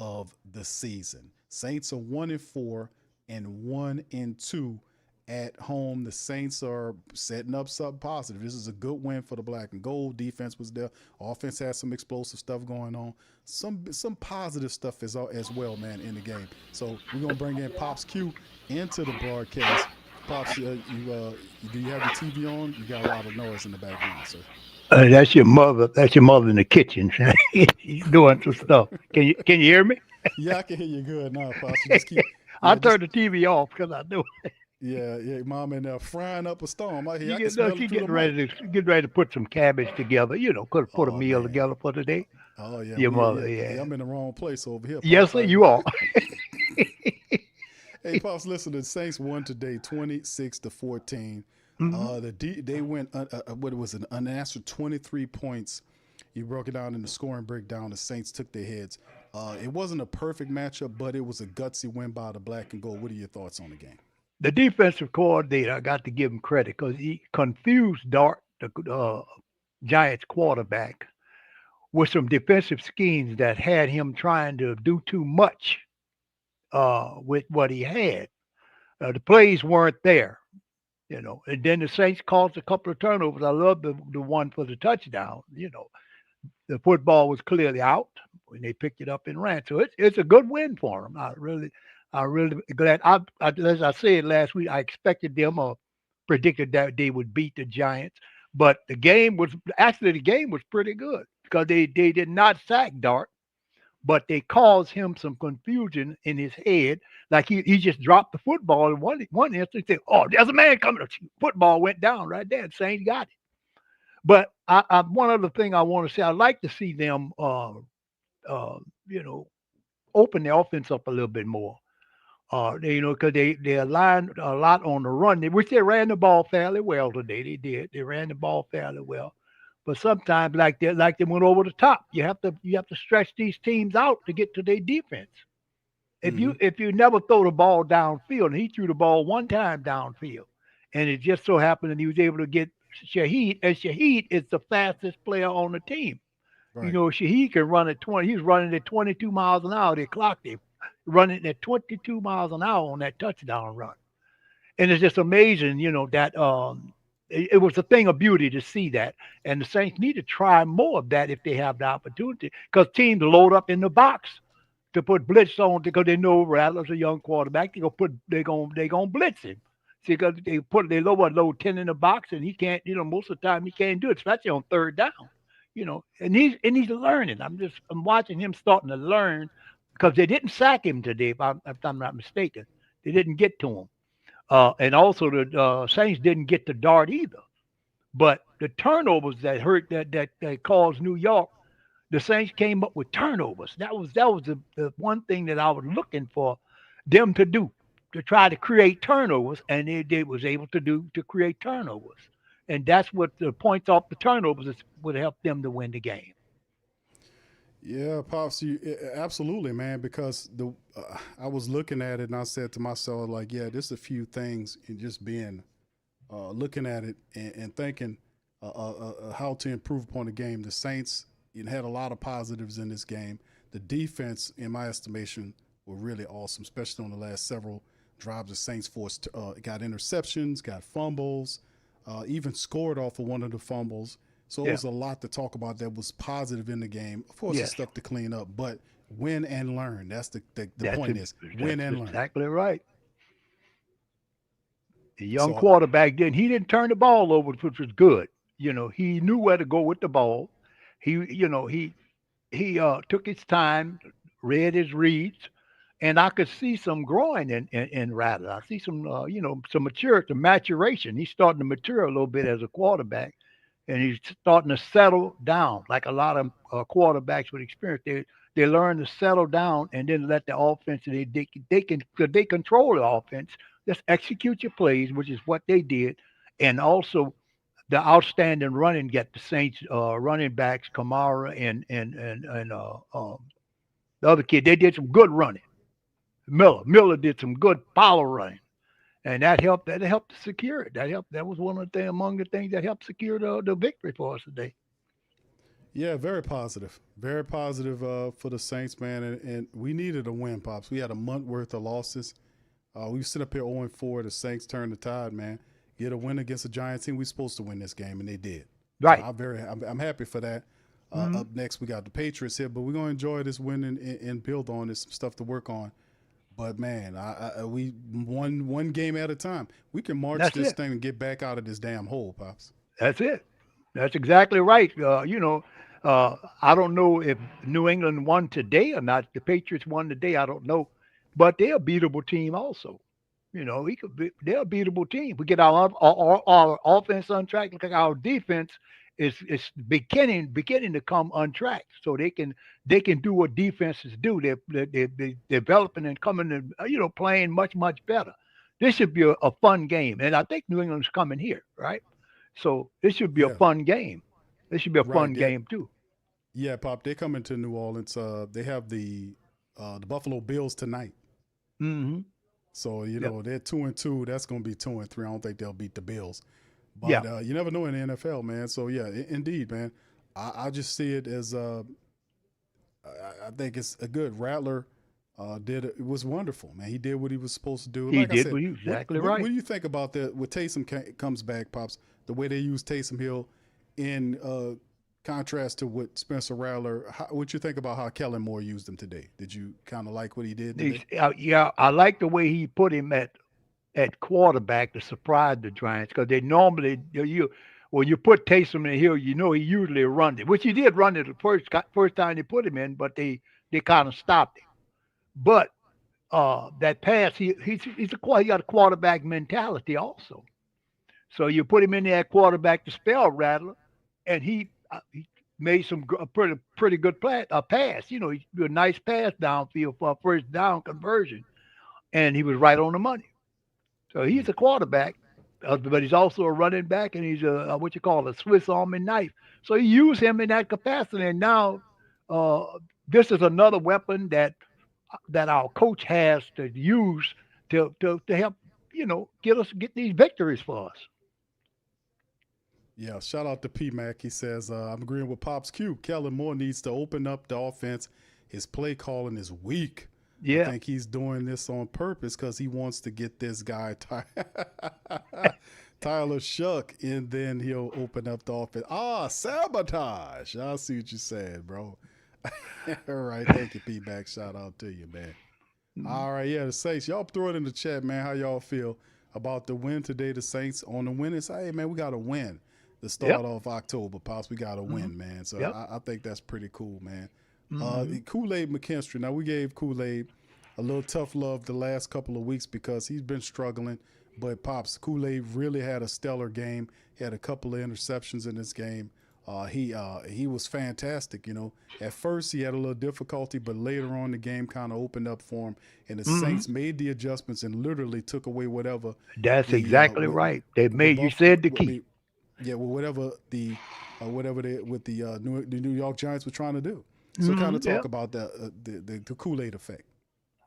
of the season. Saints are 1-4 and 1-2 at home. The Saints are setting up something positive. This is a good win for the black and gold. Defense was there. Offense had some explosive stuff going on. Some positive stuff as well, man, in the game. So we're gonna bring in Pops Q into the broadcast. Pops, do you have your TV on? You got a lot of noise in the background, sir. That's your mother. That's your mother in the kitchen. She's doing some stuff. Can you hear me? Yeah, I can hear you good now, Pops. You just keep I Yeah, just turned the TV off because I knew yeah. Mom in there frying up a storm. I hear. she I can get no, smell she it through the mic. getting ready to put some cabbage together. Could put a Oh meal man. together for the day. Oh yeah. Your Yeah, mother, yeah. yeah. I'm in the wrong place over here, Yes, pops. sir, you are. Hey, pops. Listen, the Saints won today, 26-14. They went. What was it? Unanswered 23 points. You broke it down in the scoring breakdown. The Saints took their heads. It wasn't a perfect matchup, but it was a gutsy win by the black and gold. What are your thoughts on the game? The defensive coordinator, I got to give him credit because he confused Dart, the Giants quarterback, with some defensive schemes that had him trying to do too much with what he had. The plays weren't there, And then the Saints caused a couple of turnovers. I love the one for the touchdown. The football was clearly out when they picked it up and ran. So it's a good win for them. I really glad. As I said last week, I expected them or predicted that they would beat the Giants, but the game was pretty good because they did not sack Dart, but they caused him some confusion in his head. Like he just dropped the football in one instant. Said, "Oh, there's a man coming!" Football went down right there. And Saints got it. But one other thing I want to say, I'd like to see them, uh, you know, open the offense up a little bit more. Because they aligned a lot on the run, which they ran the ball fairly well today. They did. They ran the ball fairly well. But sometimes, like they went over the top. You have to stretch these teams out to get to their defense. Hmm. If you never throw the ball downfield, and he threw the ball one time downfield, and it just so happened that he was able to get Shaheed, and Shaheed is the fastest player on the team. Right. Shaheed can run at 20. He's running at 22 miles an hour. They clocked him running at 22 miles an hour on that touchdown run. And it's just amazing, that it was a thing of beauty to see that. And the Saints need to try more of that if they have the opportunity, because teams load up in the box to put blitz on because they know Rattler's a young quarterback. They gonna blitz him. See, because they load 10 in the box and he can't. Most of the time he can't do it, especially on third down. And he's learning. I'm watching him starting to learn because they didn't sack him today, if I'm not mistaken. They didn't get to him. And also the Saints didn't get to Dart either. But the turnovers that caused New York, the Saints came up with turnovers. That was the one thing that I was looking for them to do, to try to create turnovers, and they was able to create turnovers. And that's what the points off the turnovers would help them to win the game. Yeah, pops, absolutely, man. Because I was looking at it and I said to myself, like, yeah, there's a few things in just being looking at it and thinking how to improve upon the game. The Saints had a lot of positives in this game. The defense, in my estimation, were really awesome, especially on the last several drives. The Saints forced got interceptions, got fumbles, even scored off of one of the fumbles. So it Yeah. was a lot to talk about that was positive in the game. Of course, there's Yes. stuff to clean up, but win and learn. That's the That's point it. is win That's and learn. exactly right. The young So quarterback he didn't turn the ball over, which was good. He knew where to go with the ball. He took his time, read his reads, and I could see some growing in Rattler. I see some maturation. He's starting to mature a little bit as a quarterback, and he's starting to settle down like a lot of quarterbacks with experience. They learn to settle down and then let the offense. They control the offense. Just execute your plays, which is what they did, and also the outstanding running get the Saints running backs Kamara and the other kid. They did some good running. Miller did some good power running, and that helped. That helped to secure it. That helped. That was one of the among the things that helped secure the victory for us today. yeah, very positive for the Saints, man. And we needed a win, pops. We had a month worth of losses. We sit up here 0-4. The Saints turned the tide, man. Get a win against a Giant team. We supposed to win this game, and they did. So Right. I'm happy for that. Mhm. Up next, we got the Patriots here, but we're gonna enjoy this win and build on this, some stuff to work on. But man, we one game at a time. We can march That's this it. thing and get back out of this damn hole, pops. That's it. That's exactly right. I don't know if New England won today or not. The Patriots won today. I don't know, but they're a beatable team also. They're a beatable team. We get our offense on track. Look like our defense is beginning to come on track, so they can do what defenses do. They're developing and coming and playing much better. This should be a fun game, and I think New England's coming here, right? So this should be a Yeah, fun game. This should be a right. fun Yeah, game too. yeah, Pop. They coming to New Orleans. They have the Buffalo Bills tonight. Hmm. So Yep. they're 2-2. That's going to be 2-3. I don't think they'll beat the Bills, Yeah. but you never know in the NFL, man. So yeah, indeed, man. I just see it as I think it's a good Rattler. It was wonderful, man. He did what he was supposed to do. He Like I did said, what he was exactly what right. do you think about that? When Taysom comes back, pops, the way they use Taysom Hill in contrast to what Spencer Rattler. What you think about how Kellen Moore used him today? Did you kind of like what he did today? Yeah, I like the way he put him at quarterback to surprise the Giants because they normally when you put Taysom in here, he usually runs it, which he did run it the first time they put him in, but they kind of stopped him. But that pass, he got a quarterback mentality also. So you put him in there at quarterback to spell Rattler, and he made a pretty good pass. He did a nice pass downfield for a first down conversion, and he was right on the money. So he's a quarterback, but he's also a running back, and he's what you call a Swiss Army knife. So you use him in that capacity, and now uh, this is another weapon that our coach has to use to help get these victories for us. Yeah, shout out to P Mac. He says, I'm agreeing with Pops Q. Kellen Moore needs to open up the offense. His play calling is weak. I Yeah, think he's doing this on purpose because he wants to get this guy Tyler Shuck, and then he'll open up the offense. Sabotage. I see what you said, bro. All right. Thank you, P Mac. Shout out to you, man. All right, yeah, the Saints. Y'all throw it in the chat, man. How y'all feel about the win today? The Saints on the winning side. Hey, man, we got to win the start yep, of October, Pops. We got to hmm win, man. So yep, I think that's pretty cool, man. hmm Kool-Aid McKinstry. Now, we gave Kool-Aid a little tough love the last couple of weeks because he's been struggling. But, Pops, Kool-Aid really had a stellar game. He had a couple of interceptions in this game. He was fantastic. At first he had a little difficulty, but later on the game kind of opened up for him, and the hmm Saints made the adjustments and literally took away whatever That's the exactly right. They with made you Buff. said the I key. mean, yeah, well, whatever they with the New York Giants were trying to do. So kind of talk Yep. about the Kool-Aid effect.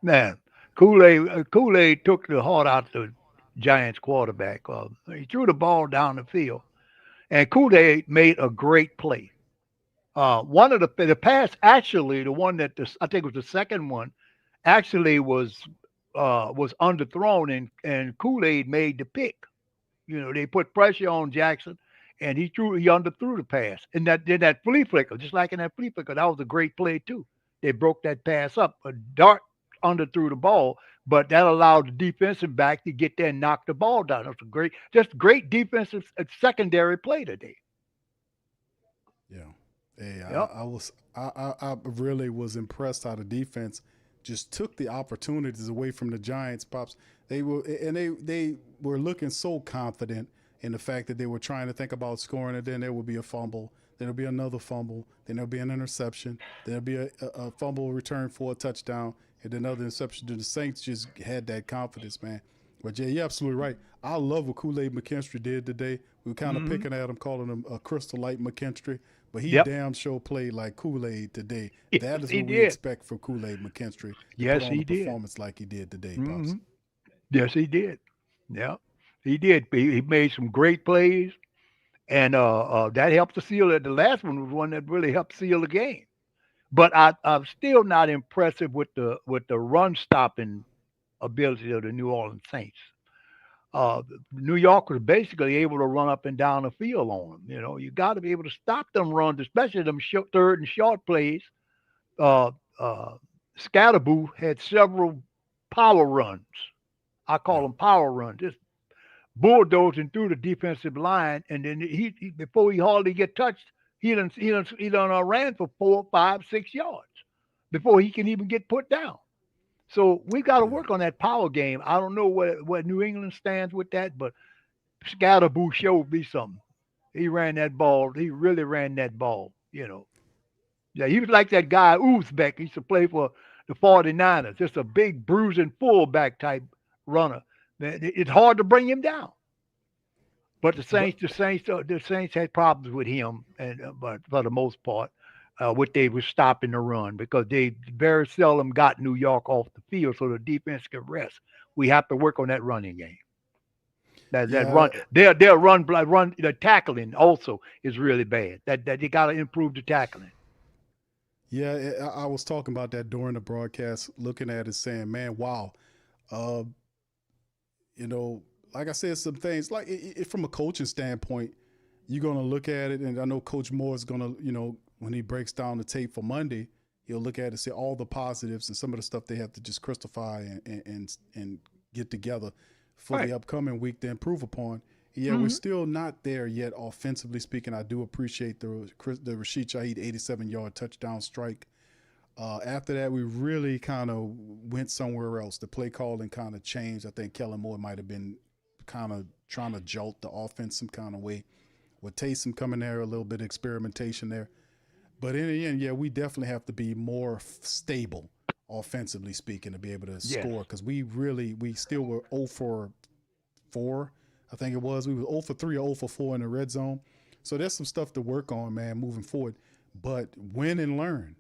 Man, Kool-Aid took the heart out of the Giants quarterback. He threw the ball down the field, and Kool-Aid made a great play. One of the pass, actually, the one I think was the second one, actually was underthrown, and Kool-Aid made the pick. They put pressure on Jackson, and he underthrew the pass. And that flea flicker, just like in that flea flicker, that was a great play too. They broke that pass up. A Dart underthrew the ball, but that allowed the defensive back to get there and knock the ball down. That's just great defensive secondary play today. Yeah. Hey, Yep. I really was impressed how the defense just took the opportunities away from the Giants. Pops, they were looking so confident in the fact that they were trying to think about scoring, and then there would be a fumble, then there'll be another fumble, then there'll be an interception, then there'll be a fumble return for a touchdown, and then another interception. The Saints just had that confidence, man. But yeah, you're absolutely right. I love what Kool-Aid McKinstry did today. We were kind of Hmm. picking at him, calling him a Crystal Light McKinstry, but he Yep. damn sure played like Kool-Aid today. Yes, That is he what we did. expect from Kool-Aid McKinstry to put Yes, on he a did. performance like he did today, Hmm. Pops. Yes, he did. Yeah, he did. He made some great plays, and that helped to seal it. The last one was one that really helped seal the game. But I'm still not impressive with the run stopping ability of the New Orleans Saints. New York was basically able to run up and down the field on them. You got to be able to stop them runs, especially them third and short plays. Uh, uh, Scatterboo had several power runs. I call Yeah. them power runs. Just bulldozing through the defensive line, and then before he hardly get touched, he done ran for 4, 5, 6 yards before he can even get put down. So we got to work on that power game. I don't know where New England stands with that, but Scatterboo showed me something. He ran that ball. He really ran that ball. Yeah, he was like that guy Uzbek. He used to play for the 49ers. Just a big bruising fullback type runner. Man, it's hard to bring him down. But the Saints had problems with him, and but for the most part, what they were stopping the run because they very seldom got New York off the field, so the defense could rest. We have to work on that running game. That Yeah, run, their run, the tackling also is really bad. That they got to improve the tackling. yeah. I was talking about that during the broadcast, looking at it, saying, "Man, wow." Uh, like I said, some things like from a coaching standpoint, you're gonna look at it, and I know Coach Moore is gonna, when he breaks down the tape for Monday, he'll look at it and say all the positives and some of the stuff they have to just crystallize and get together for Right. the upcoming week to improve upon. Yeah, we're still not there yet offensively speaking. I do appreciate the Rashid Shaheed 87-yard touchdown strike. After that, we really kind of went somewhere else. The play calling kind of changed. I think Kellen Moore might have been kind of trying to jolt the offense some kind of way. With Taysom coming there, a little bit of experimentation there. But in the end, yeah, we definitely have to be more stable offensively speaking to be able to score because we still were 0 for 4, I think it was. We were 0 for 3 or 0 for 4 in the red zone. So there's some stuff to work on, man, moving forward. But win and learn.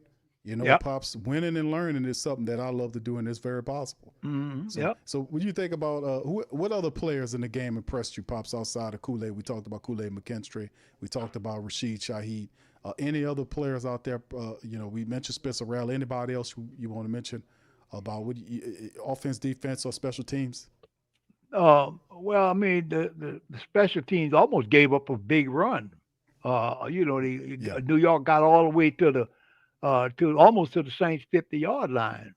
Yep. Pops, winning and learning is something that I love to do, and it's very possible. Yep. So when you think about what other players in the game impressed you, Pops, outside of Kool-Aid? We talked about Kool-Aid McKinstry. We talked about Rashid Shaheed. Any other players out there? We mentioned Spencer Rattler. Anybody else you want to mention about offense, defense, or special teams? Well, I mean, the special teams almost gave up a big run. New York got all the way to almost to the Saints 50-yard line.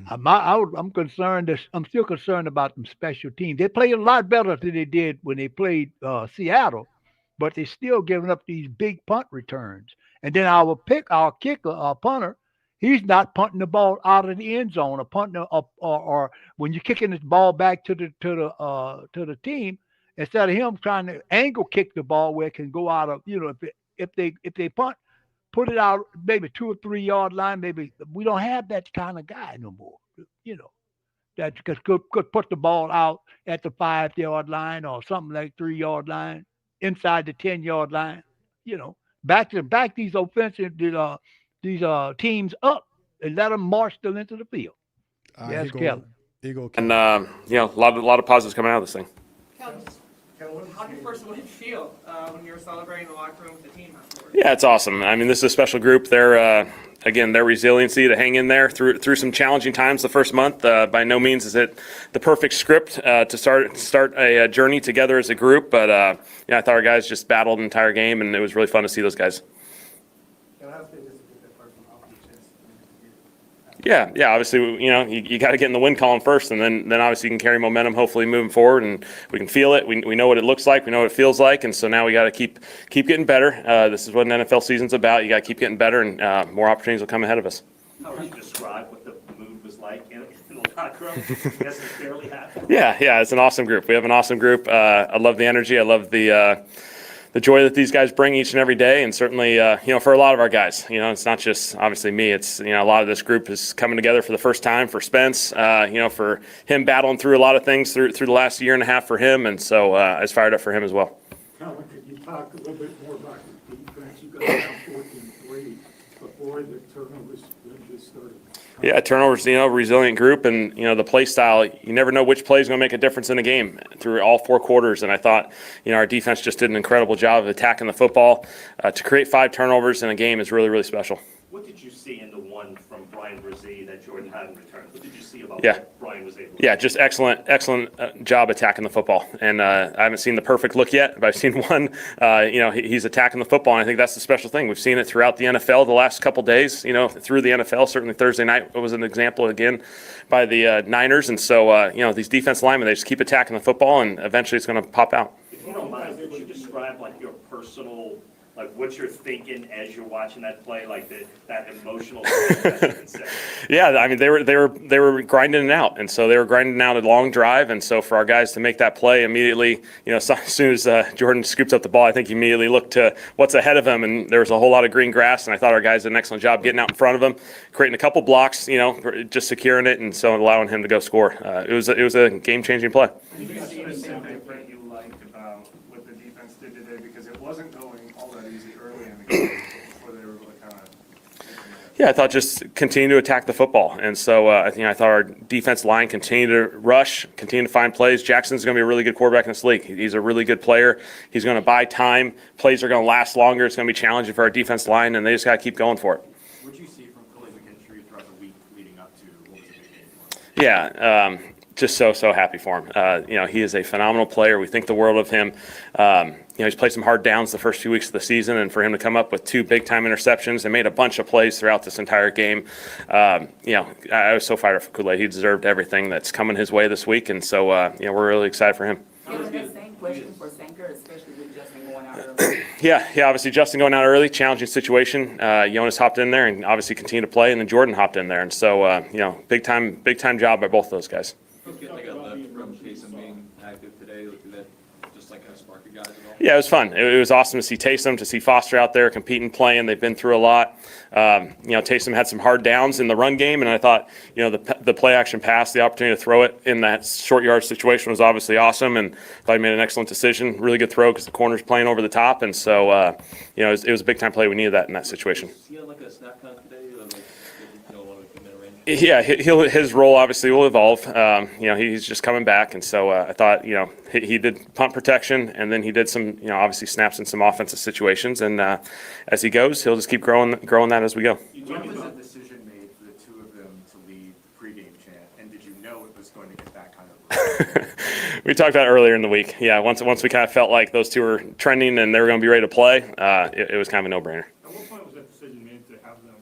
I'm concerned. I'm still concerned about them special teams. They played a lot better than they did when they played Seattle, but they're still giving up these big punt returns. And then our kicker, our punter, he's not punting the ball out of the end zone or punting or when you're kicking this ball back to the team, instead of him trying to angle kick the ball where it can go out of if they punt, put it out maybe 2 or 3 yard line. Maybe we don't have that kind of guy no more. That could put the ball out at the 5-yard line or something like 3-yard line inside the 10-yard line. Back these offensive these teams up and let them march them into the field. Yes, Kelly. And a lot of positives coming out of this thing. How did you first feel when you were celebrating the locker room with the team afterwards? Yeah, it's awesome. I mean, this is a special group. Their resiliency to hang in there through some challenging times the first month. By no means is it the perfect script to start a journey together as a group. But I thought our guys just battled the entire game, and it was really fun to see those guys. Yeah. Obviously, you got to get in the win column first, and then obviously you can carry momentum. Hopefully, moving forward, and we can feel it. We know what it looks like. We know what it feels like, and so now we got to keep getting better. This is what an NFL season's about. You got to keep getting better, and more opportunities will come ahead of us. How would you describe what the mood was like in the locker room? Yes, it's fairly happy. Yeah, it's an awesome group. We have an awesome group. I love the energy. I love the joy that these guys bring each and every day, and certainly, for a lot of our guys, it's not just obviously me. It's a lot of this group is coming together for the first time. For Spence, for him battling through a lot of things through the last year and a half for him, and so I was fired up for him as well. Colin, could you talk a little bit more about the defense? You got down 14-3 before the turnovers just started. Yeah, turnovers, resilient group, and, the play style, you never know which play is going to make a difference in a game through all 4 quarters. And I thought, our defense just did an incredible job of attacking the football. To create 5 turnovers in a game is really, really special. What did you see in the one from Brian Brzee that Jordan hadn't returned? What did you see about what Brian was able to do? Yeah, just excellent job attacking the football. And I haven't seen the perfect look yet, but I've seen one. He's attacking the football, and I think that's the special thing. We've seen it throughout the NFL the last couple days, through the NFL. Certainly Thursday night was an example again by the Niners. And so, these defense linemen, they just keep attacking the football, and eventually it's going to pop out. If you don't mind, would you describe your personal Like, what you're thinking as you're watching that play, like that emotional that you can say. Yeah, I mean they were grinding it out, and so they were grinding out a long drive, and so for our guys to make that play immediately, as soon as Jordan scoops up the ball, I think he immediately looked to what's ahead of him, and there was a whole lot of green grass, and I thought our guys did an excellent job getting out in front of him, creating a couple blocks, just securing it, and so allowing him to go score. It was a game-changing play. You see anything different you liked about what the defense did today, because it wasn't going all that easy early in the game before they were able to kind of. Yeah, I thought just continue to attack the football, and so I thought our defense line continued to rush, continue to find plays. Jackson's going to be a really good quarterback in this league. He's a really good player. He's going to buy time. Plays are going to last longer. It's going to be challenging for our defense line, and they just got to keep going for it. What did you see from Khalil McKinstry throughout the week leading up to what was a big game for him? Yeah, just so happy for him. He is a phenomenal player. We think the world of him. He's played some hard downs the first few weeks of the season, and for him to come up with 2 big-time interceptions and made a bunch of plays throughout this entire game, I was so fired up for Kool-Aid. He deserved everything that's coming his way this week, and so we're really excited for him. Same question for Sanker, especially with Justin going out early. Yeah, obviously Justin going out early, challenging situation. Jonas hopped in there and obviously continued to play, and then Jordan hopped in there, and so big time job by both of those guys. Get like a lift from Taysom being active today. Did that just like kind of spark you guys at all? Yeah, it was fun. It was awesome to see Taysom, to see Foster out there competing, playing. They've been through a lot. Taysom had some hard downs in the run game, and I thought, the play action pass, the opportunity to throw it in that short yard situation was obviously awesome, and thought he made an excellent decision. Really good throw because the corner's playing over the top, and so it was a big time play. We needed that in that situation. He had like a snap count today, Yeah, his role obviously will evolve. He's just coming back, and so I thought, he did punt protection, and then he did some, obviously snaps in some offensive situations, and as he goes, he'll just keep growing that as we go. When was that decision made for the two of them to lead the pregame chant, and did you know it was going to get that kind of? We talked about it earlier in the week. Yeah, once we kind of felt like those two were trending and they were going to be ready to play, it was kind of a no-brainer. At what point was that decision made to have them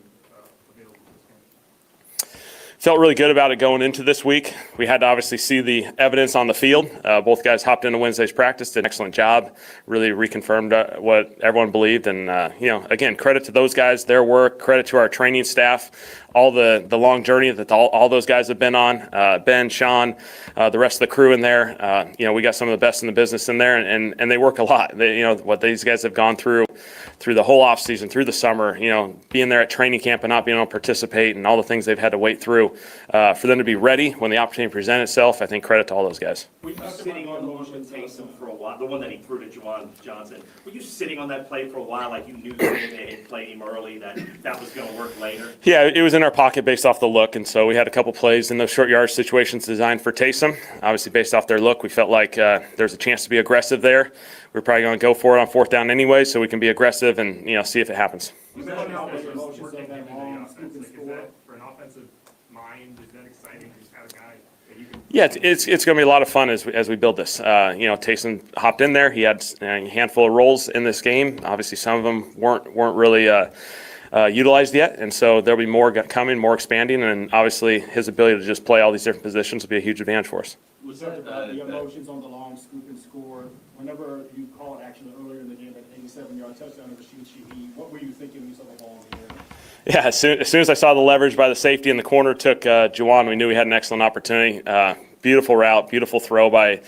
available for this game? Felt really good about it going into this week. We had to obviously see the evidence on the field. Both guys hopped into Wednesday's practice, did an excellent job, really reconfirmed what everyone believed. And, again, credit to those guys, their work, credit to our training staff, all the long journey that all those guys have been on, Ben, Sean, the rest of the crew in there. We got some of the best in the business in there, and they work a lot. What these guys have gone through the whole offseason, through the summer, being there at training camp and not being able to participate and all the things they've had to wait through. For them to be ready when the opportunity presents itself, I think credit to all those guys. Were you sitting on the one with Taysom for a while, the one that he threw to Juwan Johnson? Were you sitting on that play for a while, like you knew that they had played him early, that was going to work later? Yeah, it was in our pocket based off the look, and so we had a couple plays in those short yard situations designed for Taysom. Obviously, based off their look, we felt like there's a chance to be aggressive there. We're probably going to go for it on 4th down anyway, so we can be aggressive and see if it happens. For an offensive mind, is that exciting? He's got a guy that you can. Yeah, it's going to be a lot of fun as we build this. Taysom hopped in there. He had a handful of roles in this game. Obviously, some of them weren't really utilized yet, and so there'll be more coming, more expanding, and obviously his ability to just play all these different positions will be a huge advantage for us. Was that the emotions on the long scoop and score? Whenever you called action earlier in the game, that 87-yard touchdown of Rashid Shaheed, what were you thinking when you saw the ball in the air? Yeah, as soon as I saw the leverage by the safety in the corner took Juwan, we knew we had an excellent opportunity. Beautiful route, beautiful throw by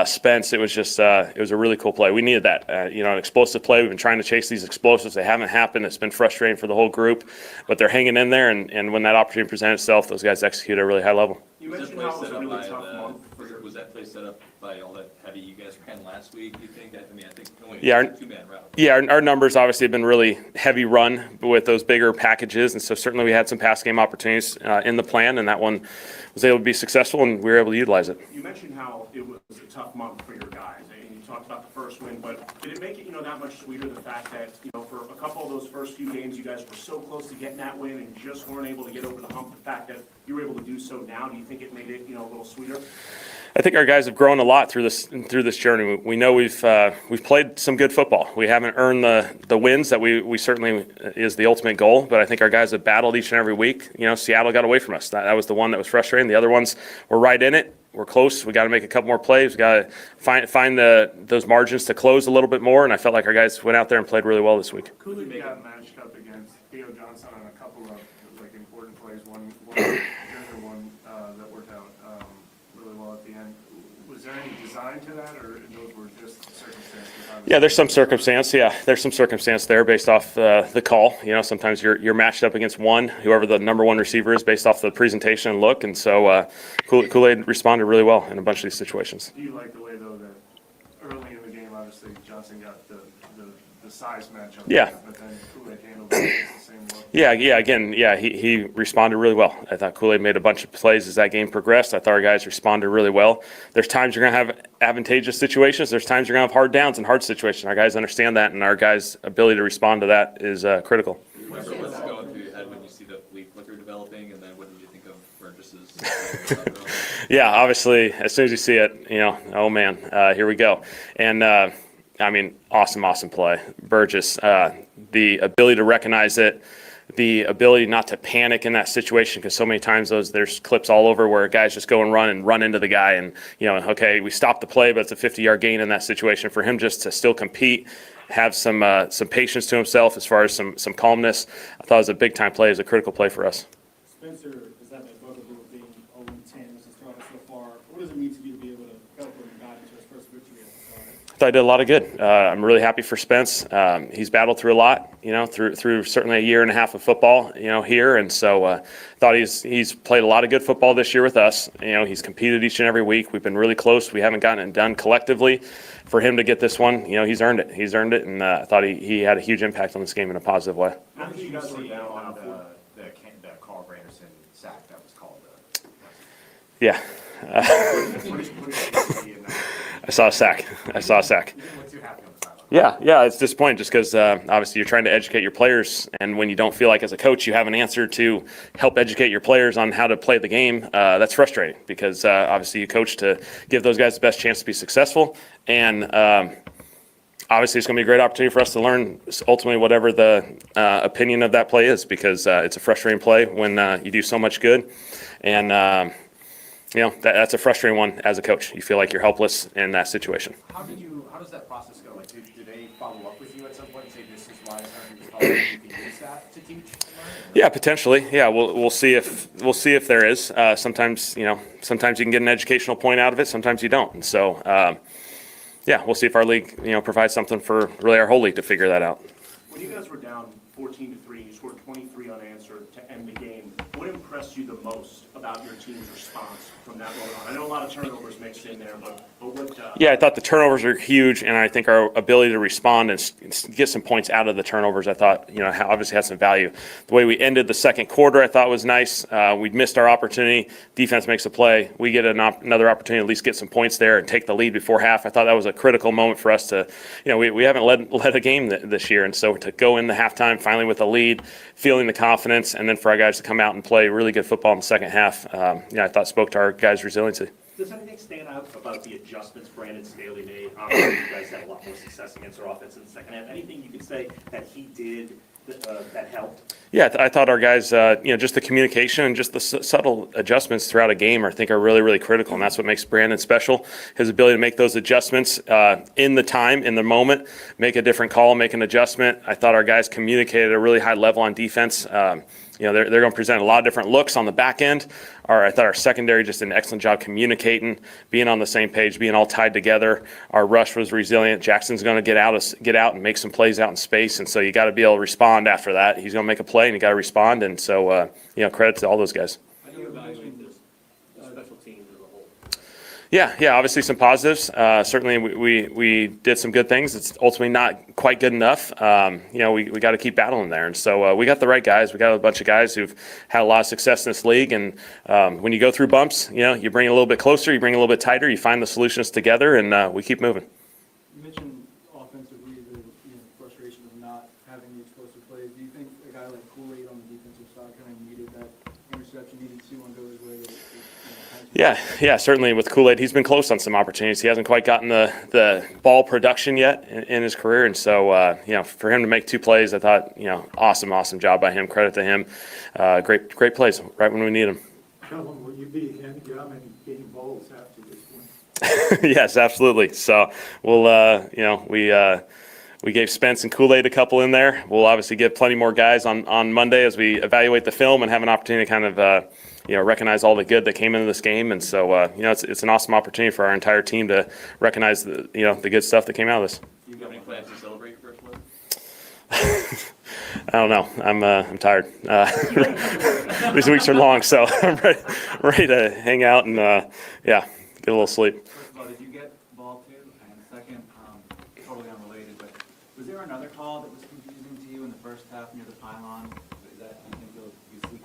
Spence. It was just it was a really cool play. We needed that. An explosive play. We've been trying to chase these explosives. They haven't happened. It's been frustrating for the whole group, but they're hanging in there, and when that opportunity presented itself, those guys execute at a really high level. You mentioned how it was a really tough month. Was that play set up by all that heavy you guys ran last week, you think? I think only a two-man route. Yeah, our numbers obviously have been really heavy run with those bigger packages, and so certainly we had some pass game opportunities in the plan, and that one was able to be successful, and we were able to utilize it. You mentioned how it was a tough month for your guys, and you talked about the first win, but did it make it, that much sweeter, the fact that, for a couple of those first few games, you guys were so close to getting that win and just weren't able to get over the hump, the fact that you were able to do so now, do you think it made it, a little sweeter? I think our guys have grown a lot through this journey. We know we've played some good football. We haven't earned the wins that we certainly is the ultimate goal, but I think our guys have battled each and every week. Seattle got away from us. That was the one that was frustrating. The other ones were right in it. we're close. We got to make a couple more plays. We got to find those margins to close a little bit more. And I felt like our guys went out there and played really well this week. Cooley got matched up against Theo Johnson on a couple of important plays. One that worked out really well at the end. Was there any design to that, or those were just circumstances? Yeah, there's some circumstance. Yeah, there's some circumstance there based off the call. Sometimes you're matched up against whoever the number one receiver is, based off the presentation and look. And so Kool-Aid responded really well in a bunch of these situations. Do you like the way, though, that early in the game, obviously Johnson got the size matchup? Yeah. But then Kool-Aid handled it the same way. Yeah. He responded really well. I thought Kool-Aid made a bunch of plays as that game progressed. I thought our guys responded really well. There's times you're going to have advantageous situations. There's times you're going to have hard downs and hard situations. Our guys understand that, and our guys' ability to respond to that is critical. What's going through your head when you see the lead flicker developing, and then what did you think of Burgess's? Yeah, obviously, as soon as you see it, oh man, here we go. And awesome play. Burgess, the ability to recognize it, the ability not to panic in that situation, because so many times there's clips all over where guys just go and run into the guy, and okay, we stopped the play, but it's a 50-yard gain in that situation. For him just to still compete, have some patience to himself as far as some calmness, I thought it was a big time play, it was a critical play for us. Spencer is that bugaboo of being 0-10 as a starter so far. What does it mean to you to be able to help him and guide him to his first victory as a starter? I thought I did a lot of good. I'm really happy for Spence. He's battled through a lot, through certainly a year and a half of football, here. And so thought he's played a lot of good football this year with us. He's competed each and every week. We've been really close. We haven't gotten it done collectively. For him to get this one, he's earned it. He's earned it, and I thought he had a huge impact on this game in a positive way. How did you guys were down on the Carl Granderson sack that was called? Yeah. I saw a sack. Yeah, it's disappointing just because obviously you're trying to educate your players, and when you don't feel like as a coach you have an answer to help educate your players on how to play the game, that's frustrating because obviously you coach to give those guys the best chance to be successful, and obviously it's going to be a great opportunity for us to learn ultimately whatever the opinion of that play is, because it's a frustrating play when you do so much good, and that's a frustrating one as a coach. You feel like you're helpless in that situation. How does that process go? Like, do they follow up with you at some point and say this is why it's not just follow up? You can use that to teach? Yeah, potentially. Yeah, we'll see if there is. Sometimes you can get an educational point out of it. Sometimes you don't. And so we'll see if our league provides something for really our whole league to figure that out. When you guys were down 14-3, you scored 23 unanswered to end the game. What impressed you the most about your team's response from that moment on? I know a lot of turnovers mixed in there, but what? Yeah, I thought the turnovers were huge, and I think our ability to respond and get some points out of the turnovers, I thought, obviously had some value. The way we ended the second quarter, I thought was nice. We'd missed our opportunity. Defense makes a play. We get another opportunity to at least get some points there and take the lead before half. I thought that was a critical moment for us to, we haven't led a game this year, and so to go in the halftime finally with a lead, feeling the confidence, and then for our guys to come out and play really good football in the second half, I thought spoke to our guys' resiliency. Does anything stand out about the adjustments Brandon Staley made? Obviously, you guys had a lot more success against our offense in the second half. Anything you could say that he did that helped? Yeah, I thought our guys, just the communication and just the subtle adjustments throughout a game, I think are really, really critical, and that's what makes Brandon special. His ability to make those adjustments in the moment, make a different call, make an adjustment. I thought our guys communicated at a really high level on defense. They're going to present a lot of different looks on the back end. I thought our secondary just did an excellent job communicating, being on the same page, being all tied together. Our rush was resilient. Jackson's going to get out and make some plays out in space, and so you got to be able to respond after that. He's going to make a play, and you got to respond, and so credit to all those guys. How do you evaluate the special teams as a whole? Yeah, obviously some positives. Certainly we did some good things. It's ultimately not quite good enough. We got to keep battling there. And so we got the right guys. We got a bunch of guys who've had a lot of success in this league. And when you go through bumps, you bring it a little bit closer, you bring it a little bit tighter, you find the solutions together, and we keep moving. You mentioned offensively the frustration of not having the explosive plays. Do you think a guy like Kool-Aid on the defensive side kind of needed that interception, needed to see one go his way? Yeah, certainly with Kool-Aid, he's been close on some opportunities. He hasn't quite gotten the ball production yet in his career, and so for him to make two plays, I thought awesome job by him. Credit to him. Great plays right when we need them. Tell them, will you be handing how many game balls after this one? Yes, absolutely. So we'll, we gave Spence and Kool-Aid a couple in there. We'll obviously get plenty more guys on Monday as we evaluate the film and have an opportunity to kind of, recognize all the good that came into this game. And so, it's an awesome opportunity for our entire team to recognize the good stuff that came out of this. Do you have any plans to celebrate your first win? I don't know. I'm tired. These weeks are long, so I'm ready to hang out and get a little sleep. First of all, did you get ball two? And second, totally unrelated, but was there another call that was confusing to you in the first half near the pylon? Is that you think you'll be seeking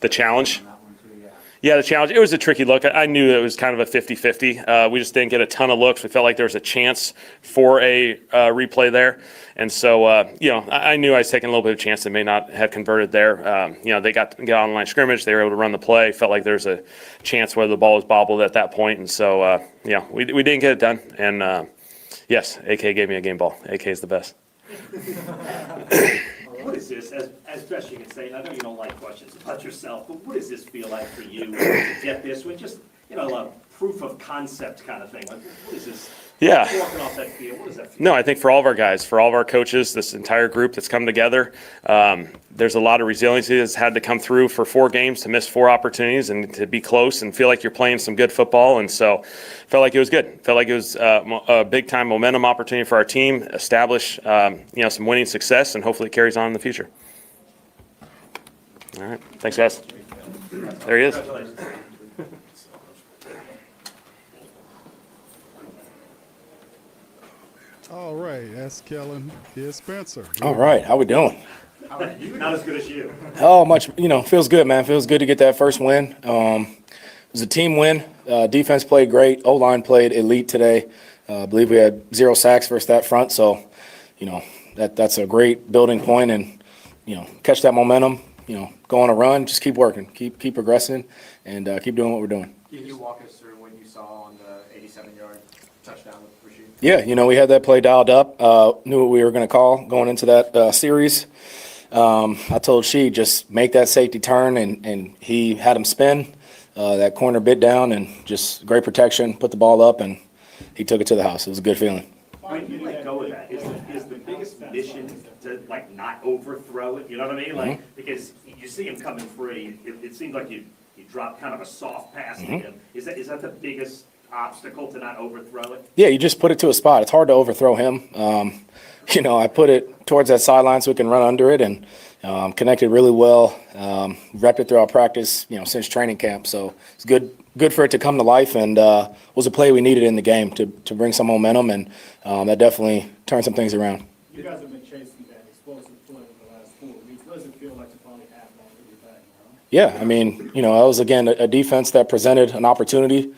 The challenge? on that one too? Yeah. Yeah, the challenge. It was a tricky look. I knew it was kind of a 50-50. We just didn't get a ton of looks. We felt like there was a chance for a replay there. And so, I knew I was taking a little bit of a chance. They may not have converted there. They got on the line of scrimmage. They were able to run the play. Felt like there was a chance whether the ball was bobbled at that point. And so, we didn't get it done. And, yes, AK gave me a game ball. AK is the best. What is this, as best you can say, and I know you don't like questions about yourself, but what does this feel like for you to get this one? Just, a proof of concept kind of thing. Like, what is this? Yeah. Walking off that field, what does that feel? No, I think for all of our guys, for all of our coaches, this entire group that's come together, there's a lot of resiliency that's had to come through for 4 games to miss 4 opportunities and to be close and feel like you're playing some good football. And so felt like it was good. Felt like it was a big-time momentum opportunity for our team, establish some winning success, and hopefully it carries on in the future. All right. Thanks, guys. There he is. All right, that's Kellen. Here's Spencer. All right, how we doing? Not as good as you. Oh, feels good, man. Feels good to get that first win. It was a team win. Defense played great. O-line played elite today. I believe we had 0 sacks versus that front. So, that's a great building point, and, catch that momentum, go on a run, just keep working, keep progressing, and keep doing what we're doing. Can you walk us through what you saw on the 87-yard touchdown with Rashid? Yeah, we had that play dialed up, knew what we were going to call going into that series. I told She, just make that safety turn, and he had him spin. That corner bit down, and just great protection, put the ball up, and he took it to the house. It was a good feeling. When you let go of that, is the biggest mission to, not overthrow it? You know what I mean? Because you see him coming free, it seems like you drop kind of a soft pass to him. Is that the biggest obstacle to not overthrow it? Yeah, you just put it to a spot. It's hard to overthrow him. I put it towards that sideline so we can run under it, and connected really well. Repped it throughout practice, since training camp. So it's good for it to come to life, and was a play we needed in the game to bring some momentum, and that definitely turned some things around. You guys have been chasing that explosive play the last 4 weeks. What does it feel like to finally have one to be back? Yeah, that was, again, a defense that presented an opportunity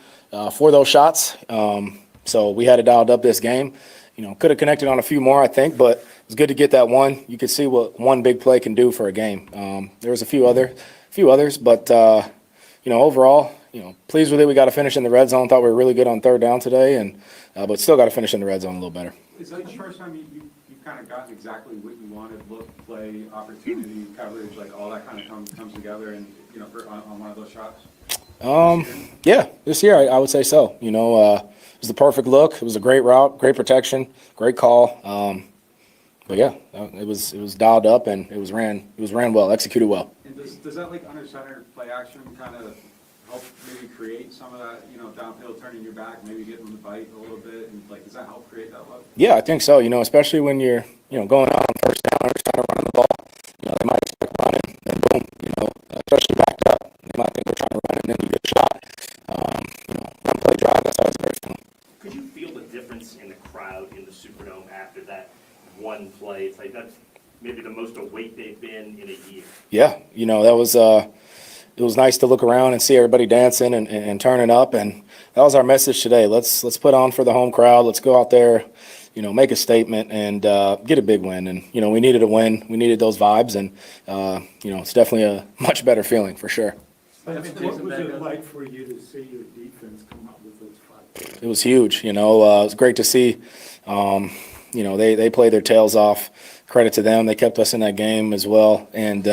for those shots. So we had it dialed up this game. Could have connected on a few more, I think, but it was good to get that one. You could see what one big play can do for a game. There was a few others, but overall, pleased with it. We got to finish in the red zone. Thought we were really good on third down today, and but still got to finish in the red zone a little better. Is that the first time you've kind of gotten exactly what you wanted? Look, play, opportunity, coverage, like all that kind of comes together, and on one of those shots. Yeah, this year I would say so. It was the perfect look. It was a great route, great protection, great call. But yeah, it was dialed up, and it was ran well, executed well. And does that under center play action kind of help maybe create some of that, downfield turning your back, maybe getting them to bite a little bit, and does that help create that look? Yeah, I think so. Especially when you're going out on first down or trying to run the ball, they might expect running, and boom, especially backed up, they might think we're trying to run, and then you get a shot. Run play drive, that's always very fun. Could you feel the difference in the crowd in the Superdome after that one play? It's like that's maybe the most awake they've been in a year. Yeah, that was it was nice to look around and see everybody dancing and turning up, and that was our message today. Let's put on for the home crowd. Let's go out there, make a statement and get a big win. And we needed a win. We needed those vibes, and it's definitely a much better feeling for sure. What was it like for you to see your defense come up with those 5 points? It was huge. It was great to see. They played their tails off. Credit to them. They kept us in that game as well. And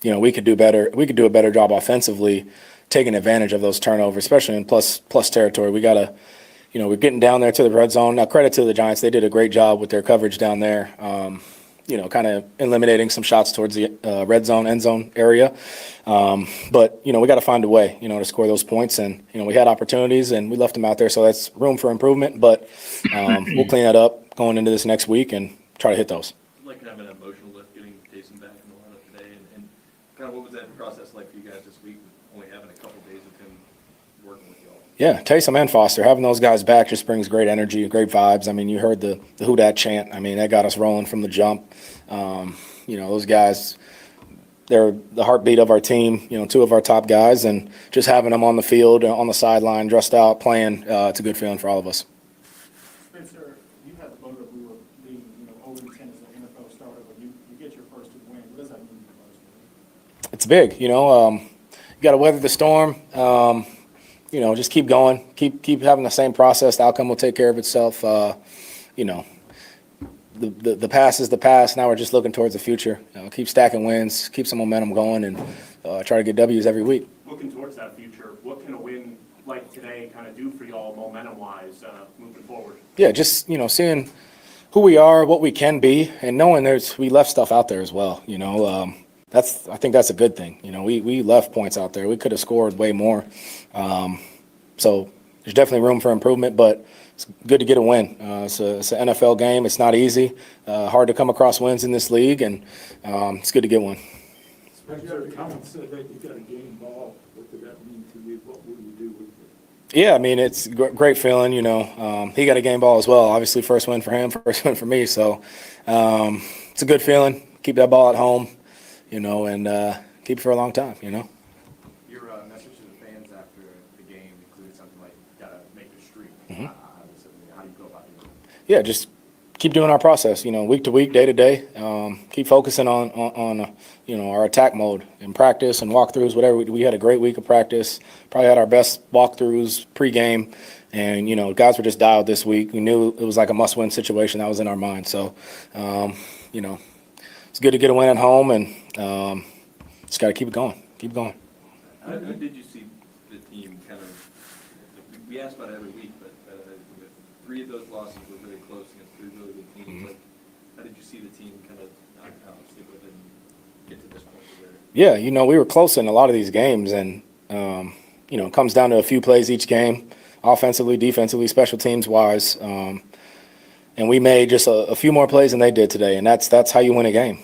we could do better. We could do a better job offensively, taking advantage of those turnovers, especially in plus territory. We gotta, we're getting down there to the red zone. Now, credit to the Giants; they did a great job with their coverage down there. Kind of eliminating some shots towards the red zone, end zone area. But we got to find a way, to score those points. And we had opportunities and we left them out there, so that's room for improvement. But we'll clean that up going into this next week and try to hit those. Like kind of an emotional lift getting Taysom back in the lineup today, and kind of what was that process like for you guys this week, only having a couple days of him working with y'all? Yeah, Taysom and Foster, having those guys back just brings great energy, great vibes. I mean, you heard the Who Dat chant. I mean, that got us rolling from the jump. Those guys, they're the heartbeat of our team, two of our top guys, and just having them on the field, on the sideline, dressed out, playing, it's a good feeling for all of us. Spencer, you had the motive we were being, 0-10 as an NFL starter, but you get your first win. What does that mean for us? It's big, you got to weather the storm. Just keep going, keep having the same process. The outcome will take care of itself. The past is the past. Now we're just looking towards the future. Keep stacking wins, keep some momentum going, and try to get W's every week. Looking towards that future, what can a win like today kind of do for y'all momentum-wise moving forward? Yeah, just seeing who we are, what we can be, and knowing we left stuff out there as well. I think that's a good thing. We left points out there. We could have scored way more. So there's definitely room for improvement, but it's good to get a win. It's an NFL game. It's not easy. Hard to come across wins in this league, and it's good to get one. Spencer, Coma said that you got a game ball. What did that mean to you? What will you do with it? Yeah, I mean, it's a great feeling. He got a game ball as well. Obviously, first win for him, first win for me. So it's a good feeling. Keep that ball at home, and keep it for a long time, Your message to the fans after the game included something like, gotta make the streak. Mm-hmm. How do you go about doing that? Yeah, just keep doing our process, week to week, day to day. Keep focusing on our attack mode in practice and walkthroughs, whatever. We had a great week of practice, probably had our best walkthroughs pregame. And, guys were just dialed this week. We knew it was like a must-win situation that was in our mind. So, it's good to get a win at home, and just got to keep it going. Keep going. How did you see the team kind of, we ask about it every week, but with 3 of those losses were really close against 3 really good teams. Mm-hmm. Like, how did you see the team kind of stick with it and get to this point where? Yeah, we were close in a lot of these games, and, it comes down to a few plays each game, offensively, defensively, special teams wise. And we made just a few more plays than they did today, and that's how you win a game.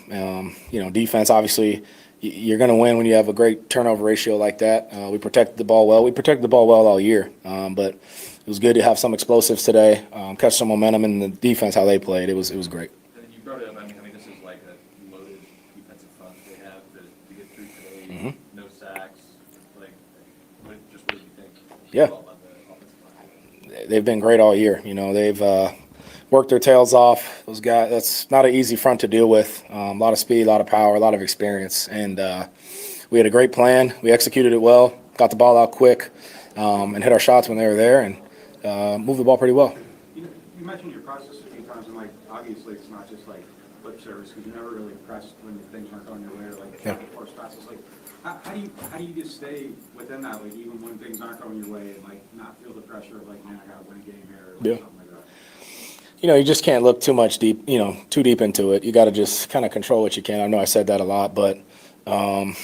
Defense, obviously, you're going to win when you have a great turnover ratio like that. We protected the ball well. We protected the ball well all year, but it was good to have some explosives today, catch some momentum in the defense, how they played. It was great. And you brought it up, I mean, this is like a loaded defensive front they have to get through today. Mm-hmm. No sacks. What do you think? Yeah. About the offensive line? They've been great all year. They've worked their tails off. Those guys, that's not an easy front to deal with. A lot of speed, a lot of power, a lot of experience. And we had a great plan. We executed it well, got the ball out quick, and hit our shots when they were there, and moved the ball pretty well. You mentioned your process a few times, and obviously it's not just lip service, because you never really press when things aren't going your way, or force passes. How do you just stay within that, even when things aren't going your way, and not feel the pressure of man, I got to win a game here, or something like that? You just can't look too deep into it. You got to just kind of control what you can. I know I said that a lot, but, like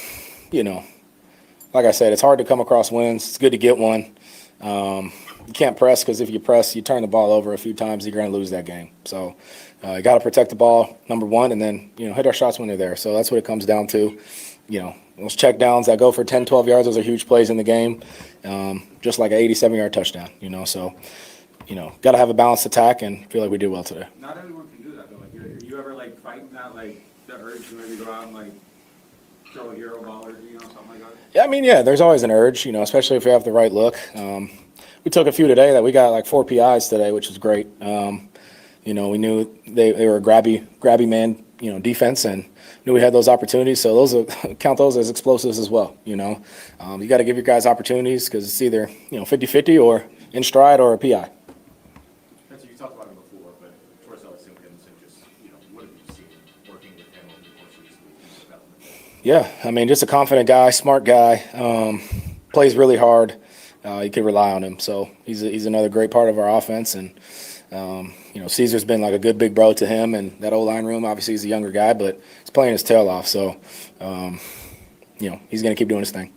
I said, it's hard to come across wins. It's good to get one. You can't press, because if you press, you turn the ball over a few times, you're going to lose that game. So you got to protect the ball, number one, and then, hit our shots when they're there. So that's what it comes down to. Those check downs that go for 10, 12 yards, those are huge plays in the game, just like an 87-yard touchdown, So got to have a balanced attack, and feel like we did well today. Not everyone can do that, though. Are you ever fighting that, the urge to maybe go out and throw a hero ball or something like that? Yeah, there's always an urge, especially if you have the right look. We took a few today that we got 4 PIs today, which was great. We knew they were a grabby man, defense, and knew we had those opportunities. So count those as explosives as well. You got to give your guys opportunities, because it's either 50-50 or in stride or a PI. You talked about it before, but Torres Simpkins and just, what have you seen working with him over the course of this week? Yeah, I mean, just a confident guy, smart guy, plays really hard. You could rely on him. So he's another great part of our offense. And, Caesar's been like a good big bro to him. And that O-line room, obviously he's a younger guy, but he's playing his tail off. So, he's going to keep doing his thing.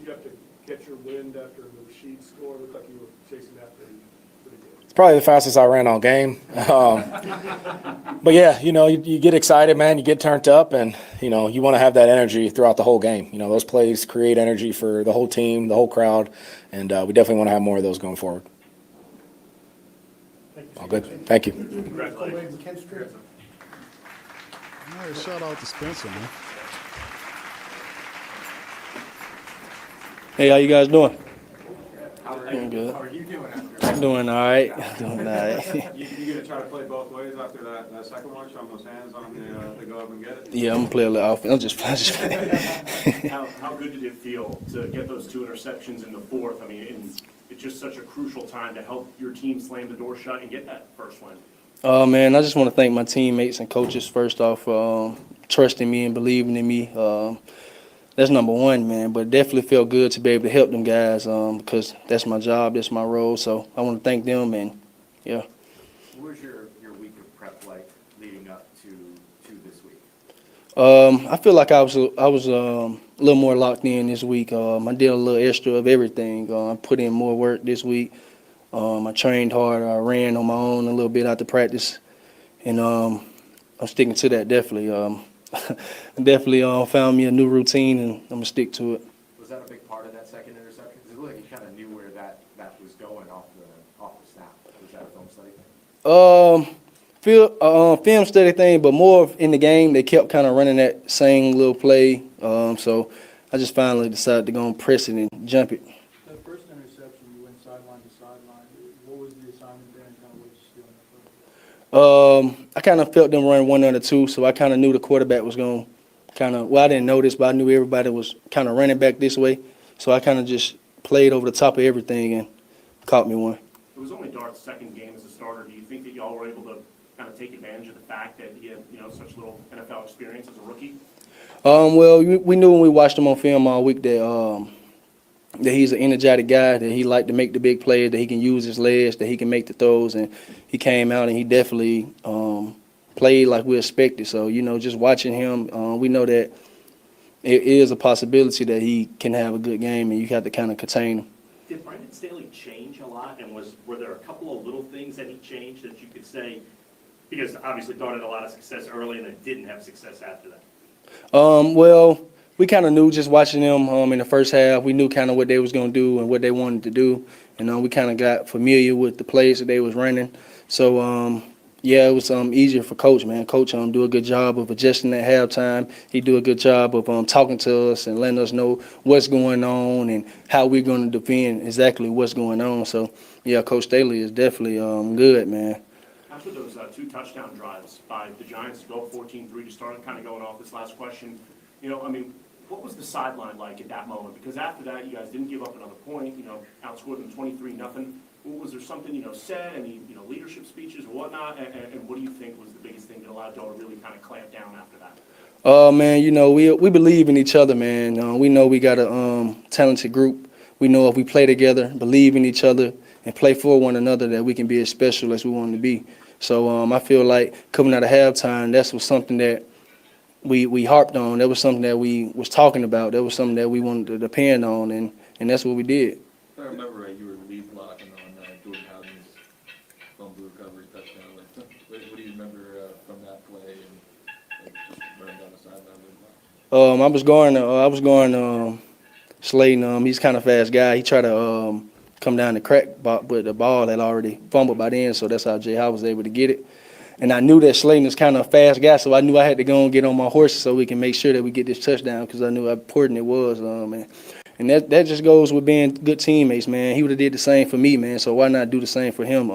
You have to catch your wind after the Rashid score. It looked like you were chasing that pretty good. It's probably the fastest I ran all game. But yeah, you get excited, man. You get turned up, and you want to have that energy throughout the whole game. Those plays create energy for the whole team, the whole crowd, and we definitely want to have more of those going forward. All good. Thank you. Congratulations. All right, shout out to Spencer, man. Hey, how you guys doing? Doing good. How are you doing after I'm doing all right. Doing all right. You gonna try to play both ways after that second one, showing those hands on them to go up and get it? Yeah, I'm gonna play a little offense. I'm just playing. How good did it feel to get those 2 interceptions in the fourth? I mean, it's just such a crucial time to help your team slam the door shut and get that first win. Oh man, I just want to thank my teammates and coaches first off, trusting me and believing in me. That's number one, man. But it definitely felt good to be able to help them guys because that's my job, that's my role. So I want to thank them, and yeah. What was your week of prep like leading up to this week? I feel like I was a little more locked in this week. I did a little extra of everything. I put in more work this week. I trained hard. I ran on my own a little bit after practice, and I'm sticking to that definitely. Definitely found me a new routine, and I'm gonna stick to it. Was that a big part of that second interception? Because it looked like you kind of knew where that was going off the snap. Was that a film study? Film study thing, but more in the game. They kept kind of running that same little play, so I just finally decided to go and press it and jump it. That first interception, you went sideline to sideline. What was the assignment there, and kind of what you see on that play? I kind of felt them run 1 under 2, so I kind of knew the quarterback was going to I didn't know this, but I knew everybody was kind of running back this way. So I kind of just played over the top of everything and caught me one. It was only Dart's second game as a starter. Do you think that y'all were able to kind of take advantage of the fact that he had, such little NFL experience as a rookie? Well, we knew when we watched him on film all week that he's an energetic guy, that he liked to make the big plays, that he can use his legs, that he can make the throws, and he came out and he definitely played like we expected. So, just watching him, we know that it is a possibility that he can have a good game, and you have to kind of contain him. Did Brandon Staley change a lot, and were there a couple of little things that he changed that you could say, because obviously Dart had a lot of success early and then didn't have success after that? Well, we kind of knew just watching them in the first half. We knew kind of what they was going to do and what they wanted to do. We kind of got familiar with the plays that they was running. So, yeah, it was easier for Coach, man. Coach do a good job of adjusting at halftime. He do a good job of talking to us and letting us know what's going on and how we're going to defend exactly what's going on. So, yeah, Coach Staley is definitely good, man. After those 2 touchdown drives by the Giants to go up 14-3 to start, kind of going off this last question, what was the sideline like at that moment? Because after that, you guys didn't give up another point, outscored them 23-0. Was there something, said, any, leadership speeches or whatnot? And what do you think was the biggest thing that allowed y'all to really kind of clamp down after that? Man, we believe in each other, man. We know we got a talented group. We know if we play together, believe in each other, and play for one another, that we can be as special as we want to be. So I feel like coming out of halftime, that was something that we harped on. That was something that we was talking about. That was something that we wanted to depend on, and that's what we did. If I remember right, you were lead blocking on Jordan Howden's fumble recovery touchdown. What do you remember from that play and just running down the sideline? I was going Slayton. He's kind of fast guy. He tried to come down the crack, but the ball had already fumbled by then, so that's how Jay Howe was able to get it. And I knew that Slayton is kind of a fast guy, so I knew I had to go and get on my horse so we can make sure that we get this touchdown, because I knew how important it was. And that just goes with being good teammates, man. He would have did the same for me, man, so why not do the same for him?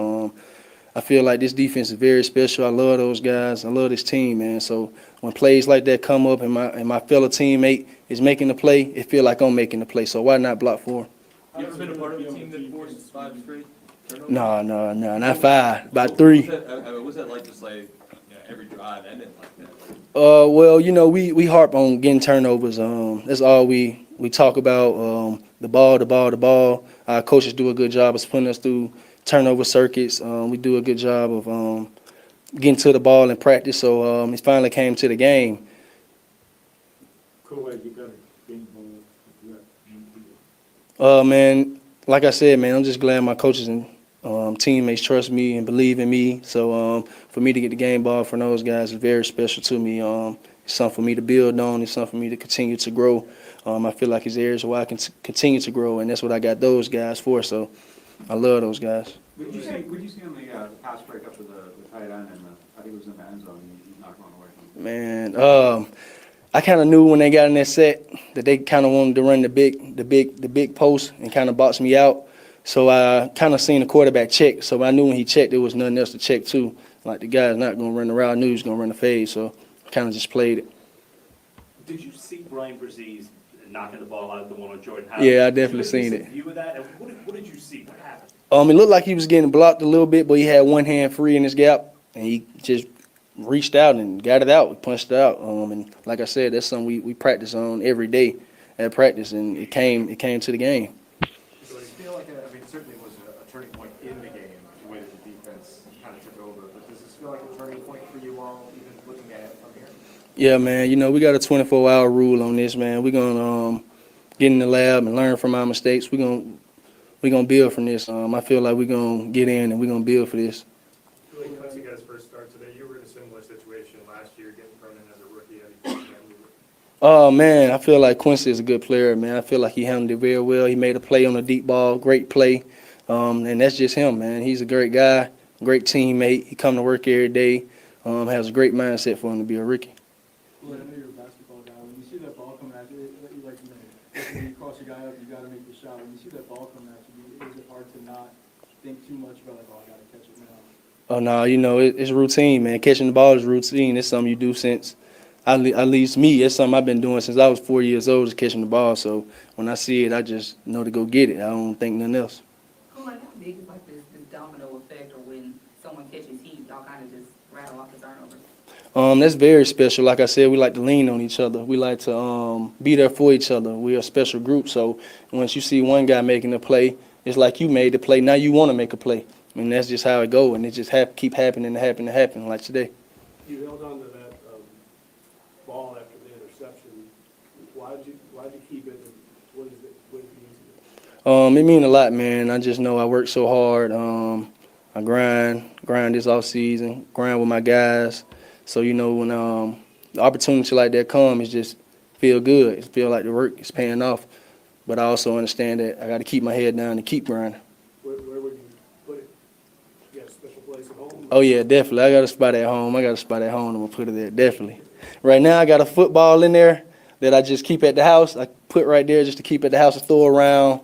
I feel like this defense is very special. I love those guys. I love this team, man. So when plays like that come up and my fellow teammate is making the play, it feel like I'm making the play, so why not block for him? You ever been a part of a team that forced 5 straight turnovers? No, not 5, about 3. What was that like, just like every drive ended like that. Well, we harp on getting turnovers. That's all we talk about. The ball. Our coaches do a good job of putting us through turnover circuits. We do a good job of getting to the ball in practice. So it finally came to the game. Kool-Aid, you got a game ball. Man, like I said, man, I'm just glad my coaches and teammates trust me and believe in me. So for me to get the game ball from those guys is very special to me. It's something for me to build on. It's something for me to continue to grow. I feel like it's areas where I can continue to grow, and that's what I got those guys for. So I love those guys. What did you see on the pass breakup with the tight end and I think it was in the end zone, you knocked one away from him? Man, I kind of knew when they got in that set that they kind of wanted to run the big post and kind of box me out. So I kind of seen the quarterback check. So I knew when he checked, there was nothing else to check too. Like the guy's not going to run the route. I knew he was going to run the fade. So I kind of just played it. Did you see Brian Brzee knocking the ball out of the one on Jordan Howard? Yeah, I definitely seen it. View of that? And what did you see? What happened? It looked like he was getting blocked a little bit, but he had one hand free in his gap, and he just reached out and got it out, punched it out. And like I said, that's something we practice on every day at practice, and it came to the game. So I feel like, certainly was a turning point in the game, the way that the defense kind of took over. But does this feel like a turning point for you all, even looking at it from here? Yeah, man. We got a 24-hour rule on this, man. We're gonna get in the lab and learn from our mistakes. We're gonna build from this. I feel like we're gonna get in and we're gonna build for this. When Quincy got his first start today, you were in a similar situation last year, getting thrown in as a rookie. How do you think that move? Oh, man, I feel like Quincy is a good player, man. I feel like he handled it very well. He made a play on a deep ball, great play. And that's just him, man. He's a great guy, great teammate. He come to work every day, has a great mindset for him to be a rookie. Well, I know you're a basketball guy. When you see that ball coming at you, when you cross your guy up, you got to make the shot. When you see that ball coming at you, is it hard to not think too much about, I got to catch it now? Oh, no, it's routine, man. Catching the ball is routine. It's something you do since, at least me, it's something I've been doing since I was 4 years old, is catching the ball. So when I see it, I just know to go get it. I don't think nothing else. How big is like this domino effect, or when someone catches heat, y'all kind of just rattle off the turnovers? That's very special. Like I said, we like to lean on each other. We like to be there for each other. We're a special group. So once you see one guy making a play, it's like you made the play. Now you want to make a play. I mean, that's just how it goes, and it just keep happening like today. You held on to that ball after the interception. Why'd you keep it? And what did it mean to you? It means a lot, man. I just know I work so hard. I grind this off season, grind with my guys. So when the opportunity like that comes, it just feel good. It feel like the work is paying off. But I also understand that I got to keep my head down and keep grinding. Where would you put it? You got a special place at home? Oh yeah, definitely. I got a spot at home. I'm gonna put it there, definitely. Right now, I got a football in there that I just keep at the house. I put right there just to keep at the house and throw around.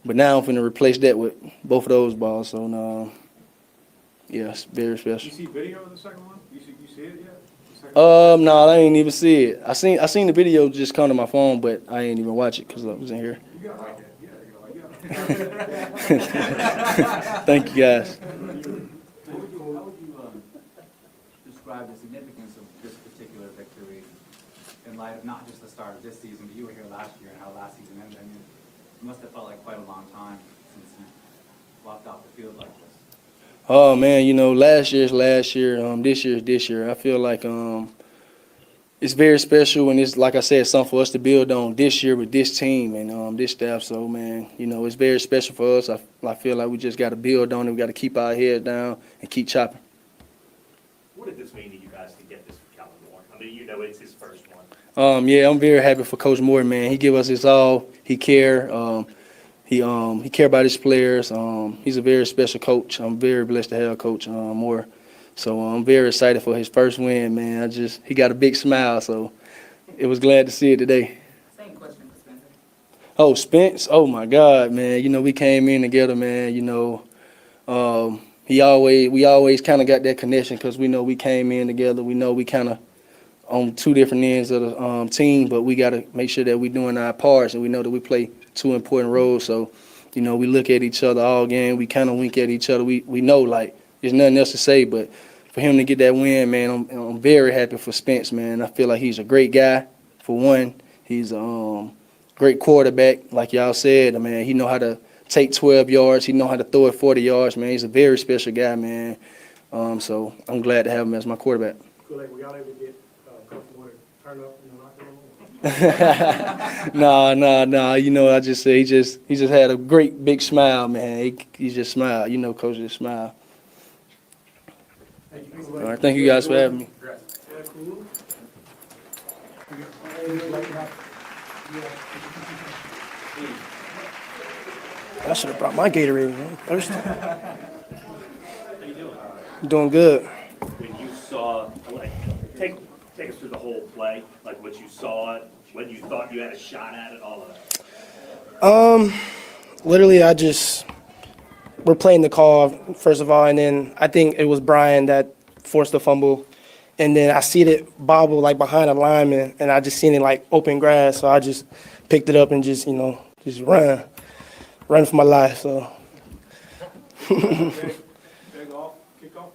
But now I'm finna replace that with both of those balls. So no, yeah, it's very special. You see video of the second one? You see it yet? No, I ain't even see it. I seen the video just come to my phone, but I ain't even watch it because I was in here. You gotta like it. Yeah. Thank you, guys. How would you describe the significance of this particular victory in light of not just the start of this season, but you were here last year and how last season ended? I mean, it must have felt like quite a long time since you walked off the field like this. Oh man, last year's last year. This year's this year. I feel like it's very special, and it's like I said, something for us to build on this year with this team and this staff. So man, it's very special for us. I feel like we just got to build on it. We got to keep our head down and keep chopping. What did this mean to you guys to get this for Kellen Moore? I mean, it's his first one. Yeah, I'm very happy for Coach Moore, man. He give us his all. He care. He care about his players. He's a very special coach. I'm very blessed to have Coach Moore. So I'm very excited for his first win, man. He got a big smile, so it was glad to see it today. Same question for Spencer. Oh, Spence. Oh my God, man. We came in together, man. We always kind of got that connection because we know we came in together. We know we kind of on two different ends of the team, but we got to make sure that we're doing our parts, and we know that we play two important roles. So, we look at each other all game. We kind of wink at each other. We know, like, there's nothing else to say, but for him to get that win, man, I'm very happy for Spence, man. I feel like he's a great guy. For one, he's a great quarterback, like y'all said. Man, he know how to take 12 yards. He know how to throw it 40 yards, man. He's a very special guy, man. So I'm glad to have him as my quarterback. Feel like we all able to get Coach Warner turned up in the locker room? No. You know, I just say he just had a great big smile, man. He just smiled. You know, Coach just smiled. All right, thank you guys for having me. I should have brought my Gatorade, man. Thirsty. How you doing? Doing good. When you saw, like, take us through the whole play, like what you saw, when you thought you had a shot at it, all of that. Literally, we're playing the call, first of all, and then I think it was Brian that forced the fumble. And then I see it bobble, like, behind a lineman, and I just seen it, like, open grass. So I just picked it up and just run for my life, so. Kickoff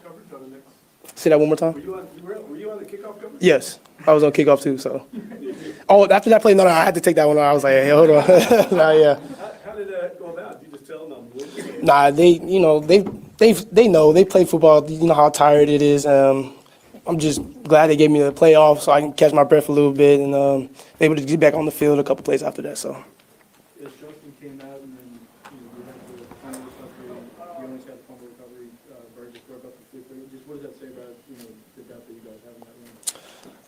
coverage on the next? Say that one more time? Were you on the kickoff coverage? Yes, I was on kickoff too, so. Oh, after that play, no, I had to take that one on. I was like, hey, hold on. Nah, yeah. How did that go about? You just tell them? Nah, they know. They play football. You know how tired it is. I'm just glad they gave me the playoff so I can catch my breath a little bit and able to get back on the field a couple plays after that, so. Justin came out and then you had the final recovery, you almost had the fumble recovery, Burgess broke up the flick. Just what does that say about the depth that you guys have in that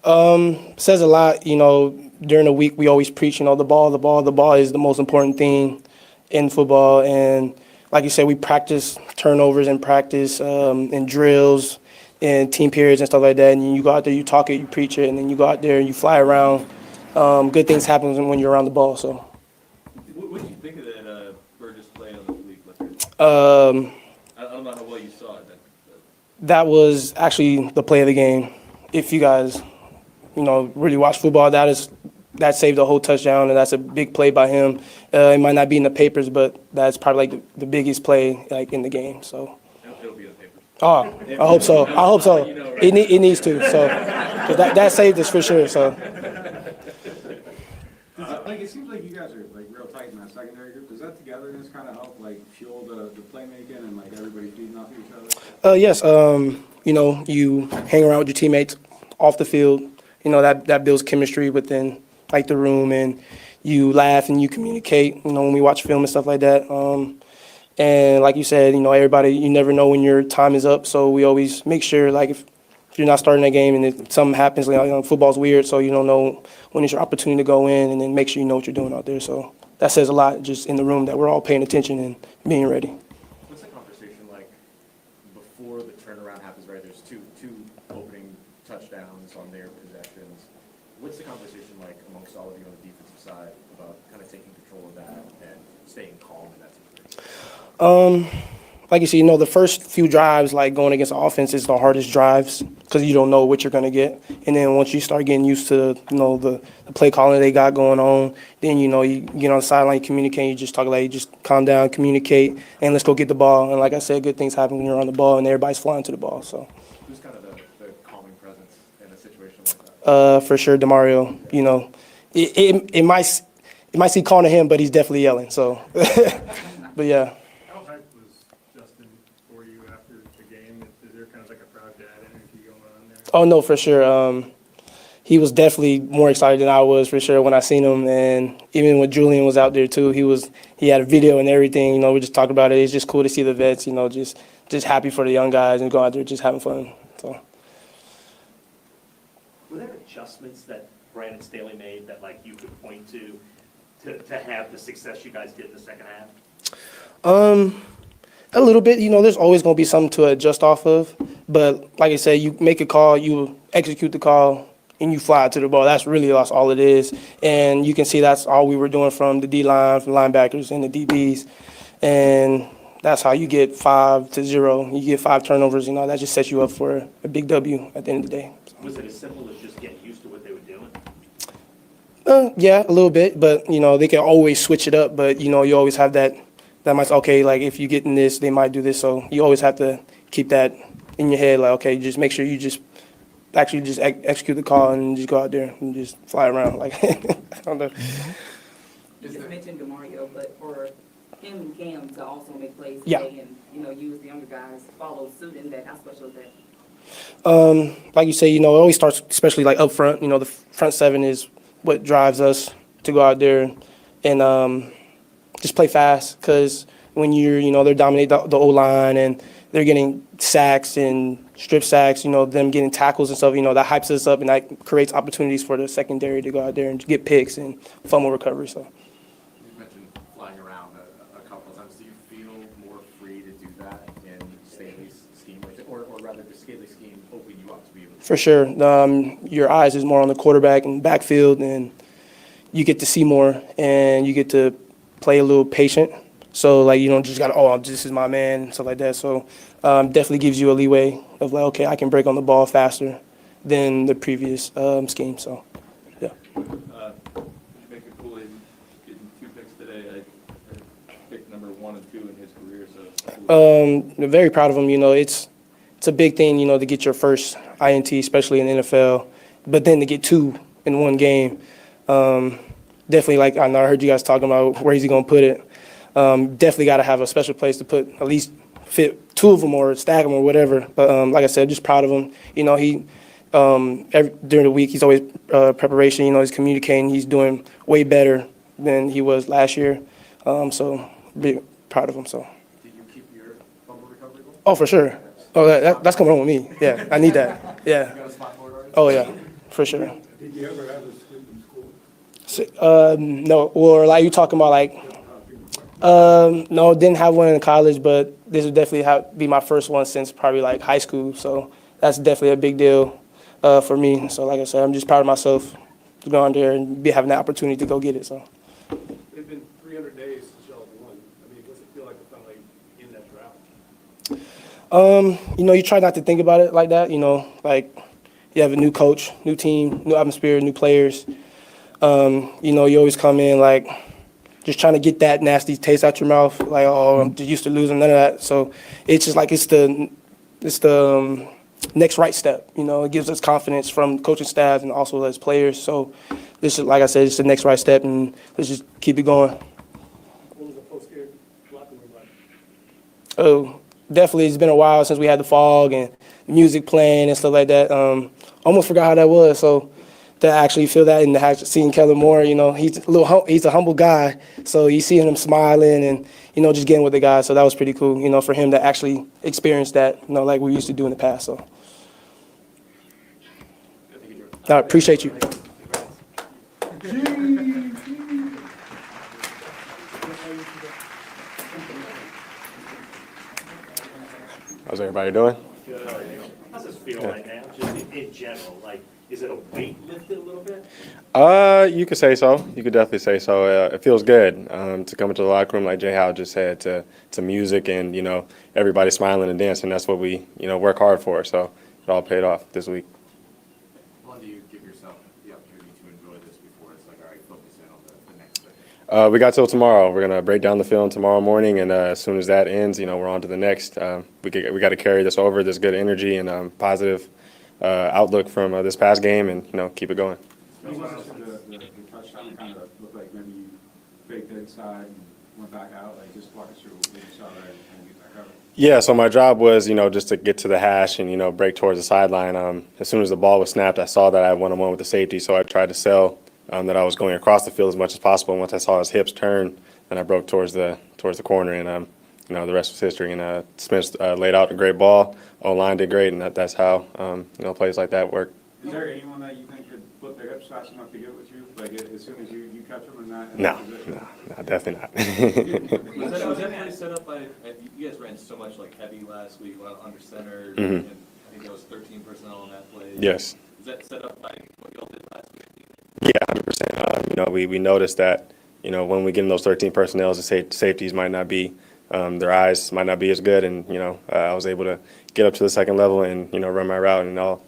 room? Says a lot. During the week we always preach, the ball is the most important thing in football. And like you said, we practice turnovers in practice, in drills, in team periods and stuff like that. And you go out there, you talk it, you preach it, and then you go out there and you fly around. Good things happen when you're around the ball. So. What did you think of that Burgess play on the week? I don't know how well you saw it. That was actually the play of the game. If you guys, really watch football, that saved the whole touchdown, and that's a big play by him. It might not be in the papers, but that's probably like the biggest play in the game. So. It'll be in the papers. Oh, I hope so. It needs to. So, 'cause that saved us for sure. So. It seems like you guys are real tight in that secondary group. Does that togetherness kind of help fuel the playmaking and everybody feeding off each other? Yes. You hang around with your teammates off the field. That builds chemistry within the room, and you laugh and you communicate. When we watch film and stuff like that. And like you said, everybody, you never know when your time is up. So we always make sure if you're not starting that game and if something happens, football's weird, so you don't know when it's your opportunity to go in, and then make sure you know what you're doing out there. So that says a lot just in the room that we're all paying attention and being ready. What's the conversation like before the turnaround happens, right? There's two opening touchdowns on their possessions. What's the conversation like amongst all of you on the defensive side about kind of taking control of that and staying calm in that situation? Like you see, the first few drives, going against the offense, is the hardest drives because you don't know what you're going to get. And then once you start getting used to, the play calling they got going on, then, you get on the sideline, you communicate, you just talk you just calm down, communicate, and let's go get the ball. And like I said, good things happen when you're on the ball and everybody's flying to the ball. So. Who's kind of the calming presence in a situation like that? For sure, DeMario. It might seem calm to him, but he's definitely yelling. So, but yeah. How hyped was Justin for you after the game? Is there kind of a proud dad energy going on there? Oh no, for sure. He was definitely more excited than I was for sure when I seen him, and even when Julian was out there too, he had a video and everything. We just talked about it. It's just cool to see the vets. Just happy for the young guys and go out there just having fun. So. Were there adjustments that Brandon Staley made that you could point to have the success you guys did in the second half? A little bit. There's always going to be something to adjust off of. But like I said, you make a call, you execute the call, and you fly to the ball. That's all it is. And you can see that's all we were doing from the D-line, from linebackers, and the DBs. And that's how you get 5-0. You get 5 turnovers. That just sets you up for a big W at the end of the day. Was it as simple as just getting used to what they were doing? Yeah, a little bit. But, they can always switch it up. But, you always have that might, okay, if you get in this, they might do this. So you always have to keep that, in your head, like, okay, just make sure you just actually just execute the call and just go out there and just fly around. Like, I don't know. You just mentioned DeMario, but for him and Cam to also make plays Yeah. today and, use the younger guys, follow suit in that, how special is that? Like you say, it always starts, especially like up front. The front seven is what drives us to go out there and just play fast. Because when they're dominating the O-line and they're getting sacks and strip sacks, them getting tackles and stuff, that hypes us up and that creates opportunities for the secondary to go out there and get picks and fumble recovery. So. You mentioned flying around a couple of times. Do you feel more free to do that in Staley's scheme, or rather, does Staley's scheme open you up to be able to? For sure. Your eyes is more on the quarterback and backfield, and you get to see more, and you get to play a little patient. So, like, you don't just got to, oh, this is my man, and stuff like that. So, definitely gives you a leeway of, like, okay, I can break on the ball faster than the previous scheme. So, yeah. You make it cool getting 2 picks today. I picked number 1 and 2 in his career. So, I'm very proud of him. It's a big thing, to get your first INT, especially in the NFL, but then to get 2 in one game. Definitely, like, I know I heard you guys talking about where he's going to put it. Definitely got to have a special place to put, at least fit 2 of them or stack them or whatever. But like I said, just proud of him. He during the week he's always preparation. He's communicating. He's doing way better than he was last year. So be proud of him. So. Did you keep your fumble recovery goal? Oh, for sure. Oh, that's coming on with me. Yeah, I need that. Yeah. You got a spot for it already? Oh yeah, for sure. Did you ever have a sleeping school? No, or like you talking about like. No, didn't have one in college, but this would definitely be my first one since probably like high school. So that's definitely a big deal for me. So like I said, I'm just proud of myself to go on there and having the opportunity to go get it. So. It's been 300 days since y'all won. I mean, does it feel like a finally in that drought? You try not to think about it like that. Like you have a new coach, new team, new atmosphere, new players. You always come in like. Just trying to get that nasty taste out your mouth, like, oh, I'm just used to losing, none of that. So it's just like it's the next right step. It gives us confidence from coaching staff and also as players. So this is, like I said, it's the next right step, and let's just keep it going. What was the post-game locker room like? Oh, definitely. It's been a while since we had the fog and music playing and stuff like that. Almost forgot how that was. So. To actually feel that and seeing Kellen Moore, he's a humble guy. So you see him smiling and, just getting with the guys. So that was pretty cool, for him to actually experience that, like we used to do in the past. So I appreciate you. How's everybody doing? Good. How's this feel right now, just in general? Like, is it a weight lifted a little bit? You could say so. You could definitely say so. It feels good to come into the locker room, like Jay Howe just said, to music and, everybody smiling and dancing. That's what we, work hard for. So it all paid off this week. How long do you give yourself the opportunity to enjoy this before it's like, all right, focus in on the next thing? We got till tomorrow. We're going to break down the film tomorrow morning, and as soon as that ends, we're on to the next. We got to carry this over, this good energy and positive outlook from this past game and, keep it going. The touchdown kind of looked like maybe you faked it inside and went back out. Like, just walk us through what you saw there and get that cover. Yeah, so my job was, just to get to the hash and, break towards the sideline. As soon as the ball was snapped, I saw that I had one-on-one with the safety, so I tried to sell that I was going across the field as much as possible. And once I saw his hips turn, then I broke towards the corner, and the rest was history. And Smith laid out a great ball. O-line did great, and that's how plays like that work. Is there anyone that you think could flip their hips fast enough to get with you? Like, as soon as you catch them in that? No, definitely not. Was that play set up by, you guys ran so much like heavy last week under center, Mm-hmm. and I think there was 13 personnel on that play. Yes. Was that set up by what y'all did last week? Yeah, 100%. We noticed that, when we get in those 13 personnel, the safeties might not be, their eyes might not be as good, and, I was able to get up to the second level and, run my route, and it all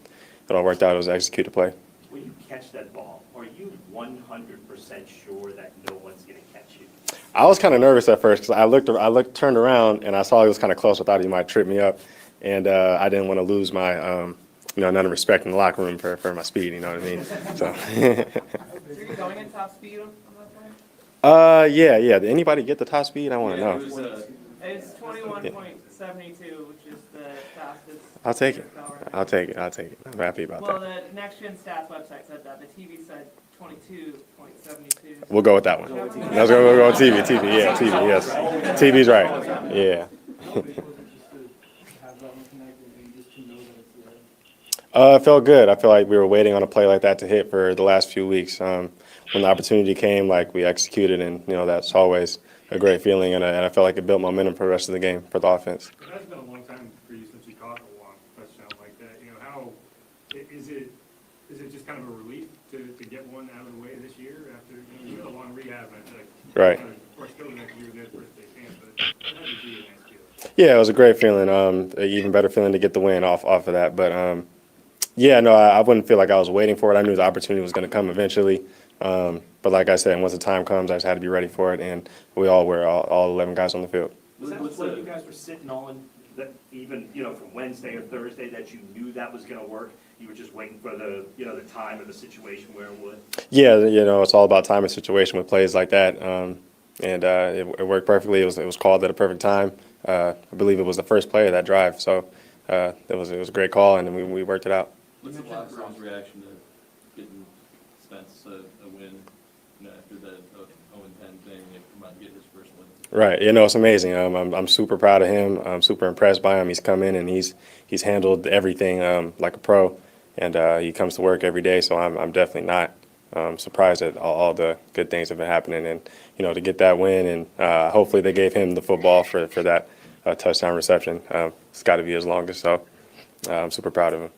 worked out. It was an executed play. When you catch that ball, are you 100% sure that no one's going to catch you? I was kind of nervous at first because I turned around, and I saw he was kind of close. I thought he might trip me up. and I didn't want to lose my none of respect in the locker room for my speed. You know what I mean? So. So you're going in top speed on that play? Yeah. Did anybody get the top speed? I want to know. It's 21.72, which is the fastest. I'll take it. I'll take it. I'm happy about Well, that. the Next Gen Stats website said that. The TV said 22.72. We'll go with that one. Let's go with TV. Yeah, TV. Yes, TV's right. Yeah. It felt good. I feel like we were waiting on a play like that to hit for the last few weeks. When the opportunity came, like we executed, and that's always a great feeling. And I felt like it built momentum for the rest of the game for the offense. It has been a long time for you since you caught a long touchdown like that. How is it just kind of a relief to get one out of the way this year after you had a long rehab? And I feel like Right. Of course, still next year, there's first day chance, but it had to be a nice feeling. Yeah, it was a great feeling. An even better feeling to get the win off of that. But yeah, no, I wouldn't feel like I was waiting for it. I knew the opportunity was going to come eventually. But like I said, once the time comes, I just had to be ready for it, and we all were, all 11 guys on the field. Was that what you guys were sitting on, that even, from Wednesday or Thursday, that you knew that was going to work? You were just waiting for the, the time or the situation where it would? Yeah, it's all about time and situation with plays like that. It worked perfectly. It was called at a perfect time. I believe it was the first play of that drive. So it was a great call, and we worked it out. What's the locker room's reaction to getting Spence a win after the 0-10 thing and come out and get his first win? Right. It's amazing. I'm super proud of him. I'm super impressed by him. He's come in and he's handled everything like a pro, and he comes to work every day. So I'm definitely not surprised at all the good things that have been happening, and to get that win, and hopefully they gave him the football for that touchdown reception. It's got to be his longest. So I'm super proud of him.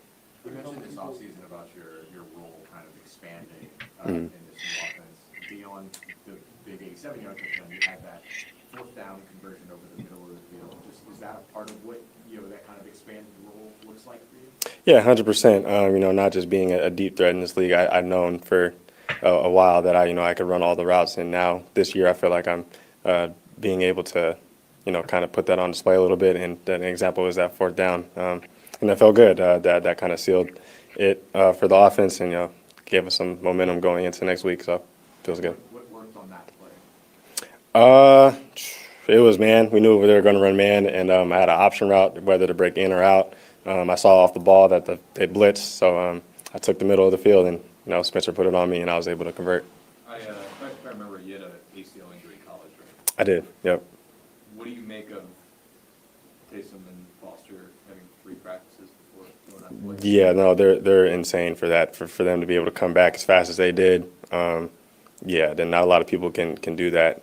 You mentioned this offseason about your role kind of expanding in this new offense. Beyond the big 87-yard touchdown, you had that fourth down conversion over the middle of the field. Is that a part of what that kind of expanded role looks like for you? Yeah, 100%. Not just being a deep threat in this league. I've known for a while that I could run all the routes, and now this year I feel like I'm being able to kind of put that on display a little bit. And an example was that fourth down. And that felt good. That kind of sealed it for the offense, and gave us some momentum going into next week. So feels good. What worked on that play? It was man. We knew they were going to run man, and I had an option route whether to break in or out. I saw off the ball that they blitzed, so I took the middle of the field, and Spencer put it on me, and I was able to convert. I remember you had an ACL injury in college, right? I did. Yep. What do you make of Taysom and Foster having 3 practices before doing that play? Yeah, no, they're insane for that. For them to be able to come back as fast as they did. Yeah, then not a lot of people can do that.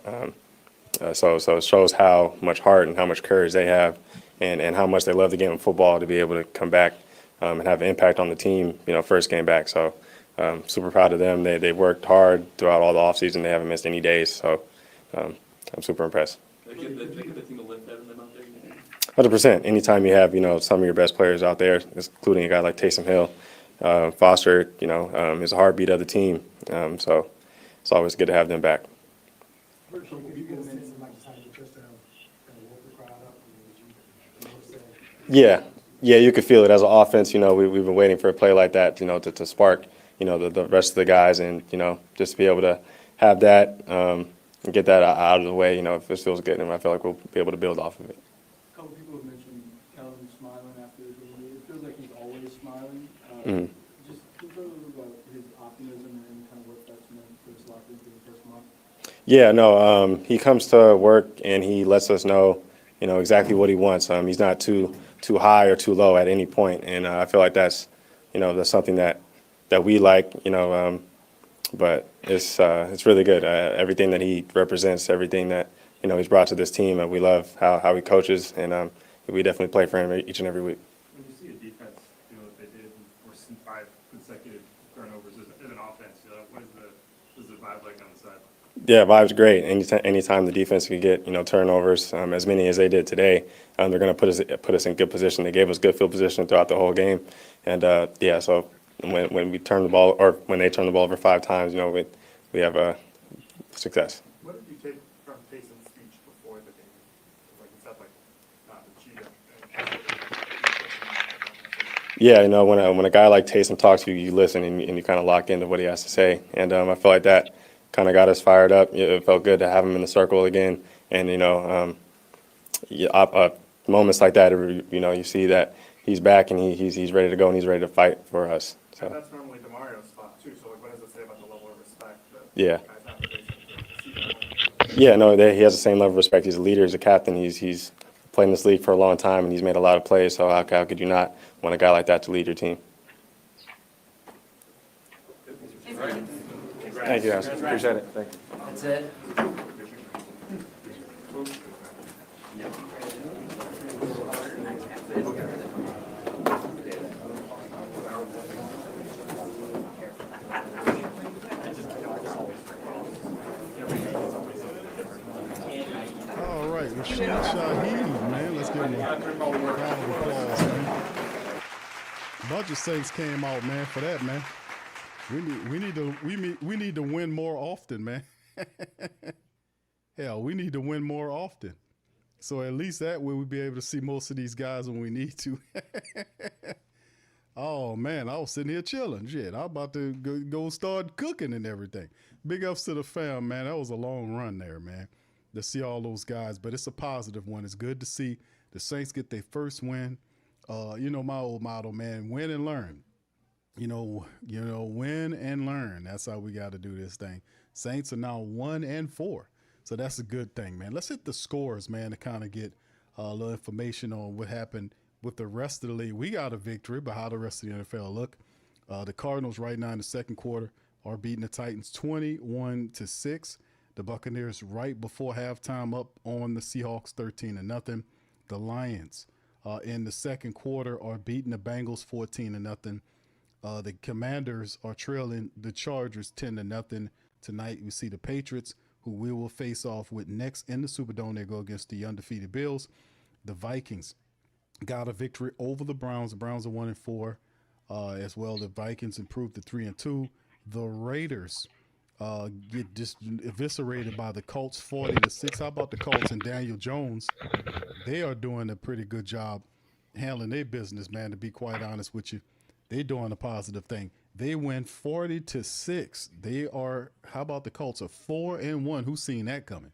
So it shows how much heart and how much courage they have, and how much they love the game of football to be able to come back and have an impact on the team. First game back. So super proud of them. They worked hard throughout all the offseason. They haven't missed any days. So I'm super impressed. They give the team a lift having them out there? 100%. Anytime you have some of your best players out there, including a guy like Taysom Hill, Foster, is a heartbeat of the team. So it's always good to have them back. Yeah, you could feel it as an offense. We've been waiting for a play like that, to spark, the rest of the guys, and just to be able to have that and get that out of the way. If it feels good, and I feel like we'll be able to build off of it. A couple people have mentioned Calvin smiling after the game. It feels like he's always smiling. Mhm. Just can you tell a little about his optimism and kind of what that's meant for his locker room for the first month? Yeah, no, he comes to work and he lets us know, exactly what he wants. He's not too high or too low at any point, and I feel like that's something that we like, but it's really good. Everything that he represents, everything that he's brought to this team, and we love how he coaches, and we definitely play for him each and every week. When you see a defense do what they did and force 5 consecutive turnovers as an offense, what's the vibe like on the side? Yeah, vibe's great. Anytime the defense can get turnovers, as many as they did today, they're going to put us in good position. They gave us good field position throughout the whole game, and so when we turn the ball, or when they turn the ball over 5 times, we have success. What did you take from Taysom's speech before the game? Like, is that like not the cheetah? Yeah, when a guy like Taysom talks to you, you listen and you kind of lock into what he has to say. And I feel like that kind of got us fired up. It felt good to have him in the circle again. And moments like that, you see that he's back and he's ready to go and he's ready to fight for us. So That's normally DeMario's spot too, so like, what does it say about the level of respect that yeah, guys have for Jason to see that win? yeah, no, he has the same level of respect. He's a leader, he's a captain. He's played in this league for a long time and he's made a lot of plays. So how could you not want a guy like that to lead your team? Thank you, guys. Appreciate it. Thank you. That's it. All right, Rashid Shaheed, man. Let's give him a round of applause, man. A bunch of Saints came out, man, for that, man. We need to win more often, man. Hell, we need to win more often. So at least that way we'll be able to see most of these guys when we need to. Oh man, I was sitting here chilling. Shit, I'm about to go start cooking and everything. Big ups to the fam, man. That was a long run there, man, to see all those guys. But it's a positive one. It's good to see the Saints get their first win. My old motto, man, win and learn. Win and learn. That's how we got to do this thing. Saints are now 1-4. So that's a good thing, man. Let's hit the scores, man, to kind of get a little information on what happened with the rest of the league. We got a victory, but how the rest of the NFL look. The Cardinals right now in the second quarter are beating the Titans 21-6. The Buccaneers right before halftime up on the Seahawks 13-0. The Lions in the second quarter are beating the Bengals 14-0. The Commanders are trailing the Chargers 10-0. Tonight we see the Patriots, who we will face off with next in the Superdome. They go against the undefeated Bills. The Vikings got a victory over the Browns. The Browns are 1-4 as well. The Vikings improved to 3-2. The Raiders get just eviscerated by the Colts 40-6. How about the Colts and Daniel Jones? They are doing a pretty good job handling their business, man, to be quite honest with you. They're doing a positive thing. They win 40-6. They are, how about the Colts are 4-1? Who's seen that coming?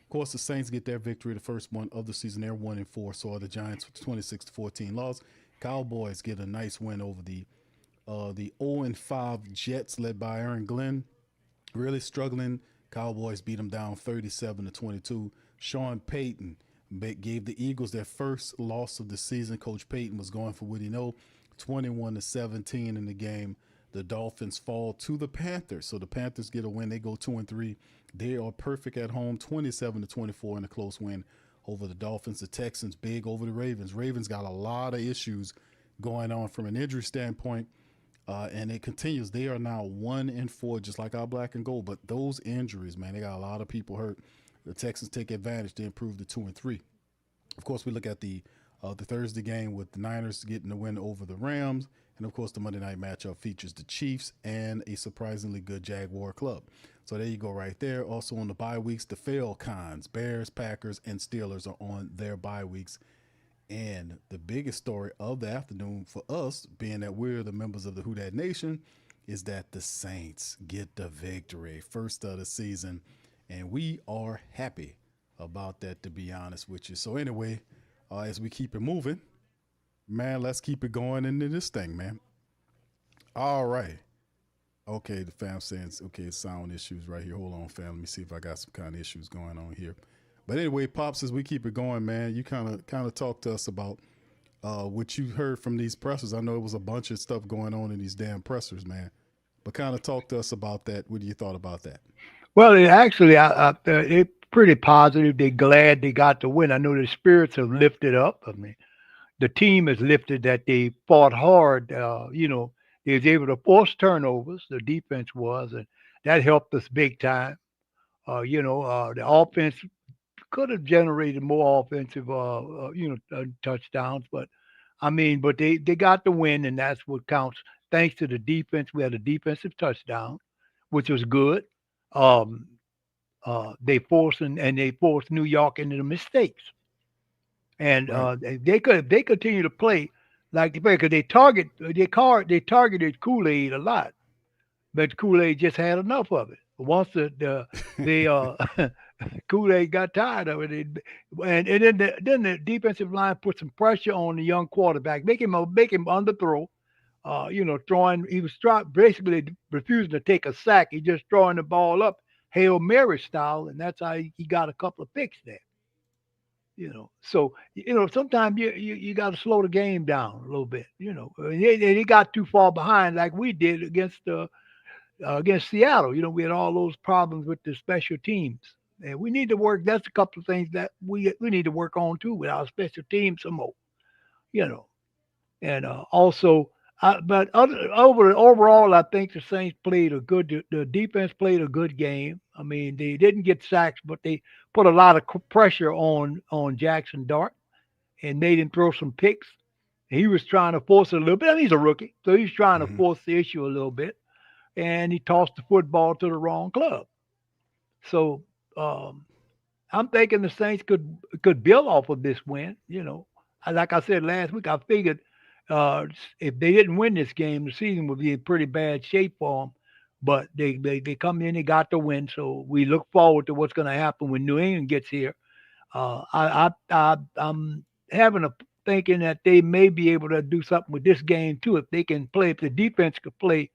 Of course, the Saints get their victory, the first one of the season. They're 1-4. So are the Giants with 26-14 loss. Cowboys get a nice win over the 0-5 Jets led by Aaron Glenn. Really struggling. Cowboys beat them down 37-22. Sean Payton gave the Eagles their first loss of the season. Coach Payton was going for what he know. 21-17 in the game. The Dolphins fall to the Panthers. So the Panthers get a win. They go 2-3. They are perfect at home. 27-24 in a close win over the Dolphins. The Texans big over the Ravens. Ravens got a lot of issues going on from an injury standpoint. And it continues. They are now 1-4, just like our black and gold. But those injuries, man, they got a lot of people hurt. The Texans take advantage. They improve to 2-3. Of course, we look at the Thursday game with the Niners getting the win over the Rams. And, of course, the Monday night matchup features the Chiefs and a surprisingly good Jaguar club. So there you go right there. Also on the bye weeks, the Falcons, Bears, Packers, and Steelers are on their bye weeks. And the biggest story of the afternoon for us, being that we're the members of the Who Dat Nation, is that the Saints get the victory, first of the season. And we are happy about that, to be honest with you. So anyway, as we keep it moving, man, let's keep it going into this thing, man. All right. Okay, the fam says, okay, sound issues right here. Hold on, fam. Let me see if I got some kind of issues going on here. But anyway, Pops, as we keep it going, man, you kind of talk to us about what you heard from these pressers. I know it was a bunch of stuff going on in these damn pressers, man. But kind of talk to us about that. What do you thought about that? Well, it's pretty positive. They're glad they got the win. I know the spirits have lifted up. I mean, the team is lifted that they fought hard. They was able to force turnovers. The defense was, and that helped us big time. The offense could have generated more offensive, touchdowns, but they got the win, and that's what counts. Thanks to the defense, we had a defensive touchdown, which was good. Um, they forced New York into the mistakes, and they continue to play. like the because they targeted Kool-Aid a lot, but Kool-Aid just had enough of it. Once the Kool-Aid got tired of it, and then the defensive line put some pressure on the young quarterback, make him underthrow. Throwing he was basically refusing to take a sack. He just throwing the ball up Hail Mary style, and that's how he got a couple of picks there. So sometimes you got to slow the game down a little bit. They got too far behind like we did against Seattle. We had all those problems with the special teams, and we need to work. That's a couple of things that we need to work on too with our special teams some more. You know, and also, but overall, I think the Saints played a good. The defense played a good game. I mean, they didn't get sacks, but they put a lot of pressure on Jackson Dart and made him throw some picks. He was trying to force it a little bit. I mean, he's a rookie, so he's trying to force the issue a little bit, and he tossed the football to the wrong club. So I'm thinking the Saints could build off of this win. Like I said last week, I figured if they didn't win this game, the season would be in pretty bad shape for them. But they come in, they got the win. So we look forward to what's going to happen when New England gets here. I'm having a thinking that they may be able to do something with this game too if they can play. If the defense could play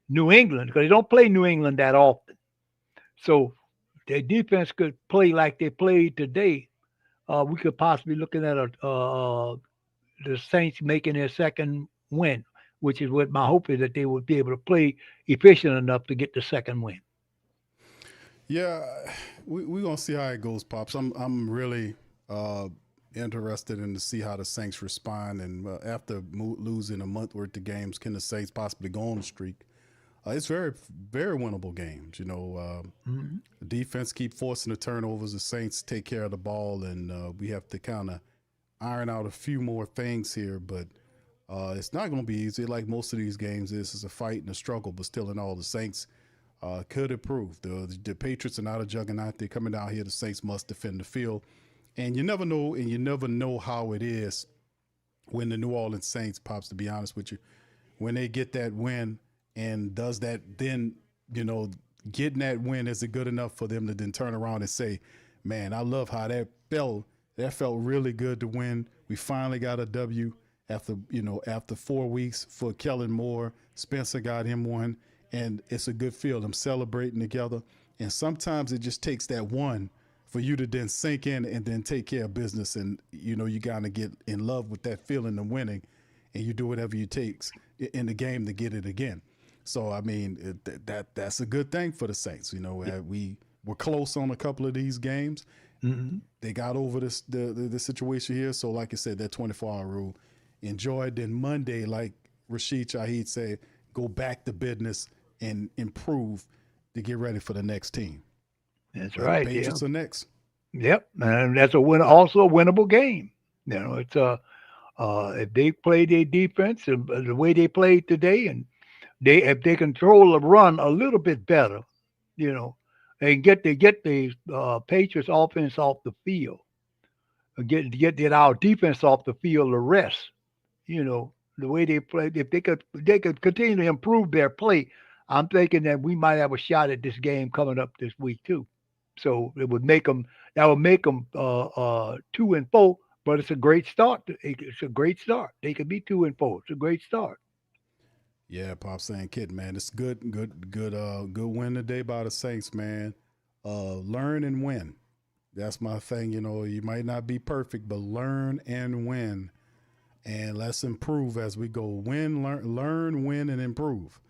New England, because they don't play New England that often. So their defense could play like they played today. We could possibly looking at the Saints making their second win, which is what my hope is that they would be able to play efficient enough to get the second win. Yeah, we're gonna see how it goes, Pops. I'm really interested in to see how the Saints respond, and after losing a month worth of games, can the Saints possibly go on the streak? It's very, very winnable games. The defense keep forcing the turnovers. The Saints take care of the ball, and we have to kind of iron out a few more things here. But it's not going to be easy. Like most of these games, this is a fight and a struggle. But still, in all, the Saints could improve. The Patriots are not a juggernaut. They're coming down here. The Saints must defend the field, and you never know how it is when the New Orleans Saints, Pops. To be honest with you, when they get that win. And does that then, getting that win, is it good enough for them to then turn around and say, man, I love how that felt. That felt really good to win. We finally got a W after 4 weeks for Kellen Moore. Spencer got him one, and it's a good feel. I'm celebrating together. And sometimes it just takes that one for you to then sink in and then take care of business. And, you got to get in love with that feeling of winning, and you do whatever it takes in the game to get it again. So, I mean, that's a good thing for the Saints. We were close on a couple of these games. Mm-hmm. They got over the situation here. So, like I said, that 24-hour rule, enjoy it. Then Monday, like Rashid Shaheed said, go back to business and improve to get ready for the next team. That's right. Patriots are next. Yep, and that's also a winnable game. It's if they play their defense the way they played today, and if they control the run a little bit better, and get the Patriots offense off the field, get our defense off the field to rest. The way they play, if they could continue to improve their play, I'm thinking that we might have a shot at this game coming up this week too. So that would make them 2-4, but it's a great start. It's a great start. They could be 2-4. It's a great start. Yeah, Pops ain't kidding, man. It's good win today by the Saints, man. Learn and win. That's my thing. You might not be perfect, but learn and win. And let's improve as we go. Win, learn, win, and improve.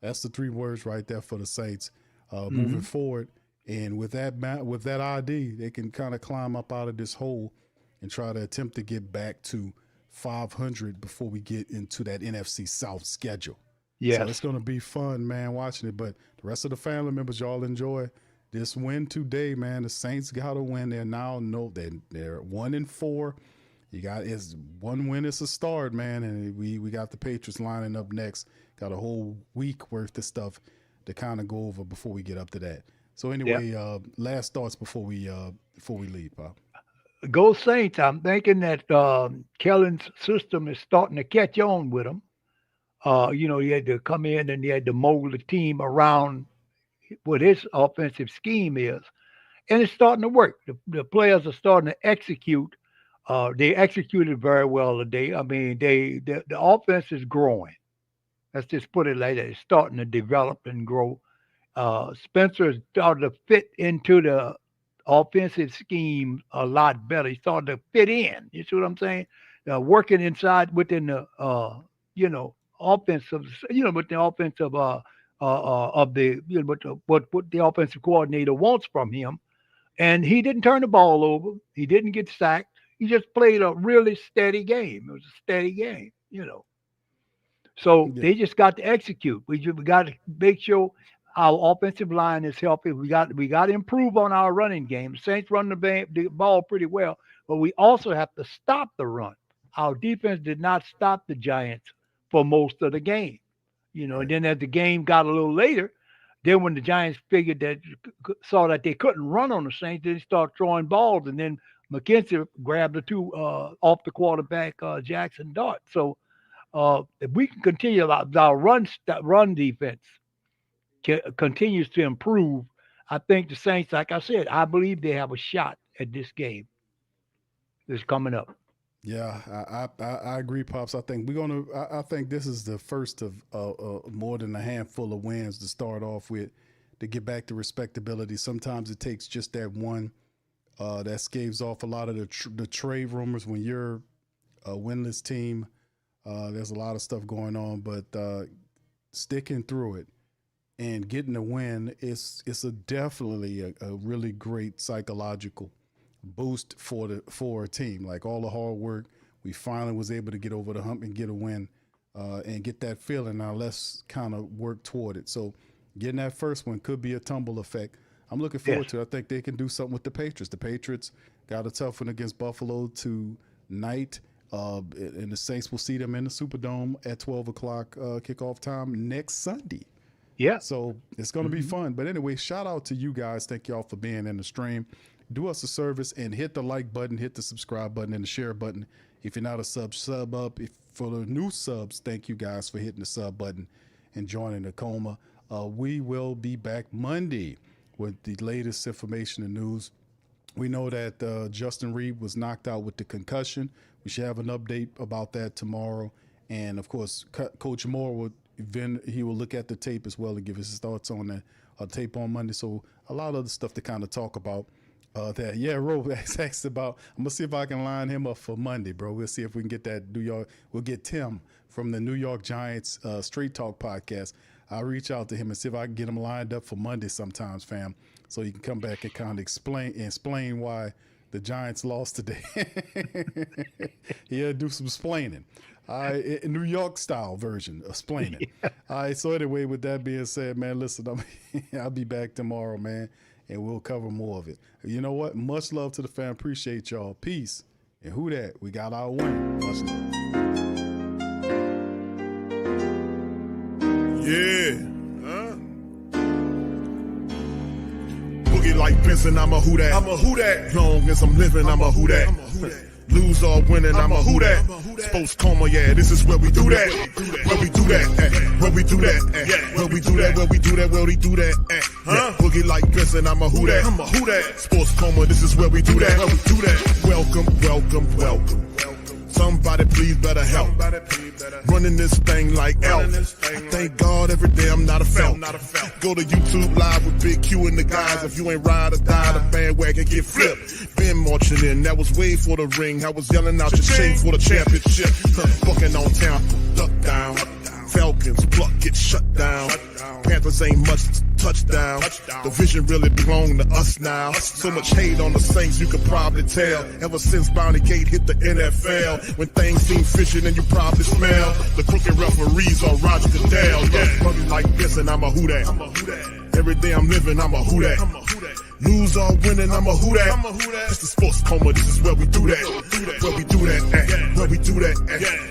That's the 3 words right there for the Saints moving forward. And with that ID, they can kind of climb up out of this hole and try to attempt to get back to 500 before we get into that NFC South schedule. Yes. So it's going to be fun, man, watching it. But the rest of the family members, y'all enjoy this win today, man. The Saints got to win. They're now they're 1-4. It's one win is a start, man. And we got the Patriots lining up next. Got a whole week worth of stuff to kind of go over before we get up to that. So anyway, last thoughts before we leave, Pop. Go Saints. I'm thinking that Kellen's system is starting to catch on with him. He had to come in and he had to mold the team around what his offensive scheme is. And it's starting to work. The players are starting to execute. They executed very well today. I mean, the offense is growing. Let's just put it like that. It's starting to develop and grow. Spencer is starting to fit into the offensive scheme a lot better. He's starting to fit in. You see what I'm saying? Working inside within the offensive, with the offensive of the what the offensive coordinator wants from him. And he didn't turn the ball over. He didn't get sacked. He just played a really steady game. It was a steady game, So they just got to execute. We got to make sure our offensive line is healthy. We got to improve on our running game. The Saints run the ball pretty well, but we also have to stop the run. Our defense did not stop the Giants for most of the game, And then as the game got a little later, then when the Giants saw that they couldn't run on the Saints, they started throwing balls, and then McKenzie grabbed the two off the quarterback, Jackson Dart. So if we can continue our run defense continues to improve, I think the Saints, like I said, I believe they have a shot at this game that's coming up. Yeah, I agree, Pops. I think I think this is the first of more than a handful of wins to start off with to get back to respectability. Sometimes it takes just that one that scaves off a lot of the trade rumors. When you're a winless team, there's a lot of stuff going on, but sticking through it and getting a win is definitely a really great psychological boost for a team. Like all the hard work, we finally was able to get over the hump and get a win and get that feeling. Now let's kind of work toward it. So getting that first one could be a tumble effect. I'm looking forward to it. I think they can do something with the Patriots. The Patriots got a tough one against Buffalo tonight, and the Saints will see them in the Superdome at 12 o'clock kickoff time next Sunday. Yeah. So it's going to be fun. But anyway, shout out to you guys. Thank y'all for being in the stream. Do us a service and hit the like button, hit the subscribe button, and the share button. If you're not a sub up. For the new subs, thank you guys for hitting the sub button and joining the Coma. We will be back Monday with the latest information and news. We know that Justin Reed was knocked out with the concussion. We should have an update about that tomorrow. And, of course, Coach Moore he will look at the tape as well and give us his thoughts on the tape on Monday. So a lot of other stuff to kind of talk about. Ro asked about. I'm gonna see if I can line him up for Monday, bro. We'll see if we can get that New York. We'll get Tim from the New York Giants Straight Talk podcast. I'll reach out to him and see if I can get him lined up for Monday sometimes, fam, so he can come back and kind of explain why the Giants lost today. He'll do some explaining. New York style version of explaining. Yeah. All right. So anyway, with that being said, man, listen, I'll be back tomorrow, man. And we'll cover more of it. You know what? Much love to the fam. Appreciate y'all. Peace. And who that? We got our win. Much love. Yeah. Boogie like Benson, I'm a who that. I'm a who that. Long as I'm living, I'm a who that. Lose or winning, I'm a who that. Sports Coma, yeah, this is where we do that. Where we do that, where we do that, where we do that, where we do that, where we do that. Boogie like Benson, I'm a who that. I'm a who that. Sports Coma, this is where we do that. Where we do that. Welcome, welcome, welcome. Somebody please better help. Running this thing like elf. Thank God every day I'm not a felt. Go to YouTube live with Big Q and the guys. If you ain't ride or die, the bandwagon get flipped. Been marching in, that was way for the ring. I was yelling out your chain for the championship. Bucking on town, duck down. Falcons, pluck, get shut down. Panthers ain't much touchdown. The vision really belong to us now. So much hate on the Saints, you could probably tell. Ever since Bounty Gate hit the NFL, when things seem fishy, then you probably smell the crooked referees on Roger Goodell. Yeah, like this, and I'm a who that. Every day I'm living, I'm a who that. Lose or winning, I'm a who that. This is Sports Coma, this is where we do that. Where we do that, where we do that,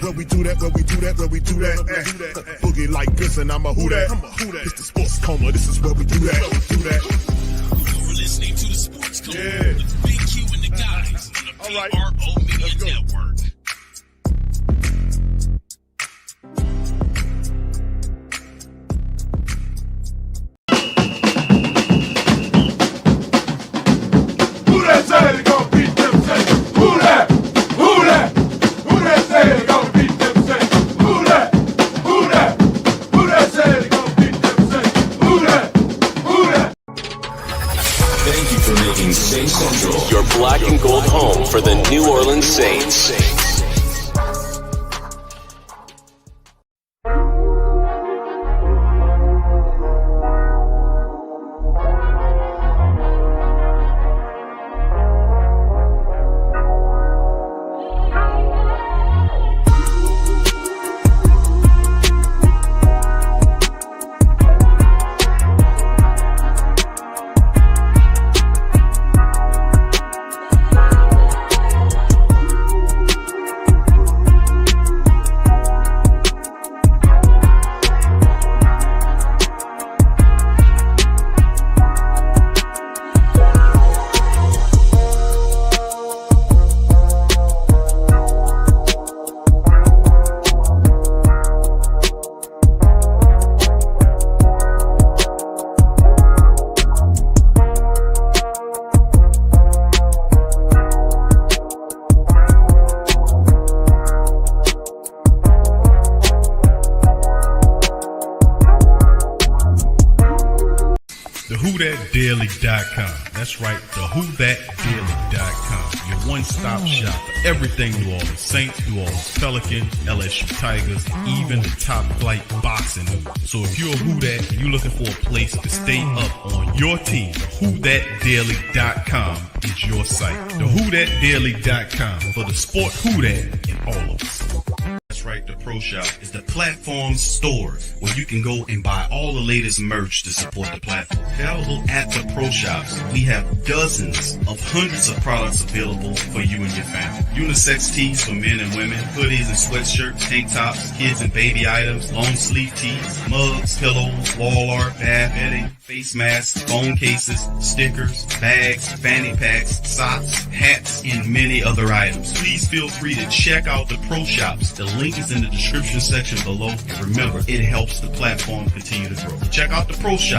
where we do that, where we do that, where we do that. Boogie like this, and I'm a who that. This is Sports Coma, this is where we do that. You're listening to the Sports Coma with Big Q and the guys on the PRO Media Network. Who that say they gonna beat them Saints? Who that? Who that? Who that say they gonna beat them Saints? Who that? Who that? Who that say they gonna beat them Saints? Who that? Who that? Thank you for making Saint Central your black and gold home for the New Orleans Saints. WhoThatDaily.com. That's right, the WhoThatDaily.com. Your one-stop shop for everything New Orleans Saints, New Orleans Pelicans, LSU Tigers, even the top flight boxing news. So if you're a Who Dat and you're looking for a place to stay up on your team, WhoThatDaily.com is your site. The WhoThatDaily.com for the sport Who Dat in all of us. That's right, the Pro Shop is the platform store where you can go and buy all the latest merch to support the platform. Available at the Pro Shops, we have dozens of hundreds of products available for you and your family. Unisex tees for men and women, hoodies and sweatshirts, tank tops, kids and baby items, long sleeve tees, mugs, pillows, wall art, bath bedding, face masks, phone cases, stickers, bags, fanny packs, socks, hats, and many other items. Please feel free to check out the Pro Shops. The link is in the description section below. And remember, it helps the platform continue to grow. Check out the Pro Shop.